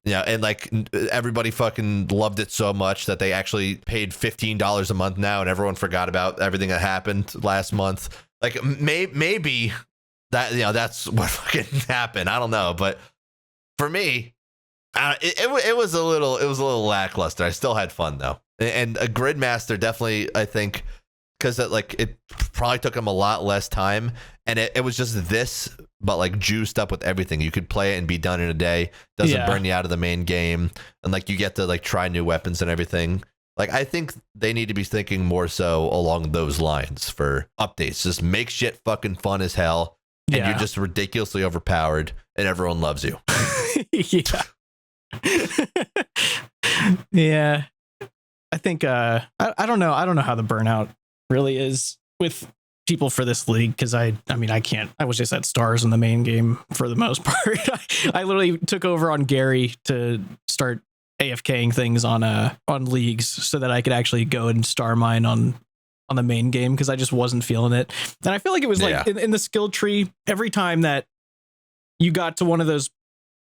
and like everybody fucking loved it so much that they actually paid $15 a month now, and everyone forgot about everything that happened last month. Like maybe that, you know, that's what fucking happened. I don't know, but for me, it was a little lackluster. I still had fun though, and a Gridmaster definitely, I think, because it probably took him a lot less time, and it was just this, but like juiced up with everything. You could play it and be done in a day. Doesn't burn you out of the main game, and like you get to like try new weapons and everything. Like, I think they need to be thinking more so along those lines for updates. Just make shit fucking fun as hell, and you're just ridiculously overpowered, and everyone loves you.
Yeah. I think I don't know how the burnout really is with people for this league, because I was just at stars in the main game for the most part. I literally took over on Gary to start AFKing things on leagues so that I could actually go and star mine on the main game, because I just wasn't feeling it. And I feel like it was like in the skill tree, every time that you got to one of those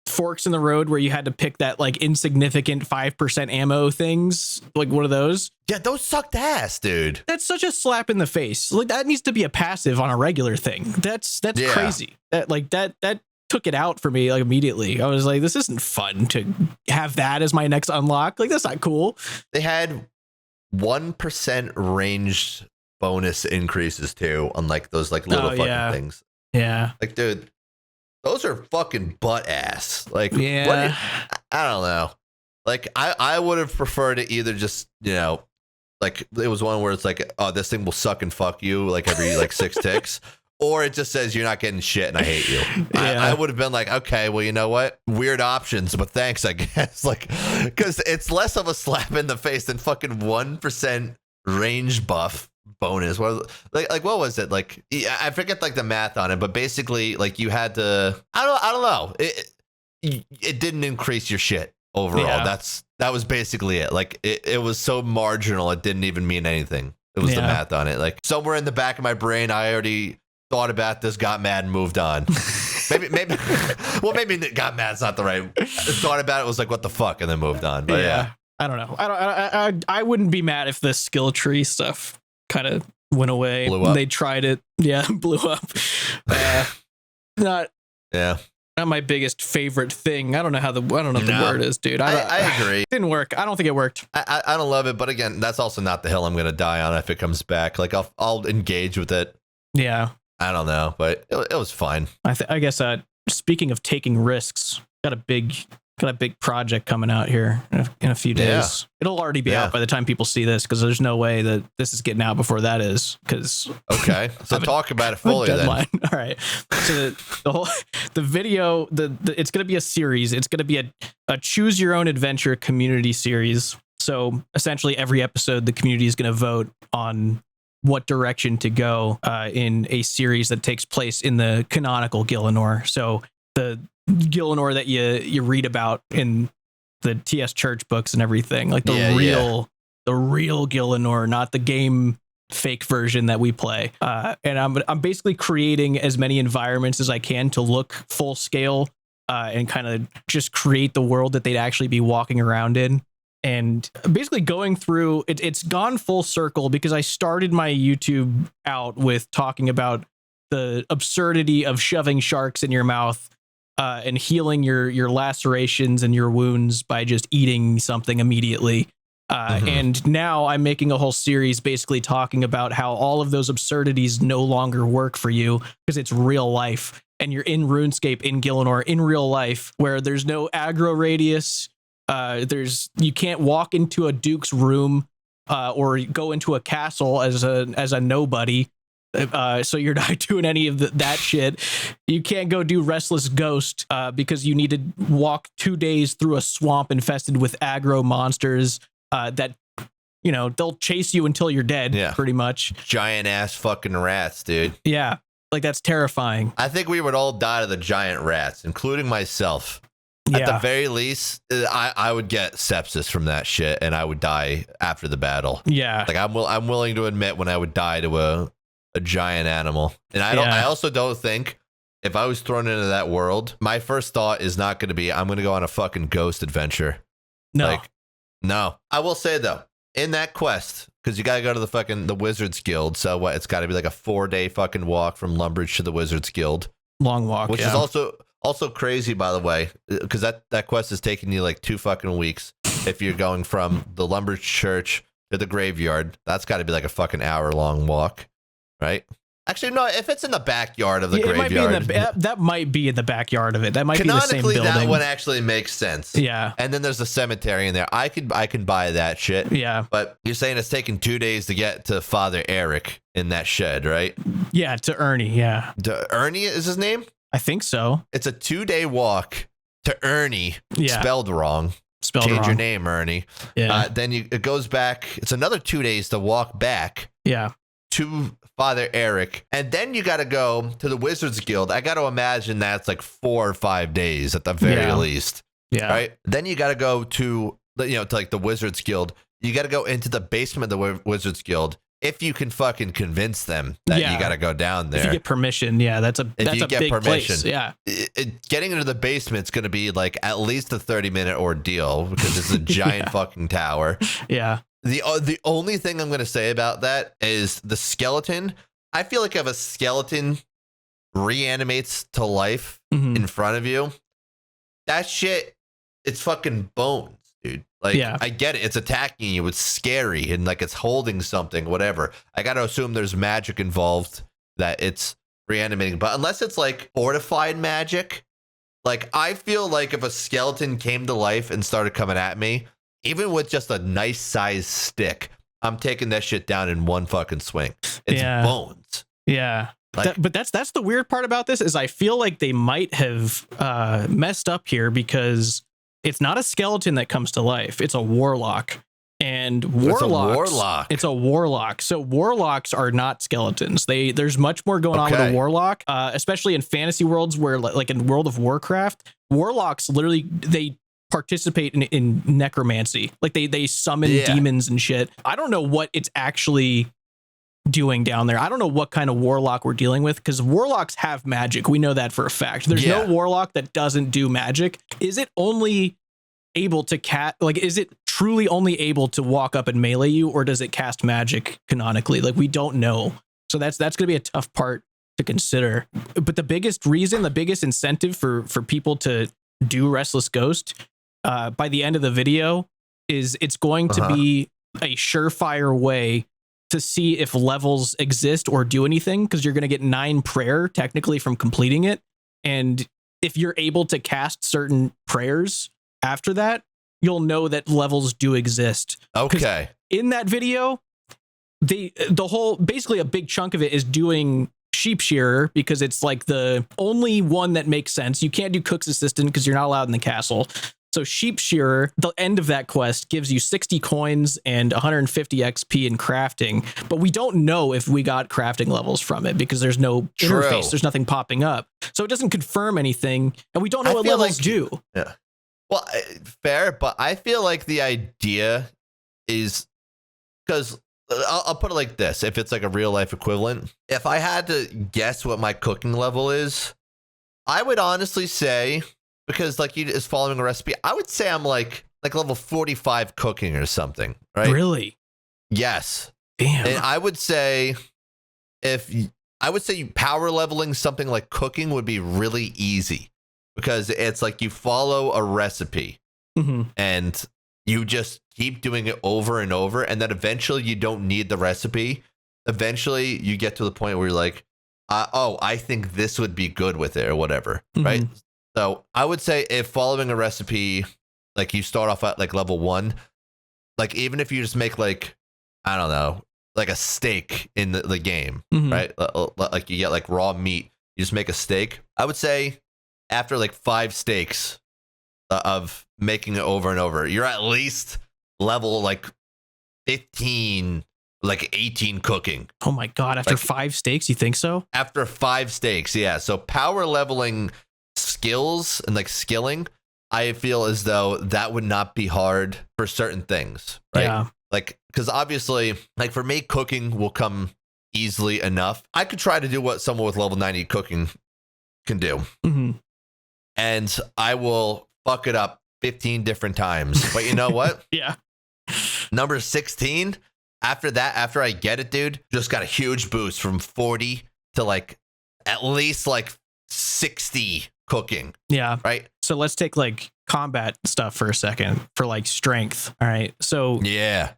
forks in the road where you had to pick that like insignificant 5% ammo things, like one of those.
Yeah, those sucked ass, dude.
That's such a slap in the face. Like, that needs to be a passive on a regular thing. That's crazy. That took it out for me like immediately. I was like, this isn't fun to have that as my next unlock. Like, that's not cool.
They had 1% range bonus increases too on like those like little fucking things.
Yeah.
Like, dude, those are fucking butt ass. Like,
yeah.
I don't know. Like, I would have preferred it either just, you know, like it was one where it's like, oh, this thing will suck and fuck you like every like 6 ticks. Or it just says you're not getting shit and I hate you. Yeah. I would have been like, okay, well, you know what? Weird options, but thanks, I guess. Like, because it's less of a slap in the face than fucking 1% range buff bonus. What what was it? Like, I forget like the math on it, but basically, like you had to. I don't know. It didn't increase your shit overall.
Yeah.
That was basically it. Like, it was so marginal, it didn't even mean anything. It was the math on it. Like, somewhere in the back of my brain, I already thought about this, got mad, and moved on. maybe well, maybe got mad's not the right. Thought about it, was like, what the fuck, and then moved on. But yeah.
I don't know. I wouldn't be mad if the skill tree stuff kind of went away.
Blew up.
They tried it. Yeah, blew up. Not my biggest favorite thing. I don't know what the word is, dude.
I agree.
It didn't work. I don't think it worked.
I don't love it, but again, that's also not the hill I'm gonna die on if it comes back. Like, I'll engage with it.
Yeah.
I don't know, but it was fine.
I guess speaking of taking risks, got a big project coming out here in a few days. Yeah. It'll already be out by the time people see this, because there's no way that this is getting out before that is. Because
okay, so talk about it fully then.
All right. So the video, it's going to be a series. It's going to be a choose your own adventure community series. So essentially, every episode, the community is going to vote on what direction to go in a series that takes place in the canonical Gielinor. So the Gielinor that you read about in the TS Church books and everything, like the real Gielinor, not the game fake version that we play. And I'm basically creating as many environments as I can to look full scale and kind of just create the world that they'd actually be walking around in. And basically going through it's gone full circle, because I started my YouTube out with talking about the absurdity of shoving sharks in your mouth and healing your lacerations and your wounds by just eating something immediately. And now I'm making a whole series basically talking about how all of those absurdities no longer work for you, because it's real life. and you're in RuneScape in Gielinor in real life, where there's no aggro radius. You can't walk into a duke's room or go into a castle as a nobody. So you're not doing any of that shit. You can't go do Restless Ghost because you need to walk 2 days through a swamp infested with aggro monsters that, they'll chase you until you're dead, pretty much.
Giant ass fucking rats, dude.
Yeah, like that's terrifying.
I think we would all die to the giant rats, including myself. At the very least, I would get sepsis from that shit, and I would die after the battle.
Yeah,
like I'm willing to admit when I would die to a giant animal. And I also don't think if I was thrown into that world, my first thought is not going to be, I'm going to go on a fucking ghost adventure. No. I will say though, in that quest, because you got to go to the Wizards Guild. So what? It's got to be like a 4-day fucking walk from Lumbridge to the Wizards Guild.
Long walk.
Which is also crazy, by the way, because that quest is taking you like 2 fucking weeks. If you're going from the Lumbridge Church to the graveyard, that's got to be like a fucking hour-long walk. Right? Actually, no. If it's in the backyard of the graveyard,
that might be in the backyard of it. That might be the same building.
That one actually makes sense.
Yeah.
And then there's a cemetery in there. I can buy that shit.
Yeah.
But you're saying it's taking 2 days to get to Father Eric in that shed, right?
Yeah, to Ernie. Yeah.
Ernie is his name?
I think so.
It's a 2-day walk to Ernie. Yeah. Spelled wrong. Change your name, Ernie.
Yeah.
Then it goes back. It's another 2 days to walk back.
Yeah.
To Father Eric, and then you got to go to the Wizards Guild. I got to imagine that's like 4 or 5 days at the very least.
Yeah.
Right. Then you got to go to like the Wizards Guild. You got to go into the basement of the Wizards Guild if you can fucking convince them that you got to go down there.
If you get permission, that's a big place. Yeah.
Getting into the basement's going to be like at least a 30-minute ordeal because it's a giant fucking tower.
Yeah.
The only thing I'm going to say about that is the skeleton. I feel like if a skeleton reanimates to life in front of you, that shit, it's fucking bones, dude. Like, I get it. It's attacking you. It's scary and like it's holding something, whatever. I got to assume there's magic involved that it's reanimating. But unless it's like fortified magic, like I feel like if a skeleton came to life and started coming at me, even with just a nice sized stick, I'm taking that shit down in one fucking swing. It's bones.
Yeah. But that's the weird part about this is I feel like they might have messed up here because it's not a skeleton that comes to life. It's a warlock. And it's a warlock. So warlocks are not skeletons. There's much more going on with a warlock, especially in fantasy worlds where like in World of Warcraft, warlocks literally they participate in necromancy. Like they summon demons and shit. I don't know what it's actually doing down there. I don't know what kind of warlock we're dealing with because warlocks have magic. We know that for a fact. There's no warlock that doesn't do magic. Is it only able to is it truly only able to walk up and melee you, or does it cast magic canonically? Like we don't know. So that's going to be a tough part to consider. But the biggest incentive for people to do Restless Ghost by the end of the video is it's going to be a surefire way to see if levels exist or do anything, because you're going to get 9 prayer technically from completing it. And if you're able to cast certain prayers after that, you'll know that levels do exist.
Okay.
In that video, the whole, basically a big chunk of it is doing sheep shearer because it's like the only one that makes sense. You can't do cook's assistant because you're not allowed in the castle. So sheep shearer, the end of that quest gives you 60 coins and 150 XP in crafting, but we don't know if we got crafting levels from it because there's no interface. There's nothing popping up. So it doesn't confirm anything and we don't know what levels do.
Yeah. Well, fair, but I feel like the idea is because I'll put it like this. If it's like a real life equivalent, if I had to guess what my cooking level is, I would honestly say, because like you is following a recipe, I would say I'm like level 45 cooking or something, right?
Really?
Yes.
Damn.
And I would say power leveling something like cooking would be really easy because it's like you follow a recipe and you just keep doing it over and over. And then eventually you don't need the recipe. Eventually you get to the point where you're like, I think this would be good with it or whatever,
Mm-hmm.
right? So I would say if following a recipe, like you start off at like level 1, like even if you just make like, I don't know, like a steak in the game,
Mm-hmm.
right? Like you get like raw meat, you just make a steak. I would say after like 5 steaks of making it over and over, you're at least level like 15, like 18 cooking.
Oh my God. After 5 steaks, you think so?
After 5 steaks, yeah. So power leveling skills and like skilling, I feel as though that would not be hard for certain things, right?
Yeah.
Like, because obviously, like for me, cooking will come easily enough. I could try to do what someone with level 90 cooking can do,
Mm-hmm.
and I will fuck it up 15 different times. But you know what?
Yeah.
Number 16, after that, after I get it, dude, just got a huge boost from 40 to like at least like 60 cooking.
Yeah.
Right.
So let's take like combat stuff for a second for like strength. All right. So
yeah,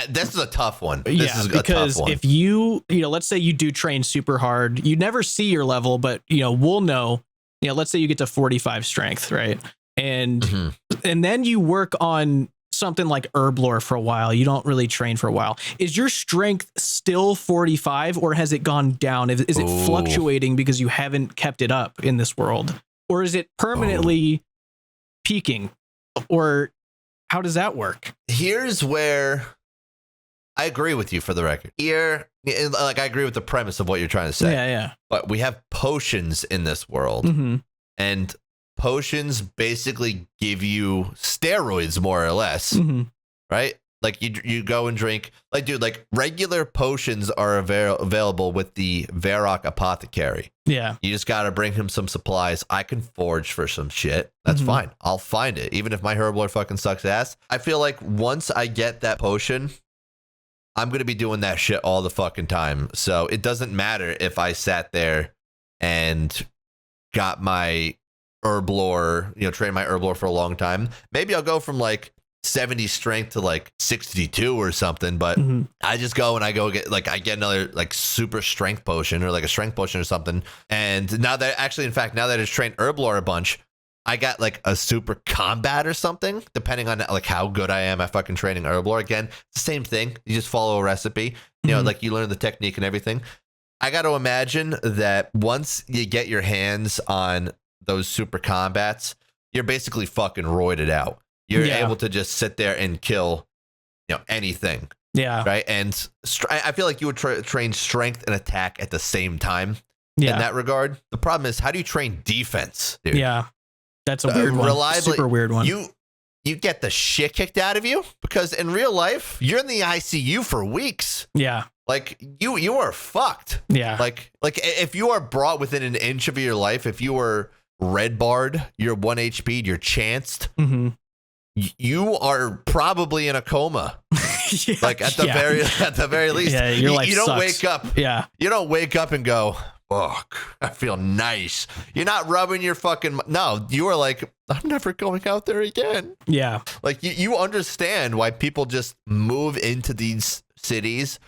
this is a tough one. This
yeah,
is
because
a tough one.
if you let's say you do train super hard, you never see your level, but we'll know, let's say you get to 45 strength, right? And
Mm-hmm.
and then you work on something like herb lore for a while. You don't really train for a while. Is your strength still 45 or has it gone down? Is it fluctuating because you haven't kept it up in this world? Or is it permanently peaking? Or how does that work?
Here's where I agree with you, for the record. Here, like, I agree with the premise of what you're trying to say.
Yeah.
But we have potions in this world,
Mm-hmm.
and potions basically give you steroids, more or less,
Mm-hmm.
right? Like you go and drink, like, dude, like regular potions are available with the Varrock Apothecary.
Yeah.
You just got to bring him some supplies. I can forge for some shit. That's
Mhm.
fine. I'll find it. Even if my herblore fucking sucks ass. I feel like once I get that potion, I'm going to be doing that shit all the fucking time. So it doesn't matter if I sat there and got my herblore, train my herblore for a long time. Maybe I'll go from like 70 strength to like 62 or something, but
Mhm.
I just go and I get another like super strength potion or like a strength potion or something. And now that I just trained herblore a bunch, I got like a super combat or something, depending on like how good I am at fucking training herblore. Again, it's the same thing. You just follow a recipe,
Mhm.
like you learn the technique and everything. I got to imagine that once you get your hands on those super combats, you're basically fucking roided out. You're
Yeah.
able to just sit there and kill, anything.
Yeah.
Right. And I feel like you would train strength and attack at the same time
Yeah.
in that regard. The problem is, how do you train defense, dude?
Yeah. That's a weird one. Super weird one.
You get the shit kicked out of you because in real life, you're in the ICU for weeks.
Yeah.
Like you are fucked.
Yeah.
Like if you are brought within an inch of your life, if you were red barred, you're 1 HP, you're chanced,
Mm-hmm.
you are probably in a coma.
Yeah,
Like at the very least.
Yeah, your life
you don't
sucks.
wake up.
Yeah.
You don't wake up and go, fuck, I feel nice. You're not rubbing your fucking. No, you are like, I'm never going out there again.
Yeah.
Like you understand why people just move into these cities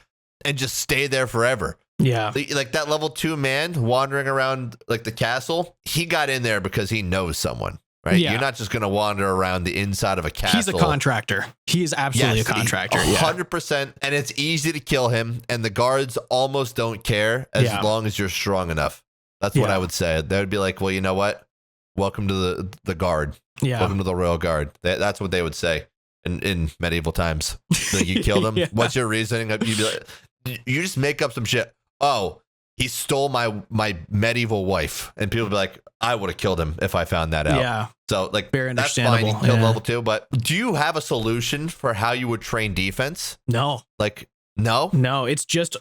and just stay there forever.
Yeah.
Like that level 2 man wandering around like the castle, he got in there because he knows someone, right?
Yeah.
You're not just going to wander around the inside of a castle.
He's a contractor. He is absolutely a contractor.
100%. And it's easy to kill him. And the guards almost don't care as long as you're strong enough. That's what I would say. They would be like, well, you know what? Welcome to the guard.
Yeah.
Welcome to the royal guard. That's what they would say in medieval times. Like, you killed him.
Yeah.
What's your reasoning? You'd be like, you just make up some shit. Oh, he stole my medieval wife. And people would be like, I would have killed him if I found that out.
Yeah.
So like,
Very
that's fine.
understandable.
You can kill
Yeah.
level 2, but do you have a solution for how you would train defense?
No.
Like, no?
No, it's just,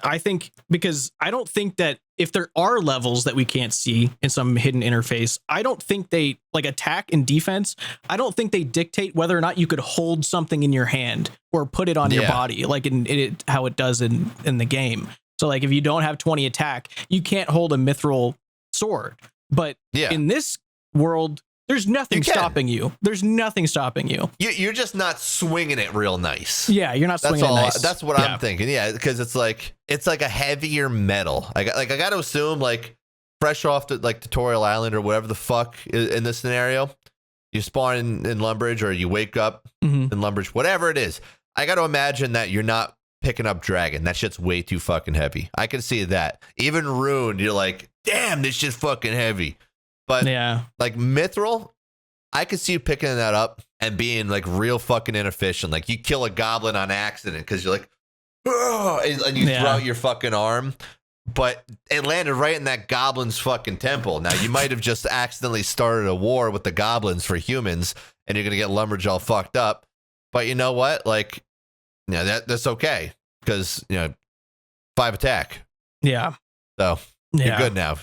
I think, because I don't think that if there are levels that we can't see in some hidden interface, I don't think they, like attack and defense, I don't think they dictate whether or not you could hold something in your hand or put it on your body, like in it, how it does in the game. So like if you don't have 20 attack, you can't hold a mithril sword. But in this world, There's nothing stopping you. There's nothing stopping you.
You're just not swinging it real nice.
Yeah, you're not swinging it nice.
That's what I'm thinking. Yeah, because it's like a heavier metal. I got to assume like fresh off the like Tutorial Island or whatever the fuck in this scenario, you spawn in Lumbridge or you wake up in Lumbridge, whatever it is. I got to imagine that you're not picking up Dragon. That shit's way too fucking heavy. I can see that. Even Rune, you're like, damn, this shit's fucking heavy. But like Mithril, I could see you picking that up and being like real fucking inefficient. Like you kill a goblin on accident because you're like, and you throw out your fucking arm. But it landed right in that goblin's fucking temple. Now, you might have just accidentally started a war with the goblins for humans, and you're going to get Lumbridge all fucked up. But you know what? Like, that's okay. Because, 5 attack.
Yeah.
So, you're good now.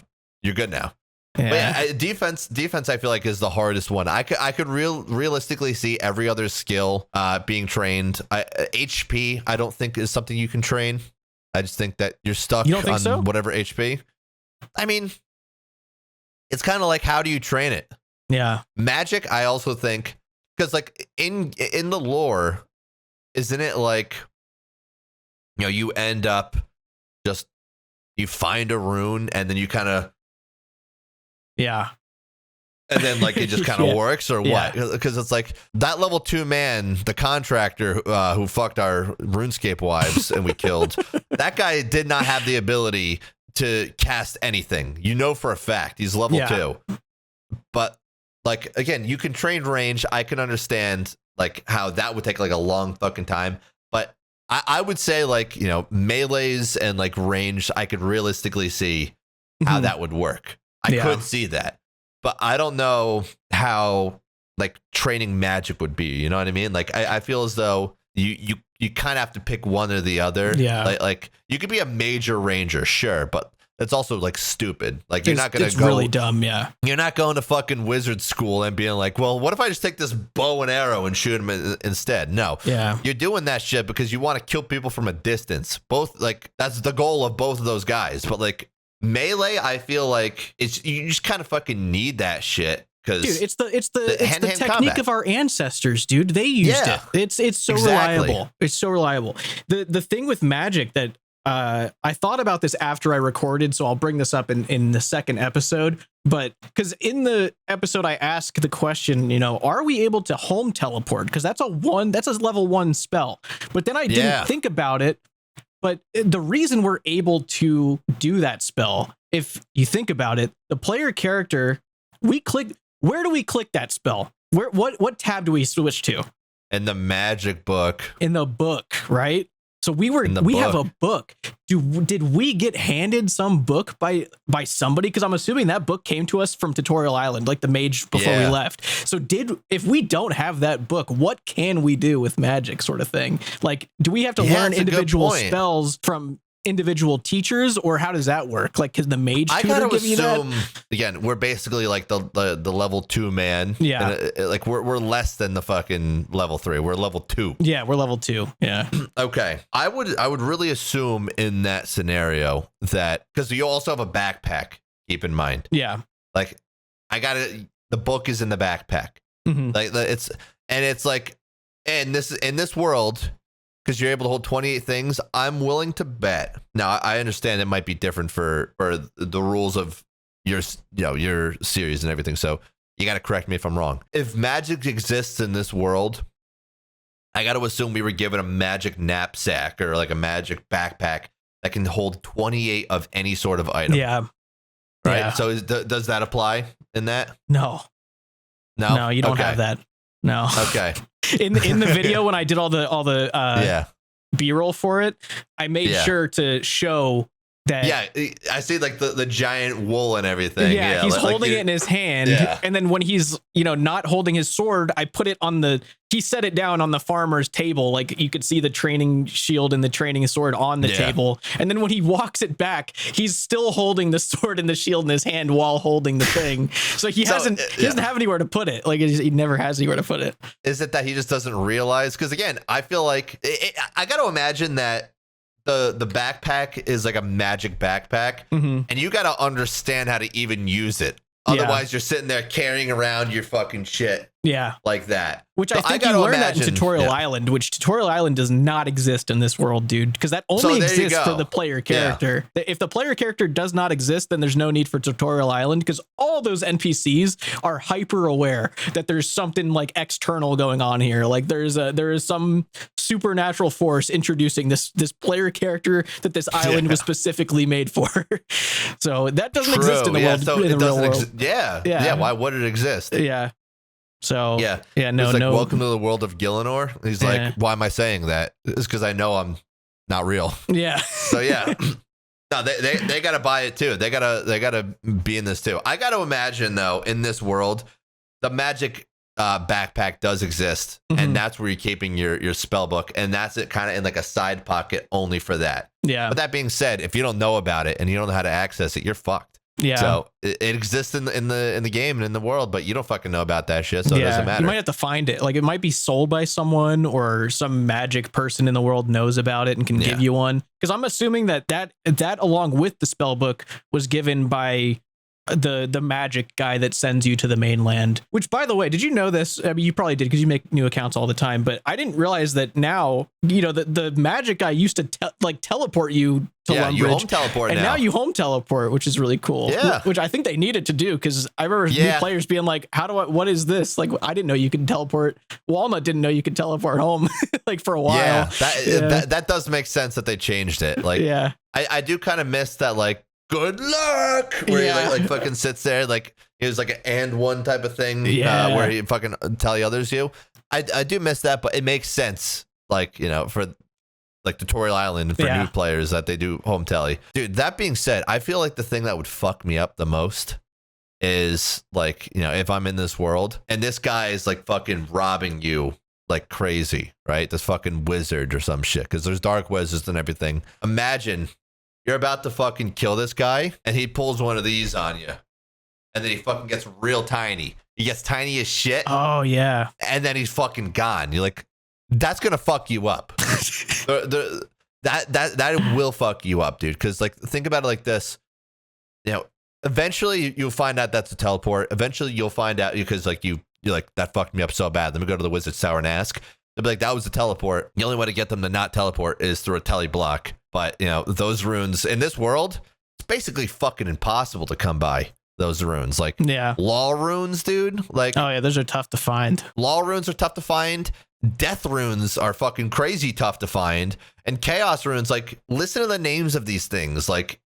You're good now. Yeah. But yeah, defense, I feel like is the hardest one. I could realistically see every other skill being trained. HP, I don't think is something you can train. I just think that you're stuck on whatever HP. I mean, it's kind of like, how do you train it?
Yeah.
Magic, I also think, because like in the lore, isn't it like, you end up just, you find a rune and then you kind of.
Yeah.
And then like it just kind of works or what? Because it's like that level 2 man, the contractor who fucked our RuneScape wives and we killed, that guy did not have the ability to cast anything. For a fact he's level 2. But like, again, you can train range. I can understand like how that would take like a long fucking time. But I would say like, melees and like range, I could realistically see how that would work. I could see that. But I don't know how like training magic would be. You know what I mean? Like I feel as though you kind of have to pick one or the other.
Yeah.
Like you could be a major ranger, sure, but it's also like stupid. Like you're not gonna
go. It's really dumb. Yeah.
You're not going to fucking wizard school and being like, well, what if I just take this bow and arrow and shoot them instead? No.
Yeah.
You're doing that shit because you want to kill people from a distance. Both like that's the goal of both of those guys. But like. Melee, I feel like you just kind of fucking need that shit because
it's the technique combat of our ancestors, dude. They used it. It's so reliable. It's so reliable. The thing with magic that I thought about this after I recorded, so I'll bring this up in the second episode. But because in the episode I asked the question, are we able to home teleport? Because that's a level 1 spell. But then I didn't think about it. But the reason we're able to do that spell, if you think about it, the player character, where do we click that spell? What tab do we switch to?
In the magic book.
In the book, right? So we have a book. Did we get handed some book by somebody? Because I'm assuming that book came to us from Tutorial Island, like the mage before we left. So if we don't have that book, what can we do with magic, sort of thing? Like, do we have to learn individual spells from individual teachers, or how does that work? Like, can the mage tutor give you that?
Again, we're basically like the level 2 man.
Yeah.
And like we're less than the fucking level 3. We're level 2.
Yeah, we're level 2. Yeah.
Okay. I would really assume in that scenario that, because you also have a backpack, keep in mind.
Yeah.
Like the book is in the backpack.
Mm-hmm.
Like it's like in this world, because you're able to hold 28 things, I'm willing to bet. Now, I understand it might be different for the rules of your series and everything. So you got to correct me if I'm wrong. If magic exists in this world, I got to assume we were given a magic knapsack or like a magic backpack that can hold 28 of any sort of item.
Yeah.
Right.
Yeah.
So does that apply in that?
No, you don't have that. No.
Okay.
In the video when I did all the B-roll for it, I made sure to show that.
Yeah, I see like the giant wool and everything.
Yeah, he's holding it in his hand, and then when he's not holding his sword, I put it on he set it down on the farmer's table, like you could see the training shield and the training sword on the table, and then when he walks it back, he's still holding the sword and the shield in his hand while holding the thing. So he doesn't have anywhere to put it. Like he never has anywhere to put it.
Is it that he just doesn't realize? Because again, I feel like I got to imagine that the backpack is like a magic backpack, and you got to understand how to even use it. Otherwise, you're sitting there carrying around your fucking shit.
Yeah.
Like that.
Which I think you learn that in Tutorial Island, which Tutorial Island does not exist in this world, dude, because that only exists for the player character. Yeah. If the player character does not exist, then there's no need for Tutorial Island, because all those NPCs are hyper aware that there's something like external going on here. Like there is some supernatural force introducing this player character that this island was specifically made for. So that doesn't exist in the world.
So
in the real world.
Yeah. Why would it exist?
Yeah. So
yeah,
no,
like, welcome to the world of Gielinor. He's like, why am I saying that? It's because I know I'm not real.
Yeah.
So yeah, no, they gotta buy it too. They gotta be in this too. I gotta imagine though, in this world, the magic backpack does exist, and that's where you're keeping your spell book, and that's it, kind of in like a side pocket only for that.
Yeah.
But that being said, if you don't know about it and you don't know how to access it, you're fucked.
Yeah.
So it exists in the game and in the world, but you don't fucking know about that shit, so it doesn't matter.
You might have to find it. Like it might be sold by someone, or some magic person in the world knows about it and can give you one. Because I'm assuming that along with the spell book was given by the magic guy that sends you to the mainland. Which, by the way, did you know this? I mean, you probably did because you make new accounts all the time. But I didn't realize that now, the magic guy used to teleport you to Lumbridge.
You home teleport
and now you home teleport, which is really cool.
Yeah,
which I think they needed to do, because I remember new players being like, what is this? Like, I didn't know you could teleport. Walnut didn't know you could teleport home like for a while.
Yeah, that does make sense that they changed it. Like, I do kind of miss that, like, good luck, where he like fucking sits there, like it was like an and one type of thing, where he fucking tell the others you. I do miss that, but it makes sense, like, for like Tutorial Island for new players, that they do home telly. Dude, that being said, I feel like the thing that would fuck me up the most is, like, if I'm in this world and this guy is like fucking robbing you like crazy, right? This fucking wizard or some shit, because there's dark wizards and everything. Imagine you're about to fucking kill this guy, and he pulls one of these on you, and then he fucking gets real tiny. He gets tiny as shit.
Oh yeah.
And then he's fucking gone. You're like, that's gonna fuck you up. That will fuck you up, dude. Because, like, think about it like this. Eventually you'll find out that's a teleport. Eventually you'll find out, because like you're like, that fucked me up so bad. Let me go to the Wizard's Tower and ask. They'll be like, that was a teleport. The only way to get them to not teleport is through a tele block. But, those runes in this world, it's basically fucking impossible to come by those runes. Like, law runes, dude. Like,
oh yeah, those are tough to find.
Law runes are tough to find. Death runes are fucking crazy tough to find. And chaos runes, like, listen to the names of these things. Like,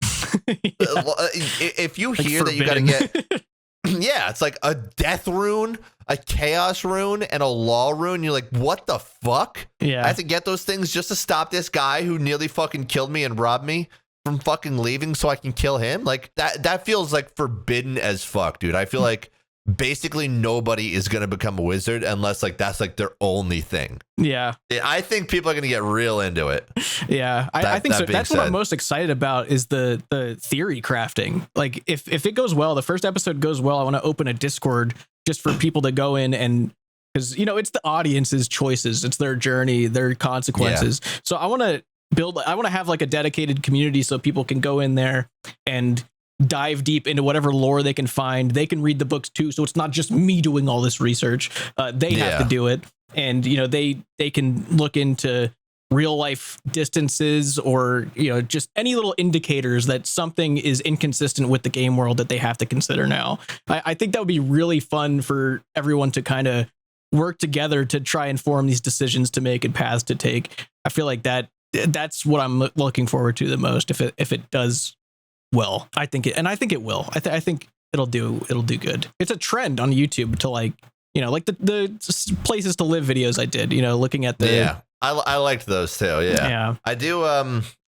if you hear that you got to get... Yeah, it's like a death rune, a chaos rune, and a law rune. You're like, what the fuck?
Yeah.
I have to get those things just to stop this guy who nearly fucking killed me and robbed me from fucking leaving so I can kill him. Like, that feels like forbidden as fuck, dude. I feel like basically nobody is going to become a wizard unless, like, that's like their only thing.
Yeah.
I think people are going to get real into it.
Yeah. I think so. That's what I'm most excited about, is the theory crafting. Like, if it goes well, the first episode goes well, I want to open a Discord just for people to go in, and because, it's the audience's choices. It's their journey, their consequences. Yeah. So I want to have like a dedicated community so people can go in there and dive deep into whatever lore they can find. They can read the books too, so it's not just me doing all this research. They have to do it, and they can look into real life distances, or just any little indicators that something is inconsistent with the game world that they have to consider now. I think that would be really fun for everyone to kind of work together to try and form these decisions to make and paths to take. I feel like that's what I'm looking forward to the most, if it does well. I think it will. I think it'll do good. It's a trend on YouTube to, like, like the places to live videos I did, looking at the
I liked those too.
Yeah.
I do.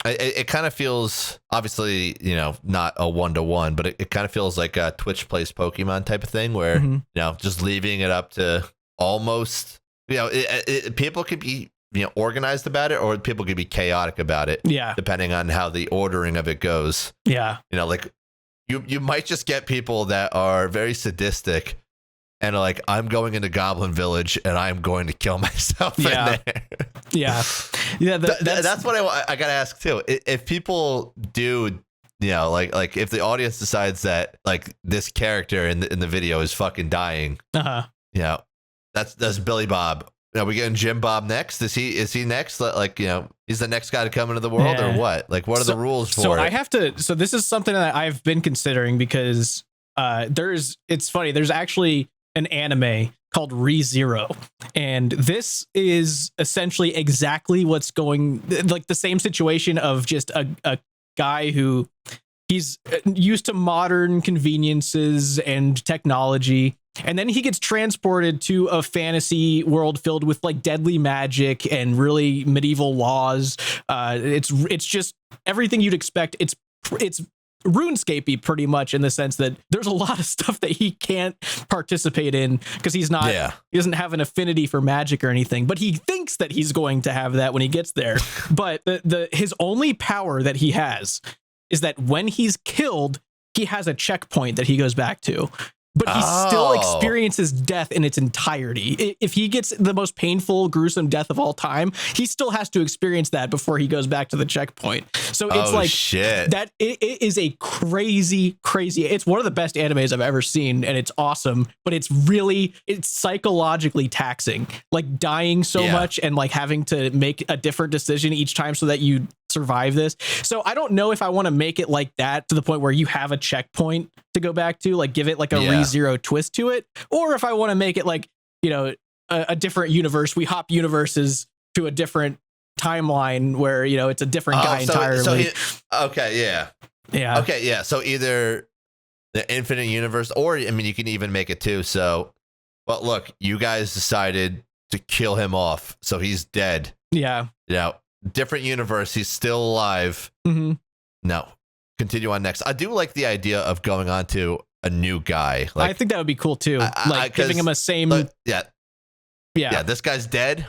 It kind of feels, obviously, not a 1-to-1, but it kind of feels like a Twitch plays Pokemon type of thing, where just leaving it up to almost, people could be organized about it, or people could be chaotic about it.
Yeah.
Depending on how the ordering of it goes.
Yeah.
Like you might just get people that are very sadistic and are like, I'm going into Goblin Village and I'm going to kill myself in there. Yeah.
Yeah.
That's what I gotta ask too. If people do like if the audience decides that like this character in the video is fucking dying, that's Billy Bob. Are we getting Jim Bob next? Is he next? Like, he's the next guy to come into the world or what? Like, what are the rules for it?
So this is something that I've been considering because it's funny. There's actually an anime called ReZero, and this is essentially exactly what's going, like the same situation of just a guy who he's used to modern conveniences and technology. And then he gets transported to a fantasy world filled with like deadly magic and really medieval laws. It's just everything you'd expect. It's RuneScape-y pretty much in the sense that there's a lot of stuff that he can't participate in because he doesn't have an affinity for magic or anything, but he thinks that he's going to have that when he gets there. But his only power that he has is that when he's killed, he has a checkpoint that he goes back to. But he still experiences death in its entirety. If he gets the most painful, gruesome death of all time, he still has to experience that before he goes back to the checkpoint. So it's
shit.
That it is a crazy. It's one of the best animes I've ever seen, and it's awesome. But it's psychologically taxing, like dying so much and like having to make a different decision each time so that you survive this. So I don't know if I want to make it like that to the point where you have a checkpoint to go back to, like give it like a ReZero twist to it, or if I want to make it like, a different universe. We hop universes to a different timeline where, it's a different guy entirely.
So either the infinite universe, or I mean, you can even make it too. So, but look, you guys decided to kill him off, so he's dead.
Yeah.
Different universe, he's still alive.
Mm-hmm.
No, continue on next. I do like the idea of going on to a new guy. Like,
I think that would be cool too. Giving him a same.
This guy's dead.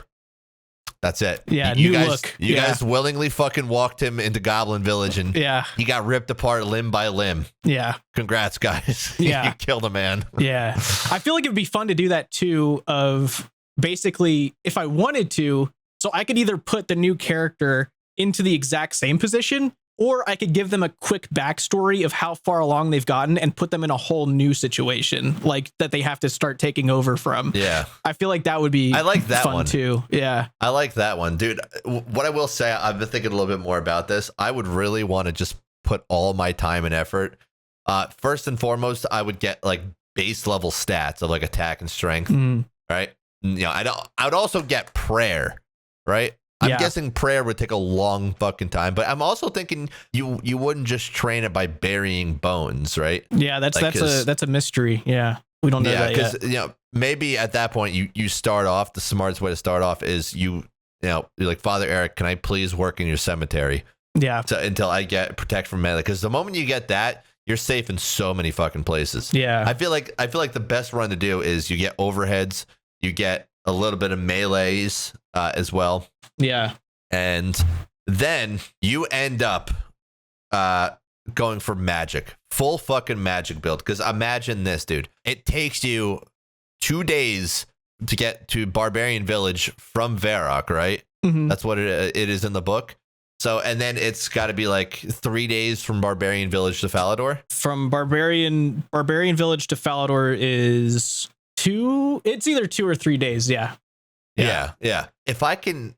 That's it.
Yeah,
you
new
guys,
look.
You guys willingly fucking walked him into Goblin Village, and he got ripped apart limb by limb.
Yeah.
Congrats, guys.
Yeah.
You killed a man.
Yeah. I feel like it would be fun to do that too. Of basically, if I wanted to. So I could either put the new character into the exact same position, or I could give them a quick backstory of how far along they've gotten and put them in a whole new situation, like that they have to start taking over from.
Yeah.
I feel like that would be fun one too. Yeah.
I like that one, dude. What I will say, I've been thinking a little bit more about this. I would really want to just put all my time and effort. First and foremost, I would get like base level stats of like attack and strength. Right. I would also get prayer. Right. I'm guessing prayer would take a long fucking time, but I'm also thinking you wouldn't just train it by burying bones, right? Yeah,
that's a mystery. Yeah, we don't know that yet.
Because maybe at that point you start off. The smartest way to start off is you're like, Father Eric, can I please work in your cemetery?
Yeah.
Until I get protect from melee, because the moment you get that, you're safe in so many fucking places.
Yeah.
I feel like the best run to do is you get overheads, you get a little bit of melees as well.
Yeah.
And then you end up going for magic, full fucking magic build. Because imagine this, dude. It takes you 2 days to get to Barbarian Village from Varrock, right?
Mm-hmm.
That's what it is in the book. So, and then it's got to be like 3 days from Barbarian Village to Falador.
From Barbarian Village to Falador is it's either 2 or 3 days. Yeah. If I can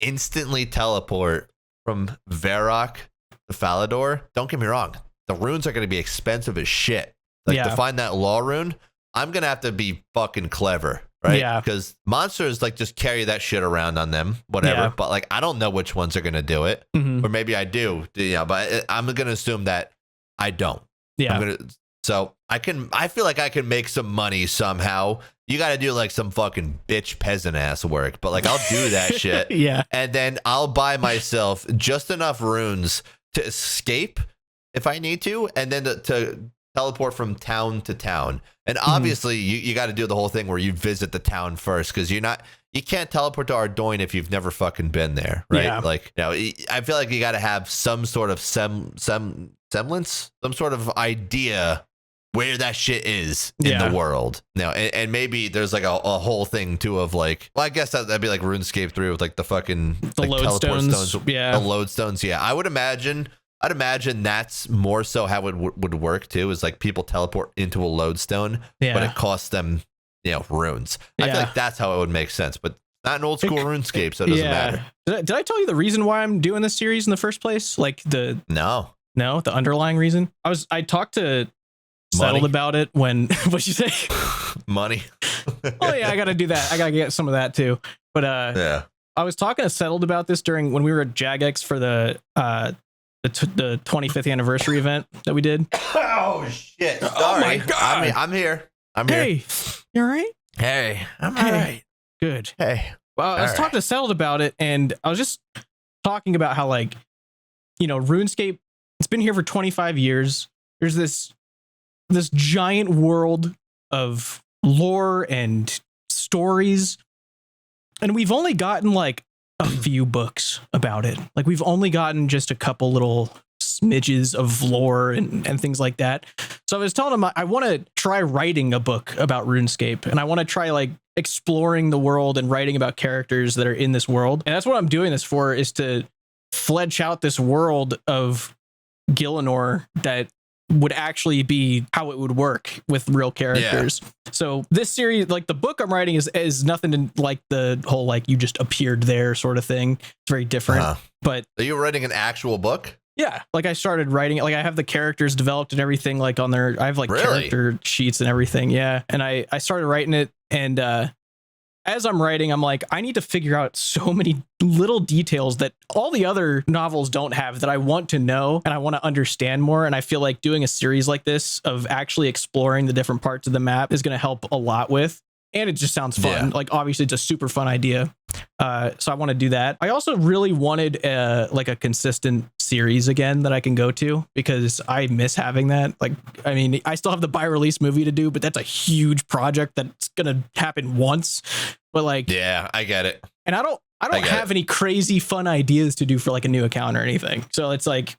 instantly teleport from Varrock to Falador, don't get me wrong, the runes are going to be expensive as shit. Like to find that law rune, I'm going to have to be fucking clever, right? Yeah.
Because monsters like just carry that shit around on them, whatever.
Yeah.
But like, I don't know which ones are going to do it.
Mm-hmm.
Or maybe I do. Yeah, but I'm going to assume that I don't.
Yeah.
So I feel like I can make some money somehow. You got to do like some fucking bitch peasant ass work, but like I'll do that shit.
Yeah.
And then I'll buy myself just enough runes to escape if I need to, and then to teleport from town to town. And obviously you got to do the whole thing where you visit the town first, because you can't teleport to Ardoin if you've never fucking been there, right?
Yeah.
Like, I feel like you got to have some sort of semblance, some sort of idea where that shit is in the world now. And maybe there's like a whole thing too of like, well, I guess that'd be like RuneScape 3 with like the fucking
load stones. Yeah.
The load stones. Yeah. I would imagine I'd imagine that's more so how it would work too. Is like people teleport into a lodestone, but it costs them, runes. I feel like that's how it would make sense, but not an old school RuneScape, so it doesn't matter.
Did I tell you the reason why I'm doing this series in the first place? Like the underlying reason. I talked to Settled about it when what'd you say?
Money.
Oh yeah, I gotta do that. I gotta get some of that too. But I was talking to Settled about this when we were at Jagex for the 25th anniversary event that we did.
Oh shit! Sorry.
Oh my god!
I'm here.
Hey, you all right?
Hey, I'm all right.
Good.
Hey.
Well, I was talking to Settled about it, and I was just talking about how, like, RuneScape, it's been here for 25 years. There's this giant world of lore and stories, and we've only gotten like a few books about it. Like, we've only gotten just a couple little smidges of lore and things like that. So I was telling him I want to try writing a book about RuneScape, and I want to try like exploring the world and writing about characters that are in this world. And that's what I'm doing this for, is to flesh out this world of Gielinor that would actually be how it would work with real characters. Yeah. So this series, like the book I'm writing is nothing to like the whole, like, you just appeared there sort of thing. It's very different. But
are you writing an actual book?
Yeah. Like, I started writing it. Like, I have the characters developed and everything, like on their, I have like character sheets and everything. Yeah. And I started writing it, and as I'm writing, I'm like, I need to figure out so many little details that all the other novels don't have that I want to know and I want to understand more. And I feel like doing a series like this of actually exploring the different parts of the map is going to help a lot with. And it just sounds fun. Yeah. Like, obviously, it's a super fun idea. So I want to do that. I also really wanted like a consistent series again that I can go to, because I miss having that. Like, I mean, I still have the by release movie to do, but that's a huge project that's going to happen once. But like,
yeah, I get it.
And I don't have any crazy fun ideas to do for like a new account or anything. So it's like,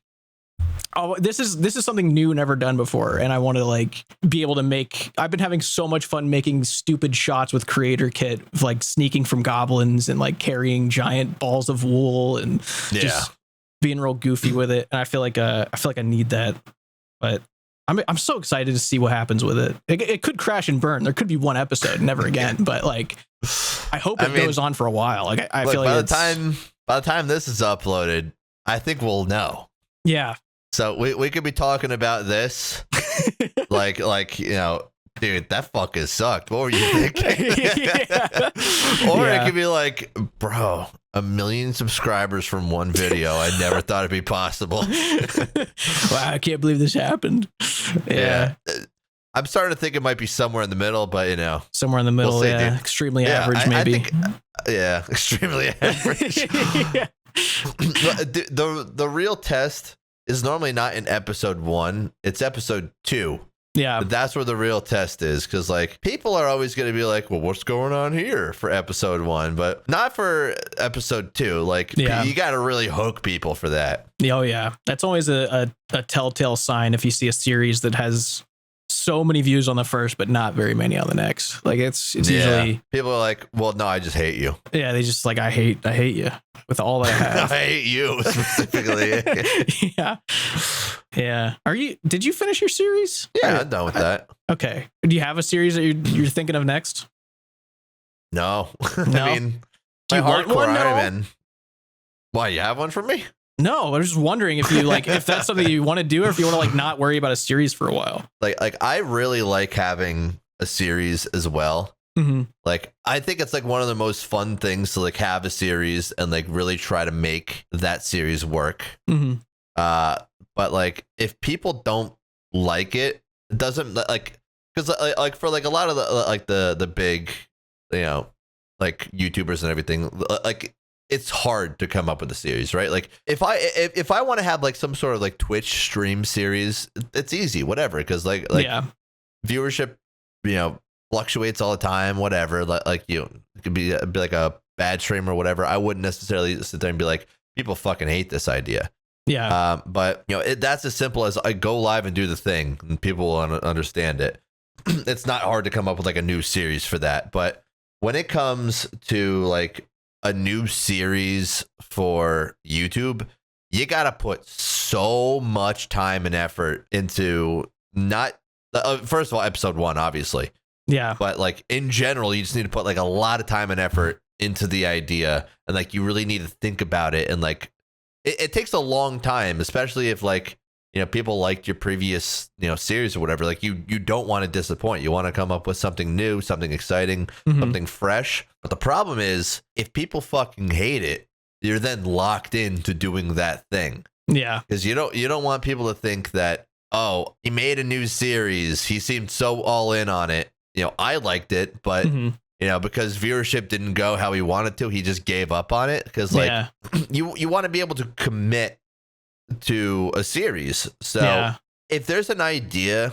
oh, this is something new, never done before, and I want to like be able to make. I've been having so much fun making stupid shots with Creator Kit, like sneaking from goblins and like carrying giant balls of wool and just being real goofy with it. And I feel like I need that, but I'm so excited to see what happens with it. It could crash and burn. There could be one episode, never again. But like, I hope it goes on for a while. Like, I feel like
by the time this is uploaded, I think we'll know.
Yeah.
So we could be talking about this, like dude, that fucking sucked. What were you thinking? Or it could be like, bro, 1 million subscribers from one video. I never thought it'd be possible.
Wow, I can't believe this happened. Yeah.
I'm starting to think it might be somewhere in the middle, but
somewhere in the middle. We'll see, dude. Extremely average, maybe.
Extremely average. The real test is normally not in episode 1, it's episode 2.
Yeah.
But that's where the real test is, because like people are always going to be like, well, what's going on here for episode 1, but not for episode 2. Like, you got to really hook people for that.
Oh yeah, that's always a telltale sign if you see a series that has so many views on the first but not very many on the next. Like, it's usually
people are like, well, no, I just hate you.
Yeah, they just like, I hate you with all that I have.
I hate you specifically.
Yeah. Did you finish your series?
Yeah, I'm done with that.
Okay. Do you have a series that you're thinking of next?
No.
No?
I mean,
do you want one? No?
Why, you have one for me?
No, I was just wondering if you like, if that's something you want to do, or if you want to like not worry about a series for a while.
Like I really like having a series as well.
Mm-hmm.
Like, I think it's like one of the most fun things to like have a series and like really try to make that series work.
Mm-hmm.
But like, if people don't like it, it doesn't like, because like for like a lot of the big, like YouTubers and everything, like, it's hard to come up with a series, right? Like, if I want to have like some sort of like Twitch stream series, it's easy, whatever, because like viewership, fluctuates all the time, whatever. Like it could be like a bad stream or whatever. I wouldn't necessarily sit there and be like, people fucking hate this idea.
Yeah.
But that's as simple as I go live and do the thing, and people will understand it. It's not hard to come up with like a new series for that. But when it comes to like a new series for YouTube, you gotta put so much time and effort into not first of all, episode 1, obviously.
Yeah.
But like in general, you just need to put like a lot of time and effort into the idea, and like you really need to think about it, and like it takes a long time, especially if like, you know, people liked your previous, you know, series or whatever. Like you don't want to disappoint. You want to come up with something new, something exciting, something fresh. But the problem is, if people fucking hate it, you're then locked into doing that thing.
Yeah.
Because you don't want people to think that, oh, he made a new series, he seemed so all in on it. You know, I liked it, but you know, because viewership didn't go how he wanted to, he just gave up on it. Because like you want to be able to commit to a series. So if there's an idea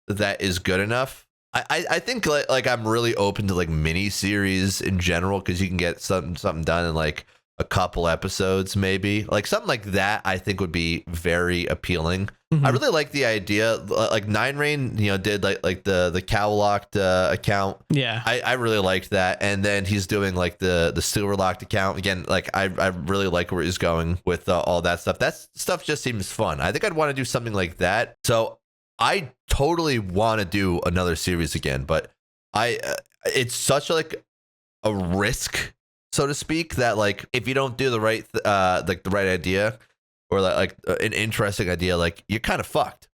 that is good enough, I think like I'm really open to like mini series in general, because you can get something done in like a couple episodes, maybe like something like that. I think would be very appealing. I really like the idea, like Nine Rain, you know, did like the cow locked account.
Yeah,
I really liked that, and then he's doing like the sewer locked account again. Like I really like where he's going with all that stuff. That stuff just seems fun. I think I'd want to do something like that. So I totally want to do another series again, but it's such like a risk, so to speak, that like if you don't do the right like the right idea, or like an interesting idea, like you're kind of fucked.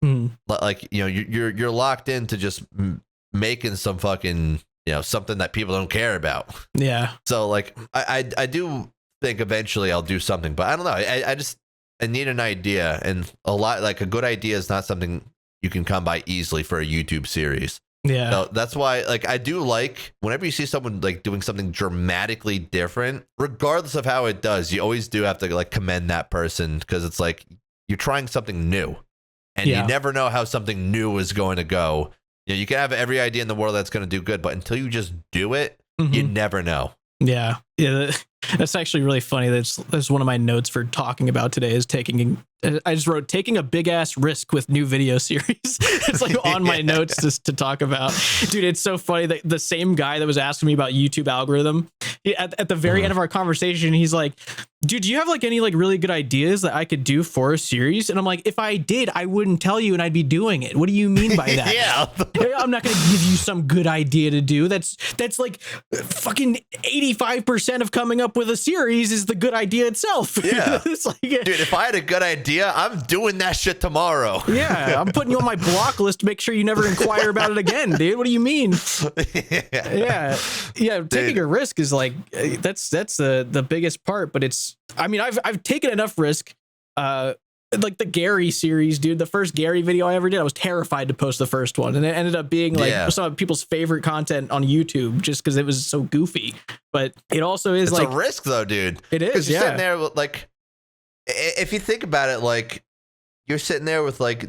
Like, you know, you're locked into just making some fucking, you know, something that people don't care about.
Yeah.
So like I do think eventually I'll do something, but I don't know. I need an idea, and a good idea is not something you can come by easily for a YouTube series.
Yeah.
So that's why, like, I do like whenever you see someone like doing something dramatically different, regardless of how it does, you always do have to like commend that person, because it's like you're trying something new, and you never know how something new is going to go. You know, you can have every idea in the world that's going to do good, but until you just do it, you never know.
Yeah. Yeah. That's actually really funny. That's one of my notes for talking about today is I just wrote taking a big ass risk with new video series. It's like on my notes just to talk about. Dude, it's so funny that the same guy that was asking me about YouTube algorithm, at the very end of our conversation, he's like, dude, do you have like any like really good ideas that I could do for a series? And I'm like, if I did, I wouldn't tell you and I'd be doing it. What do you mean by that? I'm not going to give you some good idea to do. That's like fucking 85% of coming up with a series is the good idea itself.
Yeah.
It's like,
dude, if I had a good idea, I'm doing that shit tomorrow.
Yeah, I'm putting you on my block list to make sure you never inquire about it again, dude. What do you mean? Yeah. Taking a risk is like that's the biggest part, but I've taken enough risk. Like the Gary series, dude. The first Gary video I ever did, I was terrified to post the first one, and it ended up being like some of people's favorite content on YouTube just because it was so goofy. But it also is
it's
like
a risk, though, dude.
It is.
Because you're sitting there with, like, if you think about it, like you're sitting there with like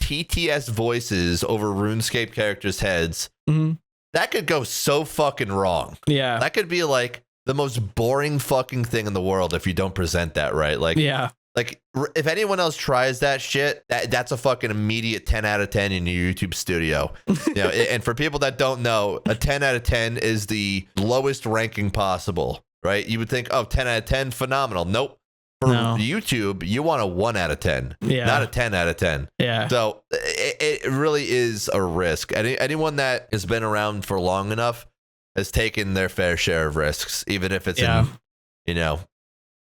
TTS voices over RuneScape characters' heads. That could go so fucking wrong. Yeah, that could be like the most boring fucking thing in the world if you don't present that right. Like, like if anyone else tries that shit, that's a fucking immediate 10 out of 10 in your YouTube studio. You know, and for people that don't know, a 10 out of 10 is the lowest ranking possible, right? You would think, oh, 10 out of 10, phenomenal. Nope. For YouTube, you want a 1 out of 10, not a 10 out of 10. Yeah. So it really is a risk. Anyone that has been around for long enough has taken their fair share of risks, even if it's in, you know,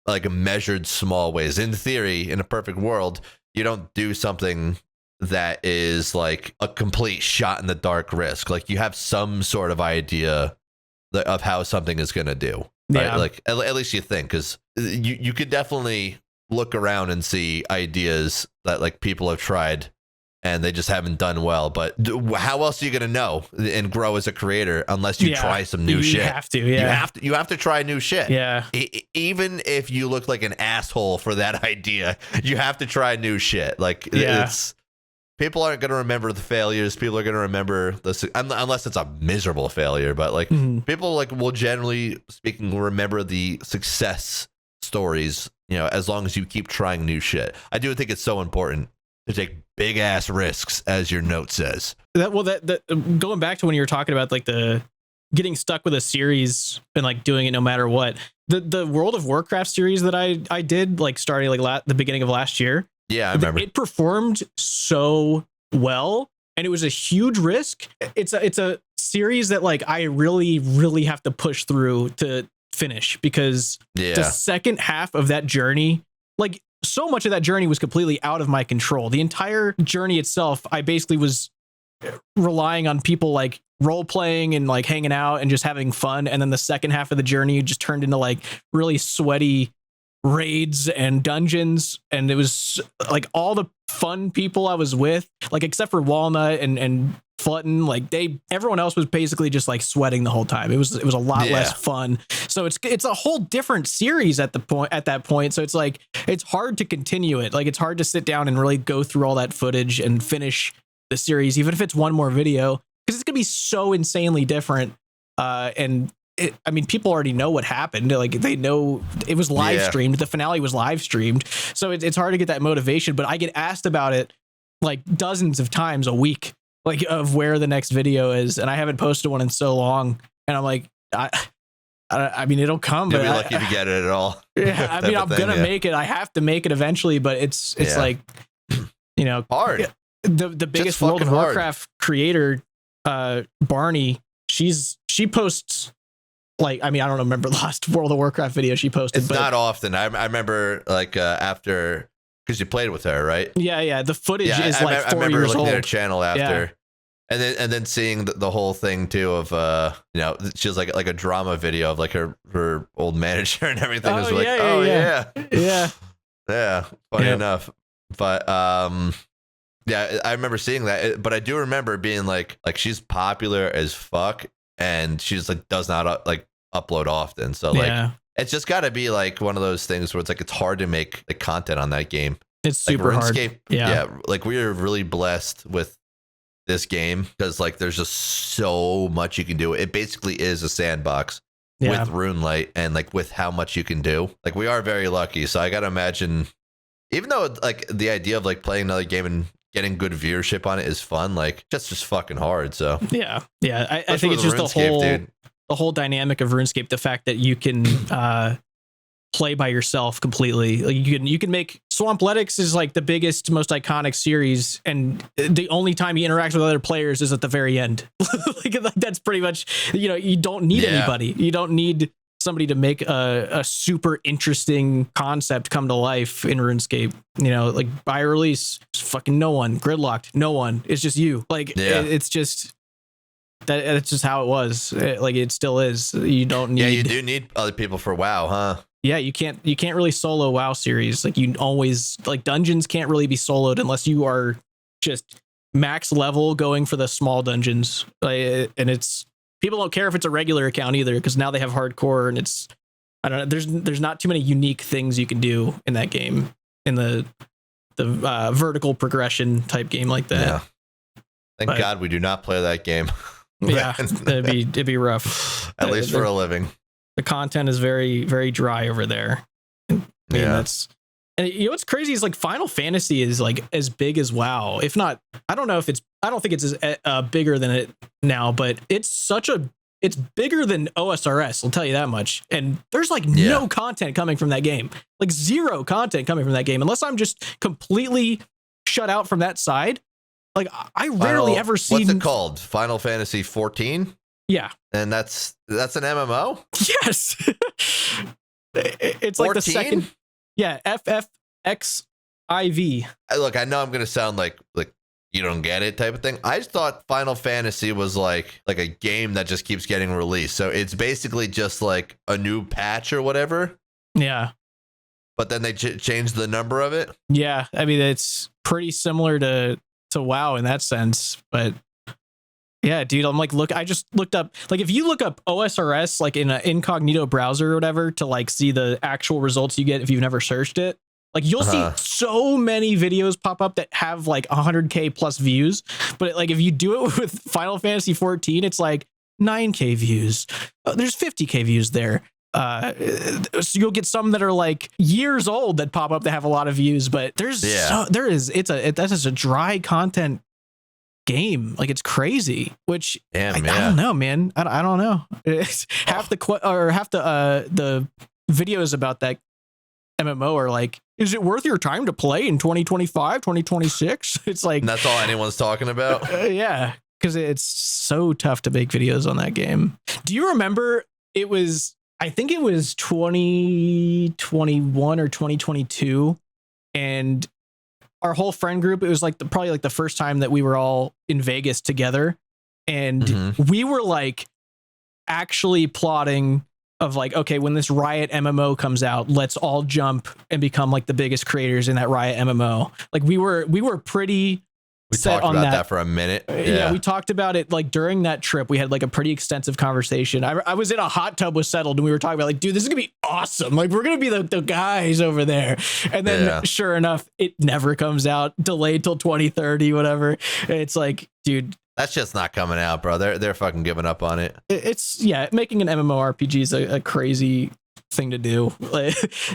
like a measured small ways. In theory, in a perfect world, you don't do something that is like a complete shot in the dark risk. Like you have some sort of idea of how something is going to do. Right? Like at least you think, because you could definitely look around and see ideas that like people have tried and they just haven't done well. But how else are you going to know and grow as a creator unless you try some new shit? You have to, You have to try new shit. Yeah. Even if you look like an asshole for that idea, you have to try new shit. Like it's people aren't going to remember the failures. People are going to remember unless it's a miserable failure. But like people like will generally speaking remember the success stories. You know, as long as you keep trying new shit. I do think it's so important to take big ass risks, as your note says. Going back to when you were talking about like the getting stuck with a series and like doing it no matter what,
the World of Warcraft series that I did, like starting like the beginning of last year.
Yeah, I remember.
It performed so well, and it was a huge risk. It's a series that like I really have to push through to finish, because the second half of that journey, like so much of that journey was completely out of my control. The entire journey itself, I basically was relying on people like role playing and like hanging out and just having fun. And then the second half of the journey just turned into like really sweaty raids and dungeons. And it was like all the fun people I was with, like except for Walnut and Flutton, like everyone else was basically just like sweating the whole time. It was a lot less fun. So it's a whole different series at that point. So it's like it's hard to continue it. Like it's hard to sit down and really go through all that footage and finish the series, even if it's one more video, because it's gonna be so insanely different. And I mean, people already know what happened. Like they know it was live streamed. The finale was live streamed, so it's hard to get that motivation. But I get asked about it like dozens of times a week, like of where the next video is, and I haven't posted one in so long. And I'm like, I mean, it'll come.
You'll
but
be lucky to get it at all.
Yeah, I mean, I'm gonna make it. I have to make it eventually, but it's like, you know,
hard.
The biggest World of Warcraft creator, Barney, she posts like, I mean, I don't remember the last World of Warcraft video she posted.
It's not often. I remember like after, because you played with her, right?
Yeah. The footage is like 4 years old. I remember looking at
her channel after, and then seeing the whole thing too of you know, she was like a drama video of like her old manager and everything. It was like, yeah. Funny enough, but yeah, I remember seeing that, but I do remember being like she's popular as fuck, and she just like does not like upload often. So like it's just got to be like one of those things where it's like it's hard to make the content on that game.
It's super hard.
Yeah, like we are really blessed with this game because like there's just so much you can do. It basically is a sandbox with RuneLite, and like with how much you can do. Like we are very lucky. So I got to imagine, even though like the idea of like playing another game and getting good viewership on it is fun, like that's just fucking hard. So
I think it's just the whole dynamic of RuneScape, the fact that you can play by yourself completely. Like you can make Swampletics is like the biggest, most iconic series, and the only time you interact with other players is at the very end. like that's pretty much, you know, you don't need anybody. You don't need somebody to make a super interesting concept come to life in RuneScape. You know, like by release, fucking no one. Gridlocked, no one. It's just you. Like it's just that. It's just how it was. Like it still is. You don't need. Yeah,
you do need other people for WoW, huh?
Yeah, you can't really solo WoW series. Like you always, like dungeons can't really be soloed unless you are just max level going for the small dungeons. And it's, people don't care if it's a regular account either, because now they have hardcore, and it's, I don't know, there's not too many unique things you can do in that game, in the vertical progression type game like that.
Yeah. Thank God we do not play that game.
Yeah, it'd be rough.
At least for a living.
The content is very, very dry over there. I mean, that's, and you know what's crazy is like Final Fantasy is like as big as WoW, if not. I don't think it's as bigger than it now, but it's bigger than OSRS. I'll tell you that much. And there's like no content coming from that game, like zero content coming from that game, unless I'm just completely shut out from that side. Like I rarely ever see.
What's it called? Final Fantasy 14.
Yeah.
And that's an MMO?
Yes. It's 14? Like the second. Yeah, FFXIV.
Look, I know I'm going to sound like you don't get it type of thing. I just thought Final Fantasy was like a game that just keeps getting released. So it's basically just like a new patch or whatever.
Yeah.
But then they changed the number of it.
Yeah. I mean, it's pretty similar to WoW in that sense, but yeah, dude, I'm like, I just looked up, like, if you look up OSRS, like in an incognito browser or whatever, to like see the actual results you get if you've never searched it, like you'll see so many videos pop up that have like 100K plus views. But like, if you do it with Final Fantasy 14, it's like 9K views. There's 50K views there. So you'll get some that are like years old that pop up that have a lot of views, but that's just a dry content game. Like it's crazy, which I don't know, man. I don't know. It's half the videos about that MMO are like, is it worth your time to play in 2025, 2026? It's like,
and that's all anyone's talking about.
Yeah, because it's so tough to make videos on that game. Do you remember I think it was 2021 or 2022, and our whole friend group, it was like probably like the first time that we were all in Vegas together, and we were like actually plotting of like, okay, when this Riot MMO comes out, let's all jump and become like the biggest creators in that Riot MMO. Like we were pretty set on
that for a minute.
Yeah, we talked about it like during that trip. We had like a pretty extensive conversation. I was in a hot tub with Settled, and we were talking about like, dude, this is gonna be awesome. Like we're gonna be the guys over there. And then sure enough, it never comes out. Delayed till 2030, whatever. It's like, dude,
that's just not coming out, bro. They're fucking giving up on it.
It's making an MMORPG is a crazy thing to do.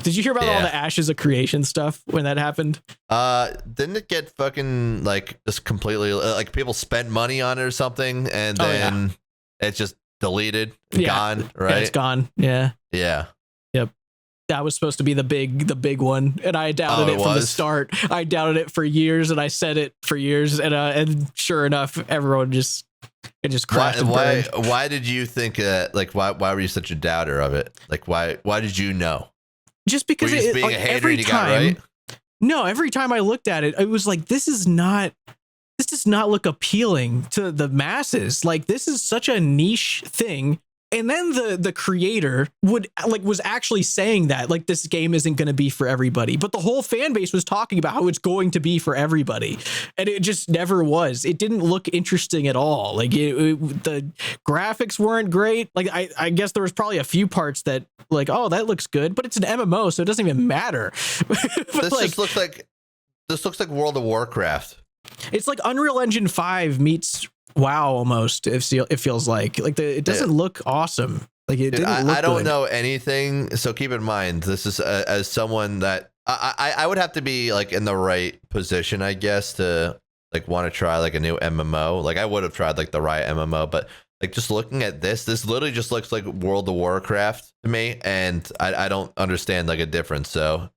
Did you hear about all the Ashes of Creation stuff when that happened?
Didn't it get fucking like just completely like people spent money on it or something, and then it's just deleted, gone, right?
Yeah, it's gone. Yeah.
Yeah.
Yep. That was supposed to be the big one, and I doubted it from the start. I doubted it for years, and I said it for years, and sure enough, everyone just crashed.
Why did you think like why were you such a doubter of it? Like why did you know?
Just because
were you just being a hater and you got right?
No, every time I looked at it, it was like, this does not look appealing to the masses. Like this is such a niche thing. And then the creator was actually saying that like this game isn't going to be for everybody, but the whole fan base was talking about how it's going to be for everybody, and it just never was. It didn't look interesting at all. Like the graphics weren't great. Like I guess there was probably a few parts that like, oh, that looks good, but it's an MMO, so it doesn't even matter.
This looks like World of Warcraft.
It's like Unreal Engine 5 meets WoW almost. It feels like it doesn't look awesome. Like it didn't look
I don't
good.
know anything, so keep in mind this is as someone that I would have to be like in the right position, I guess, to like want to try like a new MMO. Like I would have tried like the Riot MMO, but like just looking at this literally just looks like World of Warcraft to me, and I don't understand like a difference. So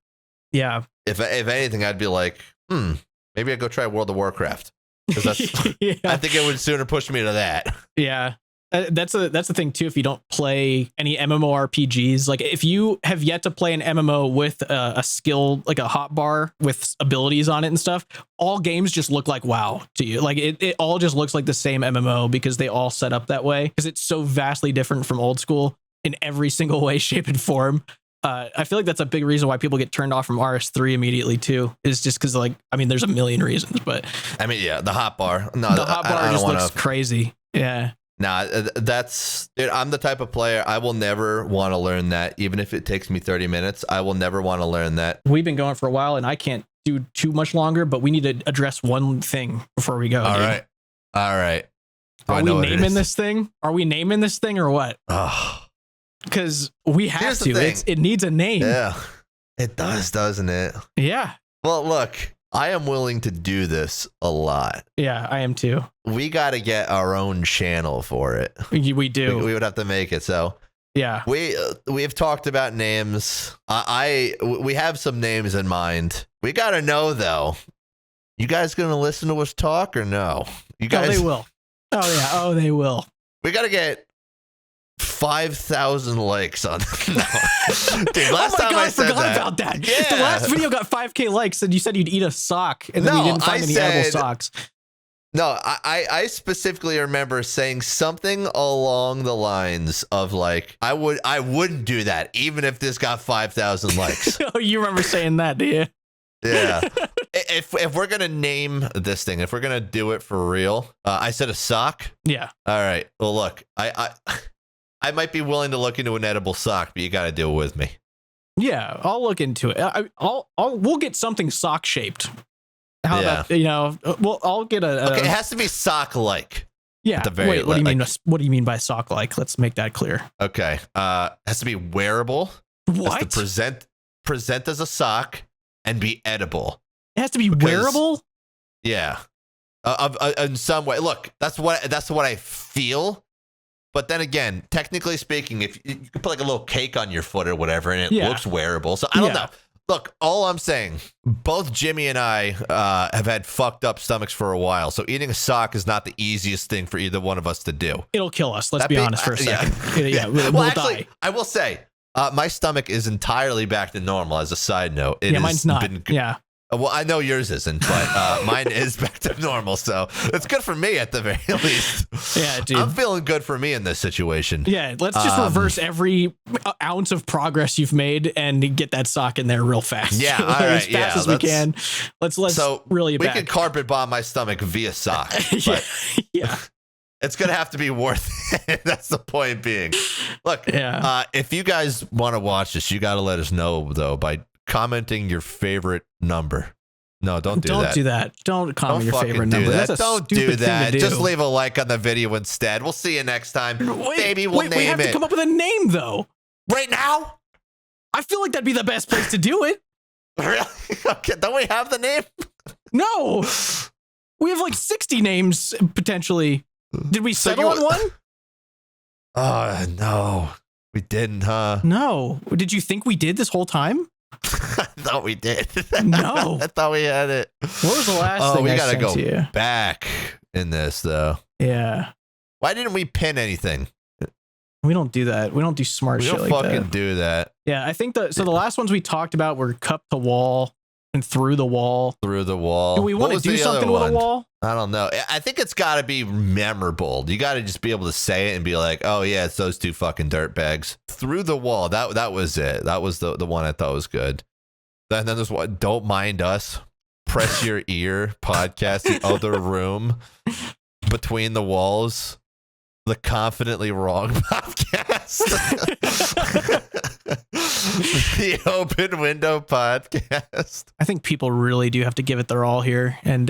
yeah,
if anything, I'd be like, maybe I'd go try World of Warcraft. That's, I think it would sooner push me to that.
Yeah. That's the thing too. If you don't play any MMORPGs, like if you have yet to play an MMO with a skill, like a hotbar with abilities on it and stuff, all games just look like WoW to you. Like it all just looks like the same MMO because they all set up that way, because it's so vastly different from old school in every single way, shape, and form. I feel like that's a big reason why people get turned off from RS3 immediately too. Is just because like, I mean, there's a million reasons, but
I mean, yeah, the hotbar. No,
the hotbar just looks crazy. Yeah.
Nah, that's dude, I'm the type of player I will never want to learn that, even if it takes me 30 minutes. I will never want to learn that.
We've been going for a while, and I can't do too much longer, but we need to address one thing before we go.
All right.
Are we naming this thing? Are we naming this thing or what?
Oh.
Because we have to. It needs a name.
Yeah, it does, doesn't it?
Yeah.
Well, look, I am willing to do this a lot.
Yeah, I am too.
We got to get our own channel for it.
We do.
We would have to make it. So
yeah,
we've talked about names. We have some names in mind. We got to know though. You guys gonna listen to us talk or no? You guys?
Oh, they will. Oh yeah. Oh, they will.
We got to get 5,000 likes on no. Dude, last time I said
forgot about that. Yeah. The last video got 5K likes, and you said you'd eat a sock, and then we didn't find any edible socks.
No, I specifically remember saying something along the lines of like, I wouldn't do that even if this got 5,000 likes.
Oh, you remember saying that, do you?
Yeah. If we're gonna name this thing, if we're gonna do it for real, I said a sock.
Yeah.
All right. Well, look, I might be willing to look into an edible sock, but you got to deal with me.
Yeah, I'll look into it. We'll get something sock shaped. How about, I'll get
okay, it has to be sock like.
Yeah. Wait, what do you mean? What do you mean by sock like? Let's make that clear.
Okay. It has to be wearable.
What?
Has to present as a sock and be edible.
It has to be wearable?
Yeah. In some way. Look, that's what I feel. But then again, technically speaking, if you could put like a little cake on your foot or whatever, and it looks wearable. So I don't know. Look, all I'm saying, both Jimmy and I have had fucked up stomachs for a while. So eating a sock is not the easiest thing for either one of us to do.
It'll kill us. Let's be honest for a second. We'll actually, die.
I will say, my stomach is entirely back to normal. As a side note,
mine's not.
Well, I know yours isn't, but mine is back to normal, so it's good for me at the very least.
Yeah, dude.
I'm feeling good for me in this situation.
Yeah, let's just reverse every ounce of progress you've made and get that sock in there real fast.
Yeah, all right,
as fast as we can. Let's really
we can carpet bomb my stomach via sock.
Yeah.
It's going to have to be worth it. That's the point being. Look, if you guys want to watch this, you got to let us know, though, by commenting your favorite number. No, don't do that.
Don't do that. Don't comment your favorite number.
Don't do that. Just leave a like on the video instead. We'll see you next time. Maybe we'll name it.
We have to come up with a name, though.
Right now?
I feel like that'd be the best place to do it.
Really? Okay, don't we have the name?
No. We have like 60 names, potentially. Did we settle on one?
Oh, no. We didn't, huh?
No. Did you think we did this whole time?
I thought we did.
No.
I thought we had it.
What was the last thing
we
I
gotta
sent
go
to you?
back in this, though.
Yeah.
Why didn't we pin anything?
We don't do that. We don't do smart shit like that.
We don't fucking do that.
Yeah, I think the last ones we talked about were cup to wall and through the wall.
Through the wall.
Do we want to do something with a wall?
I don't know. I think it's got to be memorable. You got to just be able to say it and be like, oh, yeah, it's those two fucking dirtbags. Through the wall. That was it. That was the one I thought was good. Then there's what? Don't Mind Us. Press Your Ear podcast. The Other Room. Between the Walls. The Confidently Wrong podcast. The Open Window podcast.
I think people really do have to give it their all here and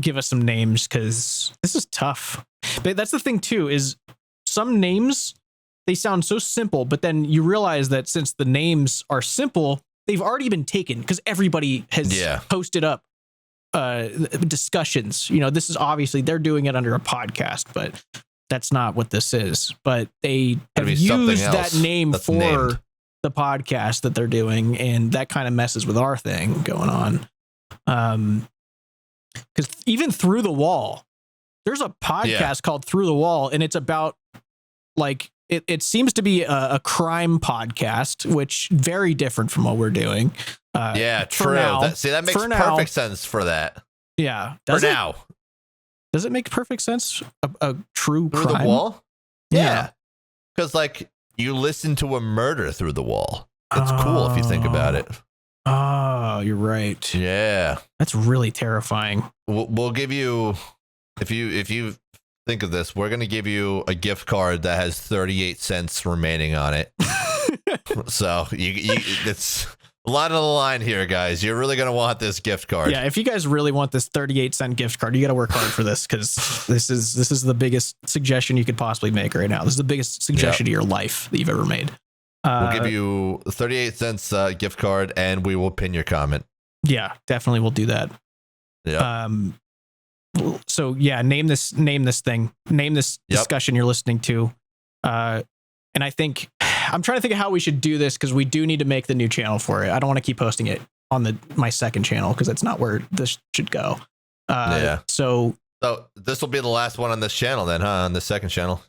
give us some names because this is tough. But that's the thing too, is some names, they sound so simple, but then you realize that since the names are simple, they've already been taken because everybody has posted up discussions. You know, this is obviously they're doing it under a podcast, but that's not what this is. But they have used that name for the podcast that they're doing, and that kind of messes with our thing going on. Because even Through the Wall, there's a podcast called Through the Wall, and it's about like it seems to be a crime podcast, which very different from what we're doing.
True. That makes perfect sense for that.
Yeah,
now.
Does it make perfect sense? A true
Through
crime?
the Wall? Yeah. Because, like, you listen to a murder through the wall. It's cool if you think about it.
Oh, you're right.
Yeah.
That's really terrifying.
We'll give you, if you think of this, we're going to give you a gift card that has 38 cents remaining on it. So, it's a lot on the line here, guys. You're really going to want this gift card.
Yeah, if you guys really want this 38-cent gift card, you got to work hard for this because this is the biggest suggestion you could possibly make right now. This is the biggest suggestion to your life that you've ever made.
We'll give you 38 cents gift card, and we will pin your comment.
Yeah, definitely we'll do that.
Yeah.
So yeah, name this discussion you're listening to. And I think I'm trying to think of how we should do this because we do need to make the new channel for it. I don't want to keep posting it on my second channel because that's not where this should go. So
this will be the last one on this channel then, huh? On the second channel.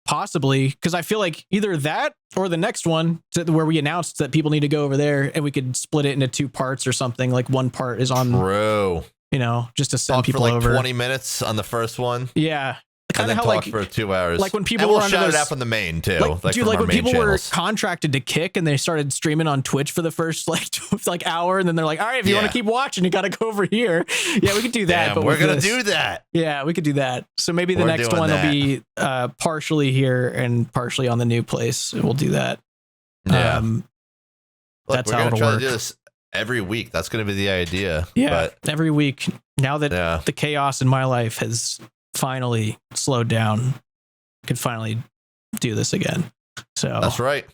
Possibly, because I feel like either that or the next one where we announced that people need to go over there and we could split it into two parts or something. Like one part is on, just to send people
for like
over.
20 minutes on the first one.
Yeah.
And then talk for 2 hours.
Like when people
and
were
we'll shout it out from the main too.
Like when people were contracted to Kick and they started streaming on Twitch for the first like hour, and then they're like, all right, if you want to keep watching, you got to go over here. Yeah, we could do that. But
we're gonna do that.
Yeah, we could do that. So maybe the next one will be partially here and partially on the new place. We'll do that.
Yeah.
That's
how
it'll
try
work.
to do this every week. That's gonna be the idea.
Yeah, every week. Now that the chaos in my life has finally slowed down, I can finally do this again. So
that's right.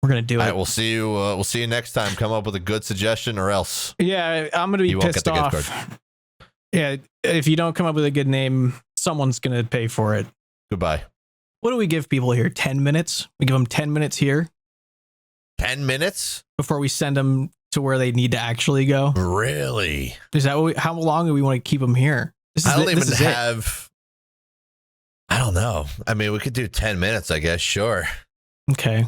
We're gonna do it.
All right, we'll see you. We'll see you next time. Come up with a good suggestion, or else.
Yeah, I'm gonna be pissed off. Yeah, if you don't come up with a good name, someone's going to pay for it.
Goodbye.
What do we give people here? 10 minutes? We give them 10 minutes here
10 minutes
before we send them to where they need to actually go.
Really?
Is that how long do we want to keep them here?
I don't even have. I don't know. I mean, we could do 10 minutes, I guess. Sure.
Okay.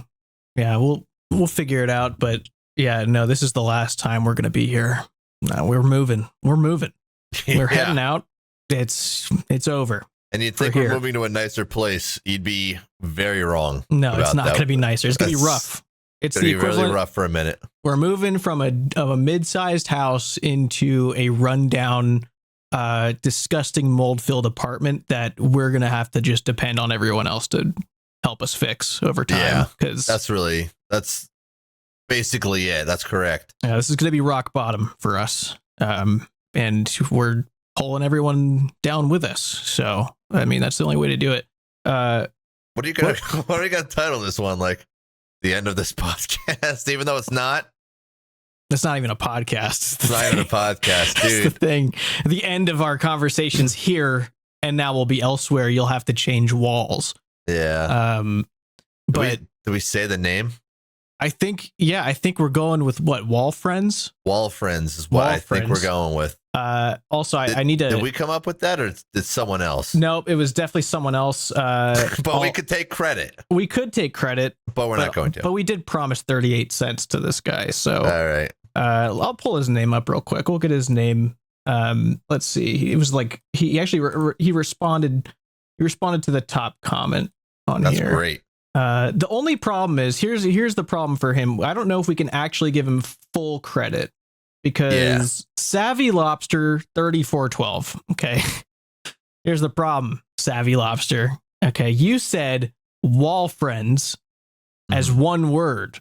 Yeah, we'll figure it out. But yeah, no, this is the last time we're going to be here. No, we're moving. We're moving. We're heading out. It's over.
And you'd think we're moving to a nicer place. You'd be very wrong.
No, it's not going to be nicer. It's going to be rough. It's
going to be really rough for a minute.
We're moving from a mid-sized house into a rundown, disgusting mold-filled apartment that we're going to have to just depend on everyone else to help us fix over time.
Yeah,
because
that's basically it. That's correct.
Yeah, this is going to be rock bottom for us. And we're pulling everyone down with us. So, I mean, that's the only way to do it.
What are you going to title this one? Like the end of this podcast, even though it's not?
It's not even a podcast.
It's not even a podcast, dude.
That's the thing. The end of our conversations here and now will be elsewhere. You'll have to change walls.
Yeah.
But
do we say the name?
I think we're going with what? Wall Friends?
Wall Friends is what I think we're going with.
Also, I need to.
Did we come up with that or did someone else?
Nope, it was definitely someone else.
But we could take credit.
We could take credit.
But we're not going to.
But we did promise 38 cents to this guy. So.
All right.
I'll pull his name up real quick. We'll get his name. Let's see. It was like he actually he responded. He responded to the top comment on here.
That's great.
The only problem is here's the problem for him. I don't know if we can actually give him full credit because Savvy Lobster 3412. Okay. Here's the problem, Savvy Lobster. Okay, you said wall friends as one word.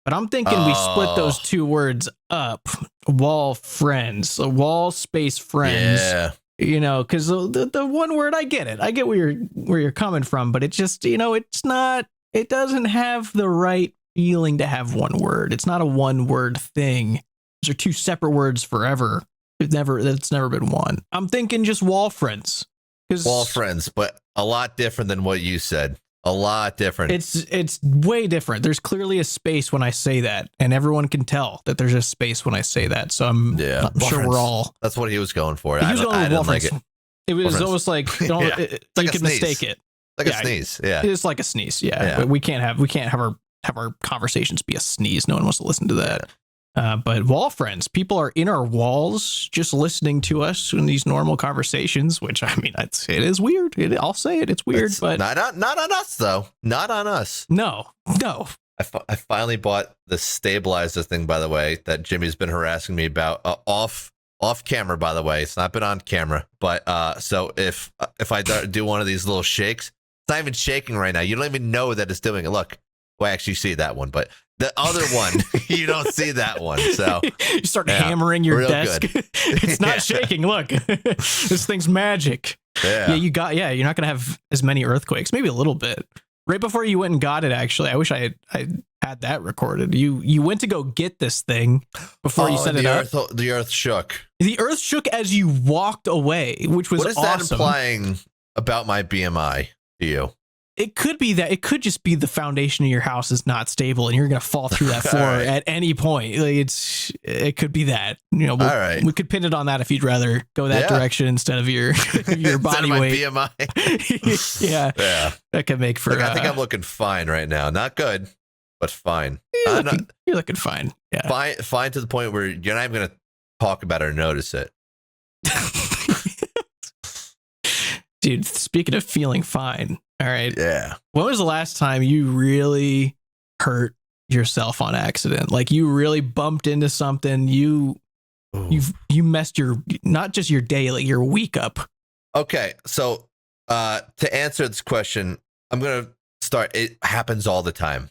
But I'm thinking we split those two words up. Wall friends, wall space friends.
Yeah.
You know, because the one word, I get it. I get where you're coming from, but it just, it's not. It doesn't have the right feeling to have one word. It's not a one word thing. Those are two separate words forever. It's never been one. I'm thinking just wall friends.
Wall friends, but a lot different than what you said. A lot different.
It's way different. There's clearly a space when I say that, and everyone can tell that there's a space when I say that. So I'm sure we're all.
That's what he was going for.
He was going with
like it.
It was almost like you could mistake it.
Like a sneeze. Yeah,
it's like a sneeze. Yeah, but we can't have our conversations be a sneeze. No one wants to listen to that. But wall friends, people are in our walls just listening to us in these normal conversations, which I mean, it is weird. I'll say it. It's weird, but
not on us though. Not on us.
No.
I finally bought the stabilizer thing, by the way, that Jimmy's been harassing me about off camera, by the way. It's not been on camera, but so if I do one of these little shakes, it's not even shaking right now. You don't even know that it's doing it. Look, well, I actually see that one, but the other one, you don't see that one. So
you start hammering your desk. It's not shaking. Look, this thing's magic.
Yeah.
You're not going to have as many earthquakes, maybe a little bit. Right before you went and got it, actually, I wish I had that recorded. You went to go get this thing before you set it up.
The earth shook.
The earth shook as you walked away, which was awesome.
What is that implying about my BMI to you?
It could be that. It could just be the foundation of your house is not stable and you're going to fall through that floor at any point. Like it could be that,
all right.
We could pin it on that if you'd rather go that direction instead of your body weight.
BMI.
Yeah. That could make for.
Look, I think I'm looking fine right now. Not good, but fine.
You're looking fine. Yeah.
Fine to the point where you're not even going to talk about it or notice it.
Dude, speaking of feeling fine. All right.
Yeah.
When was the last time you really hurt yourself on accident? Like you really bumped into something. You messed not just your day, like your week up.
Okay. So to answer this question, I'm going to start. It happens all the time.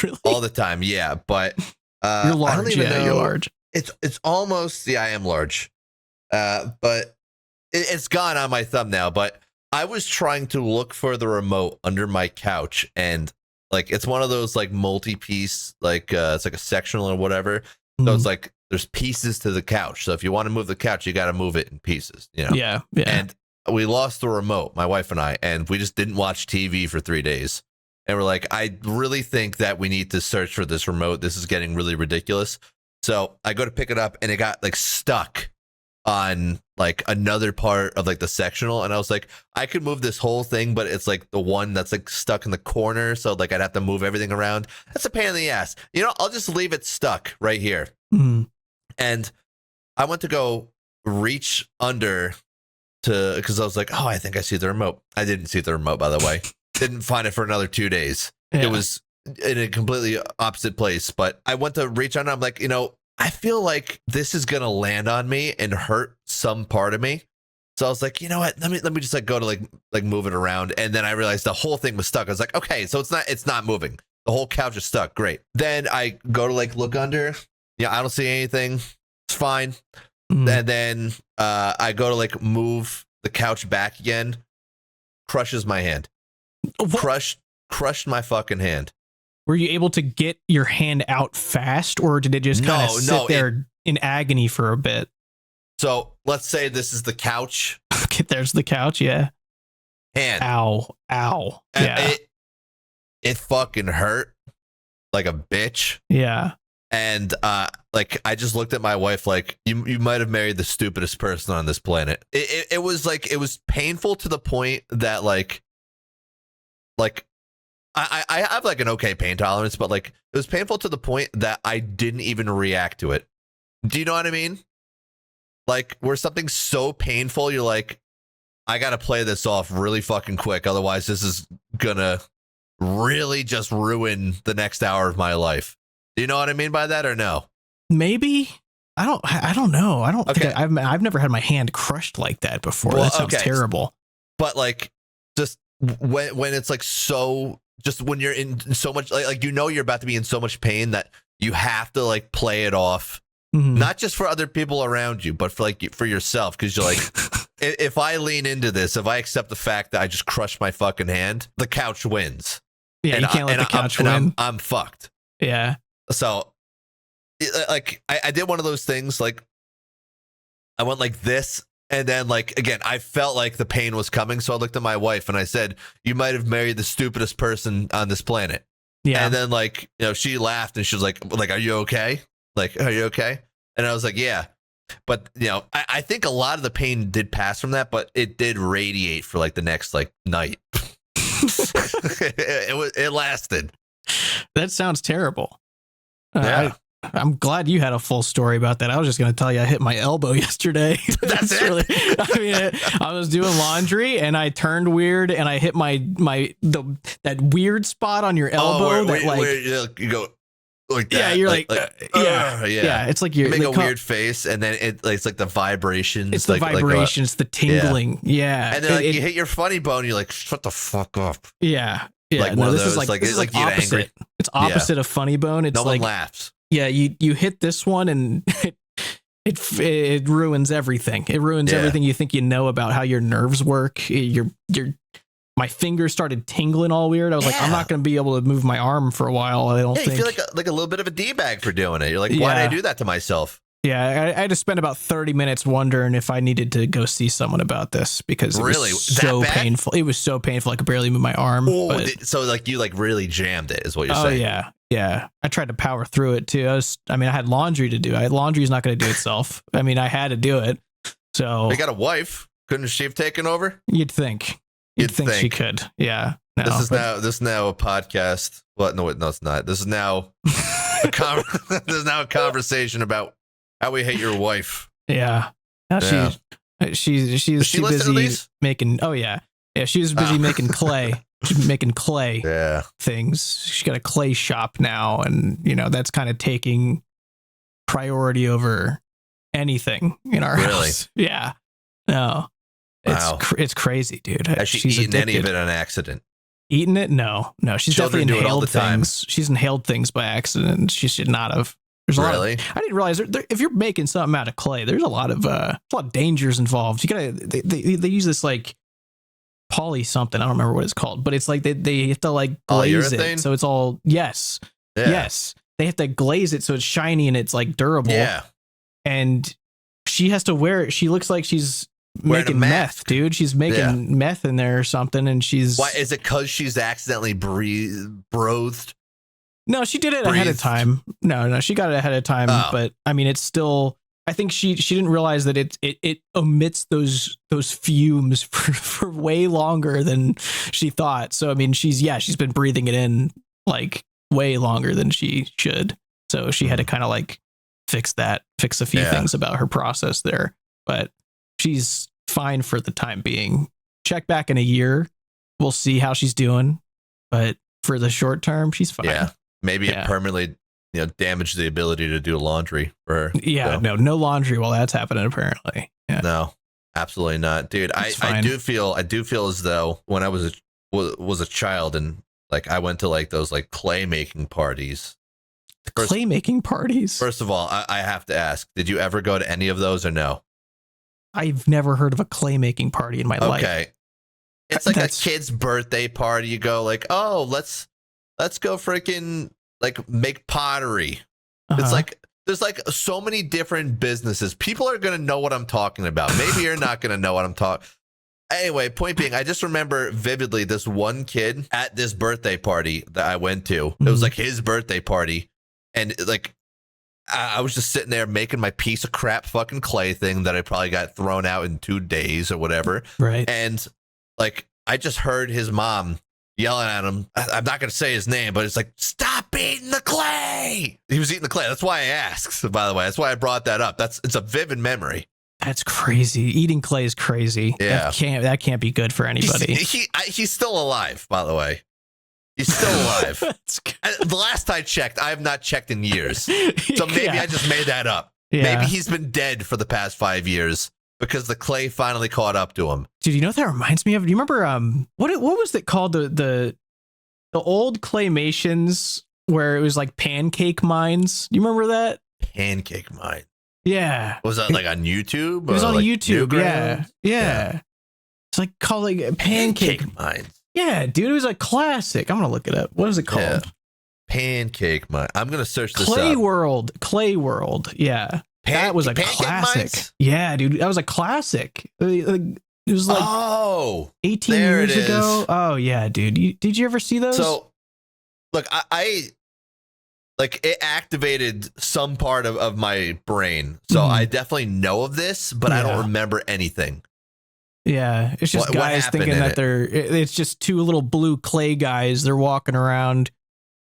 Really?
All the time. Yeah. But
you're large.
I don't even know.
You're large.
It's almost, I am large. But it's gone on my thumb now, but I was trying to look for the remote under my couch, and like it's one of those like multi-piece, like it's like a sectional or whatever. So it's like there's pieces to the couch. So if you want to move the couch, you got to move it in pieces. You know.
Yeah.
And we lost the remote, my wife and I, and we just didn't watch TV for 3 days. And we're like, I really think that we need to search for this remote. This is getting really ridiculous. So I go to pick it up and it got like stuck on like another part of like the sectional. And I was like, I could move this whole thing, but it's like the one that's like stuck in the corner. So like I'd have to move everything around. That's a pain in the ass. You know, I'll just leave it stuck right here.
Mm.
And I went to go reach under to, because I was like, oh, I think I see the remote. I didn't see the remote, by the way. Didn't find it for another 2 days. Yeah. It was in a completely opposite place. But I went to reach under. I'm like, you know, I feel like this is gonna land on me and hurt some part of me. So I was like, you know what? Let me just like go to like move it around. And then I realized the whole thing was stuck. I was like, okay, so it's not moving. The whole couch is stuck. Great. Then I go to like look under. Yeah, I don't see anything. It's fine. Mm. And then I go to like move the couch back again. Crushes my hand. What? Crushed my fucking hand.
Were you able to get your hand out fast, or did it just kind of sit there in agony for a bit?
So let's say this is the couch.
Okay, there's the couch. Yeah.
Hand.
Ow.
And
yeah.
It fucking hurt like a bitch.
Yeah.
And like I just looked at my wife like you might have married the stupidest person on this planet. It was like it was painful to the point that like I have like an okay pain tolerance, but like it was painful to the point that I didn't even react to it. Do you know what I mean? Like where something's so painful, you're like, I gotta play this off really fucking quick, otherwise this is gonna really just ruin the next hour of my life. Do you know what I mean by that or no?
Maybe. I don't know. I don't think I've never had my hand crushed like that before. Well, that sounds terrible.
But like just when it's like so, just when you're in so much like you know you're about to be in so much pain that you have to like play it off, not just for other people around you, but for yourself, because you're like, if I lean into this, if I accept the fact that I just crushed my fucking hand, the couch wins.
Yeah, you can't let the couch win.
I'm fucked.
Yeah.
So, like, I did one of those things. Like, I went like this. And then, like, again, I felt like the pain was coming. So I looked at my wife and I said, you might have married the stupidest person on this planet. Yeah. And then, like, you know, she laughed and she was like, are you okay? Like, are you okay? And I was like, yeah. But, you know, I think a lot of the pain did pass from that, but it did radiate for like the next like night. It lasted.
That sounds terrible.
Yeah.
I'm glad you had a full story about that. I was just going to tell you I hit my elbow yesterday.
That's it.
Really, I mean, I was doing laundry and I turned weird and I hit that weird spot on your elbow.
Where you go like that.
Yeah, you're like yeah. It's like you
make a weird face, and then it's like the vibrations.
It's the vibration. It's the tingling. Yeah.
And then you hit your funny bone. You're like, shut the fuck up.
Yeah.
Yeah. Like one of those. This
is like opposite. Angry. It's opposite of funny bone. It's
no
like
one laughs.
Yeah, you hit this one and it ruins everything. It ruins everything you think you know about how your nerves work. My fingers started tingling all weird. I was like, I'm not going to be able to move my arm for a while. I don't think.
You feel like a little bit of a D-bag for doing it. You're like, why did I do that to myself?
Yeah, I had to spend about 30 minutes wondering if I needed to go see someone about this because it was so painful. It was so painful I could barely move my arm.
Oh, so like you like really jammed it is what you're saying.
Oh yeah. I tried to power through it too. I had laundry to do. Laundry's not going to do itself. I mean, I had to do it. So
you got a wife. Couldn't she have taken over?
You'd think. You'd think she could. Yeah. No,
this is now a podcast. What? No, it's not. This is now this is now a conversation about how we hate your wife.
Yeah. She's too busy making. Oh yeah. Yeah. She was busy making clay. She's making clay things. She's got a clay shop now, and that's kind of taking priority over anything in our house. Yeah. No. It's crazy, dude.
Has she eaten addicted. Any of it on accident?
Eaten it? No. She's
Children
definitely inhaled
do it all the time.
things. She's inhaled things by accident. She should not have. There's a lot of, I didn't realize if you're making something out of clay, there's a lot of dangers involved. You gotta they use this like poly something. I don't remember what it's called, but it's like they have to like glaze it, so it's all yes. They have to glaze it so it's shiny and it's like durable.
Yeah,
and she has to wear it. She looks like she's making meth, dude. She's making meth in there or something, and she's.
Why is it? Because she's accidentally breathed.
No, she did it ahead of time. No, she got it ahead of time. Oh. But I mean, it's still. I think she didn't realize that it emits those fumes for way longer than she thought. So I mean, she's been breathing it in like way longer than she should. So she had to kind of like fix a few things about her process there. But she's fine for the time being. Check back in a year. We'll see how she's doing. But for the short term, she's fine.
Yeah. Maybe it permanently, damaged the ability to do laundry for her.
Yeah, so. No laundry while that's happening, apparently. Yeah.
No, absolutely not. Dude, I do feel as though when I was a child and like I went to like those like clay making parties.
Clay making parties?
First of all, I have to ask, did you ever go to any of those or no?
I've never heard of a clay making party in my life.
Okay. It's like a kid's birthday party. You go like, oh, let's go freaking like make pottery. It's like there's like so many different businesses. People are gonna know what I'm talking about. Maybe you're not gonna know what I'm talking. Anyway, point being, I just remember vividly this one kid at this birthday party that I went to. It was like his birthday party, and like I was just sitting there making my piece of crap fucking clay thing that I probably got thrown out in 2 days or whatever.
Right.
And like I just heard his mom yelling at him. I'm not going to say his name, but it's like, stop eating the clay. He was eating the clay. That's why I asked, by the way. That's why I brought that up. It's a vivid memory.
That's crazy. Eating clay is crazy.
Yeah.
That can't be good for anybody.
He's still alive, by the way. He's still alive. The last I checked, I have not checked in years. So maybe I just made that up. Yeah. Maybe he's been dead for the past 5 years. Because the clay finally caught up to him.
Dude, you know what that reminds me of? Do you remember what was it called? The old claymations where it was like pancake mines. You remember that?
Pancake mine.
Yeah.
Was that like on YouTube?
It was on
like
YouTube. Yeah. It's like called like pancake
mines.
Yeah, dude, it was a classic. I'm gonna look it up. What is it called? Yeah.
Pancake mine. I'm gonna search this up.
Clay World. Yeah. That was a classic. Mines? Yeah, dude, that was a classic. It was like 18 years ago. Oh yeah, dude. Did you ever see those?
So, look, I like it activated some part of my brain, so I definitely know of this, but I don't remember anything.
Yeah, it's just guys thinking that it's just 2 little blue clay guys. They're walking around.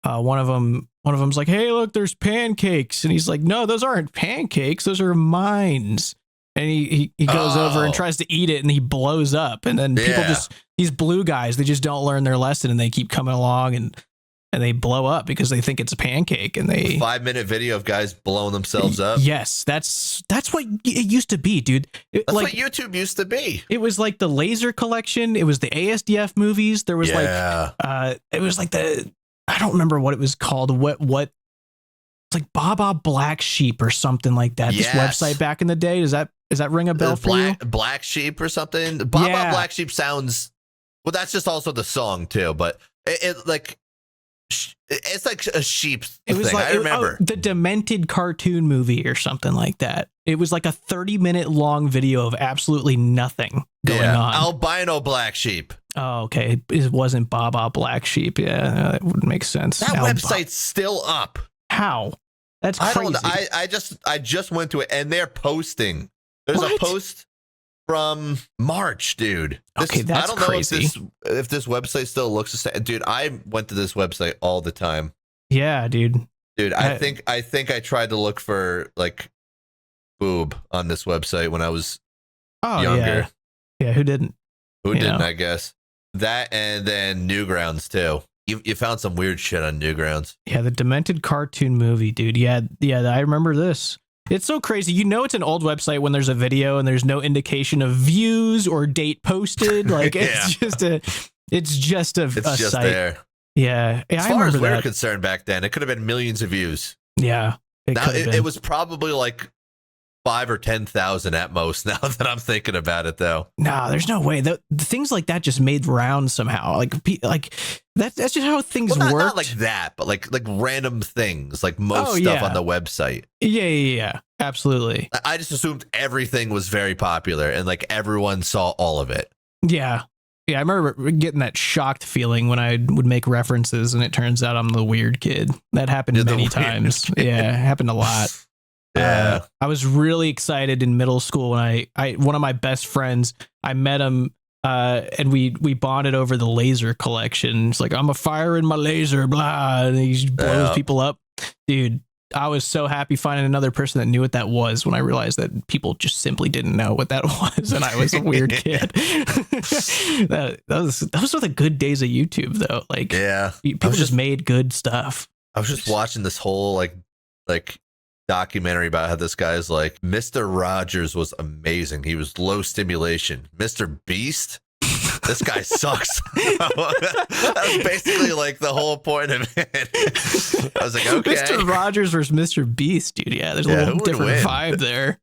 One of them's like, hey, look, there's pancakes. And he's like, no, those aren't pancakes. Those are mines. And he goes over and tries to eat it and he blows up. And then people these blue guys, they just don't learn their lesson and they keep coming along and they blow up because they think it's a pancake. And they
5-minute video of guys blowing themselves up.
Yes, that's what it used to be, dude.
That's like, what YouTube used to be.
It was like the Lazer collection. It was the ASDF movies. There was it was like I don't remember what it was called. What it's like Baba Black Sheep or something like that. Yes. This website back in the day. Does that ring a bell for you?
Black Sheep or something? Baba Black Sheep sounds, well, that's just also the song too, but it's like a sheep
thing. It was like,
I remember.
The Demented cartoon movie or something like that. It was like a 30-minute long video of absolutely nothing going on.
Albino Black Sheep.
Oh, okay. It wasn't Baba Black Sheep. Yeah, that would make sense.
That website's still up.
How? That's crazy.
I don't know. I just went to it and they're posting. There's a post from March, dude.
Okay, that's crazy. I don't
know if this website still looks the same. Dude, I went to this website all the time.
Yeah, dude.
Dude, I think I tried to look for like boob on this website when I was younger.
Yeah, who didn't?
Who didn't, I guess. That and then Newgrounds too. You found some weird shit on Newgrounds. Yeah,
the Demented cartoon movie, dude. Yeah, I remember this. It's so crazy. You know it's an old website when there's a video and there's no indication of views or date posted. Like it's just a site.
There.
Yeah.
As far as we're concerned back then, it could have been millions of views.
Yeah.
It was probably like 5 or 10,000 at most now that I'm thinking about it, though.
No, there's no way. The things like that just made rounds somehow. Like that's just how things work.
Not like that, but like random things, like most stuff on the website.
Yeah. Absolutely.
I just assumed everything was very popular and like everyone saw all of it.
Yeah. I remember getting that shocked feeling when I would make references and it turns out I'm the weird kid. That happened many times. Yeah, it happened a lot.
Yeah.
I was really excited in middle school when I one of my best friends, I met him and we bonded over the Lazer collection. It's like, I'm a fire in my laser, blah, and he blows people up. Dude, I was so happy finding another person that knew what that was when I realized that people just simply didn't know what that was, and I was a weird kid. Those were the good days of YouTube, though. Like, people just made good stuff.
I was just watching this whole like documentary about how this guy's like, Mr. Rogers was amazing. He was low stimulation. Mr. Beast, this guy sucks. That was basically like the whole point of it. I was like, okay.
Mr. Rogers versus Mr. Beast, dude. Yeah, there's a little different vibe there.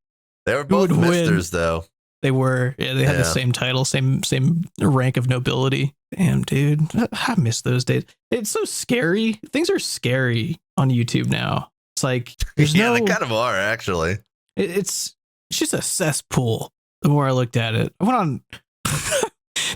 They were both misters, though.
They were. Yeah, they had the same title, same rank of nobility. Damn, dude. I miss those days. It's so scary. Things are scary on YouTube now. It's like, there's
they kind of are, actually.
It's just a cesspool. The more I looked at it, I went on.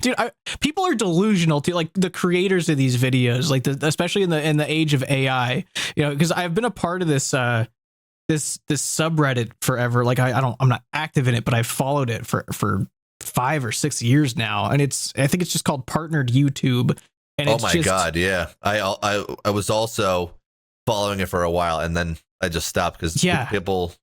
Dude, people are delusional too. Like the creators of these videos, like especially in the age of AI, you know, because I've been a part of this this subreddit forever. Like I'm not active in it, but I've followed it for 5 or 6 years now, and I think it's just called Partnered YouTube. And
oh my god, yeah, I was also following it for a while, and then I just stopped because people.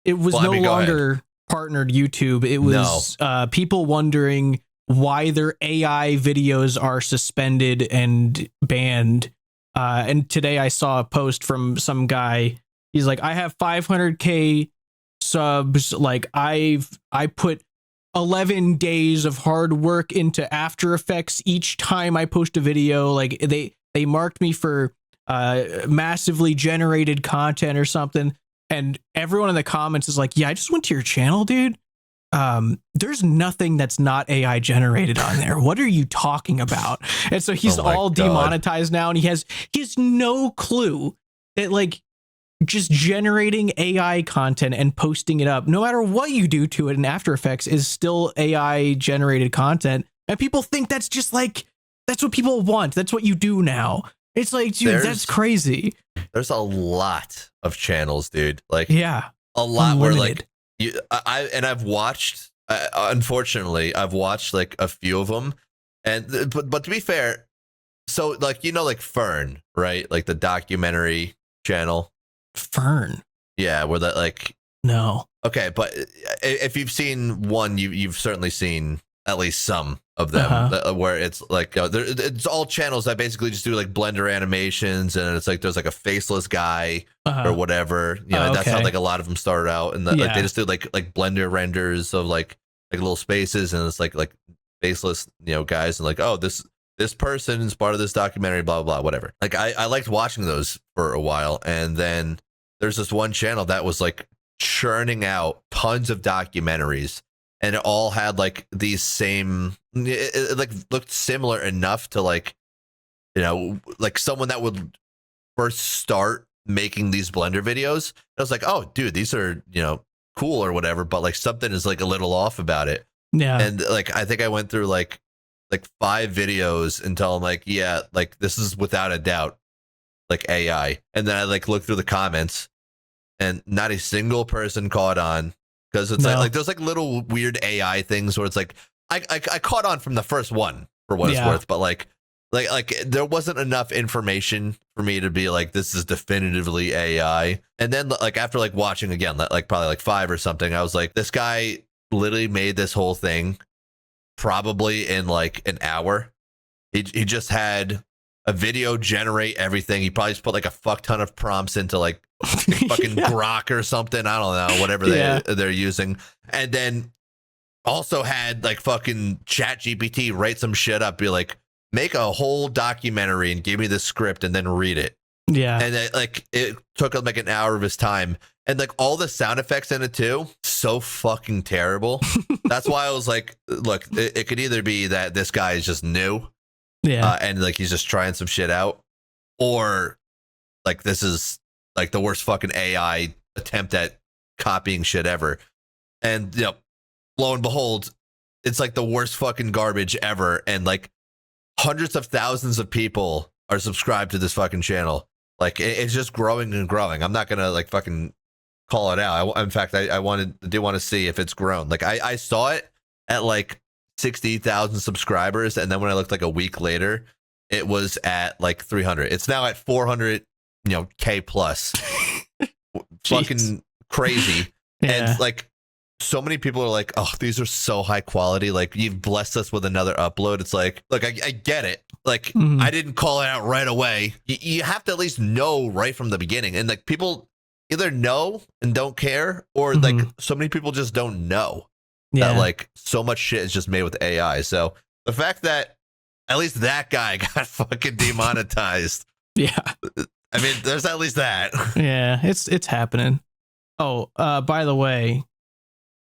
It was no longer Partnered YouTube. It was people wondering why their AI videos are suspended and banned. And today I saw a post from some guy. He's like, I have 500K subs. Like I put 11 days of hard work into After Effects each time I post a video. Like they marked me for massively generated content or something. And everyone in the comments is like, yeah, I just went to your channel, dude. There's nothing that's not AI generated on there. What are you talking about? And so he's all demonetized now, and he has no clue that like just generating AI content and posting it up, no matter what you do to it in After Effects, is still AI generated content. And people think that's just like, that's what people want. That's what you do now. It's like, dude, that's crazy.
There's a lot of channels, dude. Like,
yeah,
a lot unlimited. Where like I've watched. Unfortunately, I've watched like a few of them, and but to be fair, so like like Fern, right? Like the documentary channel.
Fern.
Yeah, where that like
no.
Okay, but if you've seen one, you've certainly seen at least some of them where it's like it's all channels that basically just do like Blender animations, and it's like there's like a faceless guy or whatever, that's how like a lot of them started out, and like they just do like Blender renders of like little spaces, and it's like faceless guys, and like, oh, this person is part of this documentary, blah blah blah, whatever. Like I liked watching those for a while, and then there's this one channel that was like churning out tons of documentaries, and it all had like these same, it like looked similar enough to like, like someone that would first start making these Blender videos. I was like, oh, dude, these are, cool or whatever, but like something is like a little off about it.
Yeah.
And like, I think I went through like 5 videos until I'm like, yeah, like this is without a doubt like AI. And then I like looked through the comments, and not a single person caught on. Because it's like there's like little weird AI things where it's like I caught on from the first one for what it's worth, but like there wasn't enough information for me to be like, this is definitively AI. And then like after like watching again, like probably like 5 or something, I was like, this guy literally made this whole thing probably in like an hour. He just had a video generate everything. He probably just put like a fuck ton of prompts into like fucking Grok or something. I don't know, whatever they're using. And then also had like fucking ChatGPT write some shit up, be like, make a whole documentary and give me the script and then read it.
Yeah.
And then, like it took like an hour of his time, and like all the sound effects in it too so fucking terrible. That's why I was like, look, it could either be that this guy is just new, and like he's just trying some shit out, or like this is like the worst fucking AI attempt at copying shit ever. And lo and behold, it's like the worst fucking garbage ever, and like hundreds of thousands of people are subscribed to this fucking channel. Like it's just growing and growing. I'm not gonna like fucking call it out. In fact, I did want to see if it's grown. Like I saw it at like 60,000 subscribers, and then when I looked like a week later, it was at like 300. It's now at 400, K plus. Fucking crazy. And like so many people are like, oh, these are so high quality. Like you've blessed us with another upload. It's like, look, I get it. Like I didn't call it out right away. You have to at least know right from the beginning. And like people either know and don't care, or like so many people just don't know that like so much shit is just made with AI. So the fact that at least that guy got fucking demonetized.
Yeah.
I mean, there's at least that.
Yeah, it's happening. Oh, by the way,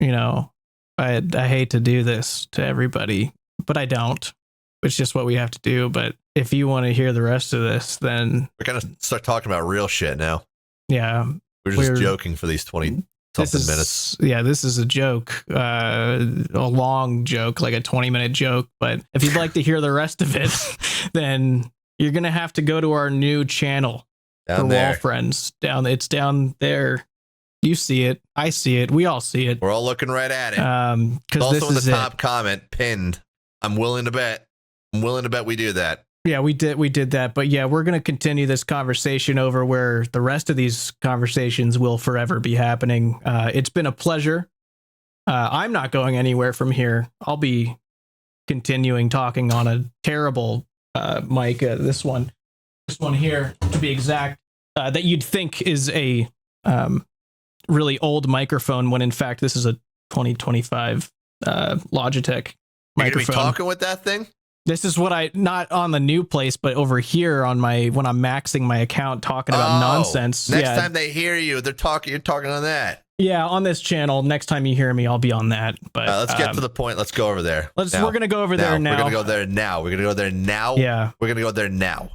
I hate to do this to everybody, but I don't. It's just what we have to do. But if you want to hear the rest of this, then
we're gonna start talking about real shit now.
Yeah,
we're just joking for these 20 something minutes.
Yeah, this is a joke, a long joke, like a 20-minute joke. But if you'd like to hear the rest of it, then you're gonna have to go to our new channel
down
for
there.
Wall Friends. It's down there. You see it. I see it. We all see it.
We're all looking right at it.
Because
also in the top comment pinned. I'm willing to bet we do that.
Yeah, we did that. But yeah, we're going to continue this conversation over where the rest of these conversations will forever be happening. It's been a pleasure. I'm not going anywhere from here. I'll be continuing talking on a terrible mic. This one here, to be exact, that you'd think is a really old microphone, when in fact this is a 2025 Logitech microphone.
You're gonna be talking with that thing?
This is what not on the new place, but over here on when I'm maxing my account, talking about nonsense.
Next time they hear you, you're talking on that.
Yeah, on this channel. Next time you hear me, I'll be on that. But
let's get to the point. Let's go over there.
We're gonna go over there now.
We're gonna go there now. We're gonna go there now.
Yeah,
we're gonna go there now.